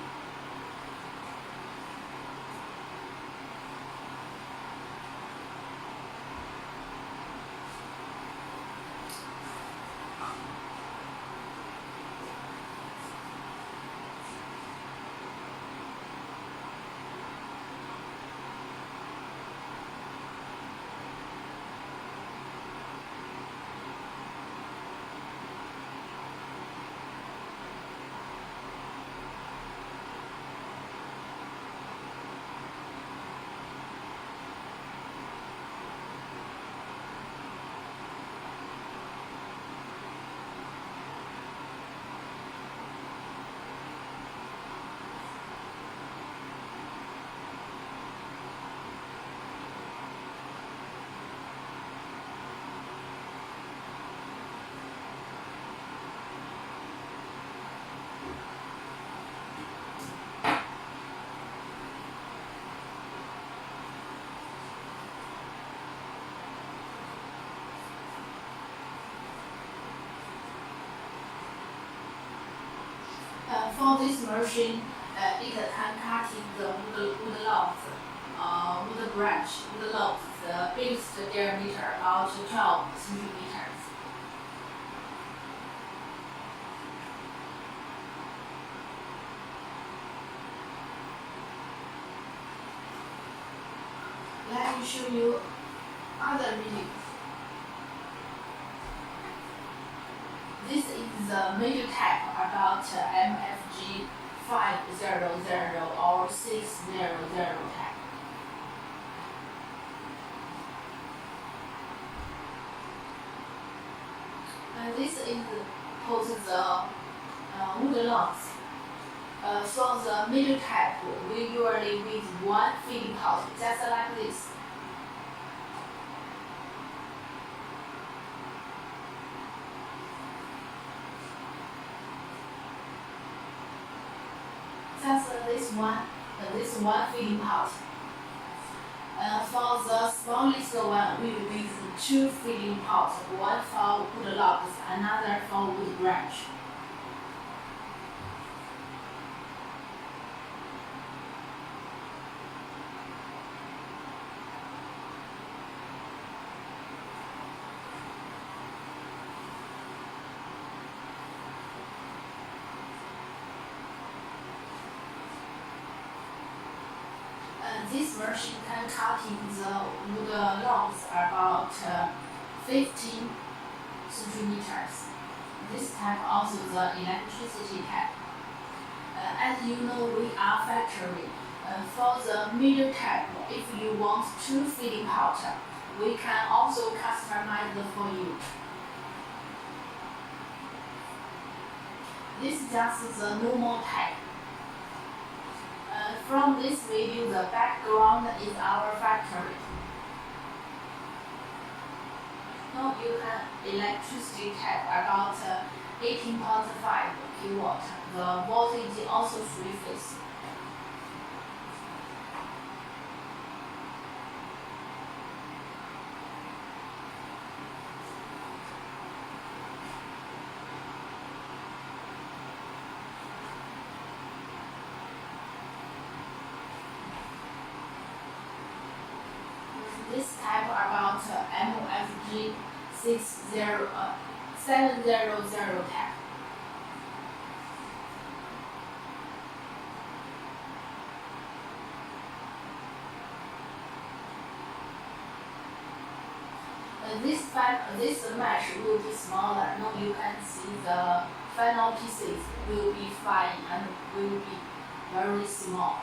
For this machine, it can cutting the wood logs, wood branch, wood logs, the biggest diameter about 12 centimeters. Let me show you other videos. This is the major type about MFG 500 or 600 type. And this is for the wood logs. For the middle type, we usually with one feeding pot, just like this. Just this one feeding pot. For the smallest one, we use two feeding pots, one for wood logs, another for wood branch. This machine can cut in the wood logs about 15 centimeters. This type also the electricity type. As you know, we are factory. For the middle type, if you want two feeding pot, we can also customize it for you. This is just the normal type. From this video, the background is our factory. Now you can electricity type about 18.5 kilowatt. The voltage also three-phase. This type about MOFG 700 type. This mesh will be smaller. Now you can see the final pieces will be fine and will be very small.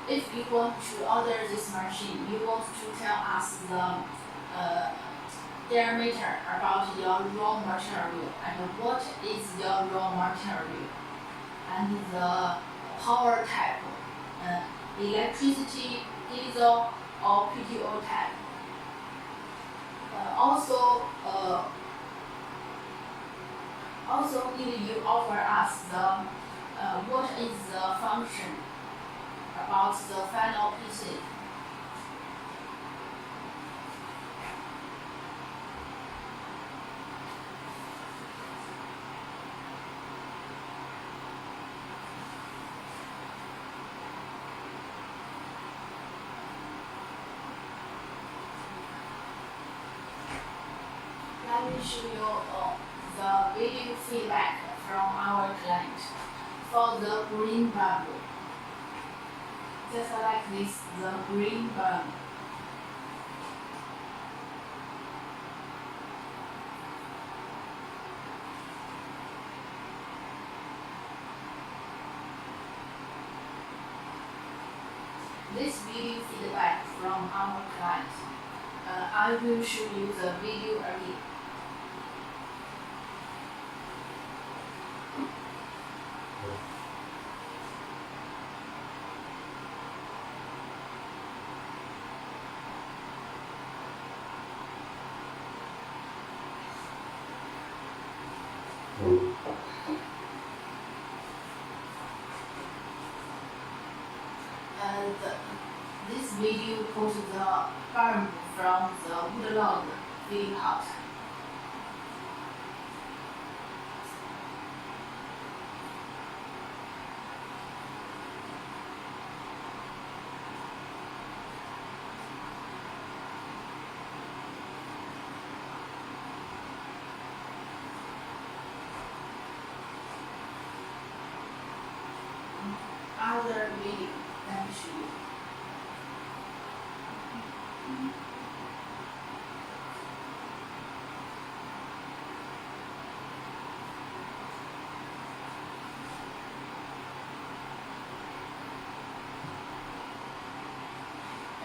If you want to order this machine, you want to tell us the diameter about your raw material and what is your raw material and the power type, electricity, diesel or PTO type. Also need you offer us the what is the function about the final PC. Let me show you the video feedback from our client for the green bulb. Just like this, the green bulb. This video feedback from our client. I will show you the video again. This video put the bulb from the wood log feeding pot. Other video, let me show you.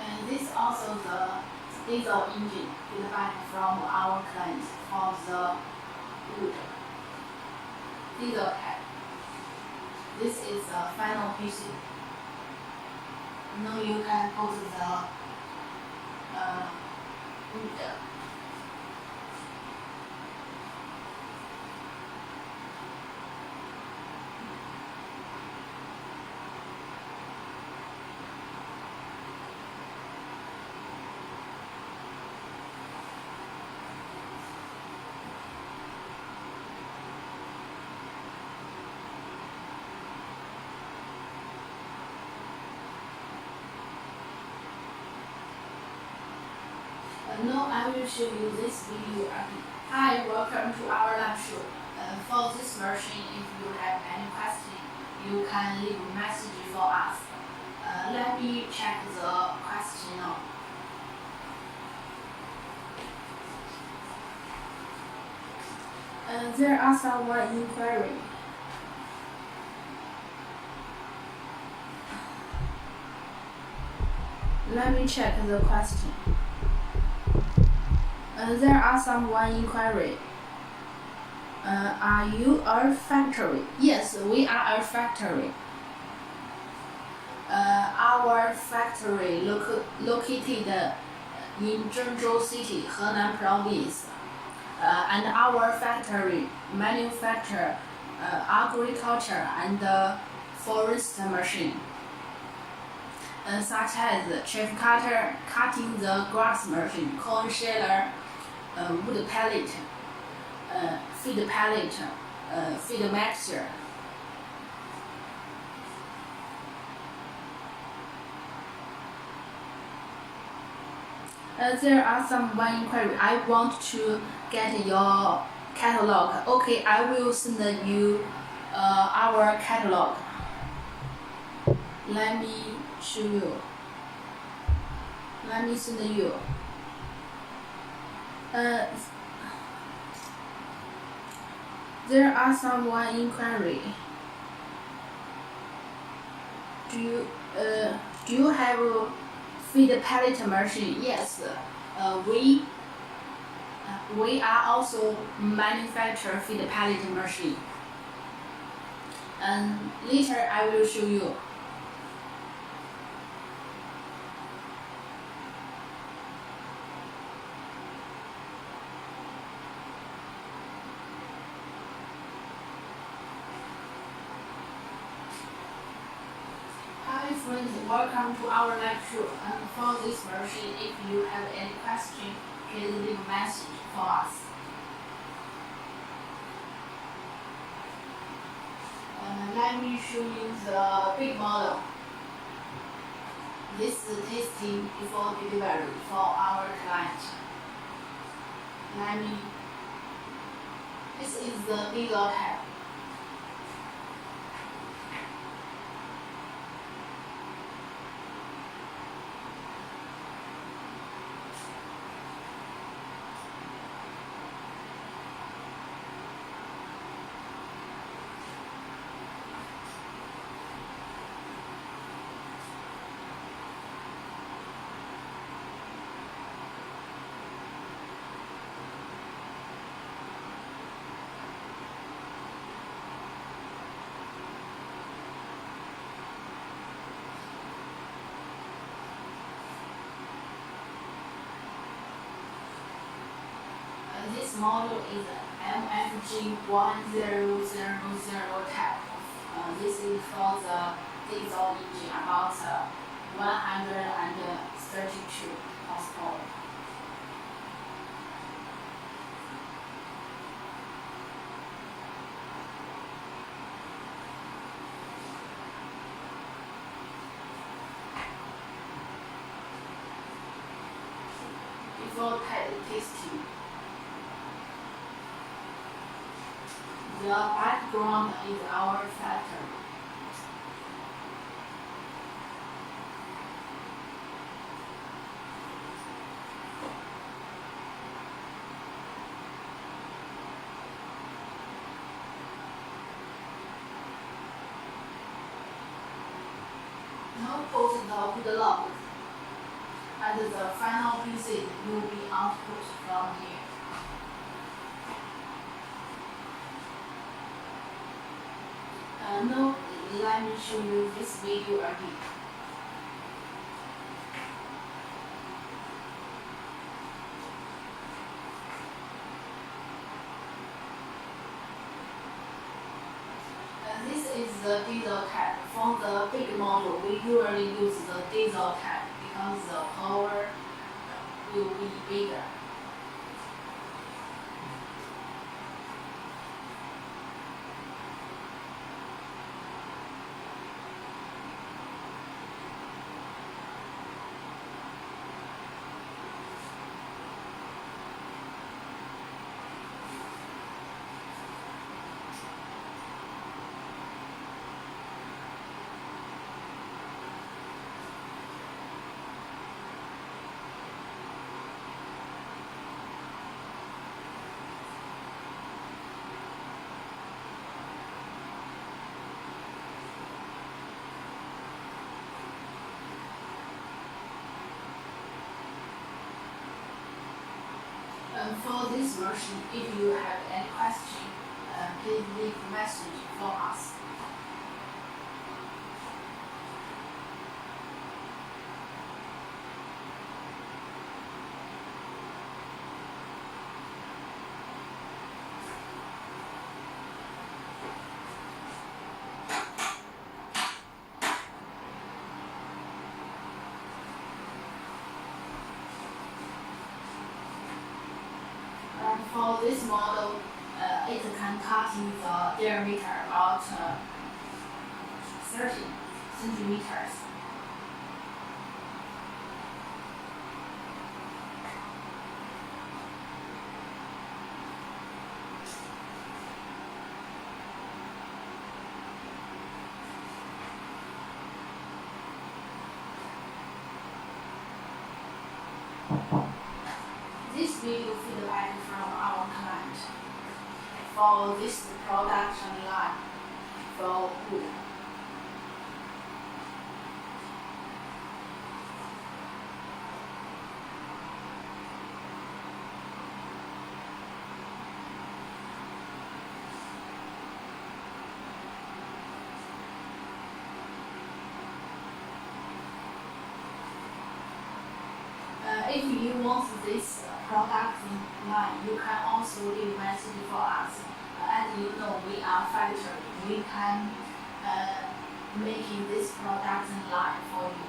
And this also the diesel engine feedback from our client for the wood diesel type. This is the final PC. Now you can put the wood. Now I will show you this video again. Hi, welcome to our lab show. For this machine, if you have any question, you can leave a message for us. Let me check the question now. There are some inquiry. Let me check the question. There are some inquiry. Are you a factory? Yes, we are a factory. Our factory located in Zhengzhou City, Henan Province. And our factory manufacture agriculture and forest machine, such as chip cutter, cutting the grass machine, corn sheller, wood pellet, feed pellet, feed mixer. There are some inquiry. I want to get your catalog. Okay, I will send you our catalog. Let me show you. Let me send you. There are some inquiry. Do you have a feed pellet machine? Yes. We are also manufacture feed pellet machine. And later I will show you. Hi friends, welcome to our lecture. And for this machine, if you have any question, please leave a message for us. Let me show you the big model. This is testing before delivery for our client. This is the bigger type. This model is MFG 1000 type. This is for the diesel engine, about 132 horsepower. Before testing, the background is our factory. Now put the wood log. And the final pieces will be output from here. Now let me show you this video again. is the diesel type. For the big model, we usually use the diesel type because the power will be bigger. For this version, if you have any question, please leave a message for us. For this model, it can cut in the diameter about 30 centimeters. This video feedback from our client for this production line for wood. If you want this product line, you can also leave message for us. As you know, we are factory. We can making this product line for you.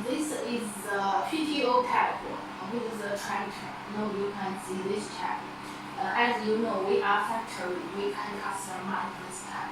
This is the PTO type with the tractor. Now you can see this type. As you know, we are factory. We can customize this type.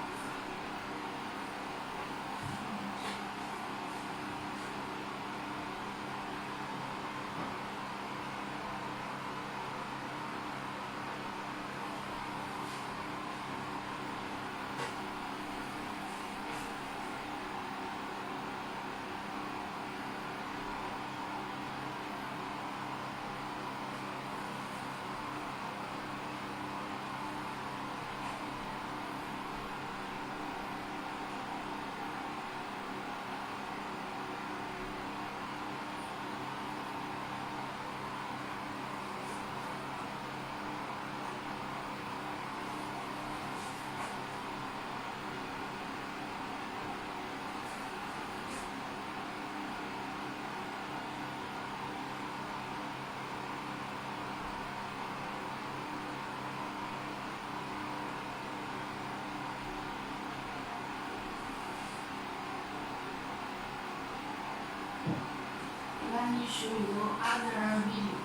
Let me show you other video,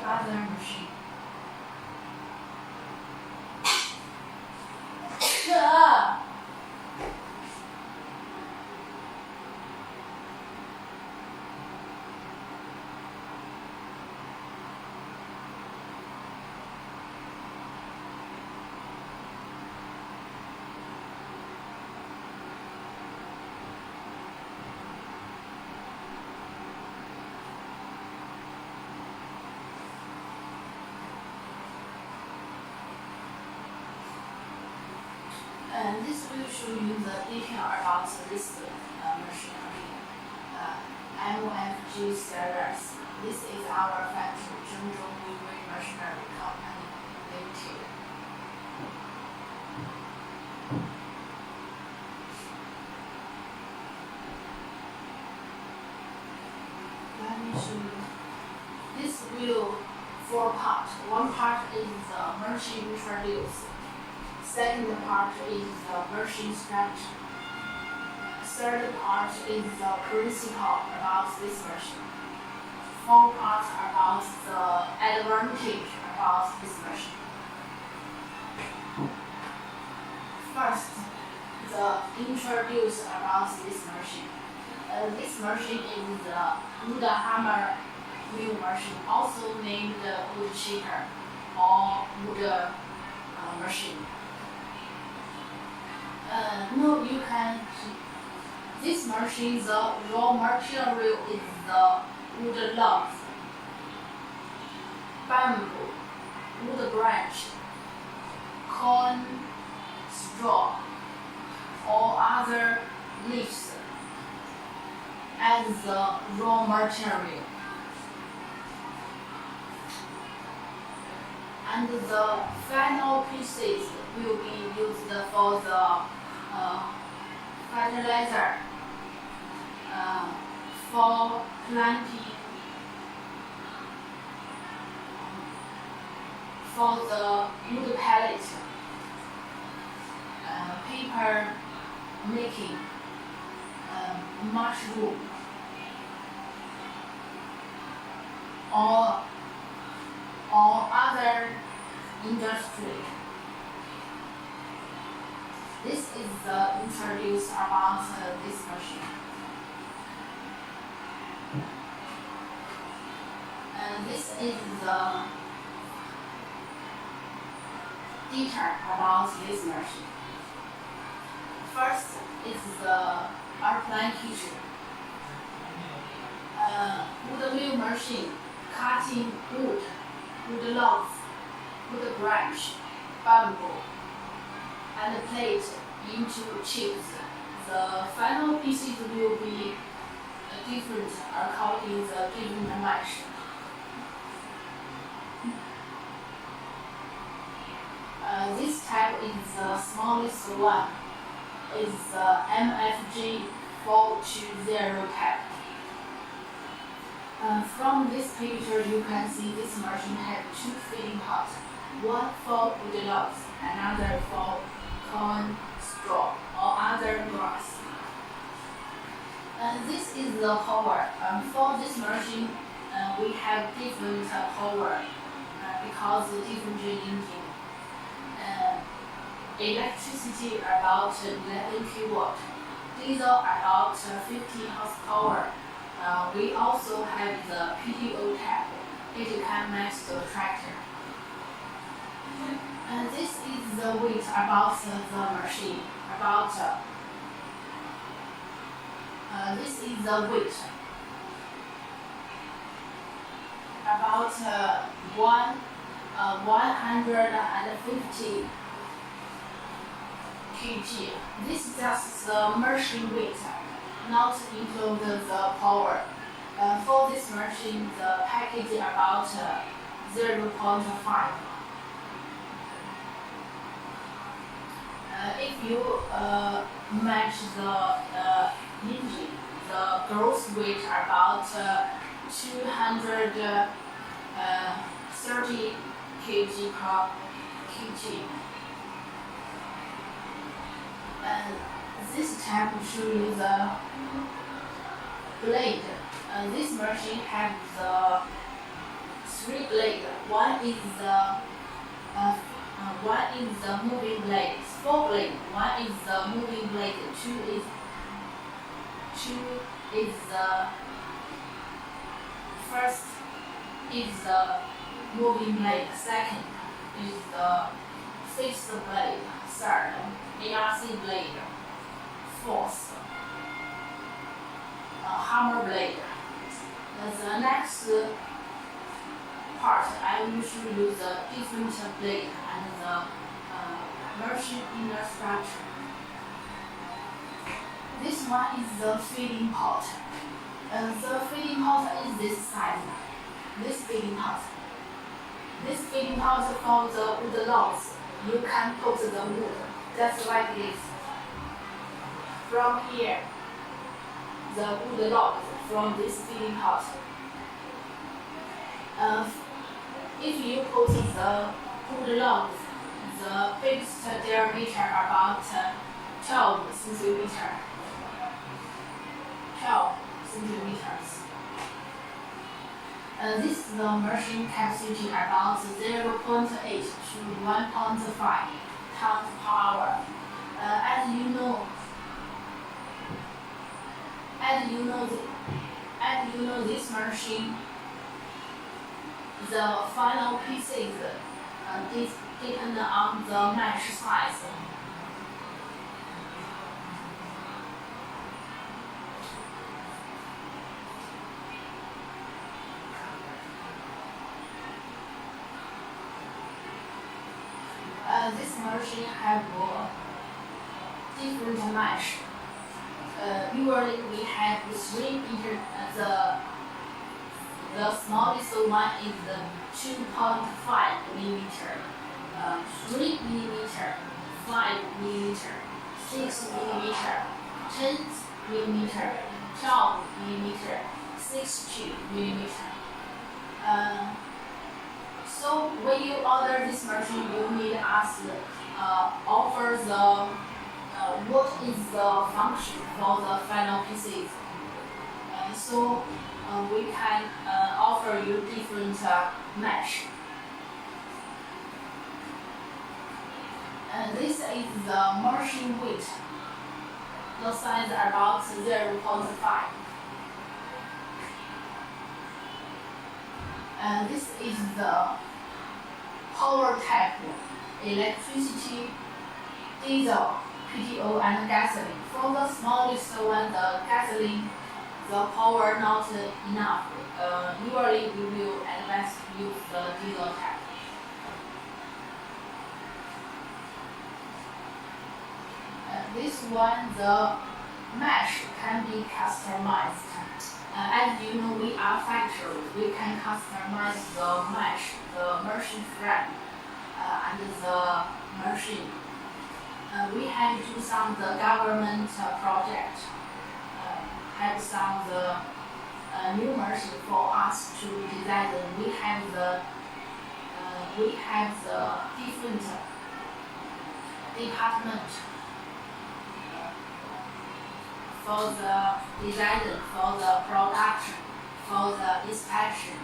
other machine. show you the detail about this machinery. MFG series. This is our factory, Zhengzhou Weiwei Machinery Company Limited. Let me show you. This will four parts. One part is the machine introduce. Second part is the machine structure. Third part is the principle about this machine. Fourth part about the advantage about this machine. First, the introduce about this machine. This machine is the wood hammer mill machine, also named wood chipper or wood machine. No, you can. This machine, the raw material is the wood logs, bamboo, wood branch, corn, straw, or other leaves as the raw material. And the final pieces will be used for the fertilizer, for planting, for the wood pellet, paper making, mushroom, or other industry. This is the introduce about this machine. And this is the detail about this machine. First is the airplane kitchen. Wood mill machine cutting wood, wood logs, wood branch, bamboo, and plate into chips. The final pieces will be different according to the given mesh. This type is the smallest one. Is the MFG 420 type. From this picture, you can see this machine has two feeding pots, one for wood logs, another for corn, straw, or other grass. This is the power. For this machine, we have different power because the different engine. Electricity about 11 kilowatt, diesel about 50 horsepower. We also have the PTO tab. It can match the tractor. And this is the weight about the machine. This is the weight. About 150 kg. This is just the machine weight, not include the power. For this machine, the package is about 0.5. If you match the engine, the gross weight about 230 kg per kg. And this type show you the blade. This machine has the 3 blades. One is the moving blade. 4 blades. One is the moving blade. Two is the first is the moving blade. Second is the fixed blade. Third, ARC blade. Fourth, hammer blade. The next part, I will show you the different blade and the machine inner structure. one is the feeding pot. The feeding pot is this size. This feeding pot. This feeding pot for the wood logs. You can put the wood just like this. From here, the wood logs from this feeding pot. If you put the wood logs, the biggest diameter about 12 centimeters. 12 centimeters. This is the machine capacity about 0.8 to 1.5 tons per hour. As you know, this machine, the final pieces depend on the mesh size. This machine have different mesh. Usually we have 3 meter. The smallest one is 2.5 millimeter, 3 millimeter, 5 millimeter, 6 millimeter, 10 millimeter, 12 millimeter, 60 millimeter. So when you order this machine, you need us offer the what is the function for the final pieces. So we can offer you different mesh. This is the machine weight. The size about 0.5. This is the power type: electricity, diesel, PTO, and gasoline. For the smallest one, the gasoline, the power not enough. Usually we will advise use the diesel type. This one, the mesh can be customized. As you know, we are factory. We can customize the mesh, the machine frame, and the machine. We have do some the government project. Have some the new machine for us to design. We have the different department for the design, for the production, for the inspection.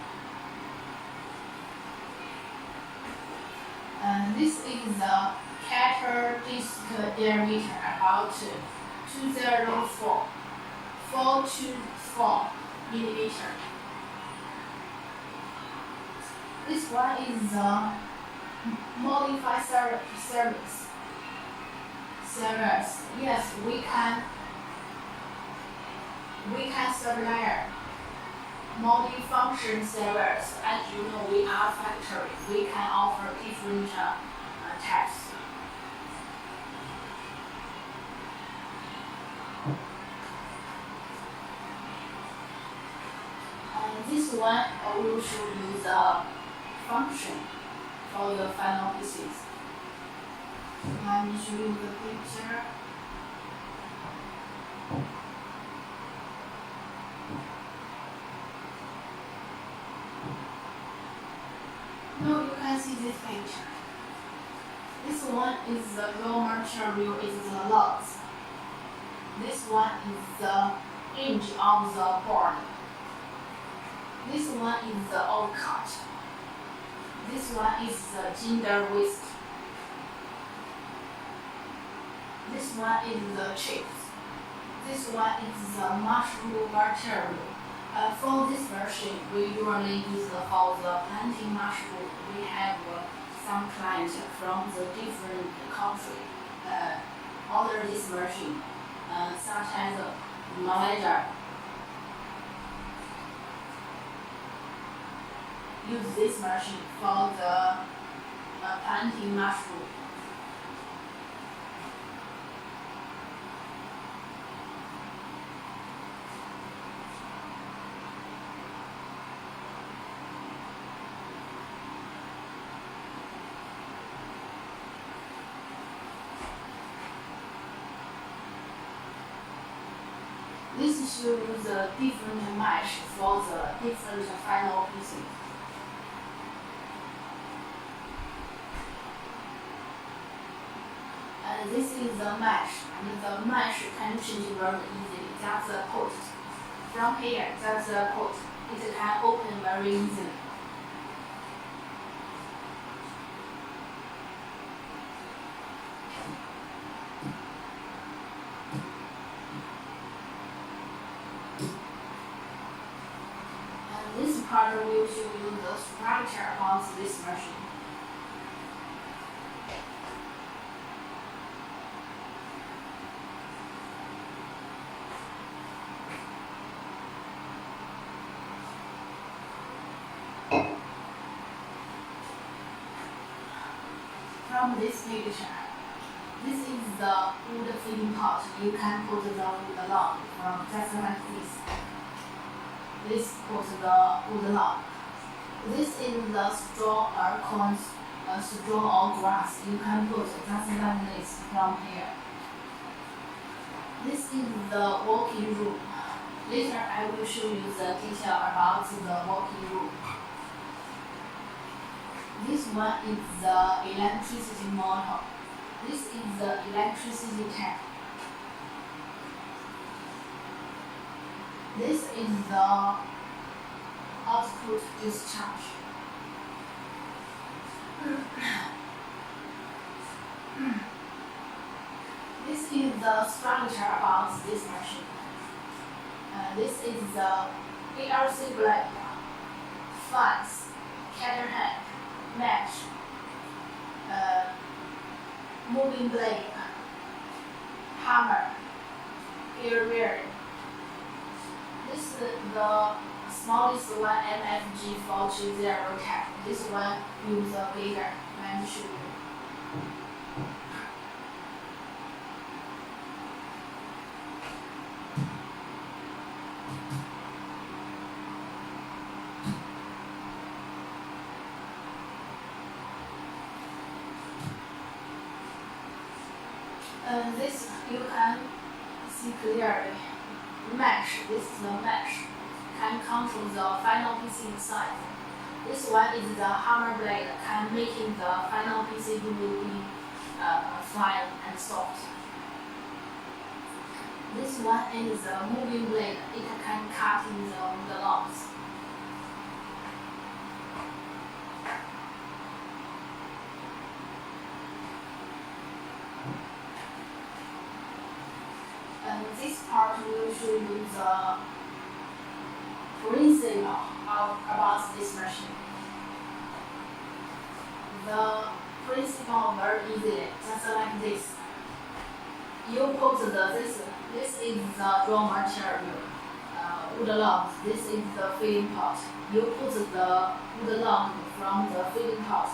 This is the cutter disc diameter about 424 millimeter. This one is the modified service. Yes, we can supply multi-function servers. As you know, we are factory. We can offer different types. This one will show you the function for the final pieces. Let me show you the picture. Now you can see this picture. This one is the raw material, is the logs. This one is the edge of the board. This one is the old cut. This one is the ginger whisk. This one is the chips. This one is the mushroom material. For this version, we usually use for the planting mushroom. We have some clients from the different country order this version, such as Malaysia. Use this machine for the planting mushroom. This shows the different mesh for the different final pieces. And this is the mesh, and the mesh can change very easily. That's a port. From here, that's a port. It can open very easily. This part will show you the structure of this machine. From this picture, this is the wood feeding pot. You can put the wood log from just like this. This put the wood log. This is the straw or corn, straw or grass. You can put just like this from here. This is the working room. Later I will show you the detail about the working room. This one is the electricity motor. This is the electricity tank. This is the output discharge. This is the structure of this machine. This is the PLC blade, fans, caterhand, mesh, moving blade, hammer, gear bearing. This is the smallest one MFG 420 type. This one use a bigger. Let me show you. This you can see clearly. Mesh, this is the mesh, can control the final piece inside. This one is the hammer blade, can making the final piece will be fine and soft. This one is the moving blade, it can cut in the logs. This part will show you the principle about this machine. The principle very easy, just like this. You put this is the raw material, wood log. This is the feeding pot. You put the wood log from the feeding pot.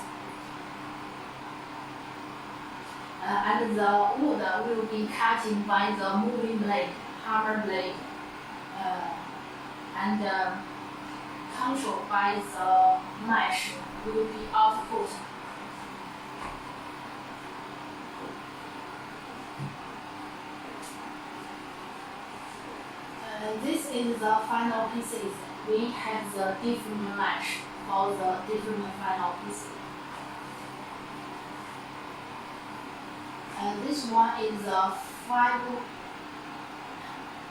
And the wood will be cutting by the moving blade, hammer blade, and controlled by the mesh will be output. This is the final pieces. We have the different mesh for the different final pieces. This one is a 5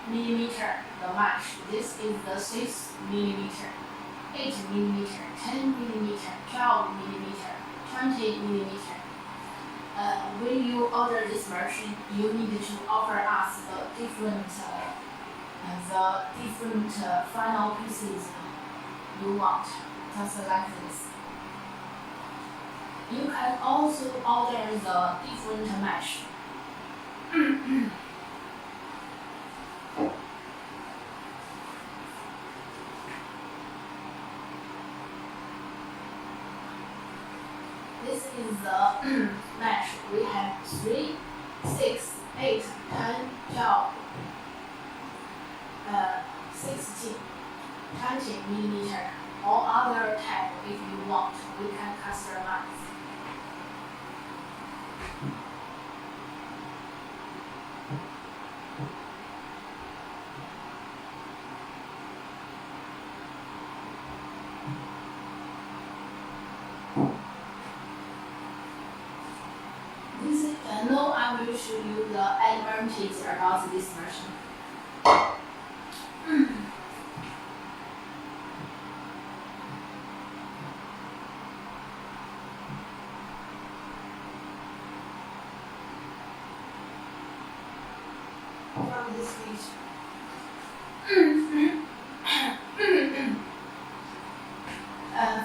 millimeter, the mesh. This is the 6 millimeter, 8 millimeter, 10 millimeter, 12 millimeter, 20 millimeter. When you order this machine, you need to offer us the different final pieces you want, just like this. You can also order the different mesh. This is the mesh. We have 3, 6, 8, 10, 12, 16, 20 millimeter. All other type, if you want, we can customize. about this machine. From this picture.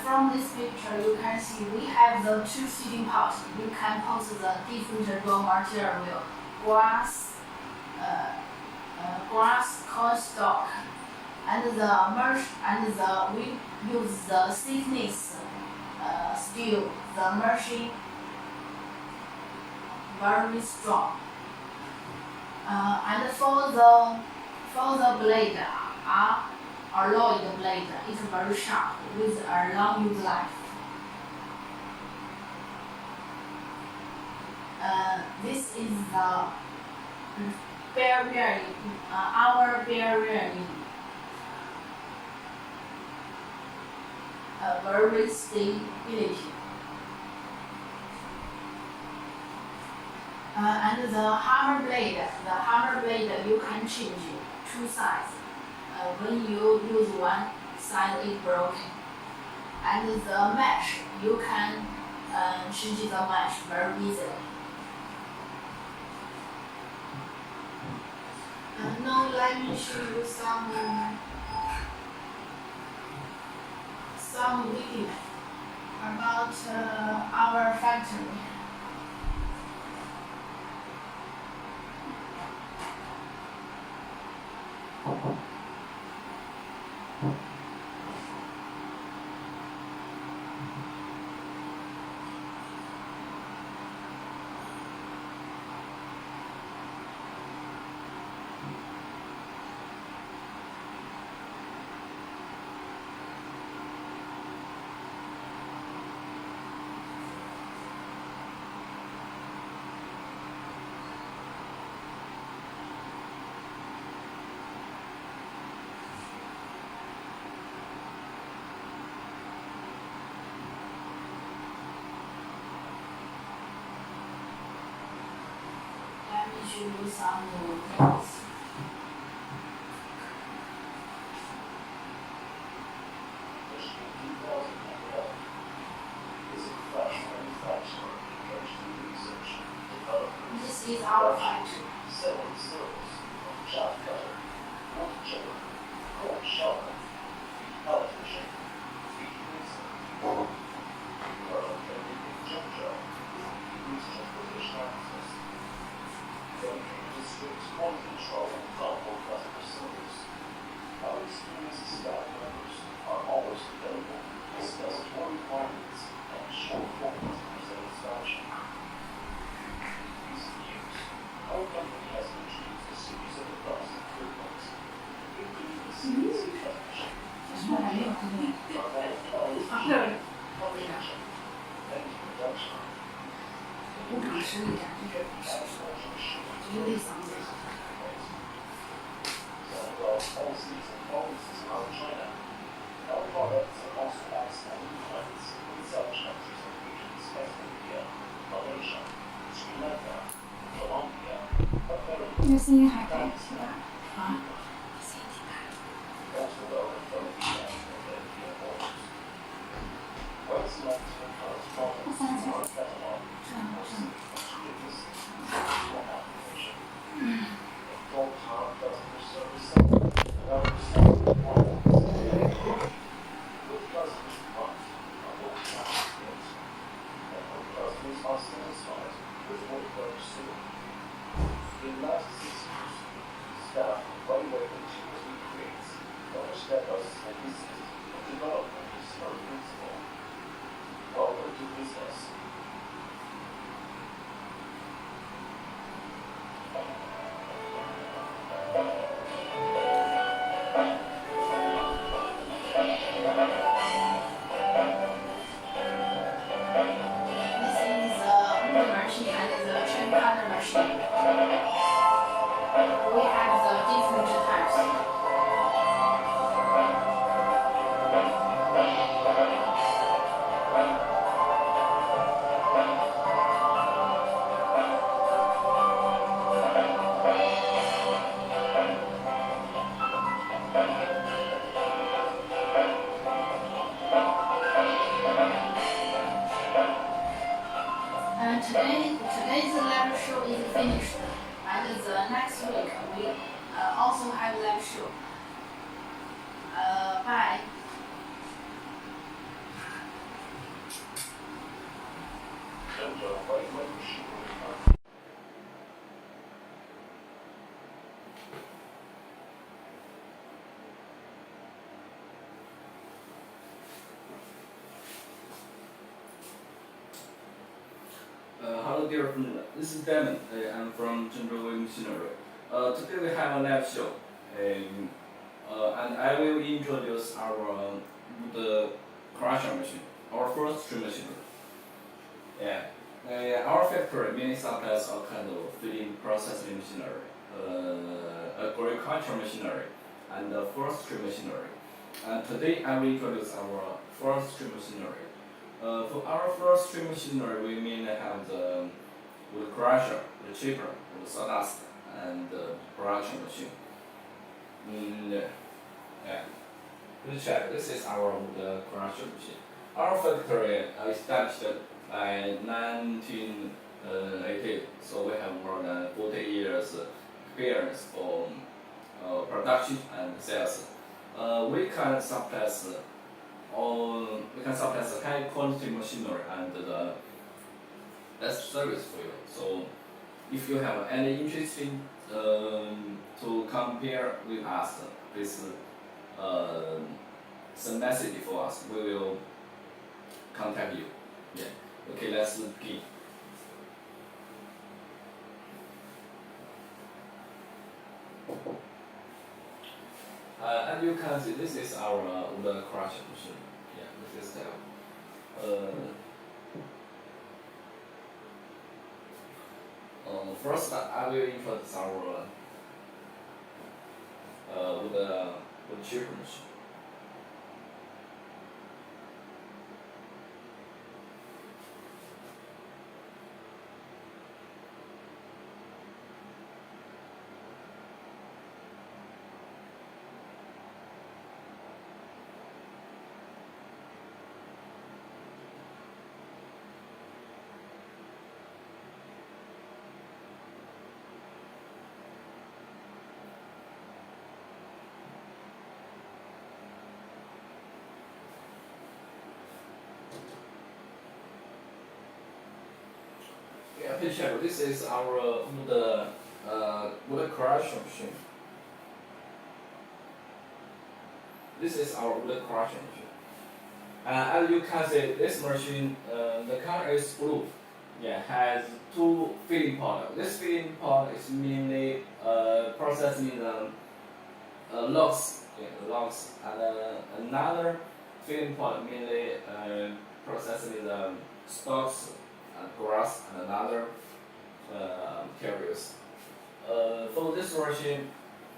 From this picture, you can see we have the two seating pots. You can put the different raw material, grass, corn stalk, and we use the thickness steel. The machine very strong. And for the blade alloyed blade, it's very sharp with a long use life. This is the bearing, our bearing. Very stability. And the hammer blade you can change two sides. When you use one side, it's broken. And the mesh, you can change the mesh very easily. Now let me show you some video about our factory. Let me show you some notes. This is our factory.这声音还可以是吧？啊。In the last 6 years, staff of Weiwei Machinery-feed creates other step-ups and business of development of smart principle. Welcome to business. next week we also have live show. Bye. Hello dear friend, this is Damon. I'm from Weiwei Machinery. Today we have a live show, and I will introduce our wood crusher machine, our first tree machinery. Yeah, our factory mainly supplies all kinds of feeding processing machinery, agriculture machinery, and forestry machinery. And today I will introduce our forestry machinery. For our forestry machinery, we mainly have the wood crusher, the chipper, the sawdust, and the production machine. Yeah. Please check. This is our wood crusher machine. Our factory established by 1980, so we have more than 40 years experience for production and sales. We can supply high quality machinery and the best service for you. So if you have any interest in to compare with us, please send message for us. We will contact you. Yeah. Okay, let's begin. And you can see this is our wood crushing machine. Yeah, this is the first I will introduce our wood chipper machine. Yeah, please check. This is our wood crushing machine. This is our wood crushing machine. As you can see, this machine, the color is blue. Yeah, has two feeding pods. This feeding pod is mainly processing the logs, and another feeding pod mainly processing the stalks and grass and another materials. For this machine,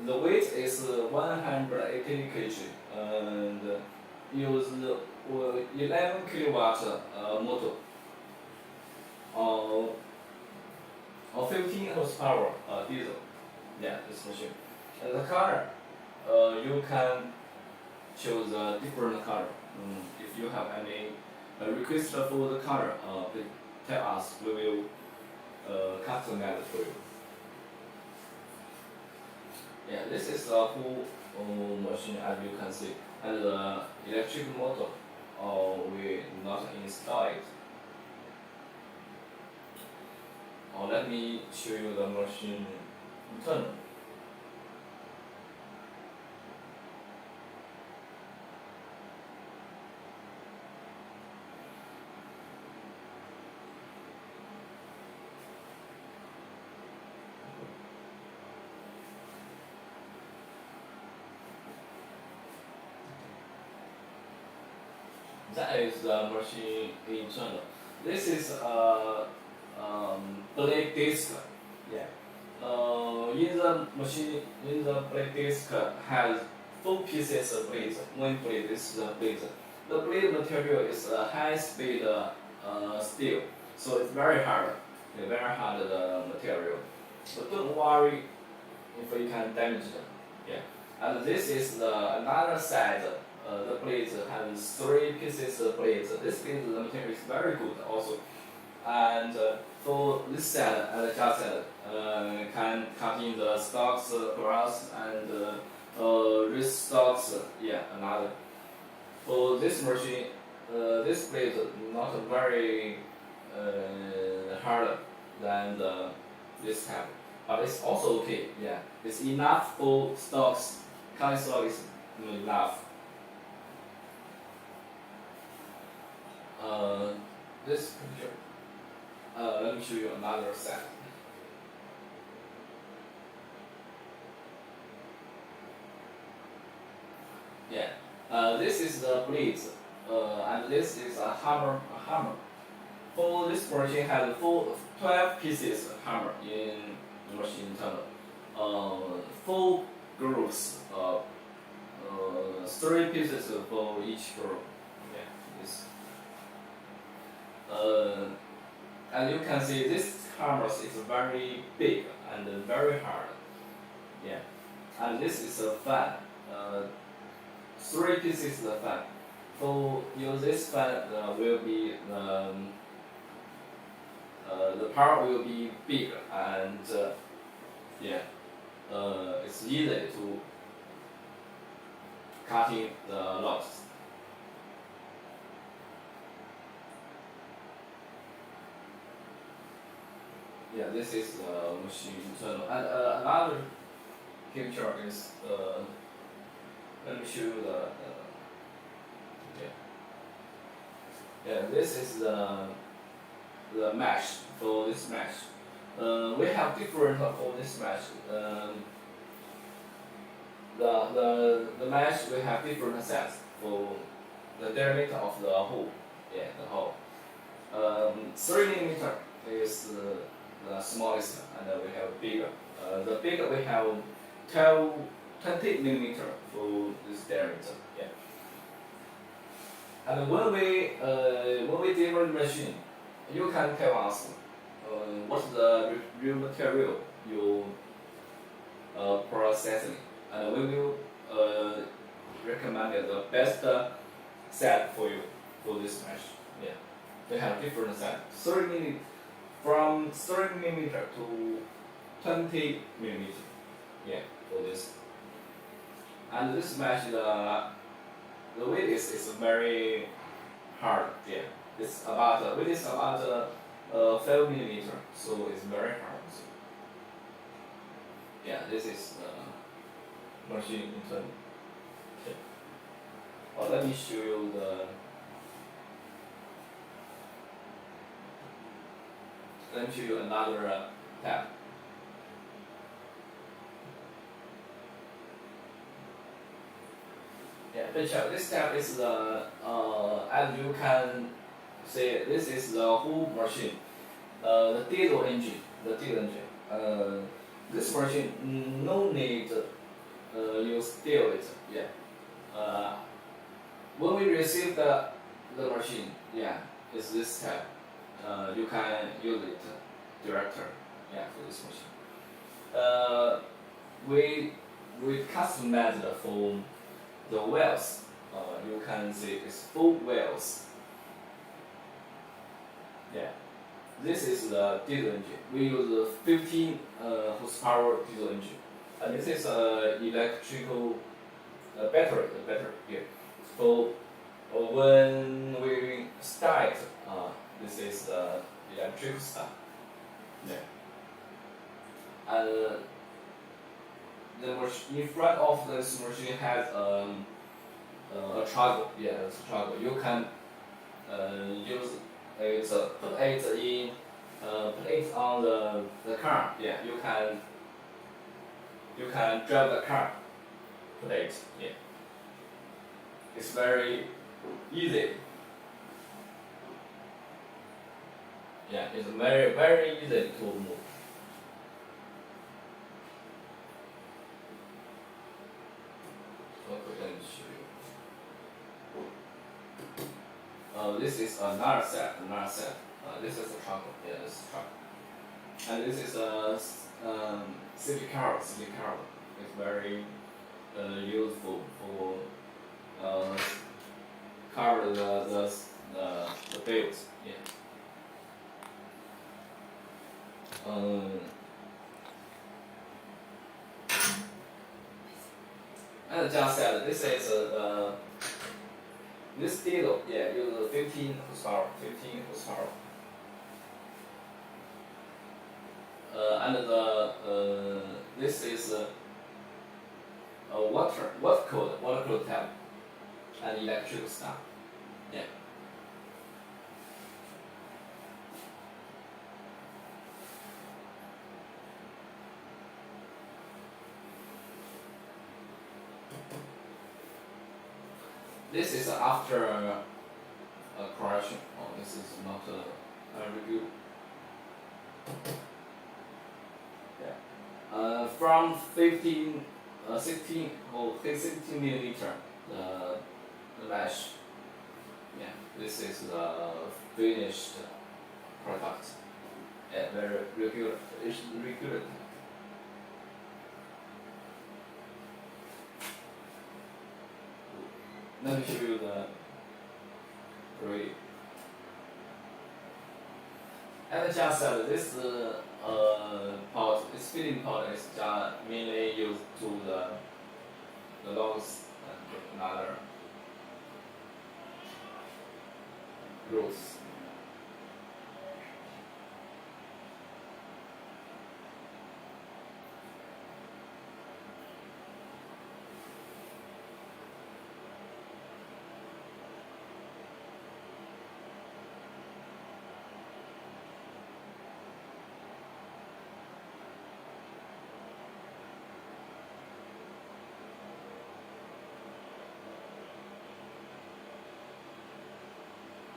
the weight is 180 kg and use 11 kilowatt motor or 15 horsepower diesel. Yeah, this machine. And the color, you can choose a different color. If you have any request for the color, please tell us. We will customize it for you. Yeah, this is the full machine as you can see, and the electric motor. We not install it. Let me show you the machine internal. That is the machine internal. This is a blade disc. Yeah. In the machine, in the blade disc has 4 pieces of blades. One blade is the blade. The blade material is a high-speed steel, so it's very hard. Very hard material. But don't worry if you can damage them. Yeah. And this is another side. The blades has 3 pieces of blades. This blade, the material is very good also. And for this set, as I just said, can cut in the stocks, grass, and wrist stocks. Another. For this machine, this blade not very hard than this type, but it's also okay. It's enough for stocks. Cutting stock is enough. This picture. Let me show you another set. This is the blades, and this is a hammer. For this machine has 12 pieces of hammer in the machine tunnel. 4 grooves, 3 pieces for each groove. This. As you can see, this hammer is very big and very hard. And this is a fan. 3 pieces of fan. For use this fan will be the power will be big and it's easy to cutting the logs. This is the machine tunnel. And another picture is let me show you this is the mesh for this mesh. We have different for this mesh. The mesh we have different sets for the diameter of the hole. The hole. 3 millimeter is the smallest, and we have bigger. The bigger we have 20 millimeter for this diameter. And when we deliver the machine, you can tell us what's the real material you processing, and we will recommend the best set for you for this mesh. We have different sets. From 30 millimeter to 20 millimeter. For this. And this mesh, the weight is very hard. It's about weight is about 5 millimeter, so it's very hard. This is the machine internal. Let me show you the. Let me show you another tab. Picture. This tab is the as you can see, this is the whole machine. The diesel engine. This machine no need you steal it. When we receive the machine, it's this tab. You can use it directly. For this machine. We customized for the wheels. You can see it's 4 wheels. This is the diesel engine. We use a 15 horsepower diesel engine, and this is electrical battery. So when we start, this is the electric start. And the machine in front of this machine has a toggle. It's a toggle. You can use it, put it on the car. You can drive the car. Put it. It's very easy. It's very very easy to move. This is another set. This is a truck. This is a truck. And this is a city car. It's very useful for cover the bills. as just said, this is this diesel, yeah, uses 15 horsepower, 15 horsepower. And this is a water cooled tank, and electrical stuff. Yeah. This is after a correction. Oh, this is not a review. Yeah. From 16 or 16 millimeter, the mesh. Yeah, this is the finished product. Yeah, very regular. It's regular. Let me show you the grading. As I just said, this part, this feeding part is just mainly used to the logs and another growth.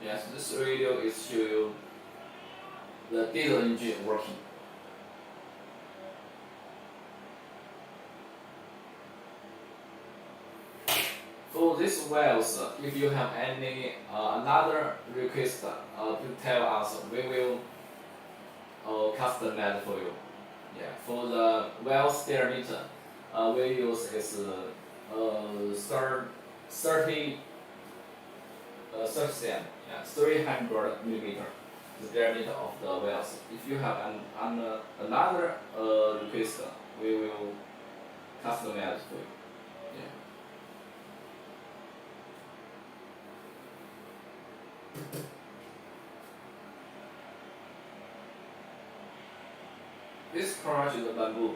Yes, this radio is show you the diesel engine working. For these wells, if you have any another request to tell us, we will customize for you. Yeah, for the well diameter, we use is 30 cm, yeah, 300 millimeter, the diameter of the wells. If you have another request, we will customize for you. Yeah. This crotch is a bamboo. Yeah.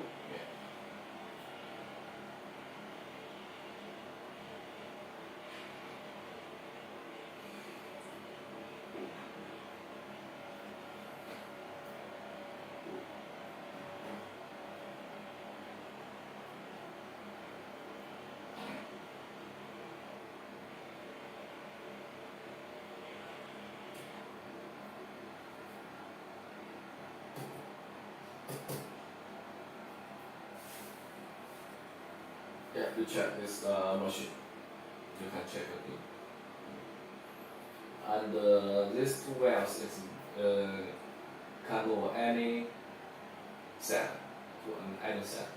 Yeah, to check this machine, you can check it. And these two wells is can go any set to any set.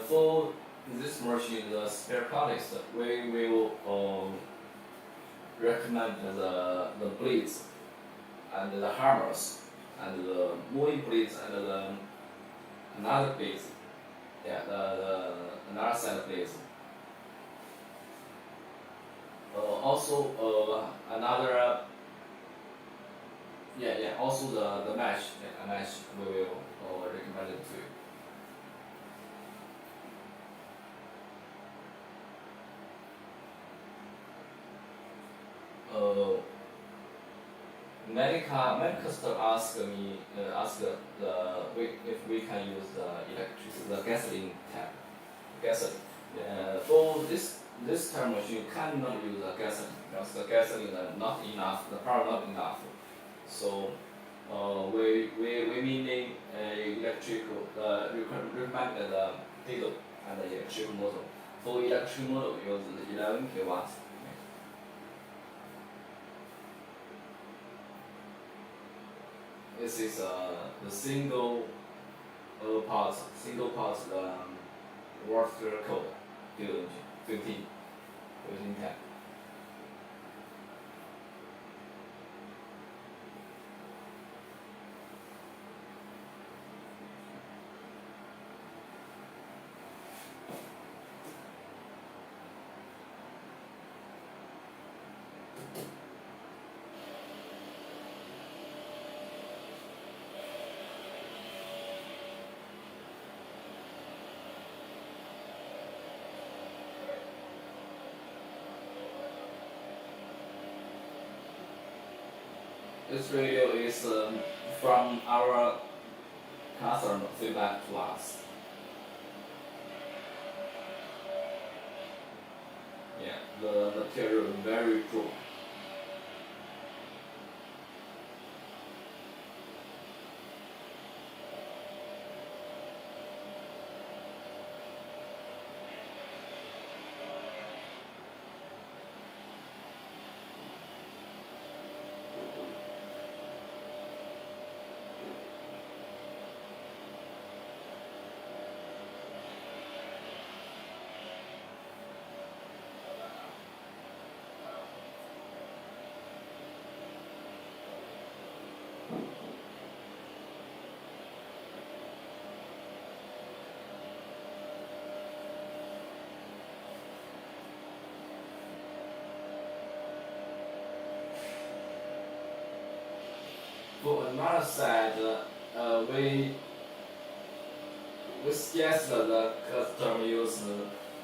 For this machine, the spare parts, we will recommend the blades and the hammers and the moving blades and the another blades. Yeah, the another set of blades. Also another also the mesh, a mesh we will recommend it to you. Many customers ask me if we can use the gasoline tank. Gasoline. For this time machine, you cannot use the gasoline because the gasoline is not enough. The power not enough. So we mainly electrical recommend the diesel and the electric motor. For electric motor, use 11 kilowatts. This is the single parts, single parts, water code, 15 tab. This video is from our customer feedback to us. Yeah, the material very cool. For another side, we suggest that the customer use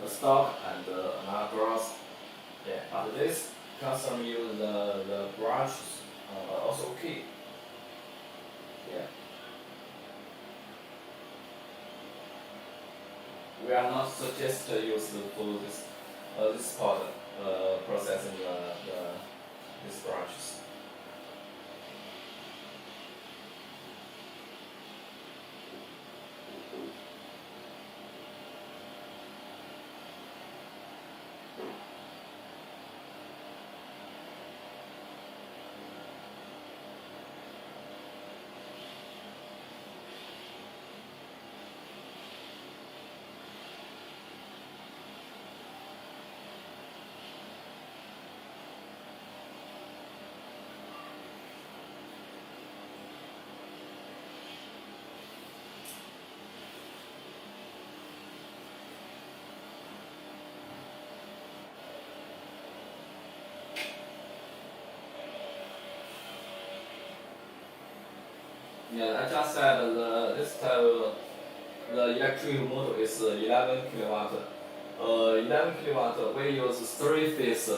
the stock and another brush. Yeah, but this customer use the brushes also okay. Yeah. We are not suggest to use for this part processing these brushes. Yeah, I just said this type the electric motor is 11 kilowatt. 11 kilowatt. We use 3-phase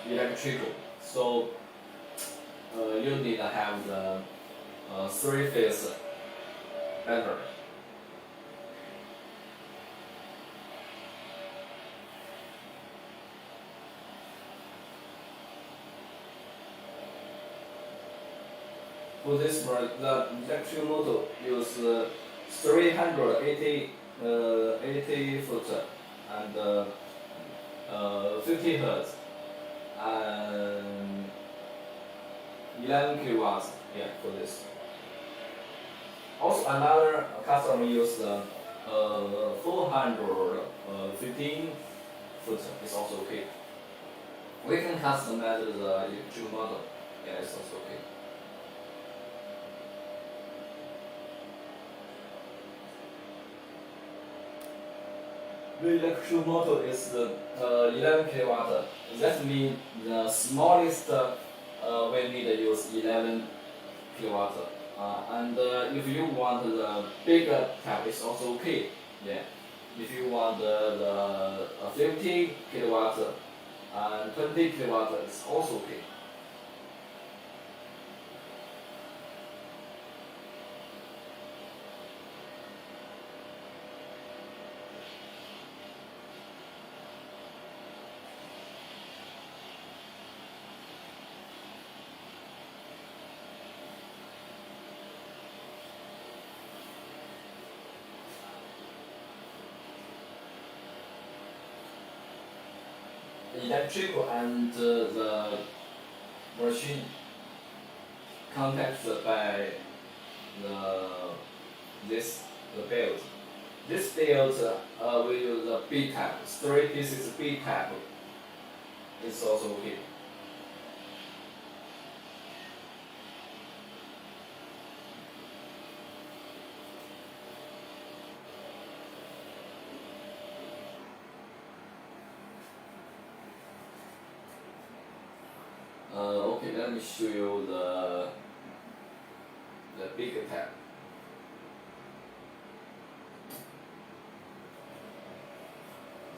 electrical, so you need to have the 3-phase battery. For this one, the electric motor use 380 foot and 50 hertz and 11 kilowatts. Yeah, for this. Also, another customer use 415 foot. It's also okay. We can customize the electric motor. Yeah, it's also okay. The electric motor is 11 kilowatt. That means the smallest we need to use 11 kilowatt. And if you want the bigger type, it's also okay. Yeah. If you want the 50 kilowatt and 20 kilowatt, it's also okay. Electrical and the machine contacted by the this the build. This build we use a B tab. 3 pieces B tab. It's also okay. Okay, let me show you the big tab.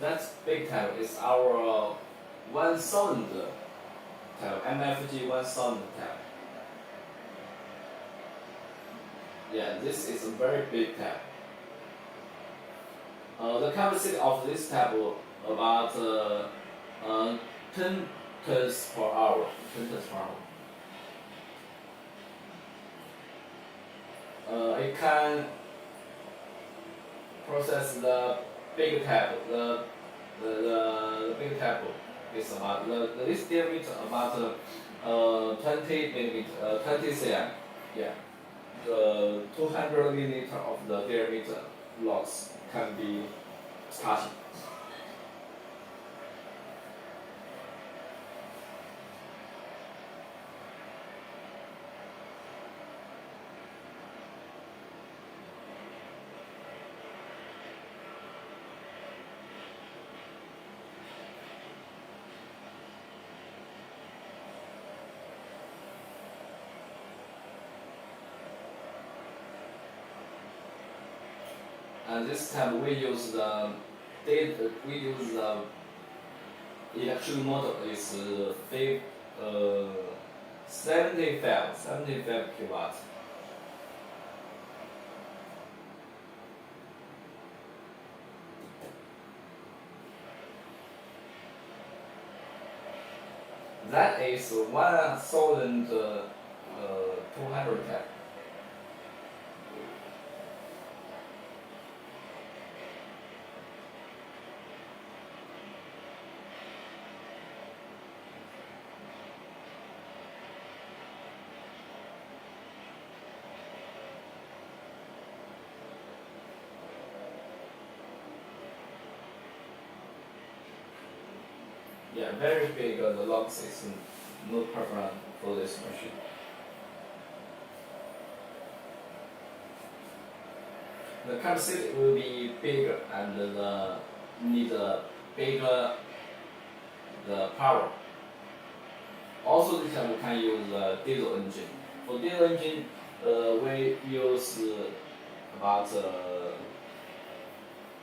That big tab is our 1000 tab, MFG 1000 tab. Yeah, this is a very big tab. The capacity of this tab about 10 tons per hour. 10 tons per hour. It can process the big tab. The big tab is about this diameter about 20 millimeter, 20 cm. Yeah. The 200 millimeter of the diameter logs can be started. And this time we use the electric motor is 75 kilowatt. That is 1,200 tab. Yeah, very big the log system, no problem for this machine. The capacity will be bigger and need a bigger the power. Also, this time we can use diesel engine. For diesel engine, we use about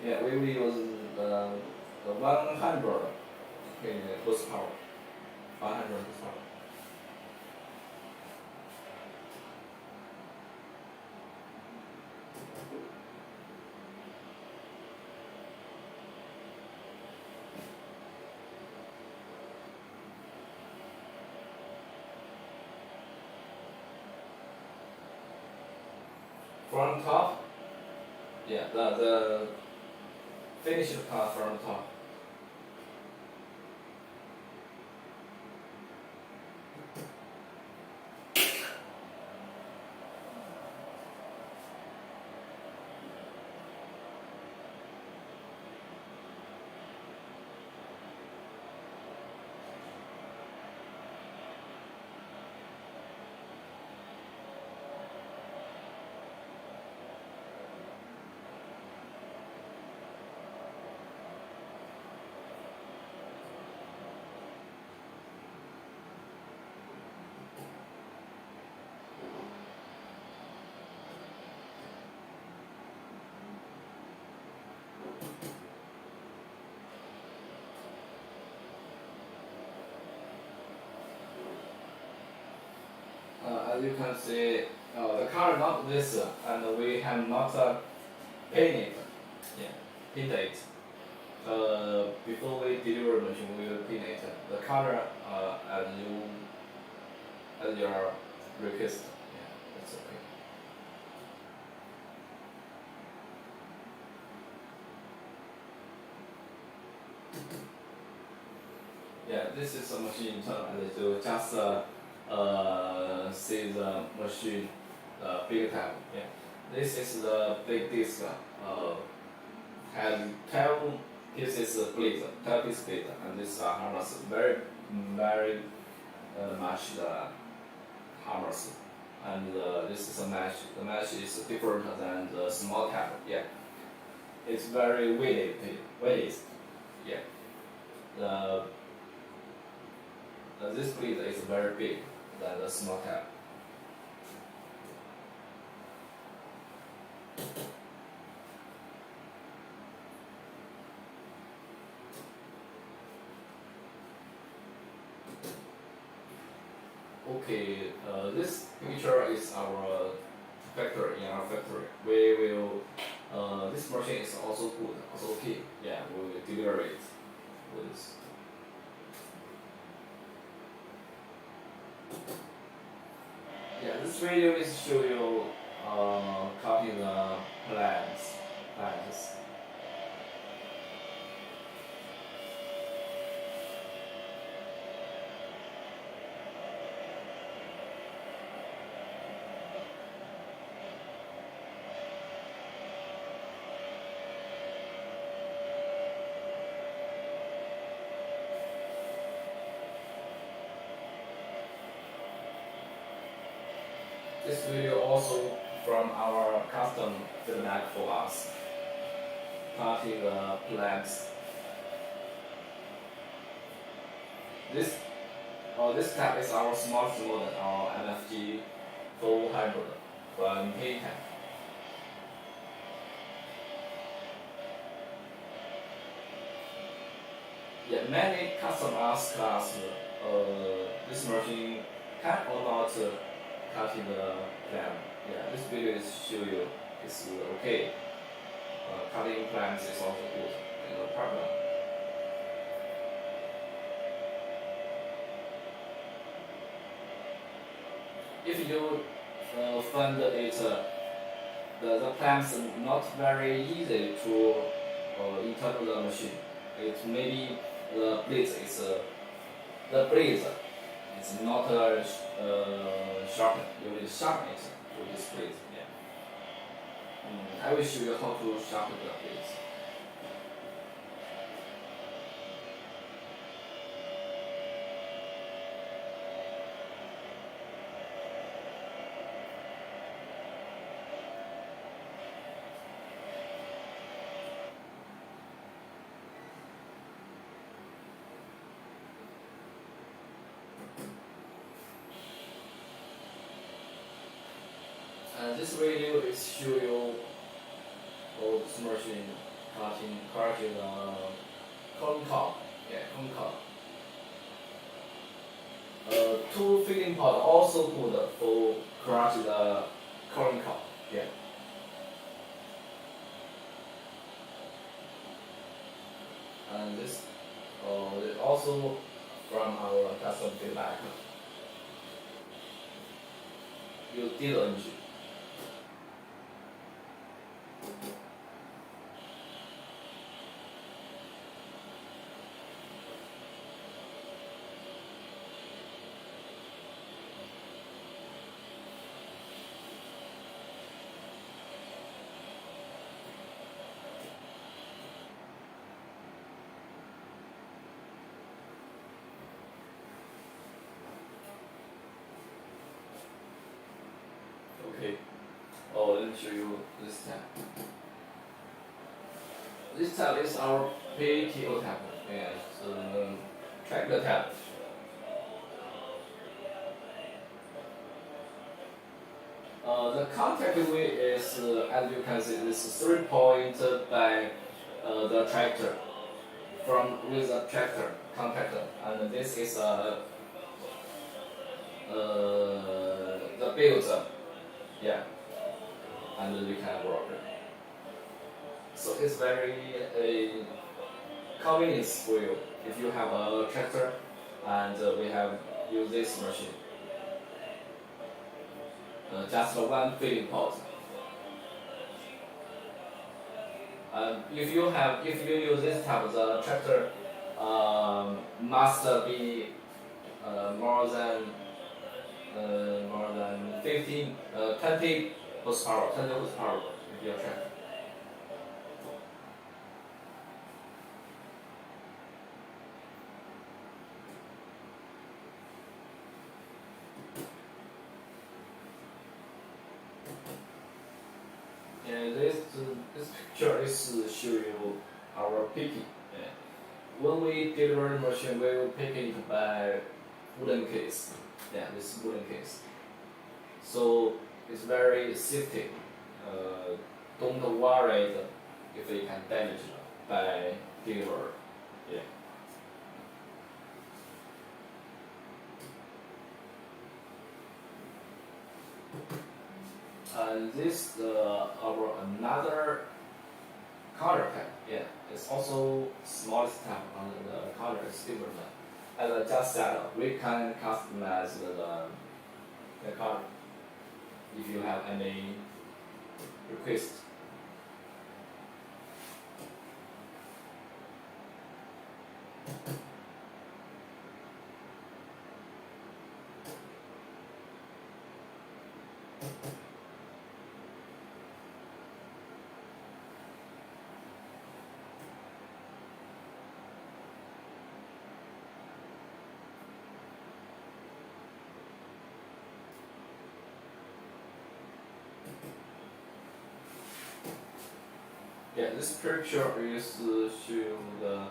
we will use the 100 horsepower. 100 horsepower. From top, yeah, the finished part from top. As you can see, the color not this, and we have not painted. Yeah, paint it. Before we deliver machine, we will paint it. The color as your request. Yeah, that's okay. Yeah, this is a machine internal, and you just see the machine big tab. Yeah. This is the big disc. Has 12 pieces plate, 12 piece plate, and this hammers very much the hammers. And this is a mesh. The mesh is different than the small tab. Yeah, it's very weighted. Yeah, the this plate is very big than the small tab. Okay, this picture is our factory. In our factory, we will. This machine is also good, also okay. Yeah, we will deliver it with. Yeah, this video is show you cutting the plants. This video also from our custom feedback for us. Cutting the plants. This tab is our smallest model, our MFG 400 from Paytech. Yeah, many customers ask us, this machine can or not cutting the plant. Yeah, this video is show you it's okay. Cutting plants is also good, no problem. If you find it the plants not very easy to enter the machine, it maybe the blade is it's not sharpened. You will sharpen it to this blade. Yeah. I will show you how to sharpen the blades. This video is show you this machine cutting corn cob. Yeah, corn cob. Two feeding pot also good for crush the corn cob. Yeah. And this also from our custom feedback. You did engine. Okay. Let me show you this tab. This tab is our PTO tab. Yeah, it's tractor tab. The contact weight is, as you can see, this 3 point by the tractor with the tractor contactor, and this is the builder. Yeah, and we can work. So it's very convenience for you if you have a tractor and we have use this machine. Just one feeding pot. If you use this type, the tractor must be more than 20 horsepower, 30 horsepower if you check. And this picture is show you our picking. Yeah. When we deliver the machine, we will pick it by wooden case. Yeah, this wooden case. So it's very safety. Don't worry if it can damage by delivery. Yeah. And this our another color pen. Yeah, it's also smallest tab on the color is different. As I just said, we can customize the color if you have any request. Yeah, this picture is show the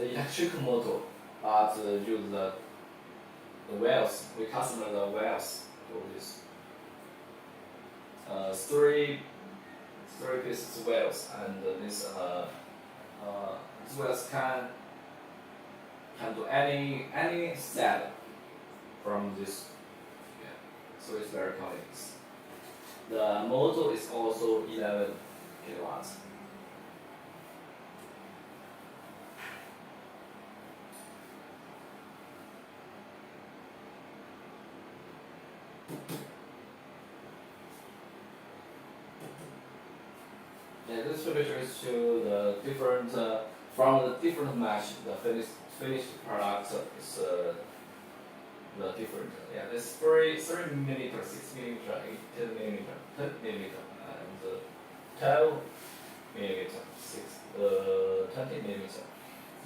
electric motor, but use the wheels. We customize the wheels for this. Three pieces wheels, and this wheels can do any style from this. Yeah, so it's very convenient. The motor is also 11 kilowatts. Yeah, this picture shows the different from the different mesh. The finished product is the different. Yeah, this 3 millimeter, 6 millimeter, 8, 10 millimeter, 10 millimeter, and 12 millimeter, 20 millimeter.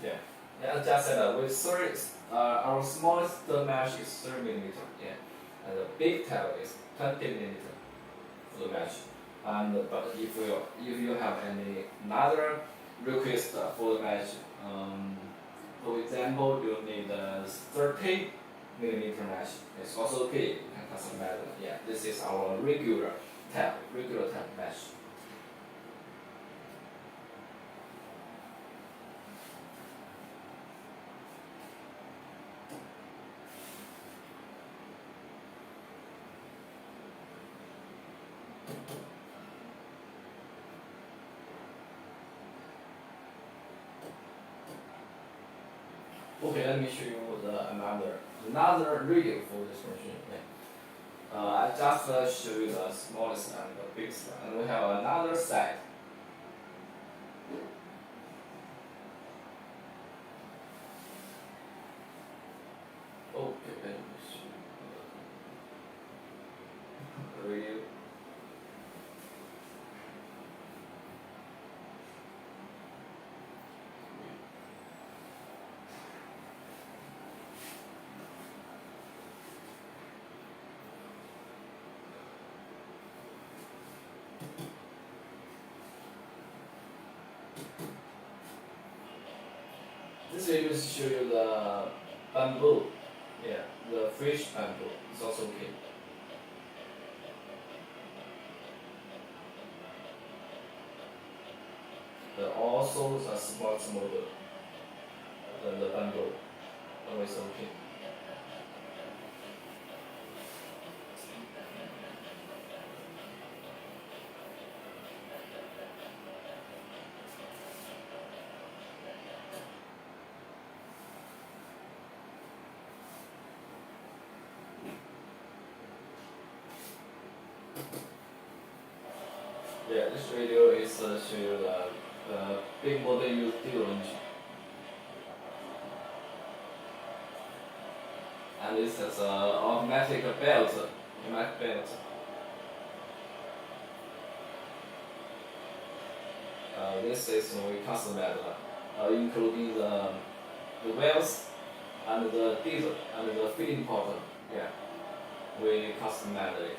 Yeah. Yeah, as just said with our smallest mesh is 3 millimeter. Yeah, and the big tail is 20 millimeter for the mesh. And but if you have any another request for the mesh, for example, you need a 30 millimeter mesh. It's also okay. You can customize it. Yeah, this is our regular type mesh. Okay, let me show you another radio for this machine. Okay. I just show you the smallest and the biggest, and we have another side. Okay, let me show you the radio. This video is show you the bamboo. Yeah, the fish bamboo. It's also okay. Also the sports model. The bamboo. Always okay. Yeah, this video is show you the big model use diesel engine. And this is automatic belt. this is we customized, including the wells and the diesel and the feeding pot. Yeah, we customized it.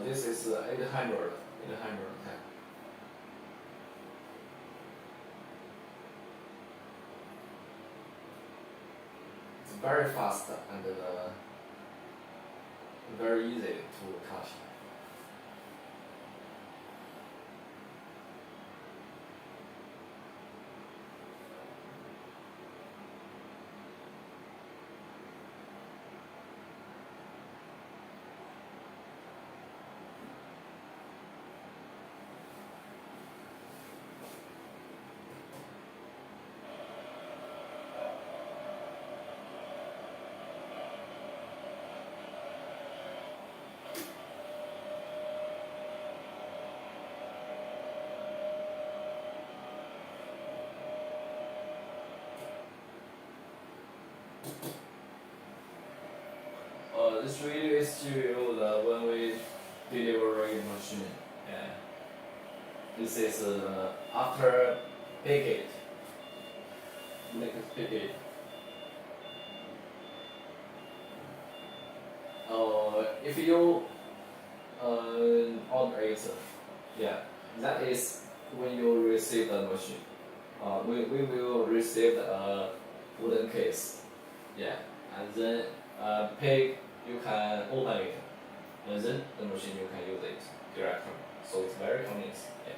This is 800 tank. It's very fast and very easy to catch. This video is to you when we deliver a machine. Yeah. This is after pick it. Next pick it. If you order it, yeah, that is when you receive the machine. We will receive a wooden case. Yeah, and then pig you can open it, and then the machine you can use it directly. So it's very convenient. Yeah.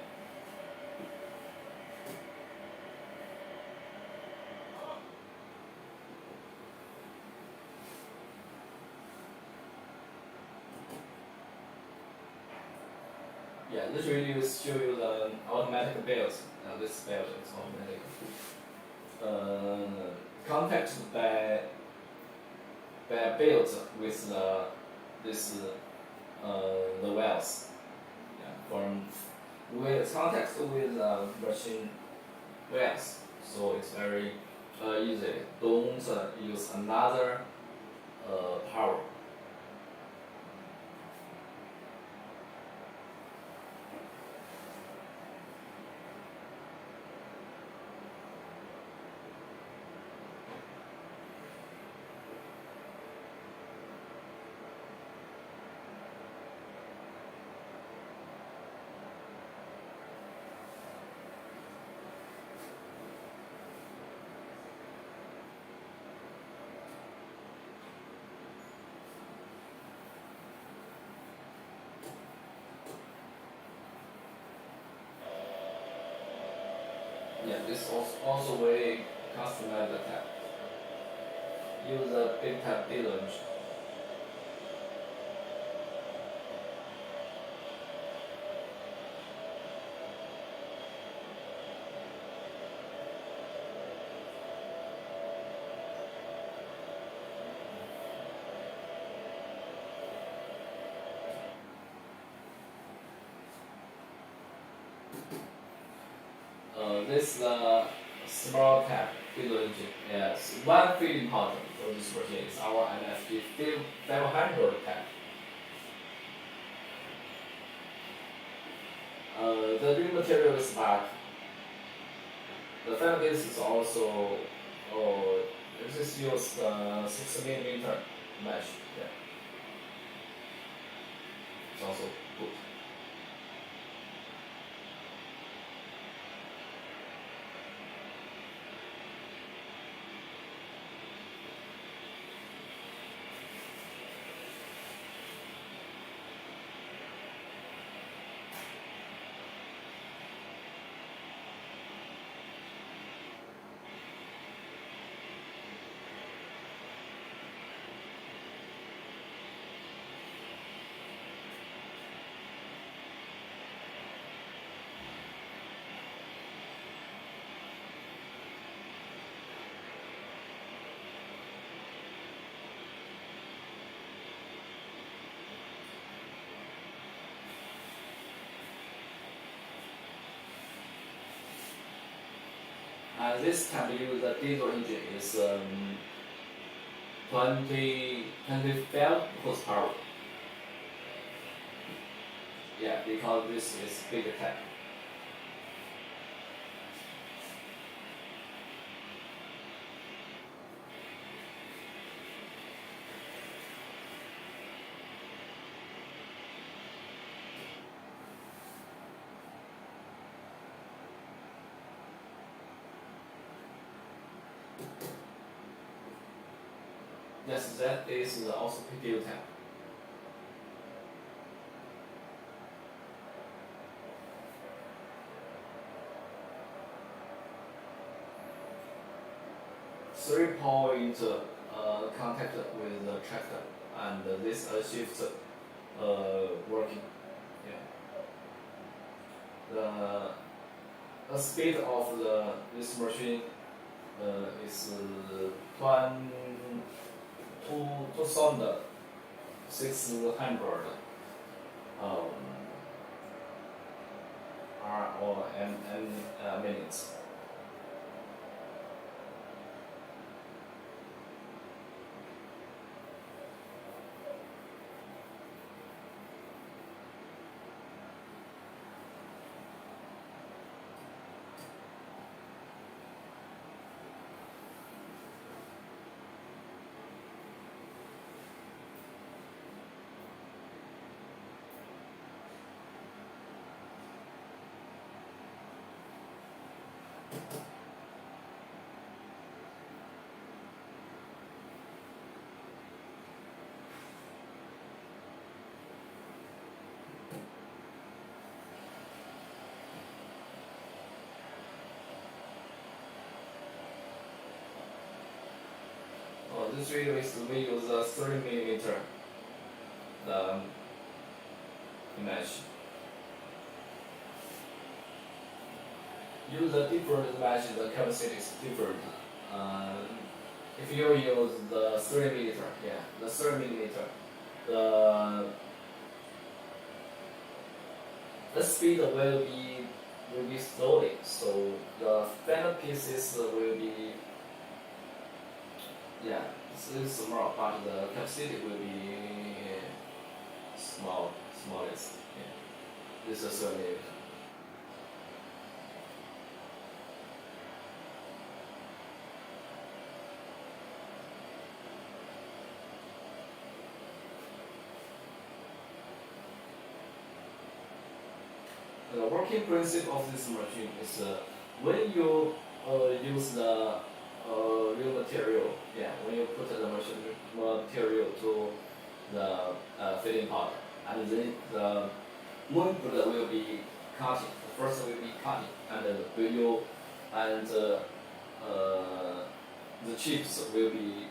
Yeah, this video is show you the automatic belt. This belt is automatic. Contacted by belt with this the wells. Yeah, from with contact with machine wells, so it's very easy. Don't use another power. Yeah, this also way customize the tap. Use a big tap dealer. This small tap feeder engine. Yes, one feeding part for this machine is our NFP 500 tap. The new material is black. The fan base is also this is used 6mm mesh. Yeah, it's also good. and this can be used. The diesel engine is 25 horsepower. Yeah, because this is bigger tank. Yes, that is also PTO tank. Three-point contact with the tractor, and this shift working. Yeah. The speed of this machine is 2,600 minutes. This video is we use a 3mm mesh. Use a different mesh, the capacity is different. If you use the 3mm, the 3mm, the speed will be slowly, so the final pieces will be still small, but the capacity will be smallest. Yeah. This is 3mm. The working principle of this machine is when you use the real material, when you put the material to the filling pot, and then the moonboard will be cutting. The first will be cutting, and the chips will be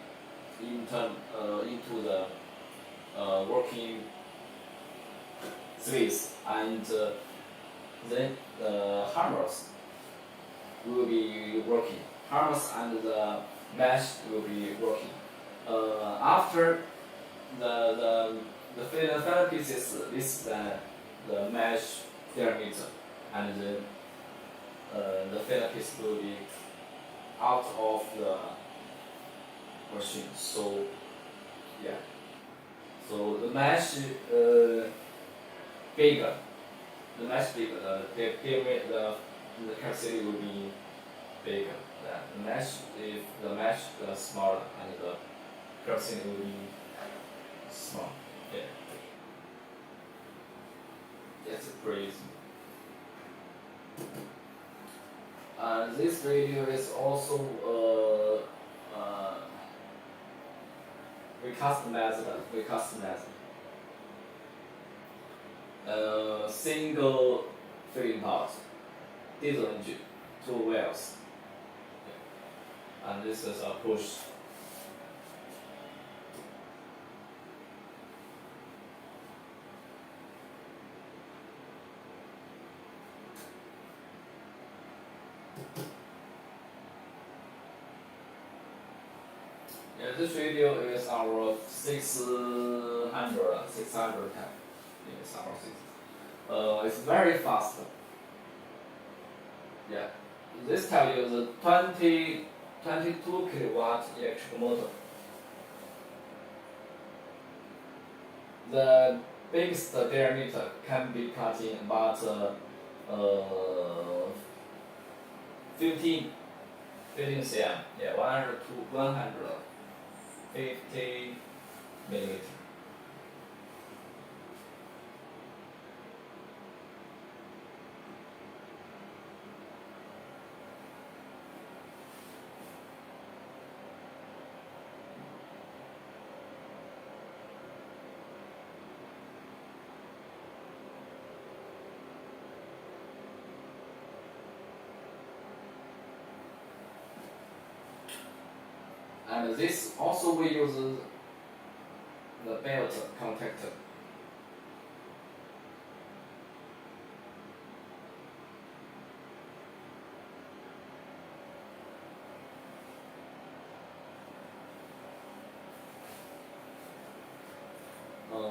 into the working space, and then the hammers will be working. Hammers and the mesh will be working. After the final pieces, this the mesh diameter, and then the final piece will be out of the machine. So so the mesh bigger. The mesh bigger. The capacity will be bigger. The mesh, if the mesh is smaller, and the capacity will be small. Yeah. That's crazy. This video is also we customized. Single filling pot, diesel engine, 2 wheels, and this is a push. This video is our 600 type. Yes, our 6. It's very fast. Yeah. This type uses 22 kilowatt electric motor. The biggest diameter can be cut in about 15 cm, yeah, 100 to 150 millimeter. And this also we use the belt contactor.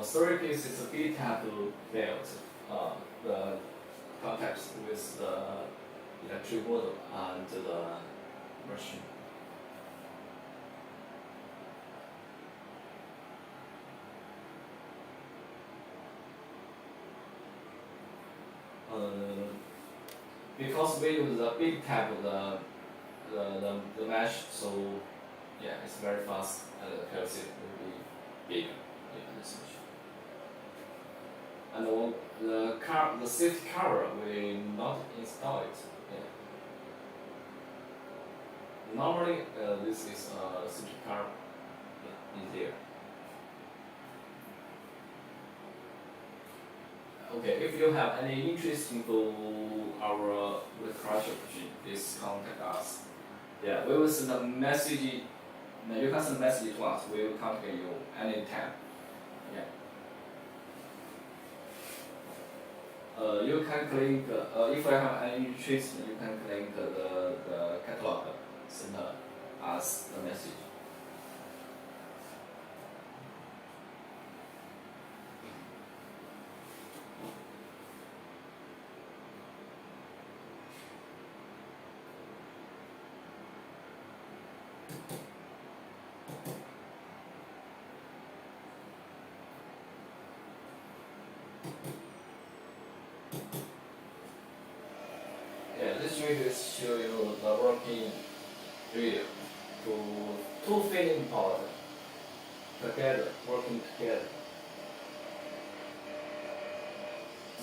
Third piece is a B-type belt. The contacts with the electric motor and the machine. Because we use the big type of the mesh, so yeah, it's very fast and the capacity will be bigger in this machine. And the safety cover we not install it. Yeah. Normally this is a safety cover in there. Okay, if you have any interest into our recruiter machine, please contact us. Yeah, we will send a message. You can send a message to us. We will contact you anytime. Yeah. You can click. If you have any interest, you can click the catalog. Send us a message. Yeah, this video is show you the working video to two feeding pods together, working together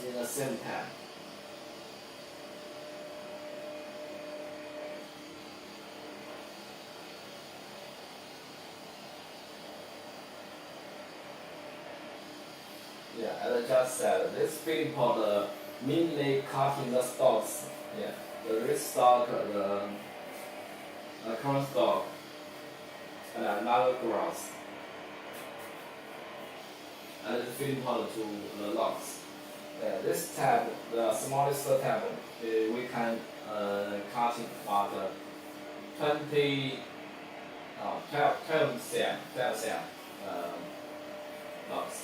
in the same time. Yeah, as I just said, this feeding pod mainly cutting the stalks. Yeah, the root stalk, the corn stalk, and another grass. And it's feeding pod to the logs. This tab, the smallest tab, we can cut it about 12 cm logs.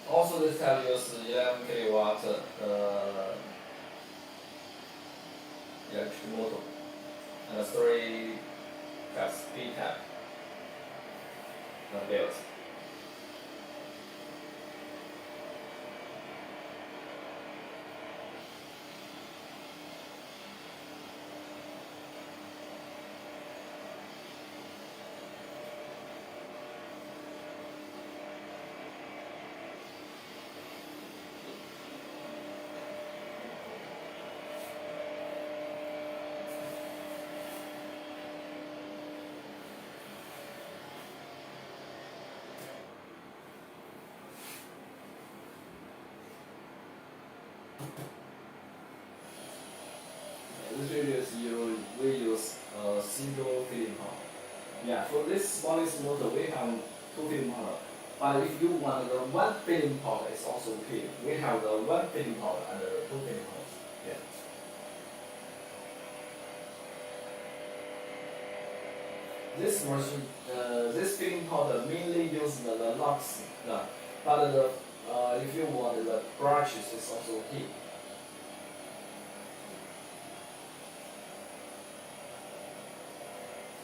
Also, this tab uses 11 kilowatt electric motor and 3 gas P-type belts. this video is we use a single feeding pump. Yeah, for this smallest motor we have two feeding pumps. But if you want the one feeding pump, it's also okay. We have the one feeding pump and the two feeding pumps. Yeah. This machine, this feeding pump mainly uses the locks, but if you want the branches, it's also okay.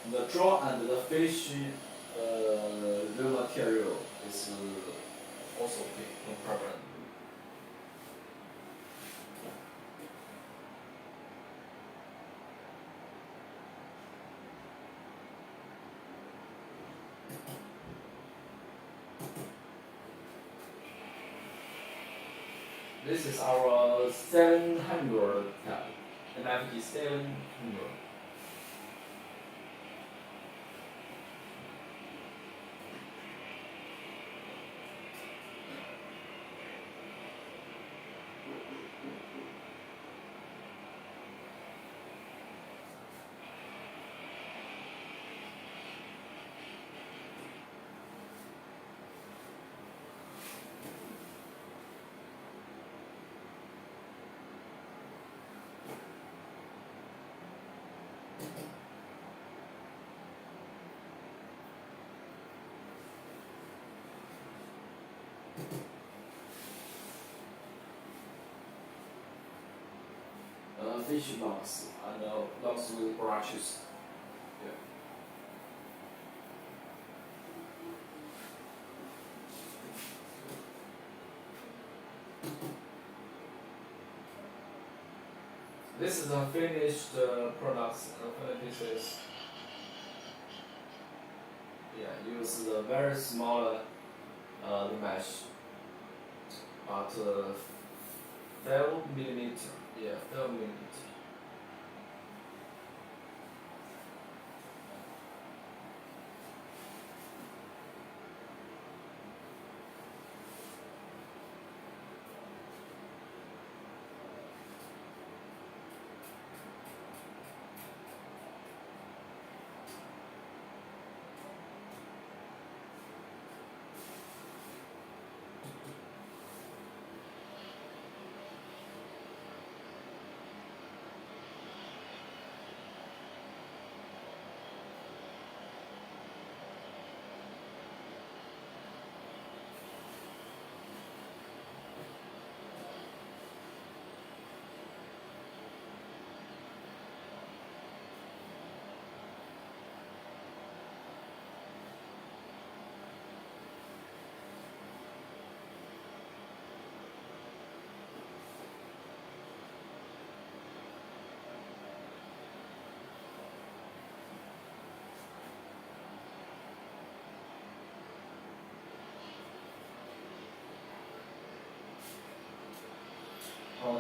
The draw and the fish raw material is also okay, no problem. This is our 700 tab, MFG 700. Fish locks and locks with branches. Yeah. This is a finished products, pieces. Yeah, use the very small mesh, but 5 millimeter. Yeah, 5 millimeter.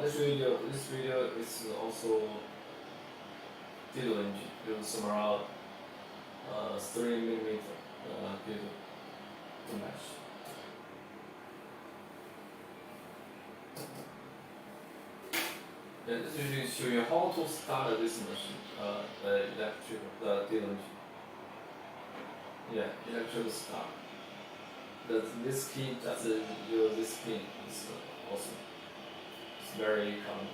This video is also diesel engine. Use around 3 millimeter diesel to match. Yeah, this video show you how to start this machine, the diesel engine. Yeah, electrical start. This key, just use this pin is awesome. It's very common.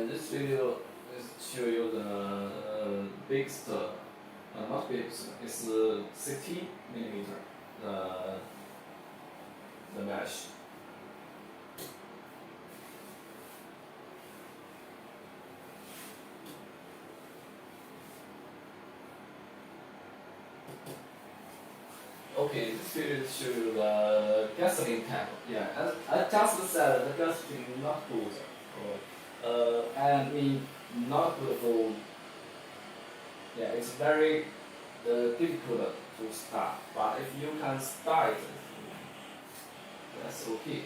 This video is show you the biggest, not biggest, it's 60 millimeter, the mesh. Okay, this video show you the gasoline tank. Yeah, as I just said, the gasoline not good. And we not good for Yeah, it's very difficult to start, but if you can start it, that's okay.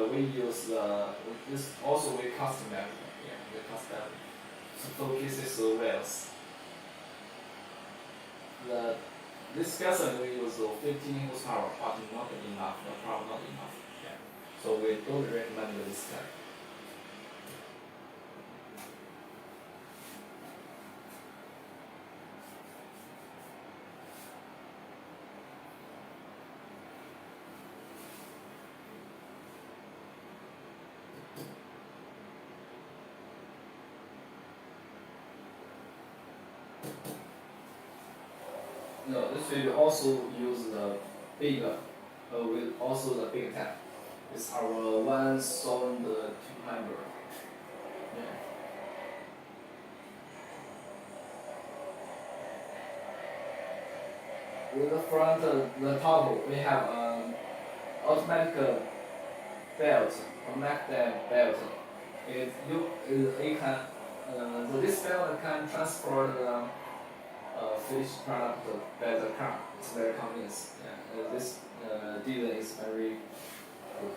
We use this also we customize it. Yeah, we custom focuses the wheels. This gasoline we use 15 horsepower, but not enough. The power not enough. Yeah. So we don't recommend this type. No, this will also use the bigger, with also the big tap. It's our 1,200. Yeah. With the front, the toggle, we have automatic belt, automatic belt. It can, this belt can transfer the finished product by the car. It's very convenient. Yeah. This dealer is very good.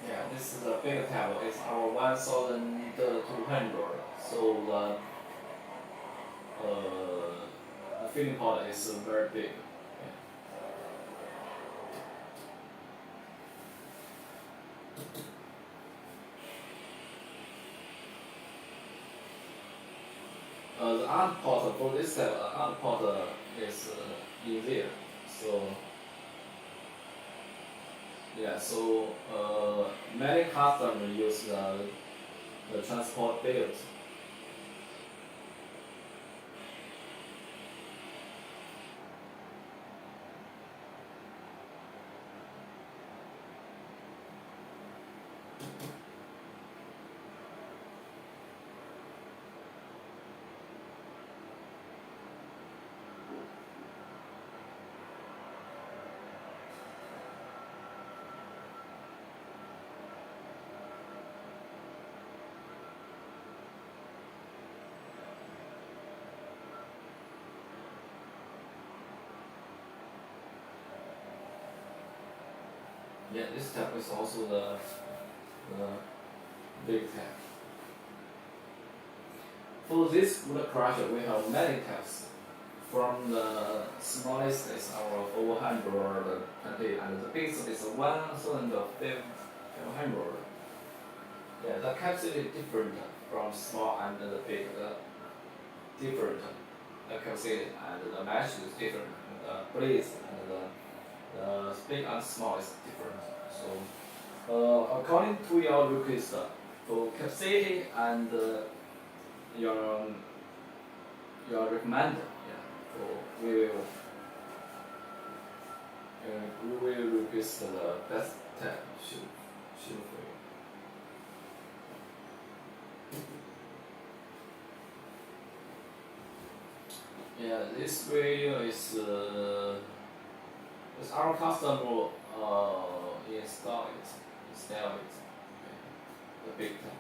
Yeah, this is a big table. It's our 1,200. So the filling pot is very big. Yeah. The other pot for this other pot is in there. So yeah, so many customers use the transport belt. Yeah, this tab is also the big tab. For this wood crusher, we have many tabs. From the smallest is our 420, and the biggest is 1,500. Yeah, the capacity is different from small and the big. Different. The capacity and the mesh is different. The blades and the big and small is different. So, according to your request, for capacity and your recommend, yeah, so we will request the best tab shoe for you. Yeah, this video is our customer install it, the big tab.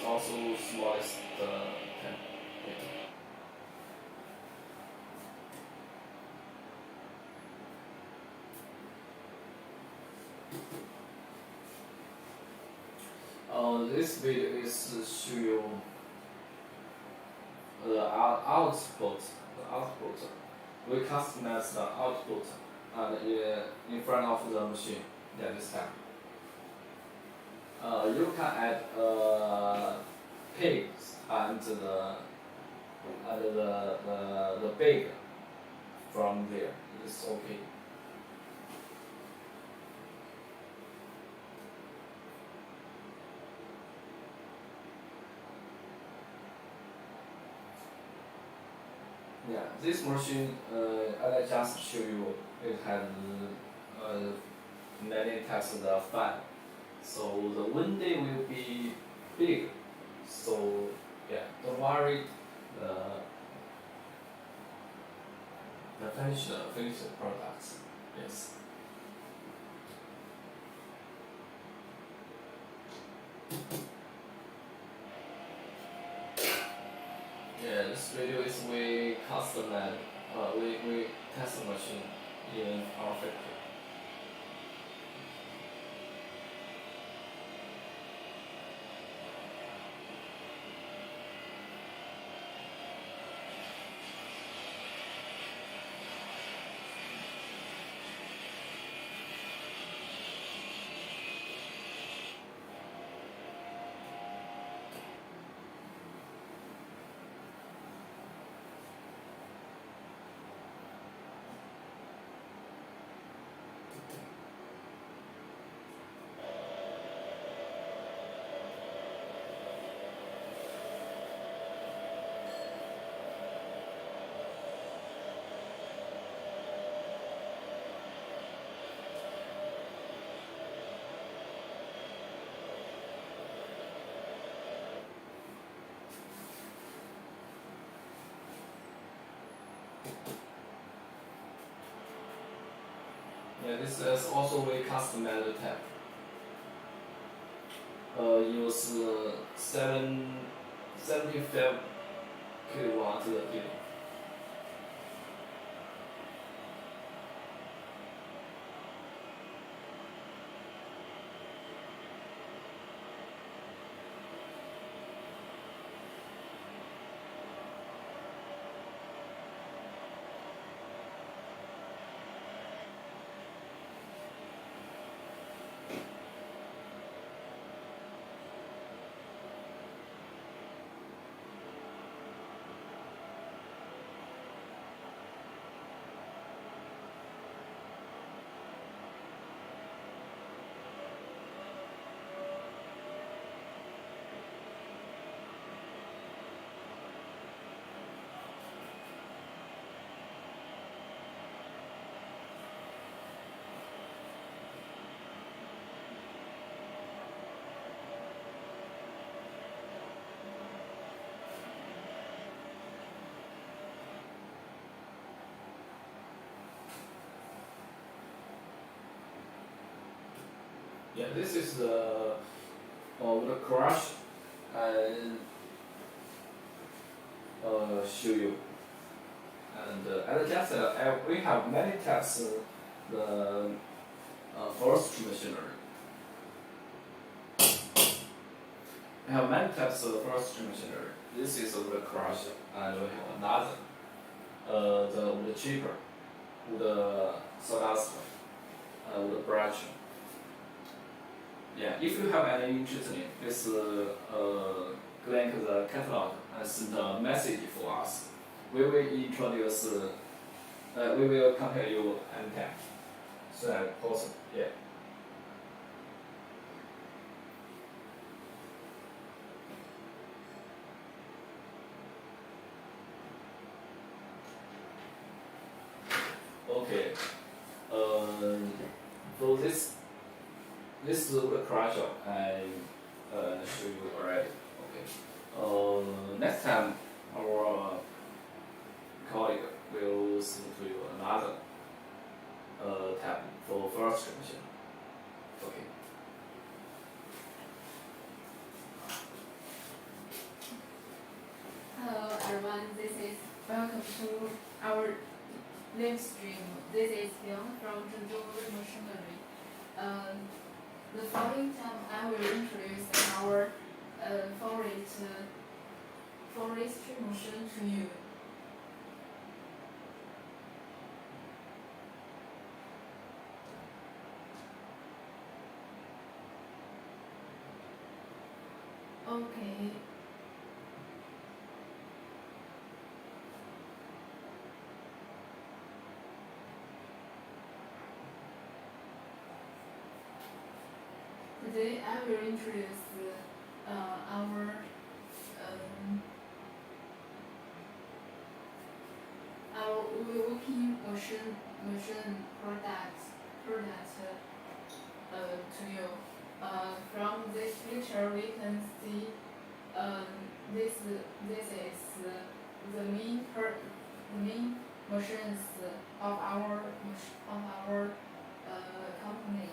also smallest tab. This video is show you the output. We customize the output and in front of the machine. Yeah, this time. You can add pigs and the bag from there. It's okay. Yeah, this machine, I just show you, it has many types of the fan. So the window will be big. So yeah, don't worry. The finished products. Yes. Yeah, this video is we customize. We test the machine in our factory. Yeah, this is also we customized tab. Use 75 kilowatt heating. Yeah, this is the crush and show you. And as I just said, we have many types of the forestry machinery. We have many types of forestry machinery. This is the crush, and we have another, the chipper, the sawdust, the brush. Yeah, if you have any interest in it, please click the catalog and send a message for us. We will introduce, we will contact you anytime. So as possible, yeah. Okay. So this is the crusher I show you already. Okay. Next time our colleague will send to you another tab for first machine. Okay. welcome to our live stream. This is Yang from Weiwei Machinery. The following time I will introduce our forestry machine to you. Okay. Today I will introduce our working machine product to you. From this picture we can see this is the main machines of our company.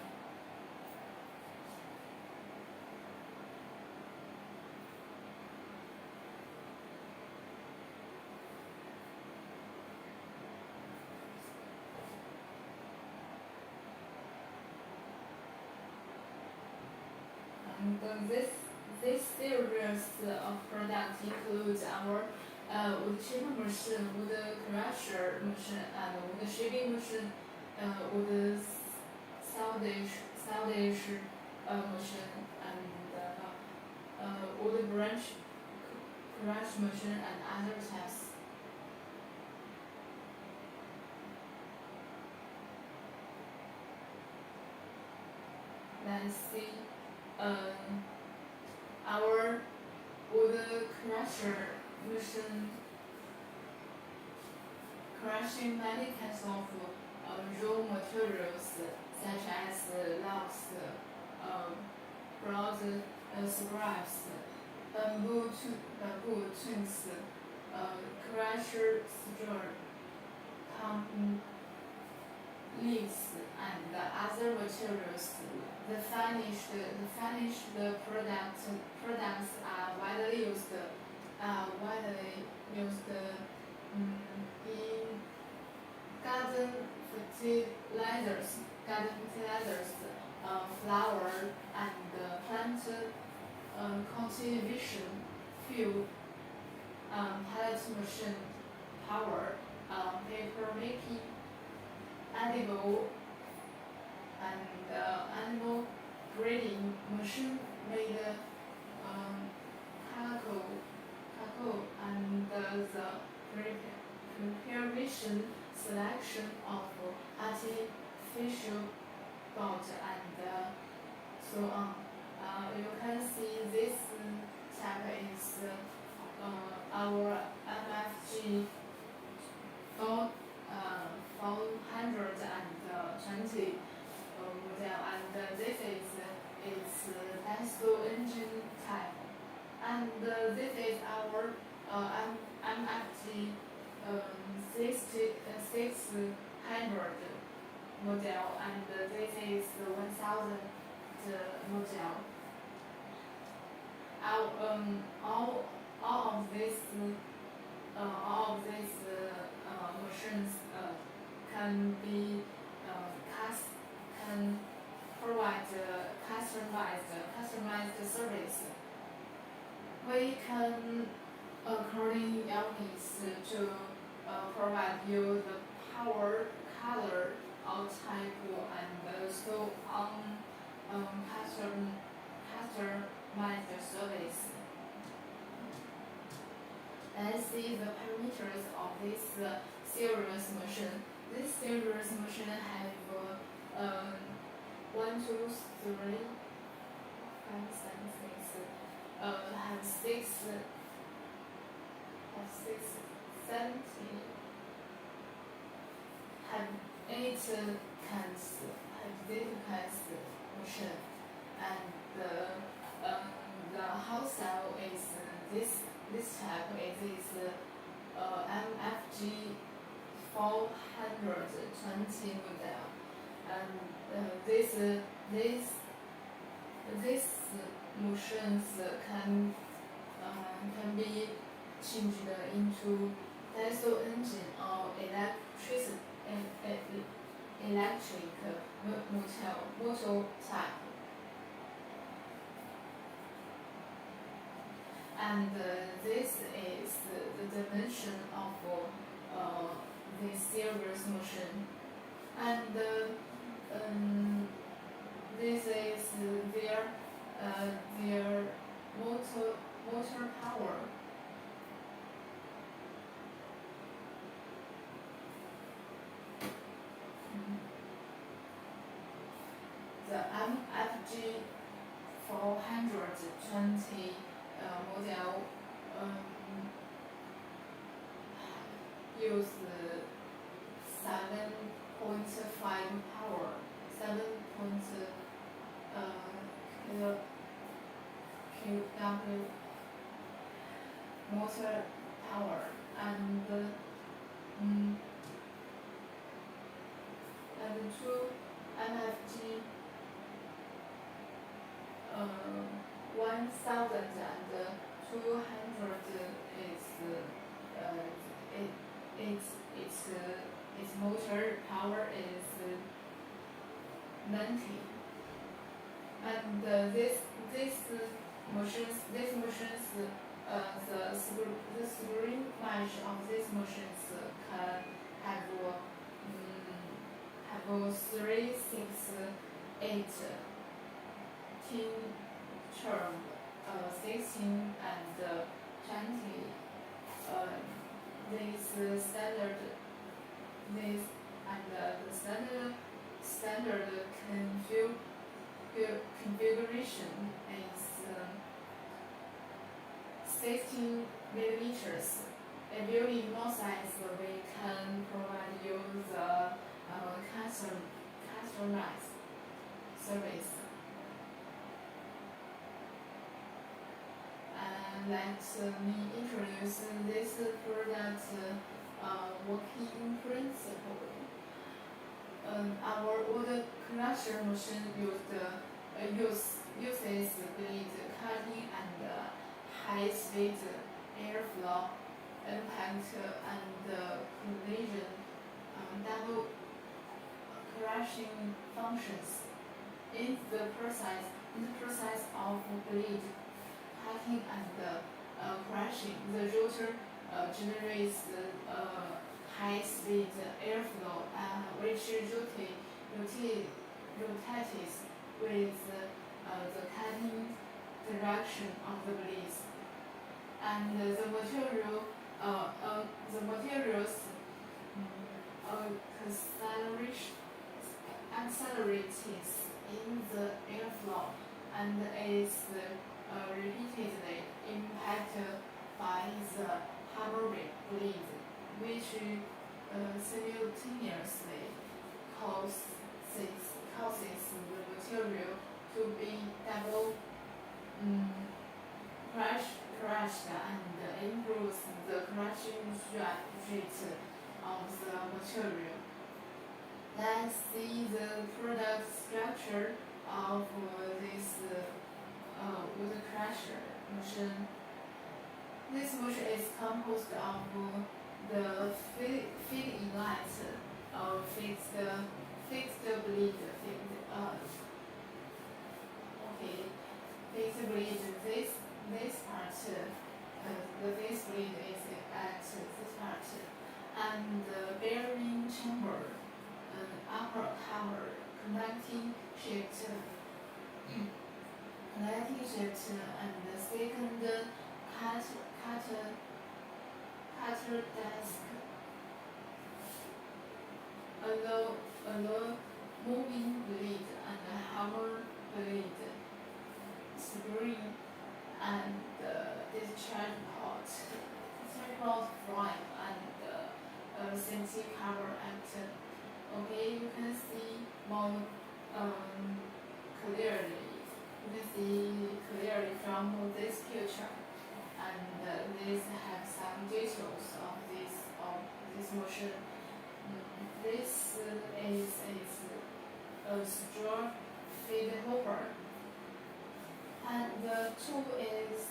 And this series of products includes our wood chipper machine, wood crusher machine, and wood shaping machine, wood soudage machine, and wood branch crush machine, and other types. Let's see. Our wood crusher machine crushing many kinds of raw materials such as logs, broad scraps, bamboo twigs, crusher straw, leaves, and other materials. The finished products are widely used in garden fertilizers, flower and plant cultivation, fuel, pallet machine, power, paper making, edible and animal breeding machine made cocoa and the preparation selection of artificial bud and so on. You can see this type is our MFG 420 model, and this is its diesel engine type, and this is our MFG 600 model, and this is 1000 model. All of these machines can provide customized service. We can according your needs to provide you the power, color, or type, and so on customized service. Let's see the parameters of this series machine. This series machine have 1, 2, 3, 5, 6, have 6, 70, have 8 cans, have 8 cans machine, and the wholesale is this type. It is MFG 420 model, and these machines can be changed into diesel engine or electric motor type. And this is the dimension of this series motion. And this is their motor power. The MFG 420 model use 7.5 power, 7 kW motor power, and two MFG 1200 is its motor power is 90. And this machines the screen flash of these machines can have 3, 6, 8 term 16 and 20 this standard this and the standard configuration is 16 millimeters. If you need more size, we can provide you the customized service. And let me introduce this product working principle. Our wood crusher machine uses blade cutting and high-speed airflow, impact and collision, double crushing functions. In the process of blade cutting and crushing, the rotor generates high-speed airflow, which rotates with the cutting direction of the blades, and the materials accelerates in the airflow and is repeatedly impacted by the hammering blade, which simultaneously causes the material to be double crushed and improves the crushing rate of the material. Let's see the product structure of this wood crusher machine. This machine is composed of the feed inlet, fixed blade, fixed blade. This part, the fixed blade is at this part, and the bearing chamber, upper cover, connecting shaft, and the second cutter desk, a moving blade and hammer blade, spring, and discharge port frame, and safety cover action. Okay, you can see more clearly. You can see clearly from this picture, and this have some details of this motion. This is a straw feed hopper, and the tool is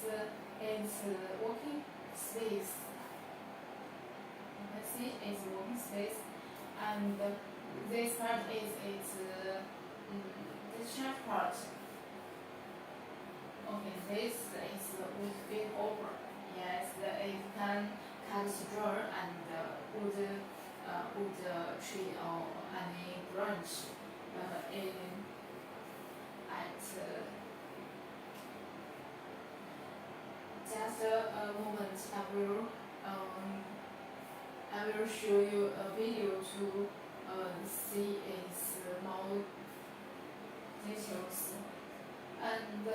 its working space. see is working space, and this part is its discharge part. Okay, this is wood big over. Yes, it can cut straw and wood tree or any branch just a moment. I will show you a video to see its more details. And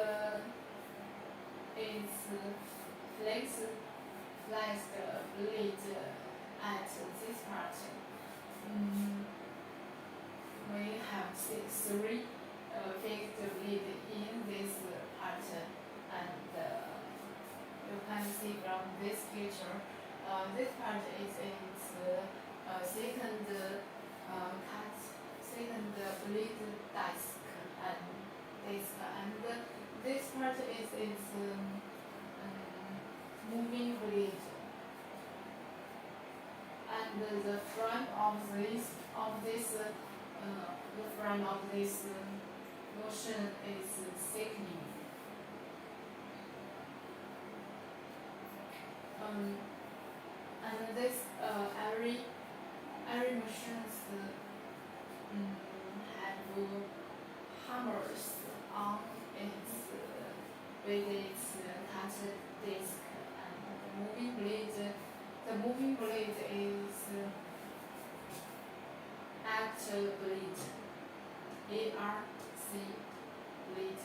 its flexed blade at this part. We have three fixed blade in this part, and you can see from this picture. This part is its second blade disc, and this part is its moving blade. And the front of this motion is thickening. And this every machines have hammers on its with its cut disc, and the moving blade. The moving blade is arc blade, ARC blade.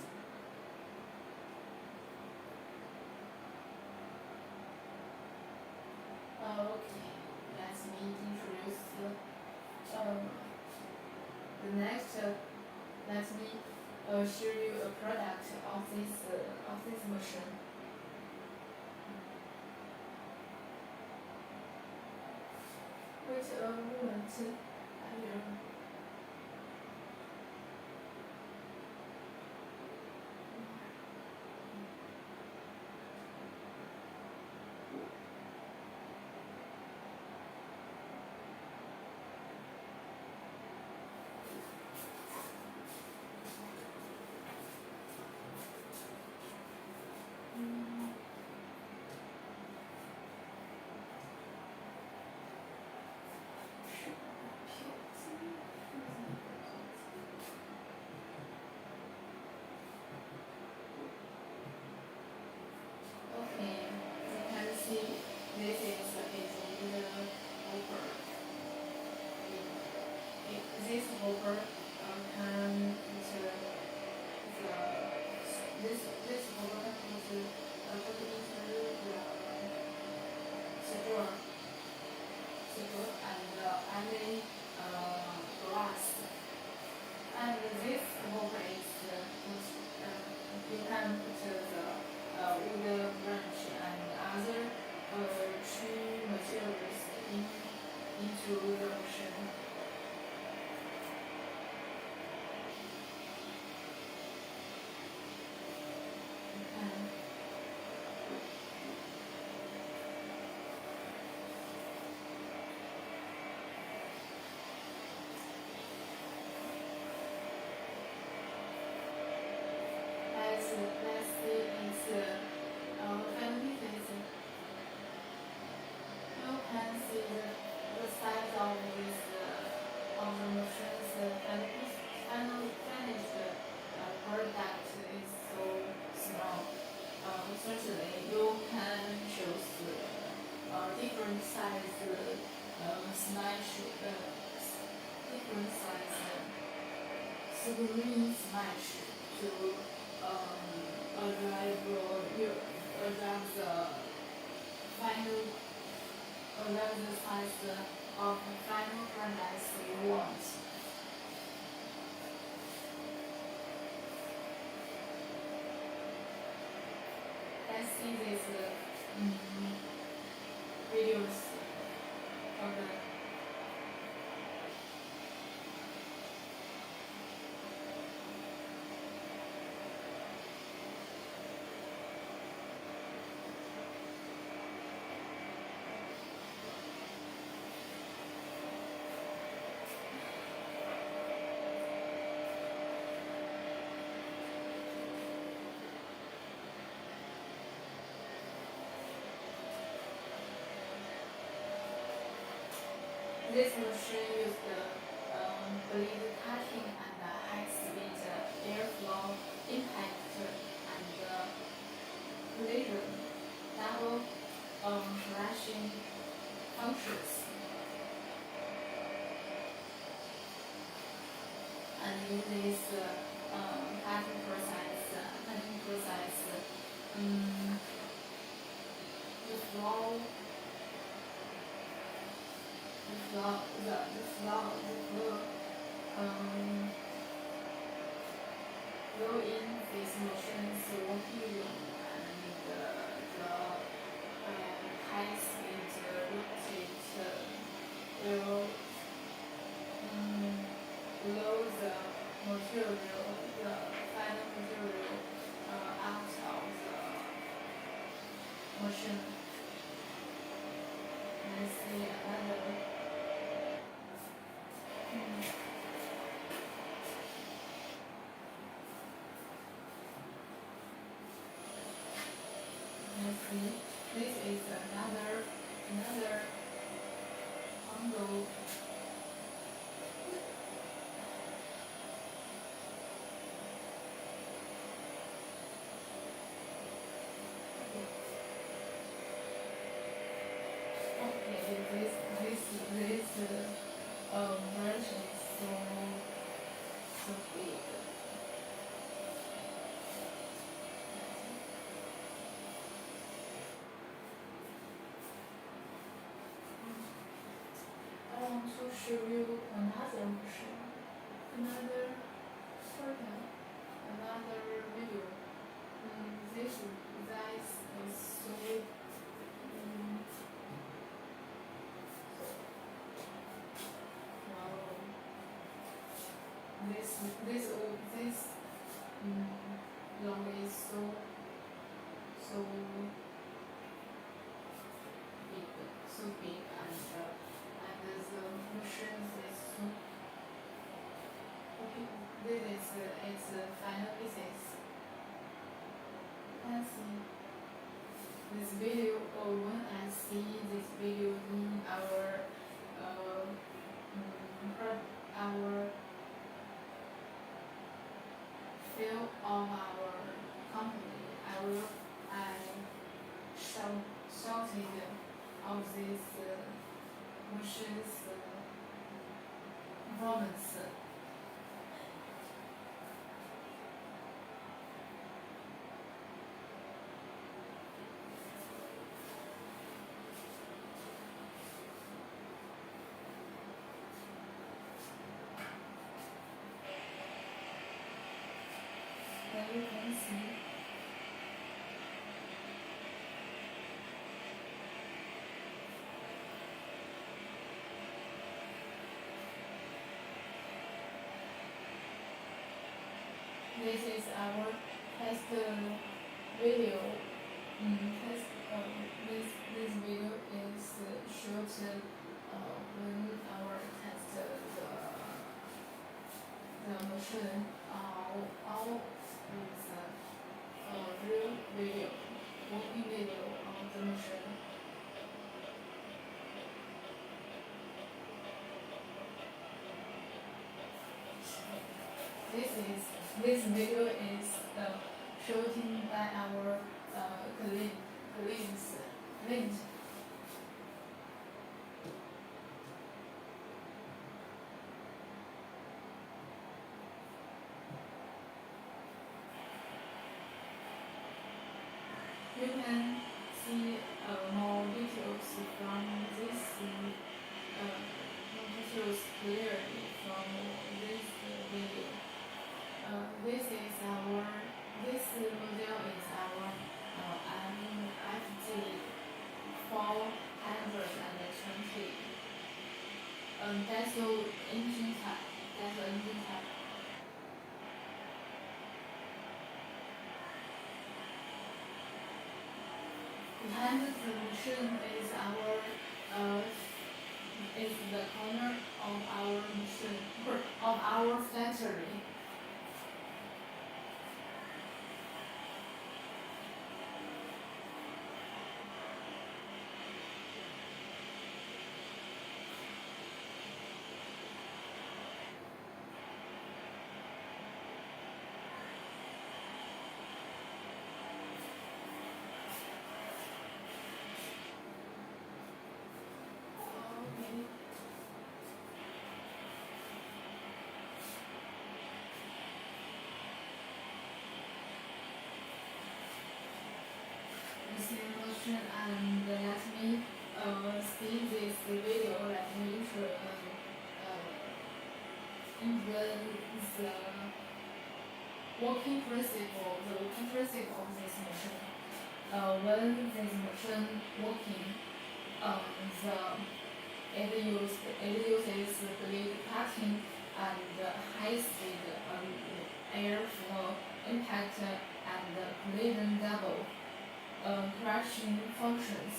Okay, let me introduce the next. Let me show you a product of this machine. Wait a moment. I will. Okay, you can see this is a wood hopper. This hopper can put this hopper can put into the straw and any glass. And this hopper is you can put the wood branch and other tree materials into the machine. Let's see its family facing. You can see the size of this of the machine's final finished product is so small. Certainly, you can choose different size different size screen smash to arrive the size of the final product you want. Let's see this videos of the This machine used blade cutting and high-speed airflow impact and collision double crashing functions. And uses cutting process, the flow flow in this machine's working room and the high speed rotate will blow the material, the final material out of the machine. Let's see another. Let's see. This is another angle. Okay, this version is so big. I want to show you another machine, another video. This is so wow. This long is so big and the machine is so okay. This is its final pieces. Let's see this video, or when I see this video in our field of our company, I shouted of this machine's performance. There you can see. This is our test video. This video is short when our test the machine. All is real video, working video of the machine. This video is shooting by our colleagues. You can see more details from this details clearly from this video. This model is our FG 420 diesel engine type. Behind the machine is the corner of our machine, of our factory. motion and let me see this video. Let me the working principle of this motion. When this motion working, it uses blade cutting and high speed airflow impact and collision double crushing functions.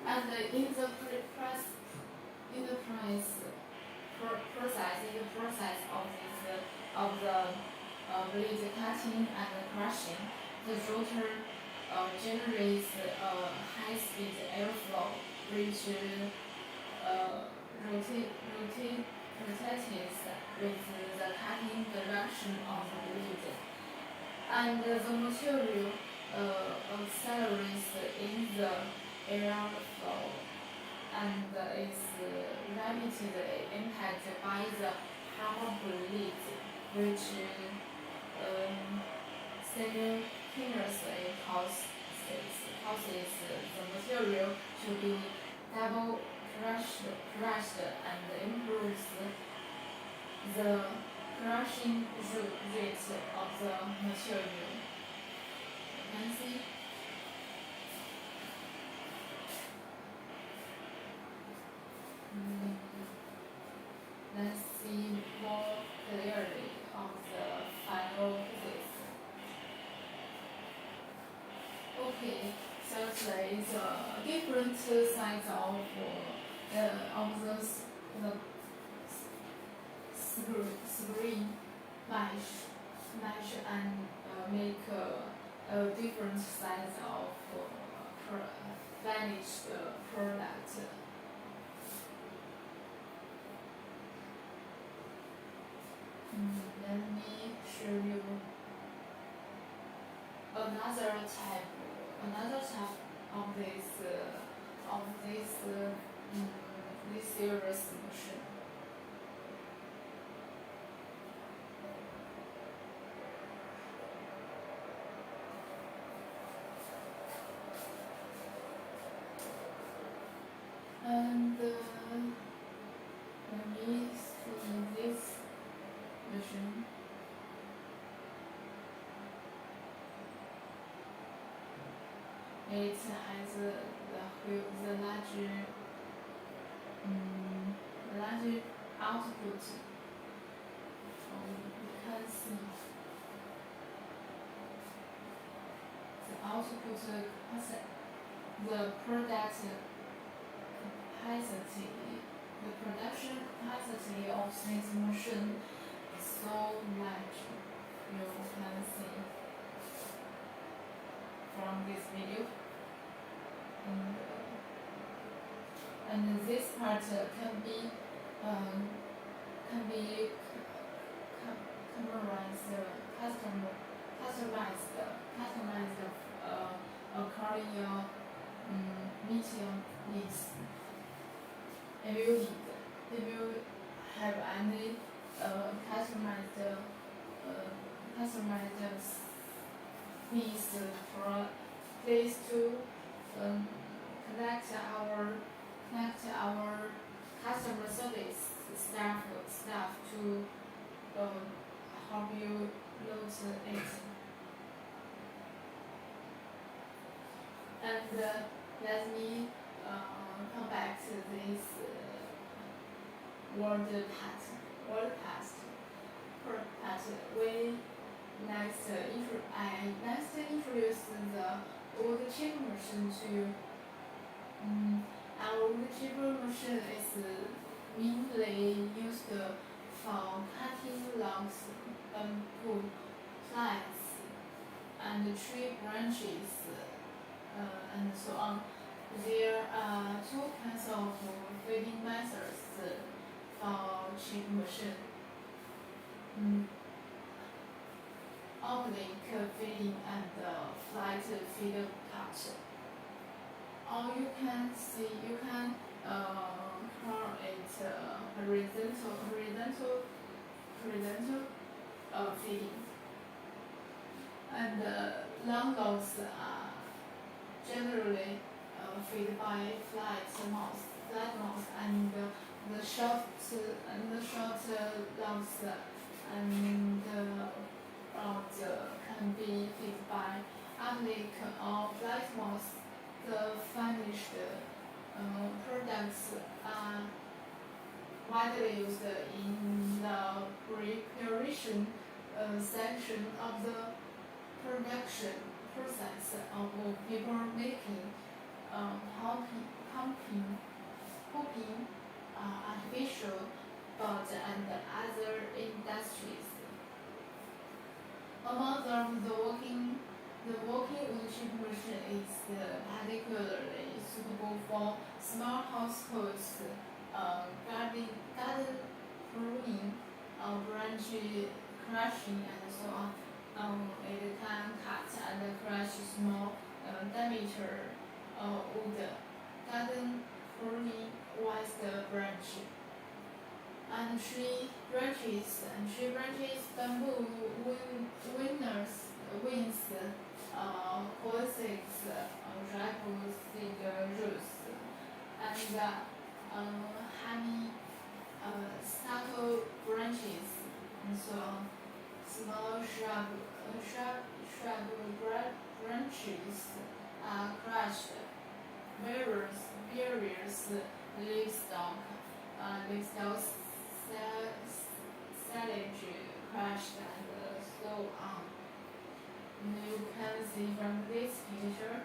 And in the process of the blade cutting and crushing, the rotor generates high-speed airflow, which rotates with the cutting direction of the blade, and the material accelerates in the airflow and is rapidly impacted by the hammer blade, which simultaneously causes the material to be double crushed and improves the crushing rate of the material. You can see. Let's see more clearly of the final physics. Okay, so there is a different size of the screen mesh and make a different size of finished product. Let me show you another type of this series motion. And let me see this motion. It has the large output. You can see the output the production capacity of this machine is so large. You can see from this video. And this part can be customized according your meeting needs. If you have any customized needs for please to connect our customer service staff to help you load it. And let me come back to this word past. We next introduce the old chipper machine to you. Our old chipper machine is mainly used for cutting logs, bamboo plants, and tree branches, and so on. There are two kinds of feeding methods for chip machine. Oblique feeding and flat feed cut. Or you can call it horizontal feeding. And long logs are generally feed by flat mouse, and the short lungs and broad can be fed by Amlic or flat mouse. The finished products are widely used in the preparation section of the production process of paper making, pumping, artificial bud and other industries. Among them, the walking wood chipper machine is particularly suitable for small households, garden pruning, branch crushing, and so on. It can cut and crush small diameter wood, garden pruning wide branch, and tree branches, bamboo wings, causes, ripe roots, and honey suckle branches, and so on. Small shrub branches are crushed. Berries, livestock, silage crushed, and so on. You can see from this picture,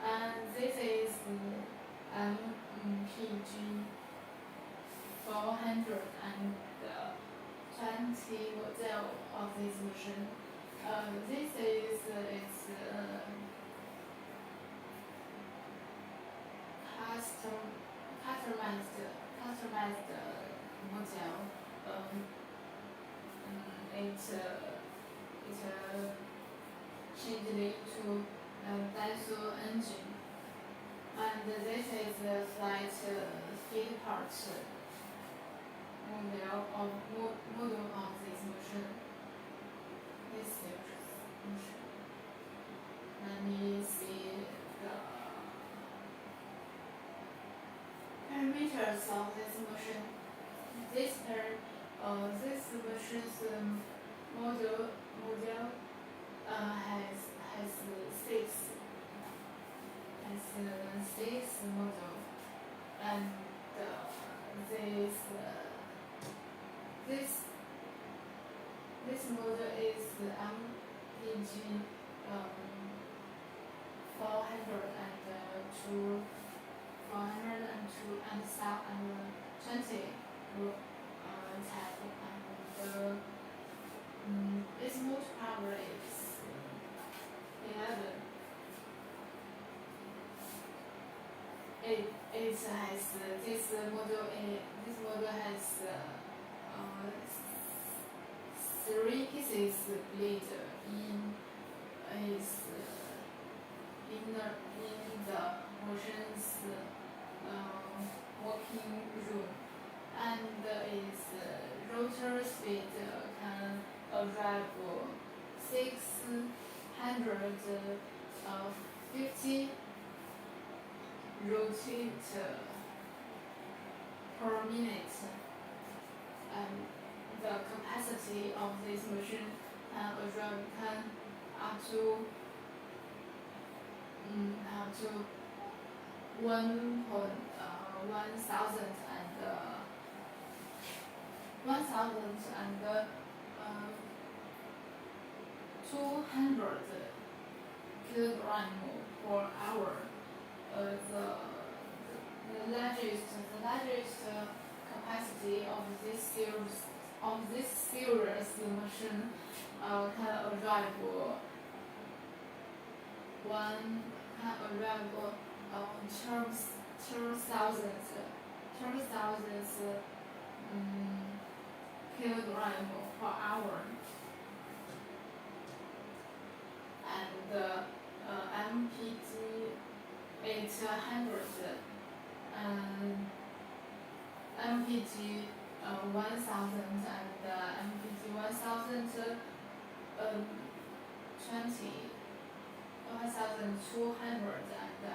and this is MPG 420 model of this machine. This is its customized model. It changed to diesel engine, and this is the slight speed part model of this machine. This machine. Let me see the parameters of this machine. This machine's model has six model, and this model is MPG 402 420 type, and its motor power is 11. This model has 3 pieces blade in the machine's working room, and its rotor speed can arrive 650 rotates per minute, and the capacity of this machine can up to 1,200 kilogram per hour. The largest capacity of this series machine can arrive 12,000 kilogram per hour, and MPG 800 and MPG 1000 and MPG 1200 and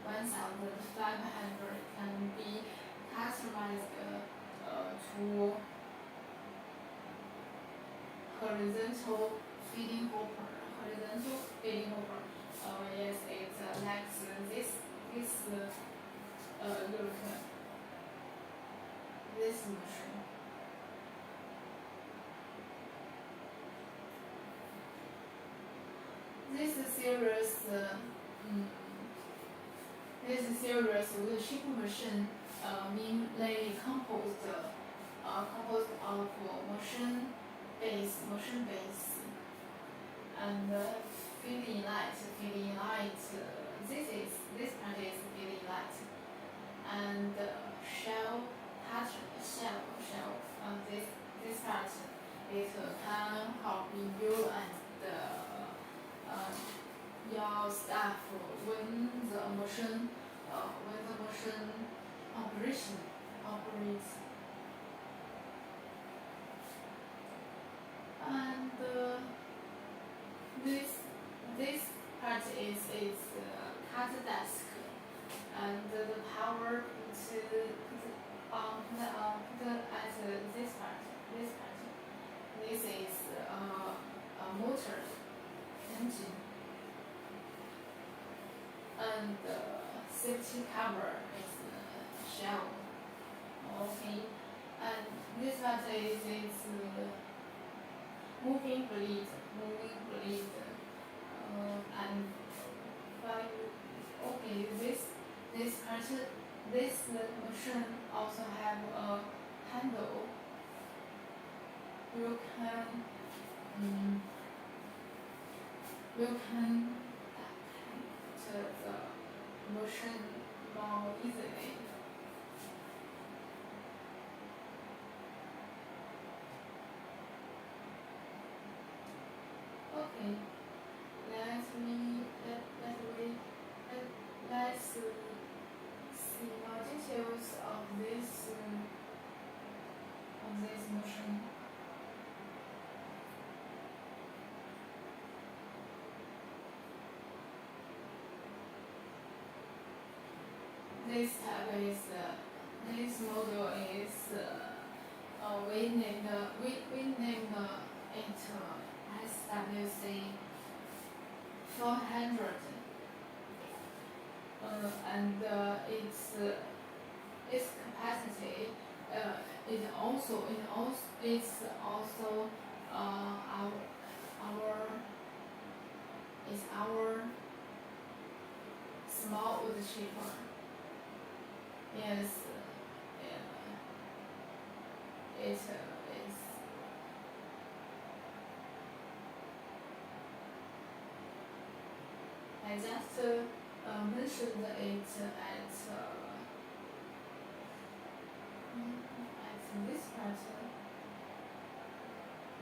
1,500 can be customized to horizontal feeding hopper. Yes, it's like this look, this machine. This series with chipper machine mainly composed of motion base and feeding light. This part is feeding light and shell. This part it can help you and your staff when the machine operates. And this part is cut desk, and the power put at this part. This is a motor engine, and safety cover is shell. Okay, and this part is moving blade, and okay, this part, this machine also have a handle. You can to the machine more easily. Okay, let's see more details of this machine. This model is we named it SWC 400, and its capacity it's also our small wood chipper. Yes, it is. I just mentioned it at this part.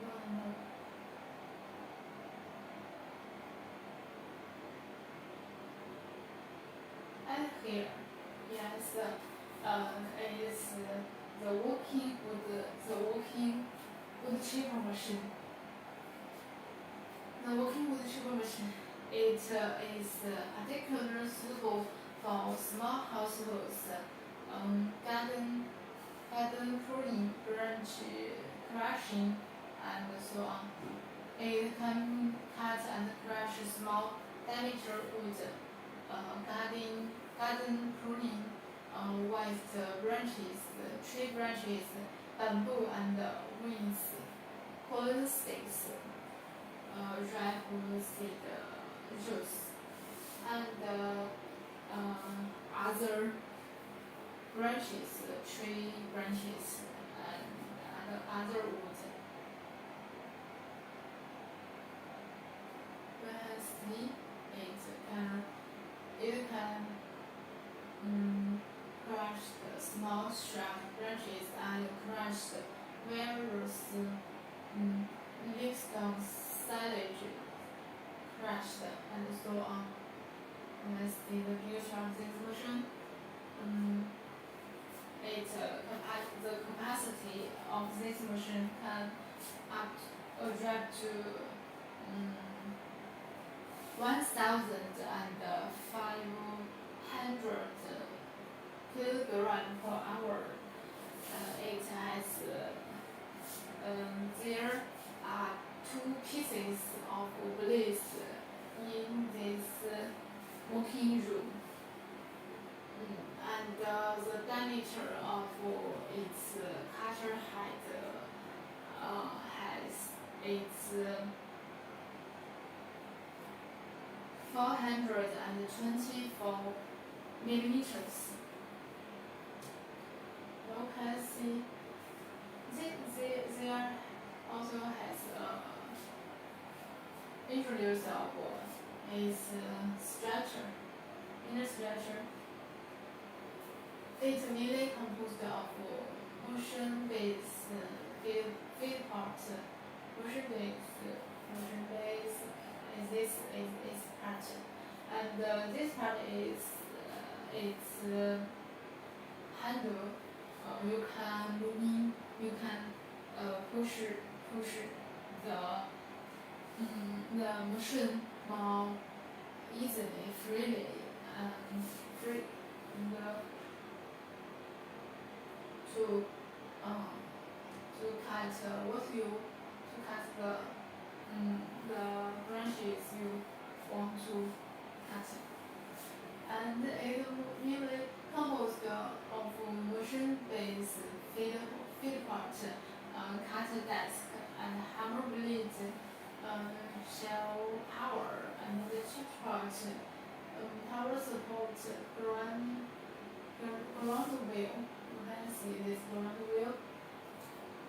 No. And here, yes, is the working with chipper machine. The working with chipper machine. It is particularly suitable for small households, garden pruning, branch crushing, and so on. It can cut and crush small damaged wood, garden pruning, with branches, tree branches, bamboo and weeds, corn sticks, ripe seed juice, and other branches, tree branches, and other wood. Lastly, it can crush the small shrub branches and crush the various livestock silage, crushed and so on. Let's see the future of this machine. The capacity of this machine can drive to 1,500 kilogram per hour. It has there are two pieces of blades in this working room. And the diameter of its cutter head has its 424 millimeters. You can see there also has introduced is structure. In the structure, it's mainly composed of motion-based feed part. Motion-based is this part, and this part is its handle. You can moving. You can push the machine more easily, freely, free to cut the branches you want to cut, and it mainly composed of motion-based feed part, cutter desk, and hammer blade, shell power, and the chip part, power support, ground wheel. You can see this ground wheel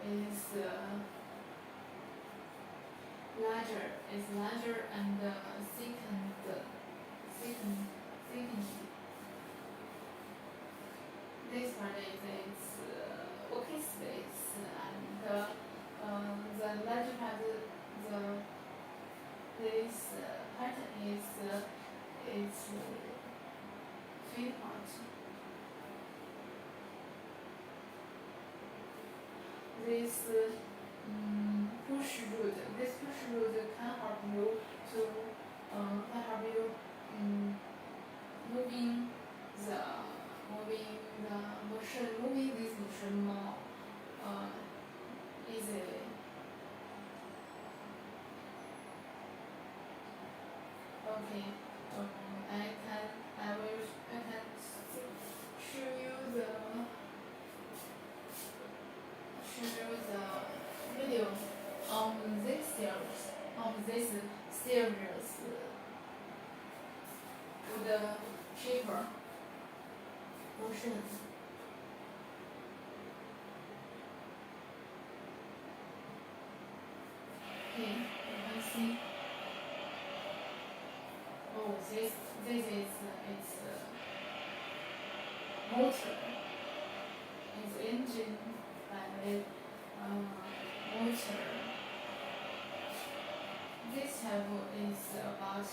is larger and thickened. This part is its working space, and the larger part, this part is its feed part. This push root can help you moving this machine more easily. Okay, I can show you the video on this series with the chipper motion. Okay, you can see. Oh, this is its motor. Its engine and motor. This type is about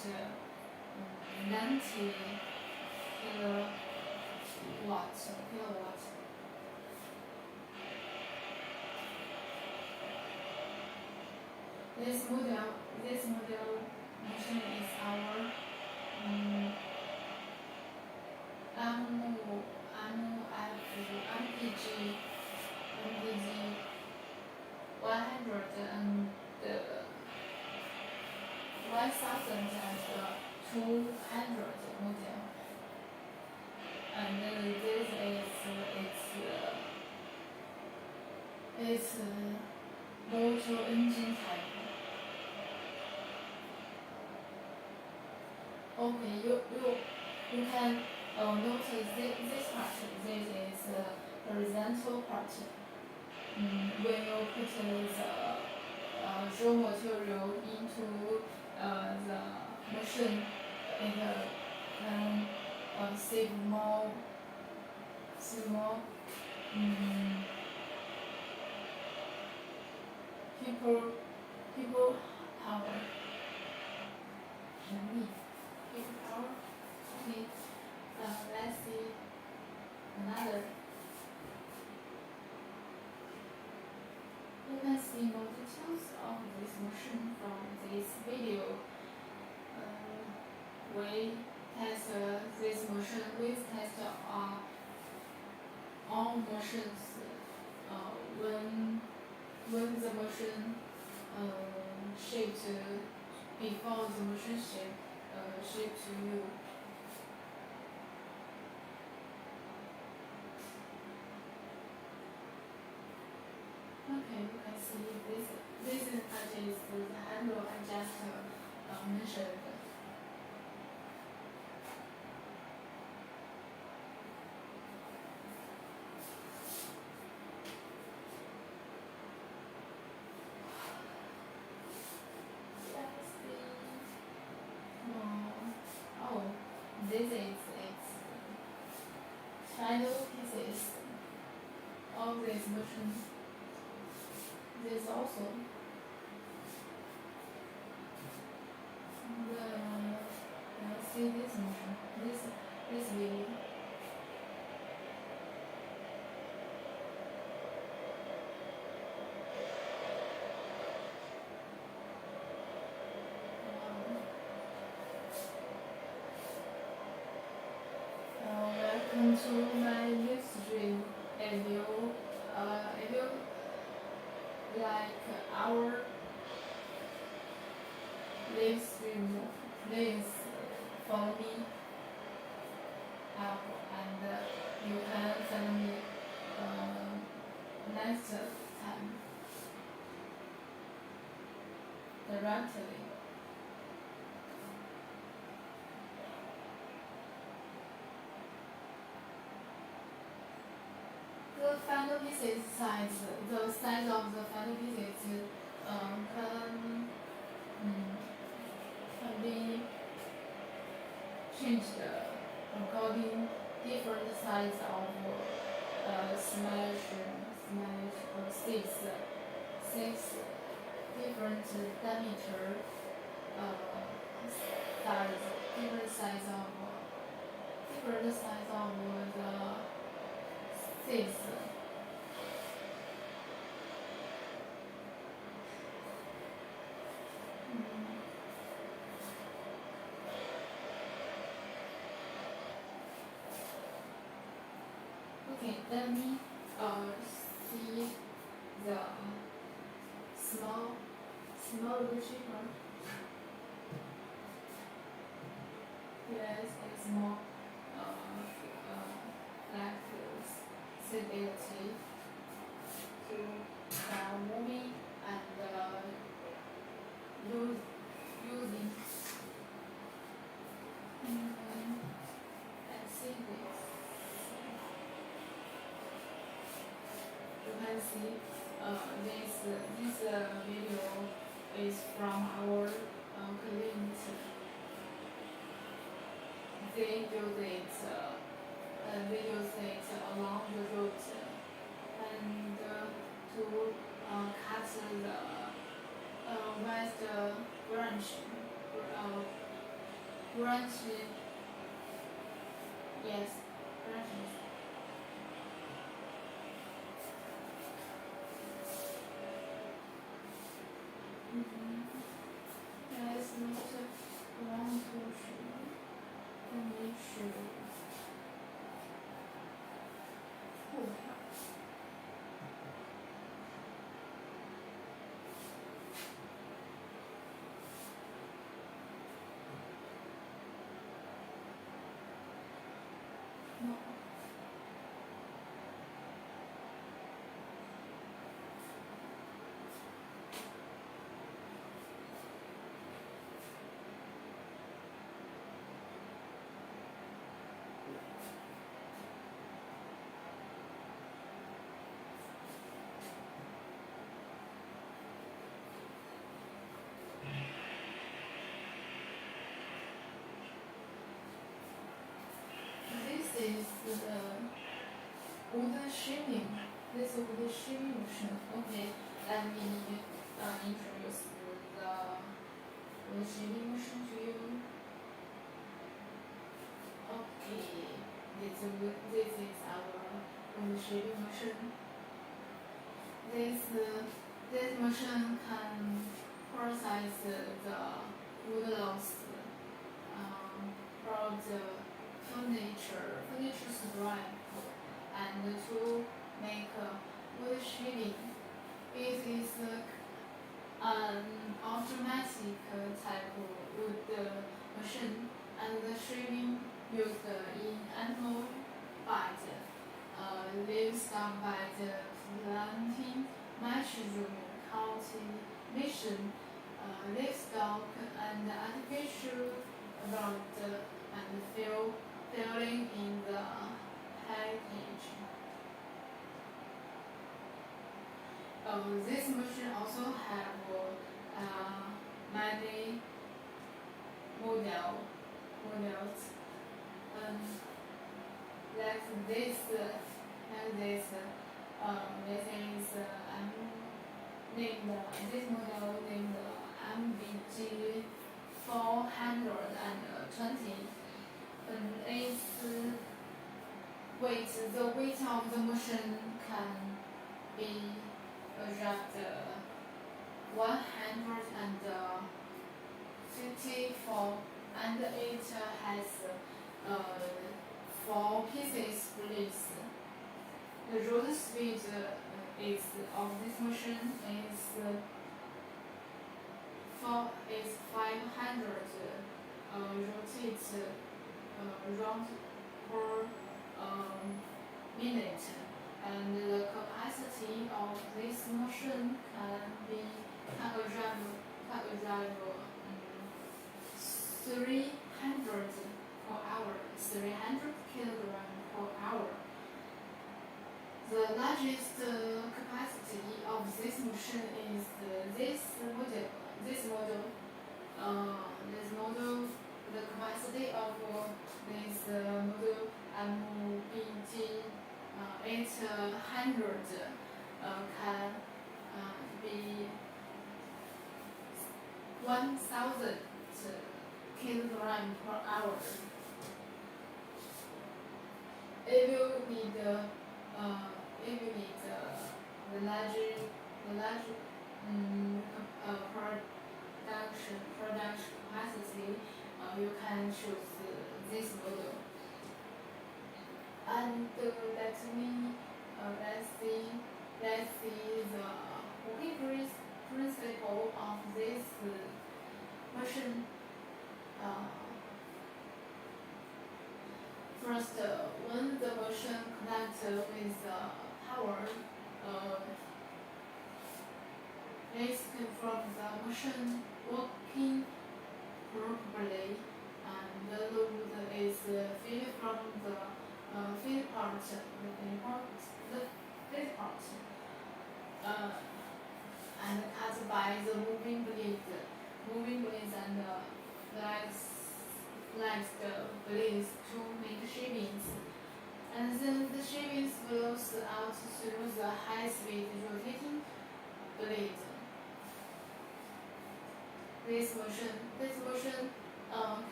90 kilowatt. This model machine is our MPG 1200 model, and this is its motor engine type. Okay, you can notice this part. This is the horizontal part. When you put the raw material into the machine, it can save more people power. People power. Okay. Let's see another. You can see more details of this machine from this video. We test this machine with all motions when the motion shape before the motion shape to you. Okay, you can see this is actually the handle I just mentioned. Oh, this is its final pieces of this motion. This also see this motion, this video. Welcome to my live stream. If you like our live stream, please follow me up and you can follow me next time directly. The final pieces size, the size of the final pieces can be changed according different size of smash or six different diameter size, different size of the six. Okay, let me see the small little chipper. Yes, it's more like stability to moving and using. And see this. You can see this video is from our client. They use it along the road and to cut the west branch. Yes, branches. Yes, not one, two, three. Only three. No. This is the wood shaping. This wood shaping motion. Okay, let me introduce the wood shaping motion to you. Okay, this is our wood shaping motion. This motion can process the wood loss from the furniture stripe and to used in animal bite, livestock bite planting, mushroom cultivation, livestock and artificial road and filling in the package. This machine also have many models. Like this is named this model named MBG 420. Its weight, the weight of the machine can be around 154, and it has 4 pieces blades. The rotor speed is of this machine is 500 rotates round per minute, and the capacity of this machine can arrive 300 per hour, 300 kilograms per hour. The largest capacity of this machine is this model. The capacity of this model MBG 800 can be 1,000 kilograms per hour. If you need the large production capacity, you can choose this model. And let's see the working principle of this machine. First, when the machine connects with power, this from the machine working properly, and the load is fed from the feed part, and cut by the moving blade and flex the blades to make shavings, and then the shavings flows out through the high-speed rotating blade. This motion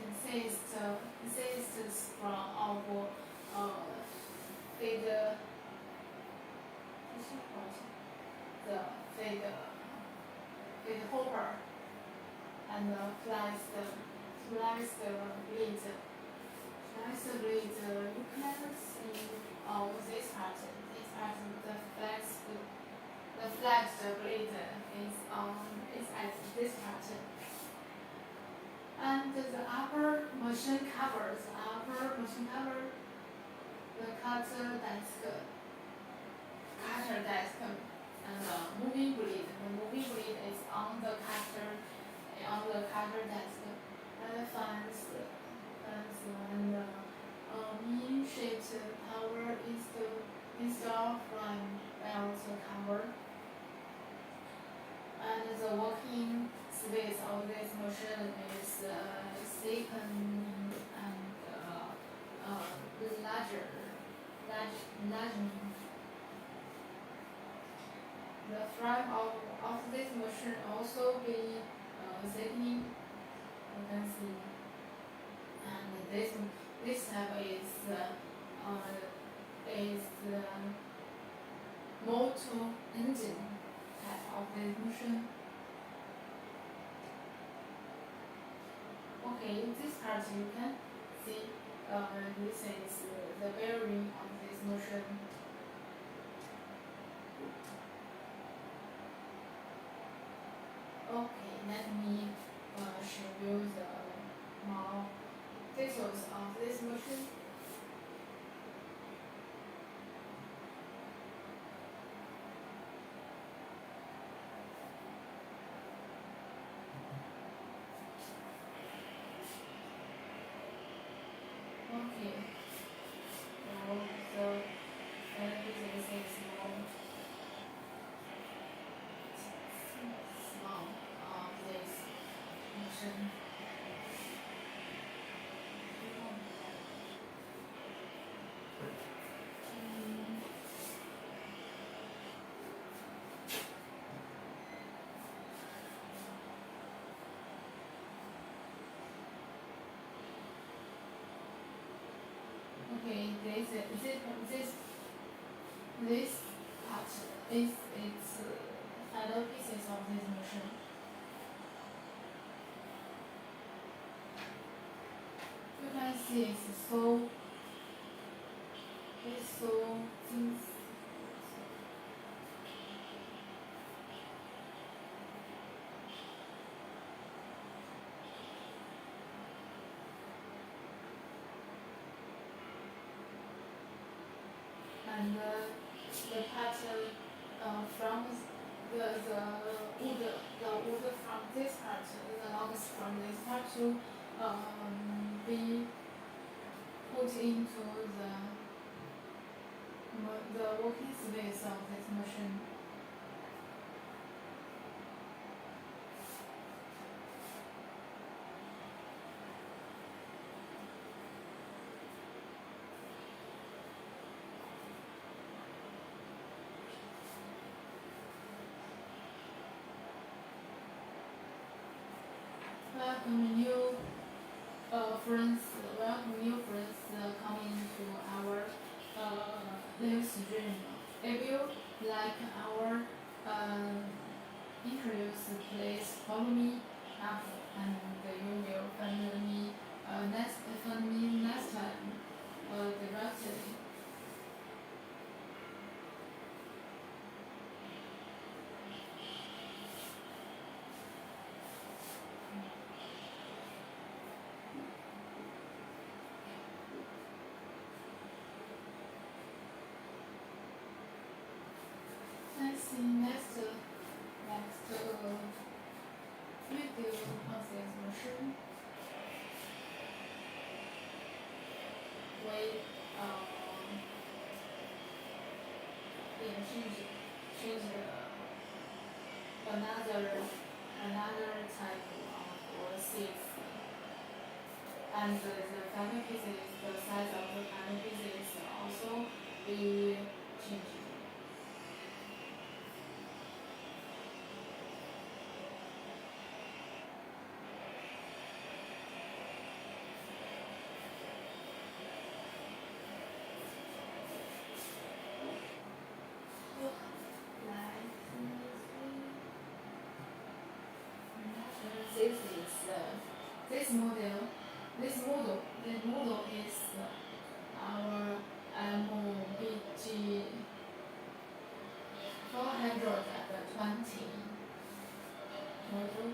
consists from feed hopper and flex the blade. You can see this part. The flexed blade is at this part. And the upper machine cover, the cutter desk, and the moving blade. The moving blade is on the cutter desk. And the fans and mean-shaped power installed from belt cover. And the working space of this machine is second and larger. The frame of this machine also be thickening. You can see, and this type is motor engine type of this machine. Okay, this part you can see. This is the bearing of this machine. Okay, let me show you the more details of this machine. this part is its final pieces of this machine. You can see it's so thin. And the part from the wood from this part, the logs from this part to be put into the working space of this machine. Welcome new friends coming to our live stream. If you like our interviews, please follow me up and you will find me next time directly. Let's see next video of this machine. We change another type of seeds, and the final pieces, the size of the final pieces also be changed. This model is our MOBG 420 model.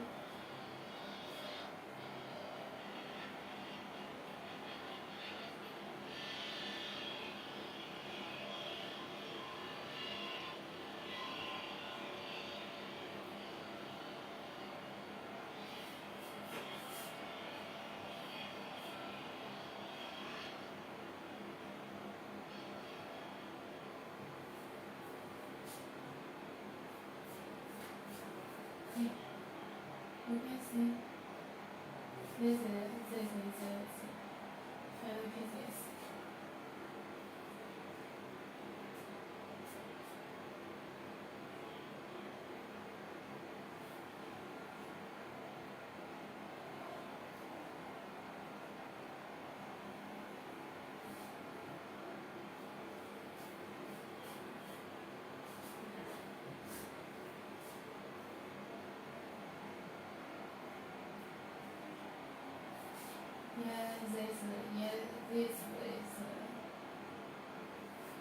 You can see this is final pieces.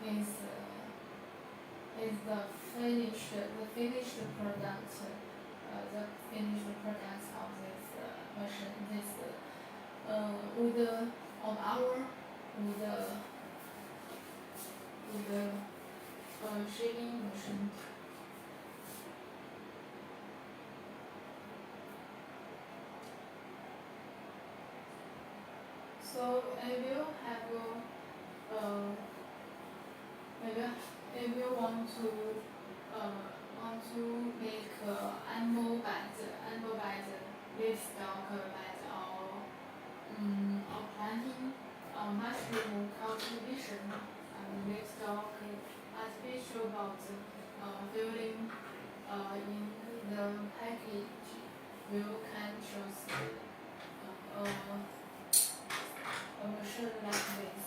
This is the finished product, the finished products of this machine. This wood of our wood shaping machine. So if you have if you want to make animal bed livestock bed or planting mushroom cultivation livestock artificial box filling in the package, you can choose a machine like this.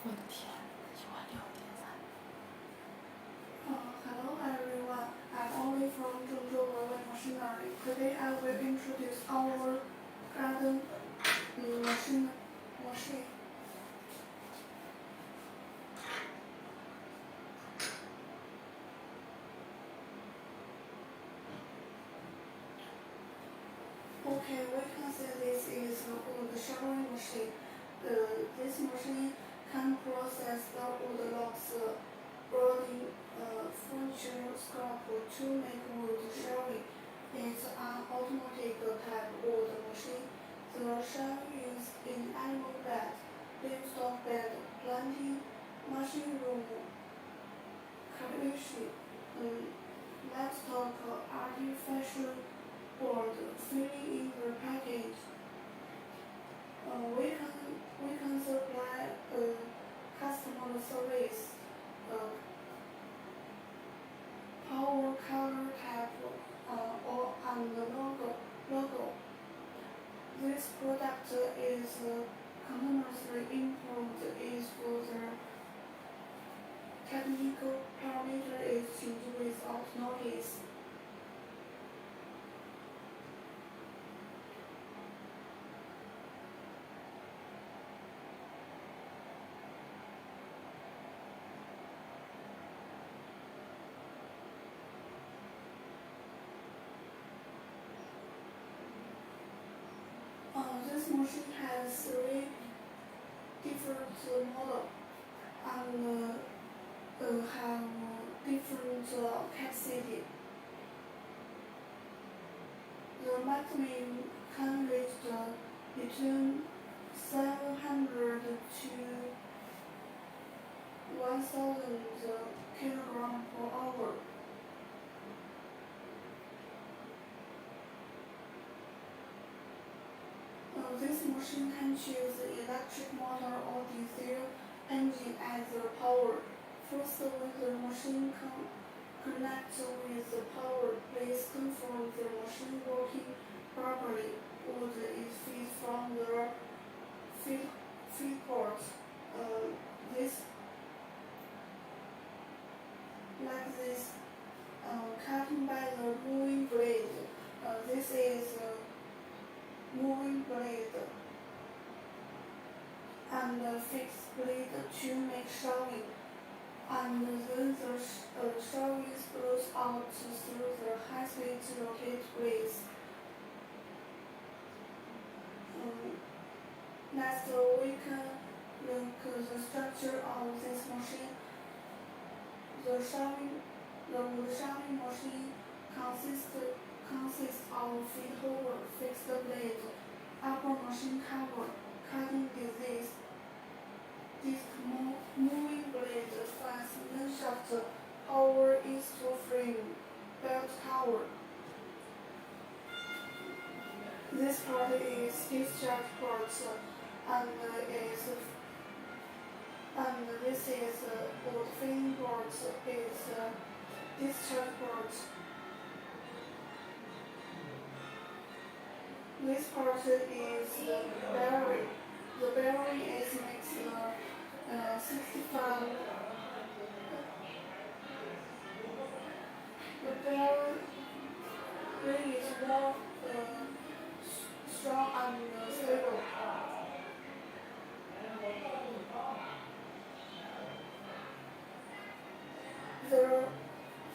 我的天，喜欢6.3。Hello everyone, I'm Oli from Weiwei Machinery. Today I will introduce our garden machine. Okay, we can say this is a wood shoveling machine. This machine can process the wood logs brought in furniture scrap to make wood shelving. It's an automatic type wood machine. The shelving is in animal bed, livestock bed, planting, machine room, calculation, livestock artificial board, filling in the package. We can supply customer service, power color type, or and logo. This product is continuously improved is for the technical parameter is changed without notice. This machine has 3 different models and have different capacity. The maximum can reach between 700 to 1,000 kilograms per hour. This machine can choose electric motor or diesel engine as the power. First, when the machine connects with the power, please confirm the machine working properly. Wood is fed from the feed port. This cutting by the moving blade. This is moving blade and fixed blade to make shelving, and then the shelving spills out through the high-speed rotate blades. Next, we can look at the structure of this machine. The wood shelving machine consists of feed holder, fixed blade, upper machine cover, cutting disease, disc moving blade, fence, main shaft, power install frame, belt cover. This part is discharge port, and this is wood feeding port is discharge port. This part is bearing. The bearing is makes 65. The bearing is more strong and stable.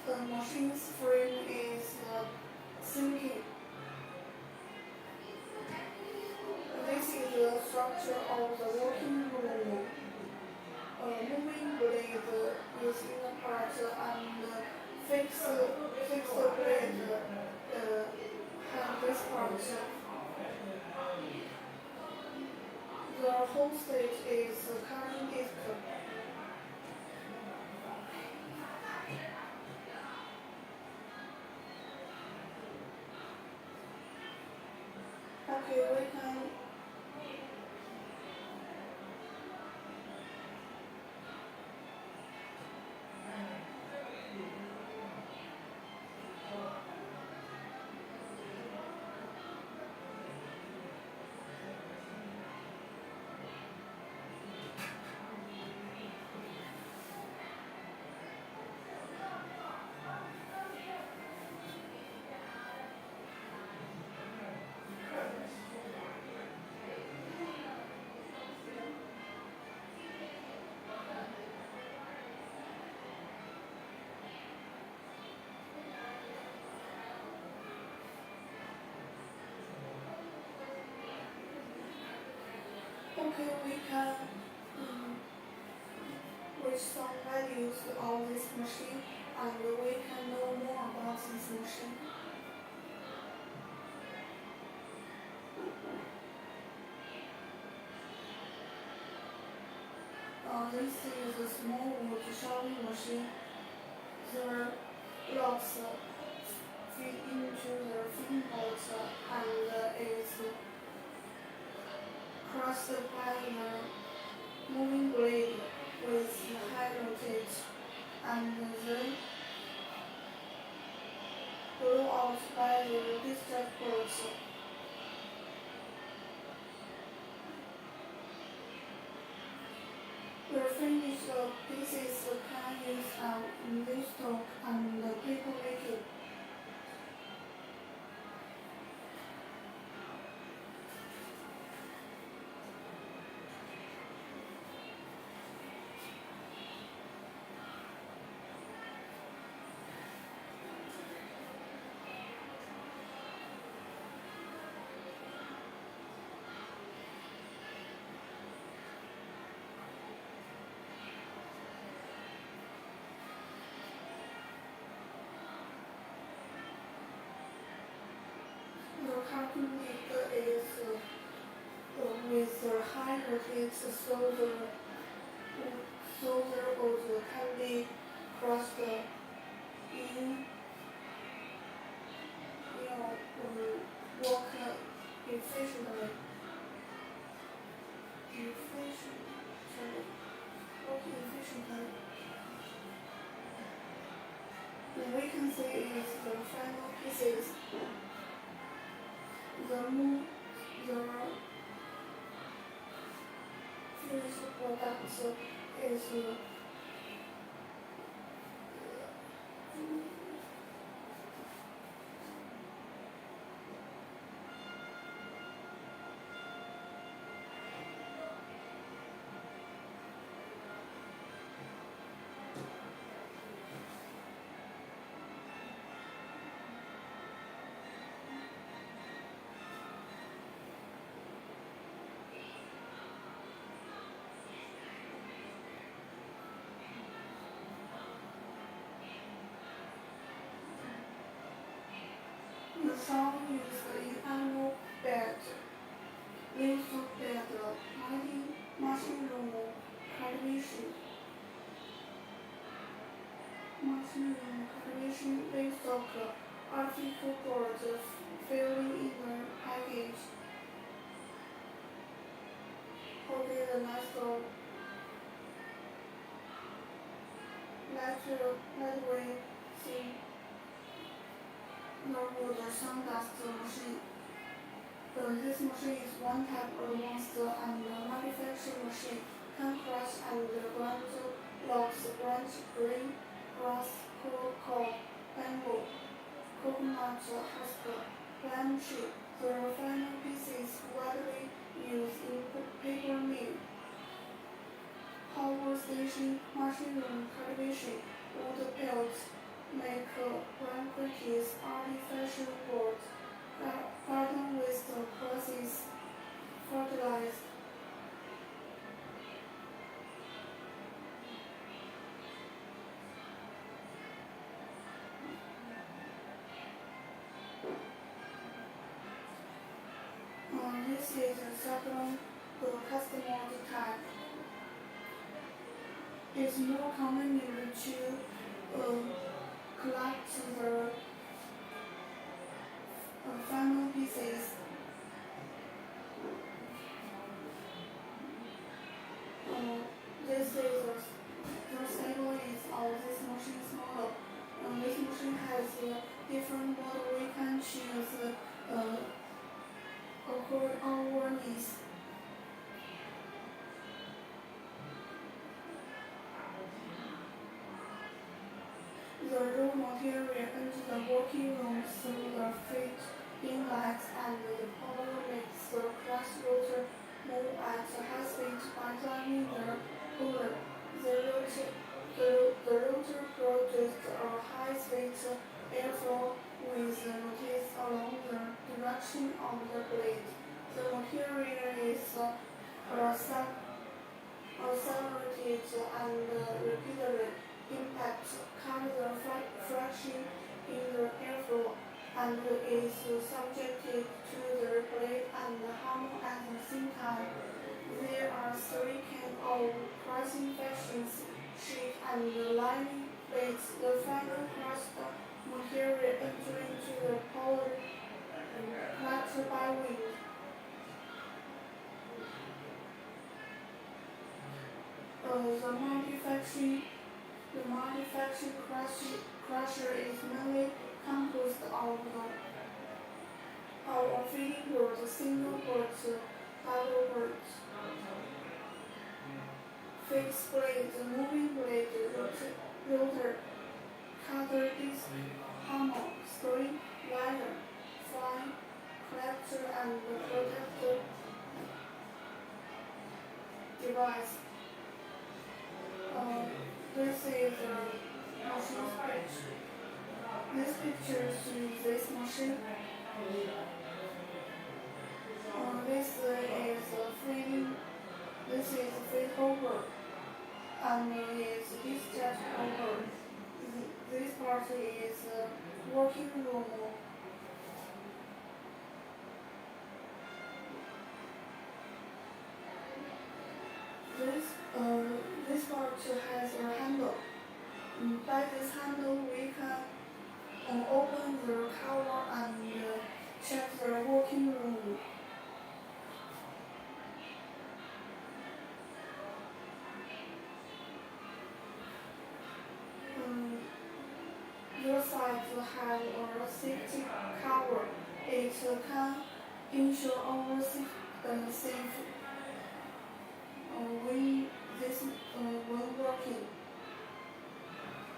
The machine's frame is sinking. This is the structure of the working room. Moving blade is in the part and fixed blade have this part. The whole stage is cutting disc. Okay, we can Okay, we can reach some values of this machine, and we can know more about this machine. This is a small wood shaving machine. The rocks fit into the fin bolt and is crossed by the moving blade with high rotate, and then blow out by the discharge port. The finished pieces can use new stock and paper making. The cartoon is with the high rotate, so the wood can be crossed in work efficiently. We can see is the final pieces. The finished product is the song is in animal bed. Livestock bed, machinery-feed livestock article board filling in the package. Holding the livestock lightweight thin wood sawdust machine. This machine is one type advanced and manufacturing machine. Can crush and grind logs, branch, green, grass, cocoa, bamboo, coconut husk, lime tree. The final piece is widely used in paper mill, power station, machine room cultivation, wood pellets, make briquettes, artificial board, garden waste process, fertilize. This is a second customer type. It's more convenient to collect the final pieces. This is the stable is of this machine's model. This machine has different model we can choose according to our needs. The raw material into the working room through the feed inlets and the power makes the crush rotor move at high speed by driving the cooler. The rotor produces a high speed airflow with rotates along the direction of the blade. The material is disinfection sheet and the lining plates. The final crushed material enter into the power collector by wind. The manufacturing crusher is mainly composed of a feeding board, single board, double board, fixed blade, moving blade, rotor, cutter disc, hammer, screen, liner, fly, collector, and protector device. This is a machine picture. This picture shows this machine. This is a feeding. This is a feed over, and is discharge over. This part is working room. This part has a handle. By this handle, we can open the cover and check the working room. Your side have a safety cover. It can ensure our safe when working.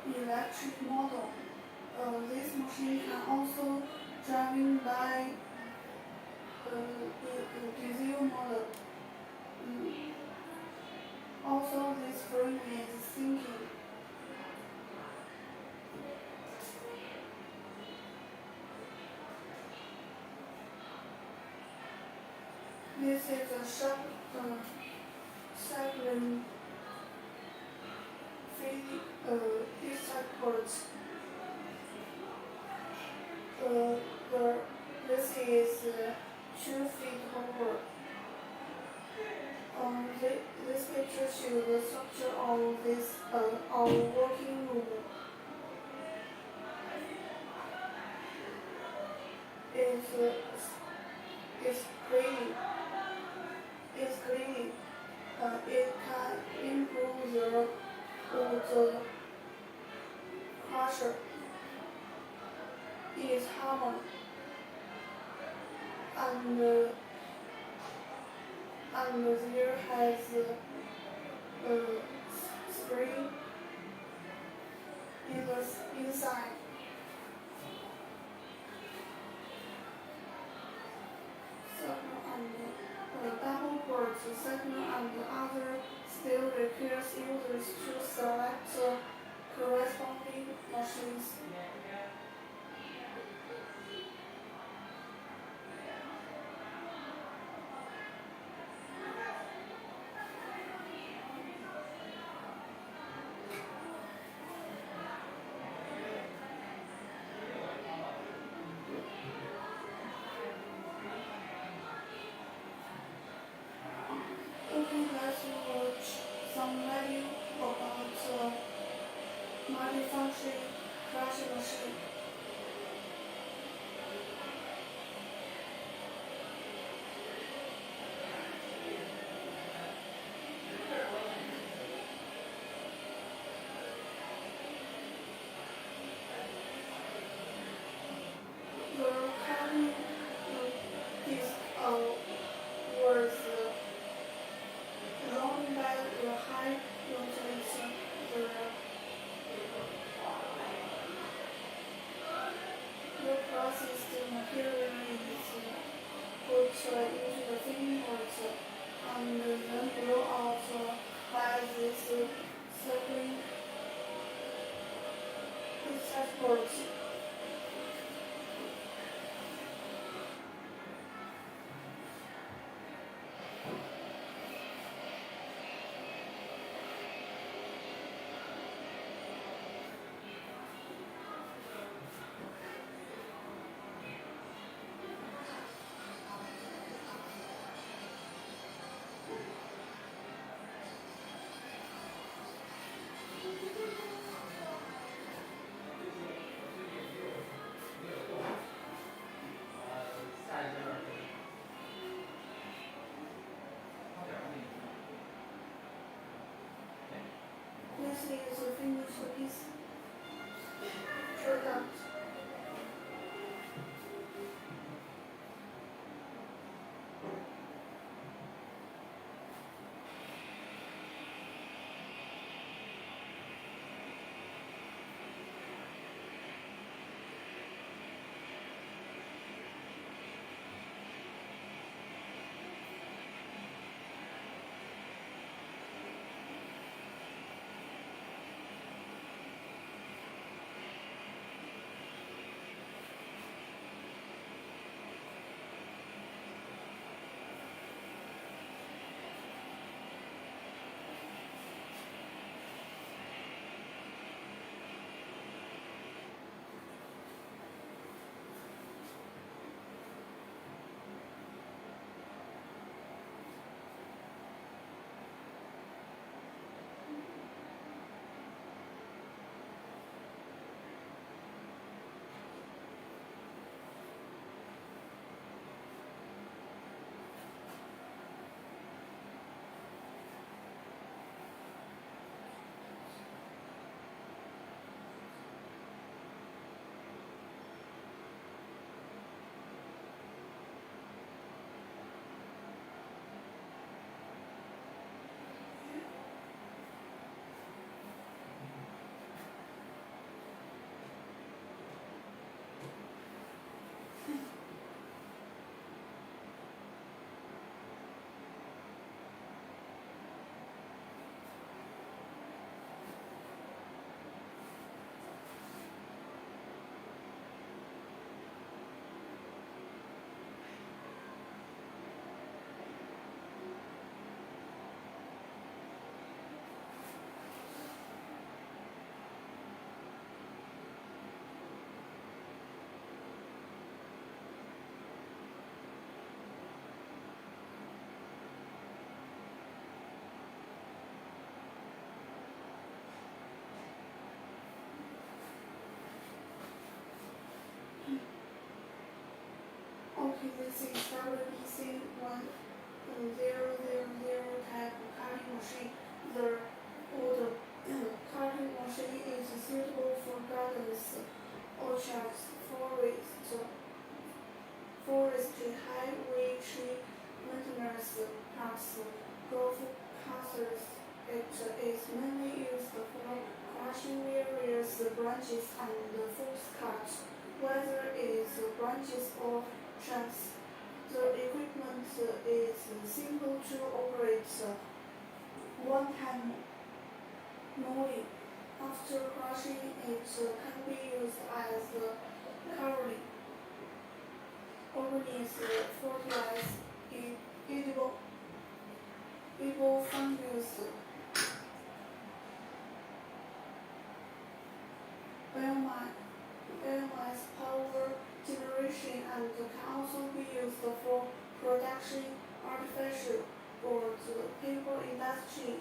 Electric model. This machine can also driving by diesel model. Also, this frame is sinking. This is a sharp cycling port. This is 2 feet over. This picture shows the structure of this our working room. It's clean. It's clean. It can improve the crusher. Is hammer and there has a spring inside. Double board segment and other still requires users to select corresponding machines. Okay, let's watch some video about multifunction crushing machine. The cutting disc was rolling by the high rotation. is the finished piece product. Okay, this is WBC 1000 type cutting machine. The wood cutting machine is suitable for gardens, orchards, forestry, highway tree maintenance, plus golf courses. It is mainly used for crushing various branches and force cuts, whether it is branches or trunks. The equipment is simple to operate. One-time mowing. After crushing, it can be used as covering. Organics fertilize edible fungus. Biomass power generation and can also be used for production artificial or the paper industry.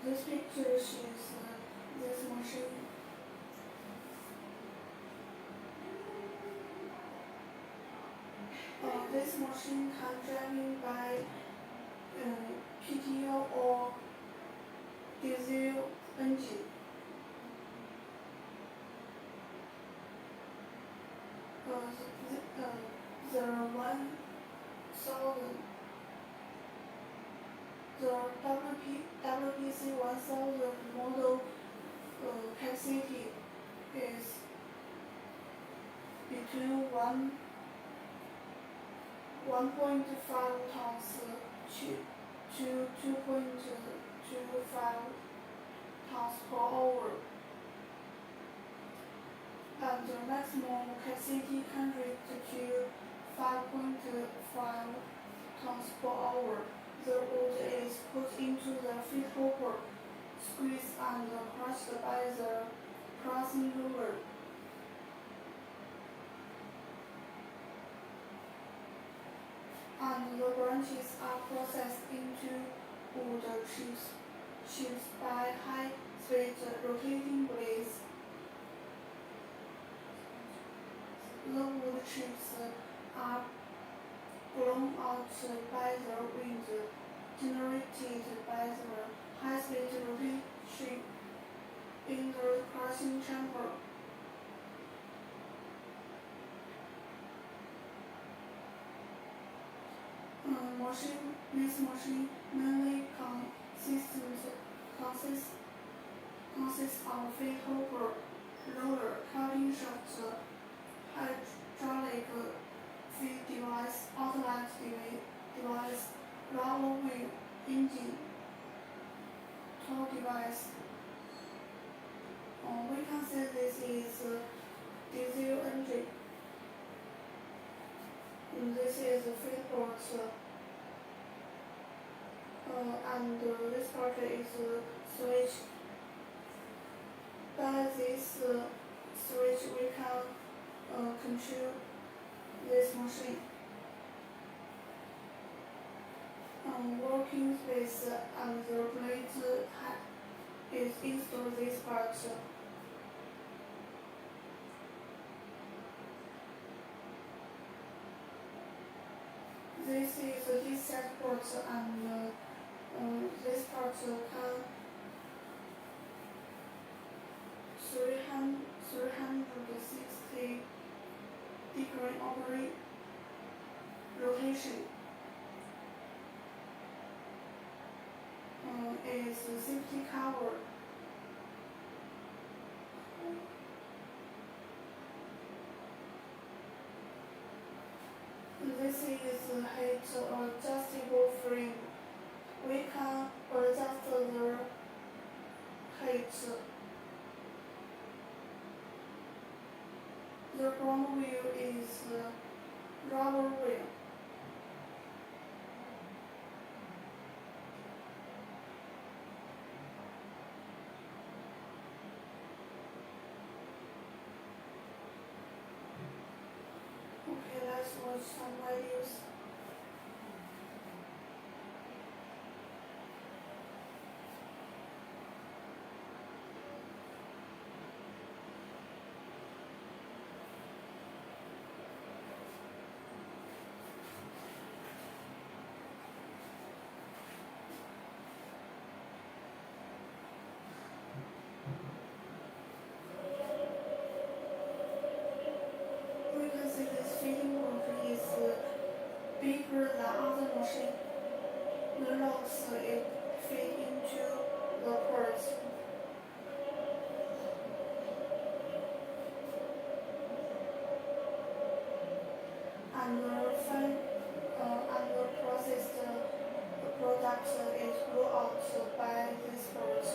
This picture shows this machine. This machine can driven by PTO or diesel engine. The 1000 model capacity is between 1.5 tons to 2.25 tons per hour, and the maximum capacity can reach to 5.5 tons per hour. The wood is put into the feed hopper, squeezed and crushed by the pressing roller. And the branches are processed into wood chips by high-speed rotating blades. The wood chips are blown out by the wind generated by the high-speed rotation in the crushing chamber. This machine mainly consists of feed roller, cutting shaft, hydraulic feed device, outlet device, rubber wheel, engine, tow device. We can say this is a diesel engine. This is a feed port, and this part is a switch. By this switch, we can control this machine. Working space and the plate is installed this part. This is a discharge port, and this part can 360 degree rotation. Is a safety cover. This is a height adjustable frame. We can adjust the height. The ground wheel is rubber wheel. Okay, let's watch some videos. We can see this feeding room is bigger than other machine. The logs fit into the ports. And the processed product is brought out by this port.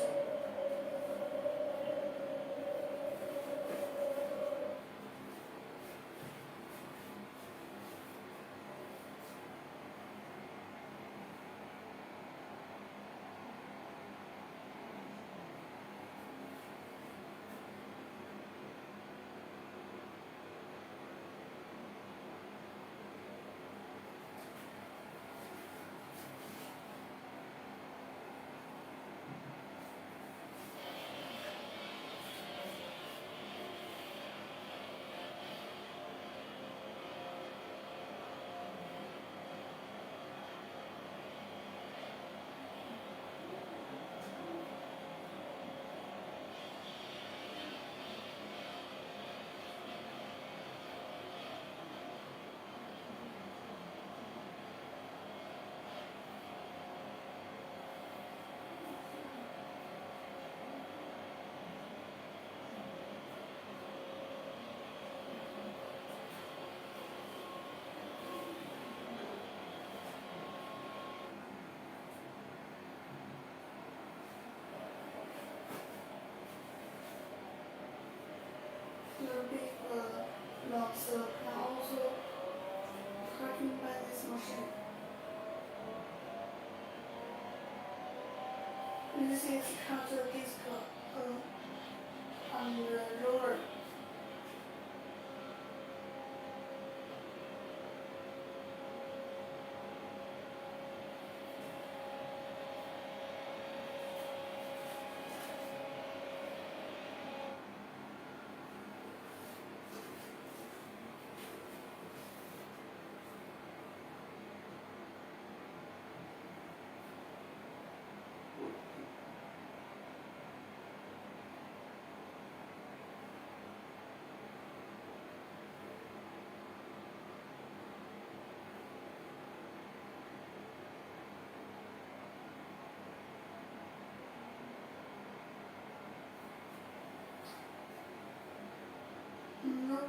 The big logs can also cutting by this machine. This is counter disc and roller.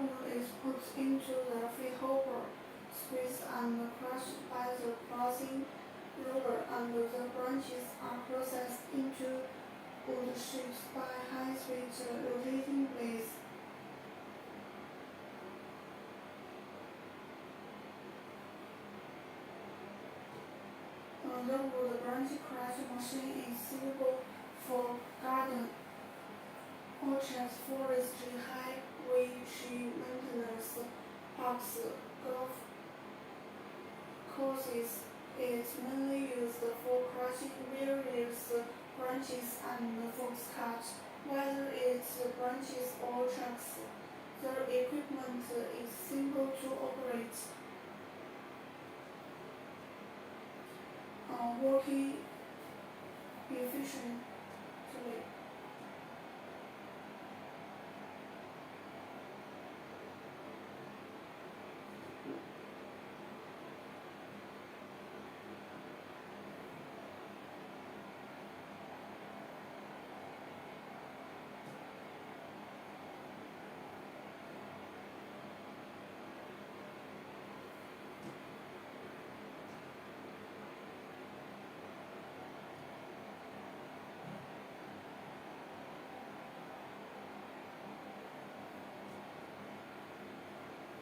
wood is put into the feed hopper, squeezed and crushed by the pressing roller, and the branches are processed into wood chips by high-speed rotating blades. The wood branch crush machine is suitable for garden, orchards, forestry, highway maintenance, parks, golf courses. It's mainly used for crushing various branches and forks cut, whether it's branches or trunks. The equipment is simple to operate, working efficiently.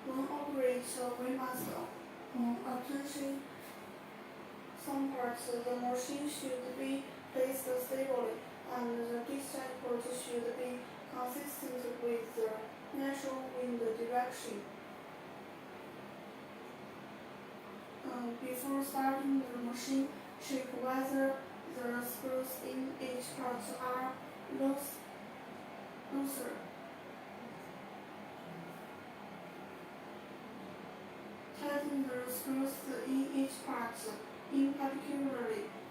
When operator, we must attention some parts. The machine should be placed stably, and the discharge port should be consistent with the natural wind direction. Before starting the machine, check whether the screws in each part are looser. Tighten the screws in each part. In particular,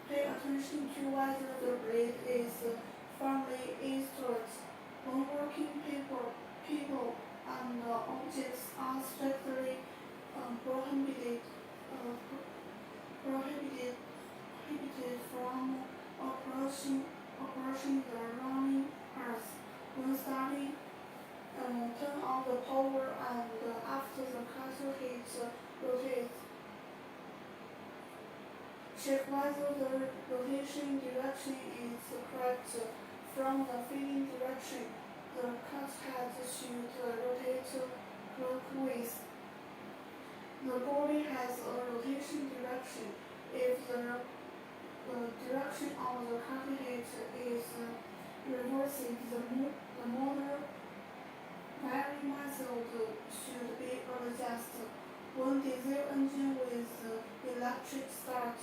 pay attention to whether the blade is firmly installed. When working, people and objects are strictly prohibited from approaching the running parts. When starting, turn on the power, and after the cutter hits rotate. Check whether the rotation direction is correct from the feeding direction. The cut head should rotate clockwise. The body has a rotation direction. If the direction of the cut head is reversing, the motor wiring method should be adjusted. When diesel engine with electric start,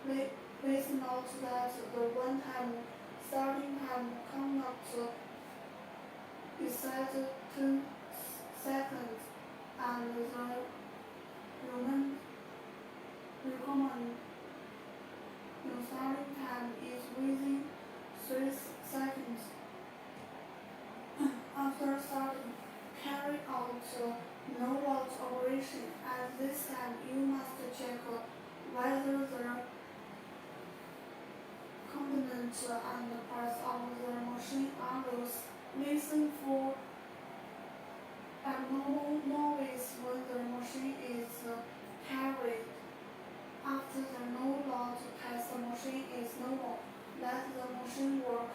please note that the one-time starting time cannot exceed 10 seconds, and the recommended starting time is within 3 seconds. After starting, carry out no-load operation. At this time, you must check whether the components and parts of the machine are loose. Listen for abnormal noise when the machine is carried. After the no-load test, the machine is normal. Let the machine work.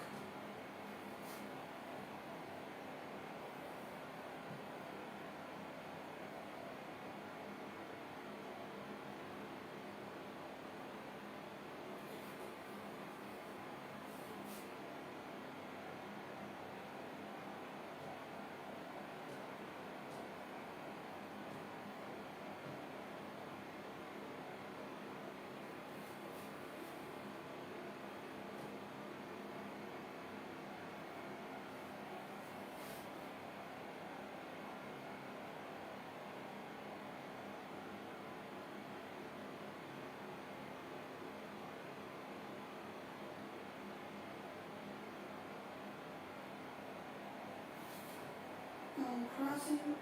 Crushing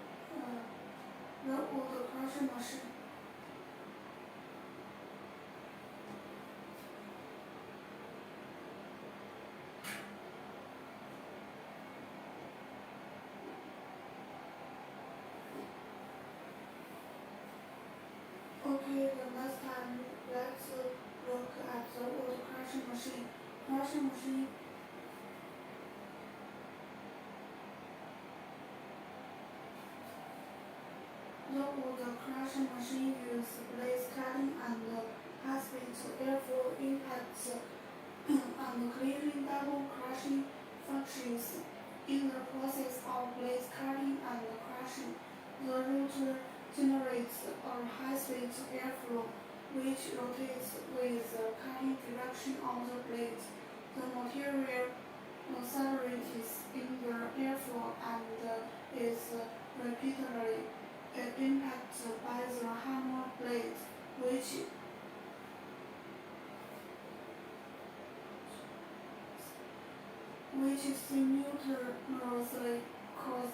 the wood crushing machine. crushing machine. The crushing machine uses blade cutting and high-speed airflow impacts and clearing double crushing functions. In the process of blade cutting and crushing, the rotor generates a high-speed airflow, which rotates with the cutting direction of the blade. The material accelerates in the airflow and is repeatedly impacted by the hammer blade, which simultaneously cause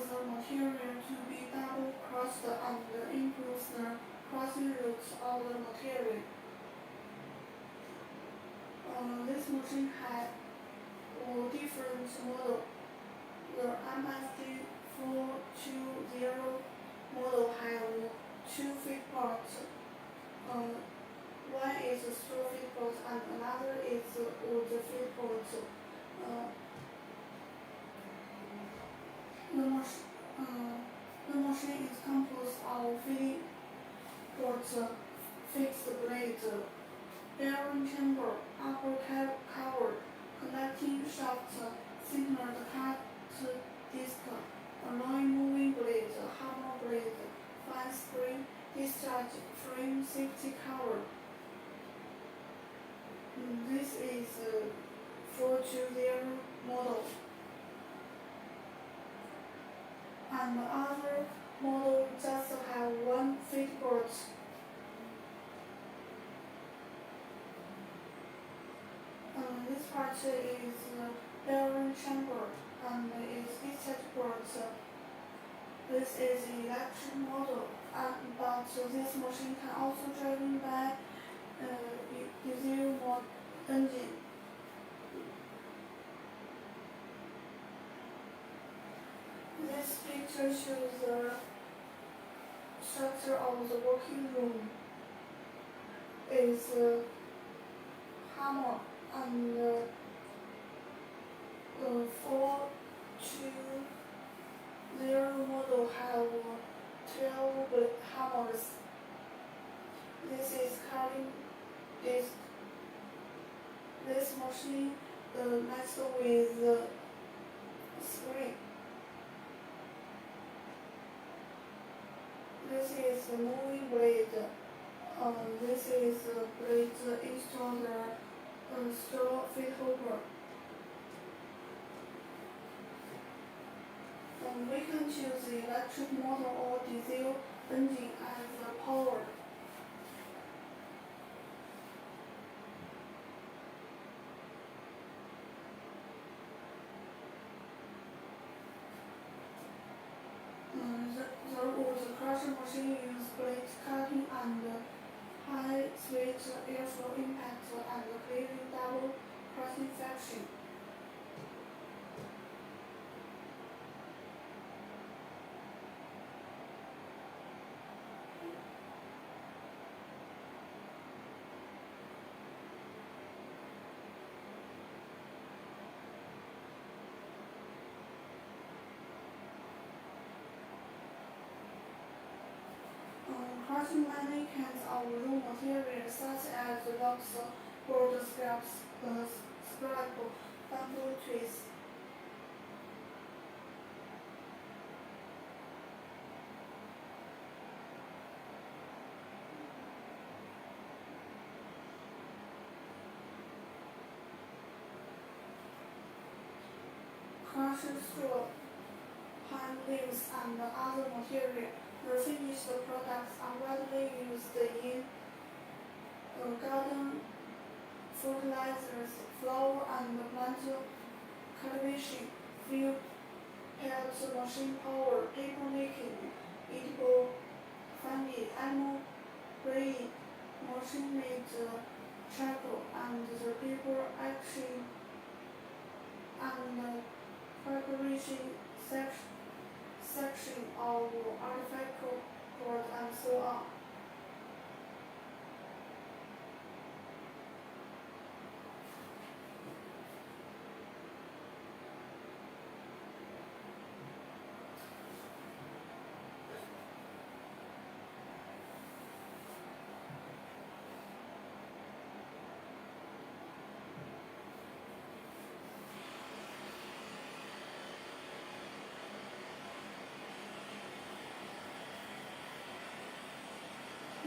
the material to be double crossed and improves the crossing route of the material. This machine has different models. The MFD420 model has 2 feed ports. One is a straw feed port and another is wood feed port. The machine is composed of feeding port, fixed blade, bearing chamber, upper cover, connecting shaft, signaler cut disc, allowing moving blade, hammer blade, fine spring, discharge frame safety cover. This is 420 model. And the other model just have 1 feed port. This part is bearing chamber and is discharge port. This is electric model, but this machine can also driven by diesel engine. This picture shows the structure of the working room. Is hammer and 420 model have 12 hammers. This is cutting disc. This machine next with spring. This is the moving blade. This is the blade installed straw feed hopper. We can choose the electric motor or diesel engine as the power. The crushing machine uses blade cutting and high-speed airflow impact and clearing double crushing section. Crushing many kinds of raw materials such as rocks, board scraps, scrap, bamboo trees. Crushed straw, pine leaves, and other materials. The finished products are widely used in garden fertilizers, flower and plant cultivation, field pelt machine power, paper making, edible fungi, animal breeding, machine-made charcoal, and the paper action and preparation section of artificial board and so on.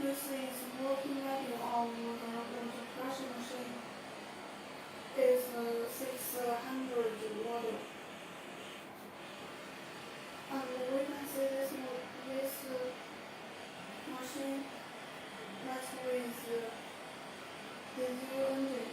This is working value of the crushing machine is 600 model. And we can see this machine matched with the diesel engine.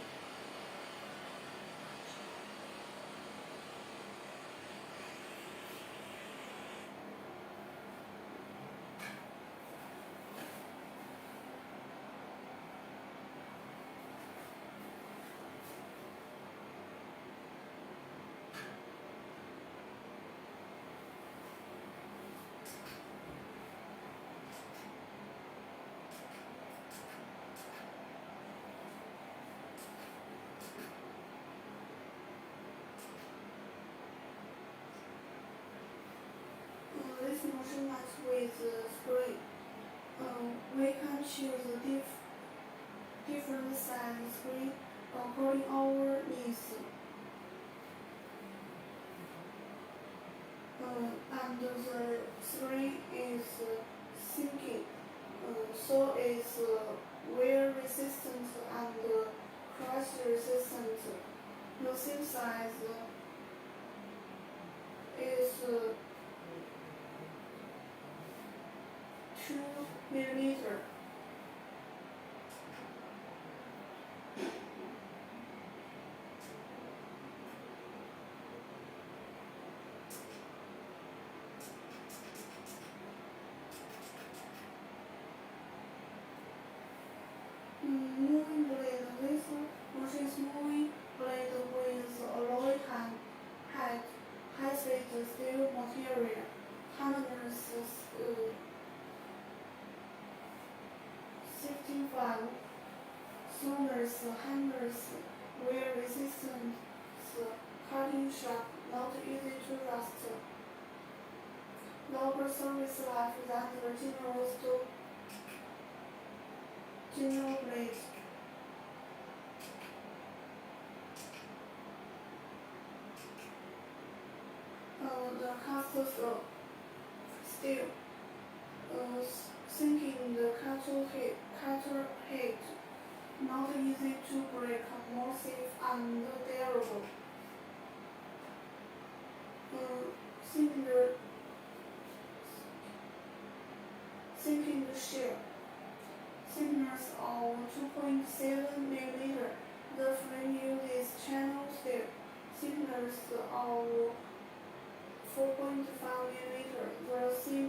This machine matched with spray. We can choose different size spray according our needs. And the spray is sinking, so it's wear resistant and crash resistant. The seam size is 2 millimeter. Moving blade. This machine is moving blade with alloy height, high-speed steel material. Handlers 65. Sonars handlers wear resistant, cutting sharp, not easy to rust. Longer service life than the general blade. The cast steel, sinking the cutter head, not easy to break, more safe and durable. Sinking the shell. Thickness of 2.7 millimeter. The frame uses channel steel. Thickness of 4.5 millimeter. The seam